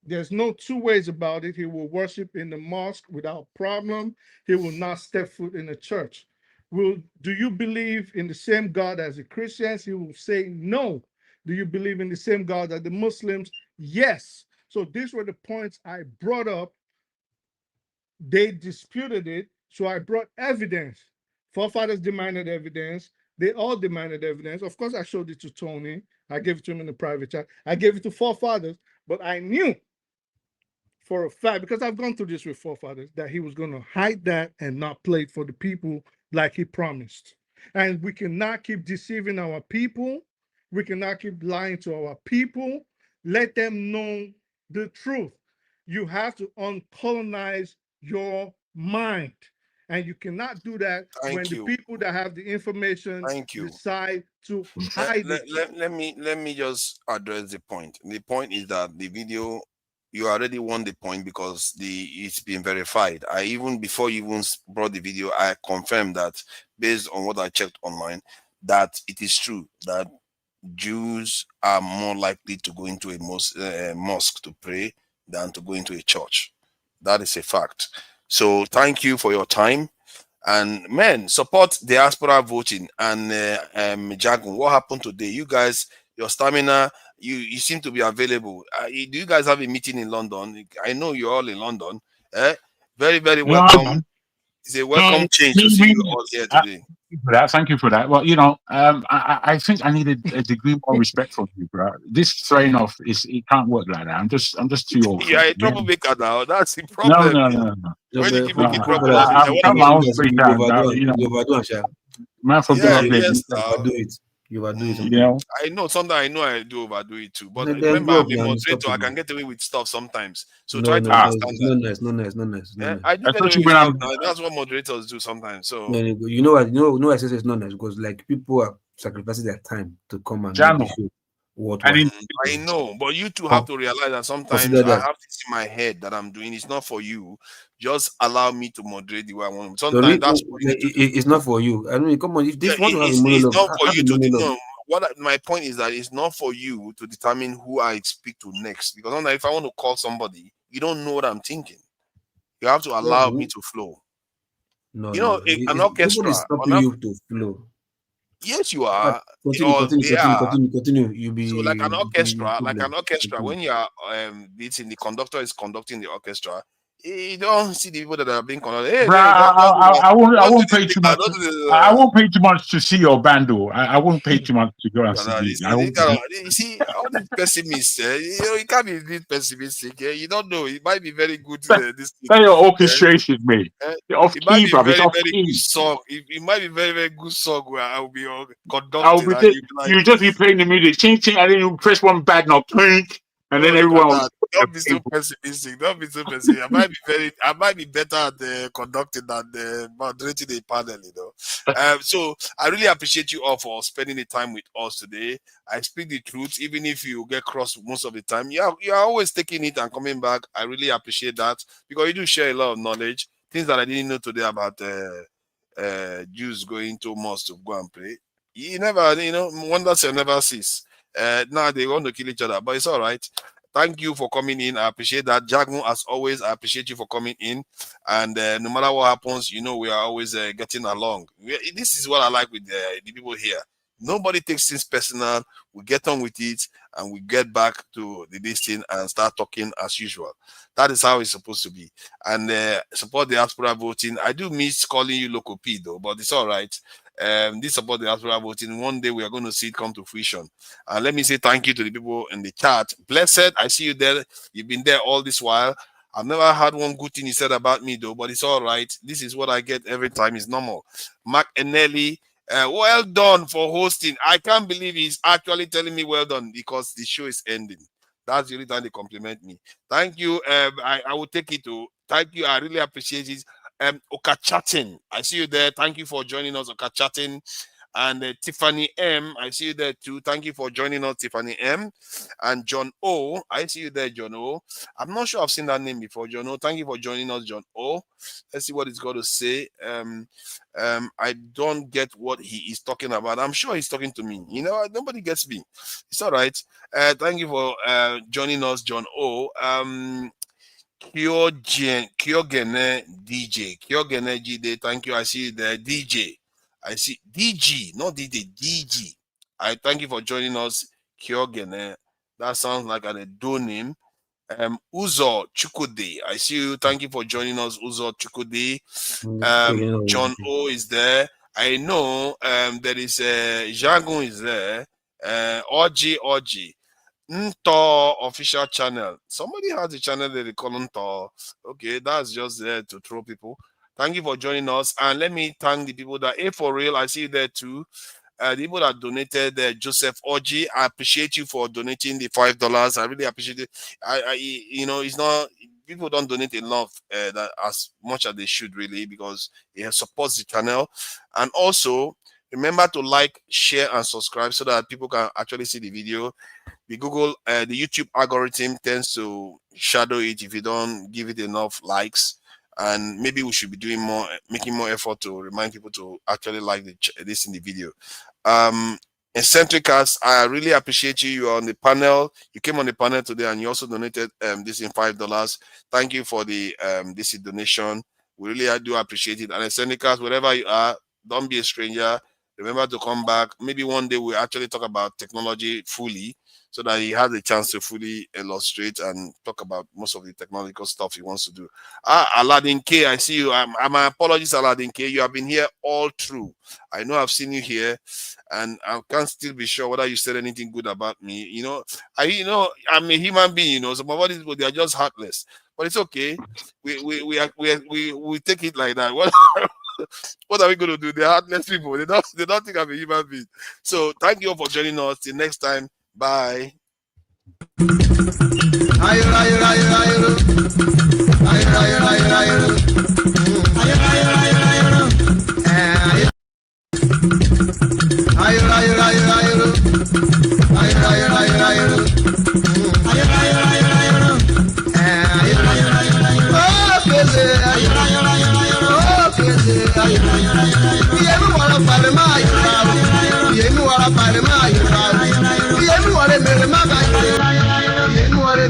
There's no two ways about it. He will worship in the mosque without problem. He will not step foot in a church. Do you believe in the same God as the Christians? He will say no. Do you believe in the same God as the Muslims? Yes. So these were the points I brought up. They disputed it. So I brought evidence. Forefathers demanded evidence. They all demanded evidence. Of course, I showed it to Tony. I gave it to him in the private chat. I gave it to forefathers, but I knew for a fact, because I've gone through this with forefathers, that he was going to hide that and not play it for the people like he promised. And we cannot keep deceiving our people. We cannot keep lying to our people. Let them know the truth. You have to uncolonize your mind. And you cannot do that the people that have the information decide to hide it. Let me just address the point. The point is that the video, you already won the point because it's been verified. Before you even brought the video, I confirmed that based on what I checked online, that it is true that Jews are more likely to go into a mosque to pray than to go into a church. That is a fact. So thank you for your time. And men, support diaspora voting. And Jagun, what happened today? You guys, your stamina, you seem to be available. Do you guys have a meeting in London? I know you're all in London. Very, very welcome. It's a welcome change to see you all here today. Thank you for that. Well, I think I need a degree more respect from you, bro. This throwing off it can't work like that. I'm just too old. Yeah, a troublemaker now. That's the No. problem. When you keep making trouble all the time, what I'm my own free time. Man from yeah, being yes, you overdo it. I know sometimes I know I do overdo it too. But Then remember, go I'm up a now, moderator. stop I it. can get away with stuff sometimes. So No, try to no, understand it's that. not nice. I do get away Especially with when stuff I'm now. That's what moderators do sometimes. So No, you know what? I say it's not nice because like people are sacrificing their time to come and make the Jano. show worthwhile. I know, but you two have to realize that sometimes Consider I that. have this in my head that I'm doing. It's not for you. Just allow me to moderate the way I want. The Sometimes that's what you need to do. it's not for you. I mean, come on. If this want to have a It's monologue, not for have you a to monologue. no. My point is that it's not for you to determine who I speak to next. Because sometimes if I want to call somebody, you don't know what I'm thinking. You have to allow me to flow. No, an orchestra. Nobody's stopping you to flow. Yes, you are. Continue. You be So like an orchestra, when you are the conductor is conducting the orchestra, you don't see the people that are being conducted. Hey, I won't pay too much. I won't pay too much to see your band, though. I won't pay too much to go and see it. You see, all these pessimists, you can't be this pessimistic. You don't know. It might be very good. This your orchestration, mate. It might be very, very good song. It might be very, very good song where I will be conducting. You just be playing the music, ching ching, and then you press one bad note, clink, and then everyone will. Don't be so pessimistic. Don't be so pessimistic. I might be better at conducting than moderating a panel, So I really appreciate you all for spending the time with us today. I speak the truth, even if you get cross most of the time. You are always taking it and coming back. I really appreciate that because you do share a lot of knowledge, things that I didn't know today about Jews going to mosque to go and pray. You never, wonders will never cease. Now they want to kill each other, but it's all right. Thank you for coming in. I appreciate that. Jagun, as always, I appreciate you for coming in. And no matter what happens, we are always getting along. This is what I like with the people here. Nobody takes things personal. We get on with it and we get back to this thing and start talking as usual. That is how it's supposed to be. And support the diaspora voting. I do miss calling you Local P though, but it's all right. This support the diaspora voting. One day we are going to see it come to fruition. And let me say thank you to the people in the chat. Blessed, I see you there. You've been there all this while. I've never had one good thing you said about me though, but it's all right. This is what I get every time. It's normal. Mark Enelli, well done for hosting. I can't believe he's actually telling me well done because the show is ending. That's the only time they compliment me. Thank you. I will take it to. Thank you. I really appreciate it. Okachatin, I see you there. Thank you for joining us, Okachatin. And Tiffany M, I see you there too. Thank you for joining us, Tiffany M. And John O, I see you there, John O. I'm not sure I've seen that name before, John O. Thank you for joining us, John O. Let's see what he's got to say. I don't get what he is talking about. I'm sure he's talking to me. Nobody gets me. It's all right. Thank you for joining us, John O. Kyogene DJ. Kyogene GD. Thank you. I see you there, DJ. I see DG, not DJ, DG. I thank you for joining us, Kyogene. That sounds like a do name. Uzo Chukwudi. I see you. Thank you for joining us, Uzo Chukwudi. John O is there. I know there is Jagun is there. Oji. Nto official channel. Somebody has a channel that they call Nto. Okay, that's just there to throw people. Thank you for joining us. And let me thank the people that for real. I see you there too. The people that donated, Joseph Oji. I appreciate you for donating the $5. I really appreciate it. It's not people don't donate enough that as much as they should really because it supports the channel. And also remember to like, share, and subscribe so that people can actually see the video. The YouTube algorithm tends to shadow it if you don't give it enough likes. And maybe we should be doing making more effort to remind people to actually like this in the video. Eccentricas, I really appreciate you. You are on the panel. You came on the panel today and you also donated this in $5. Thank you for the this donation. We really do appreciate it. And Eccentricas, wherever you are, don't be a stranger. Remember to come back. Maybe one day we'll actually talk about technology fully, so that he has a chance to fully illustrate and talk about most of the technological stuff he wants to do. Aladdin K, I see you. My apologies, Aladdin K. You have been here all through. I know I've seen you here, and I can't still be sure whether you said anything good about me. You know, I'm a human being. You know, some of these people, they are just heartless, but it's okay. We take it like that. What are we going to do? They're heartless people. They don't think I'm a human being. So thank you all for joining us. Till next time. Bye.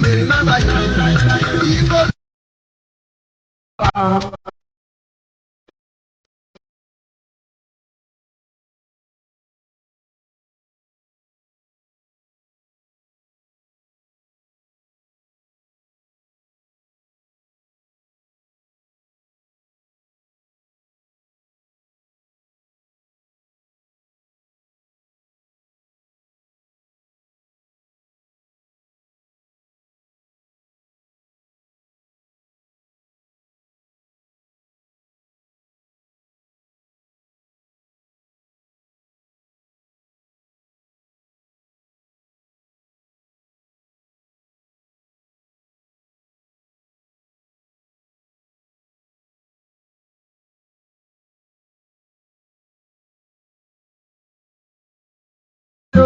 Remember,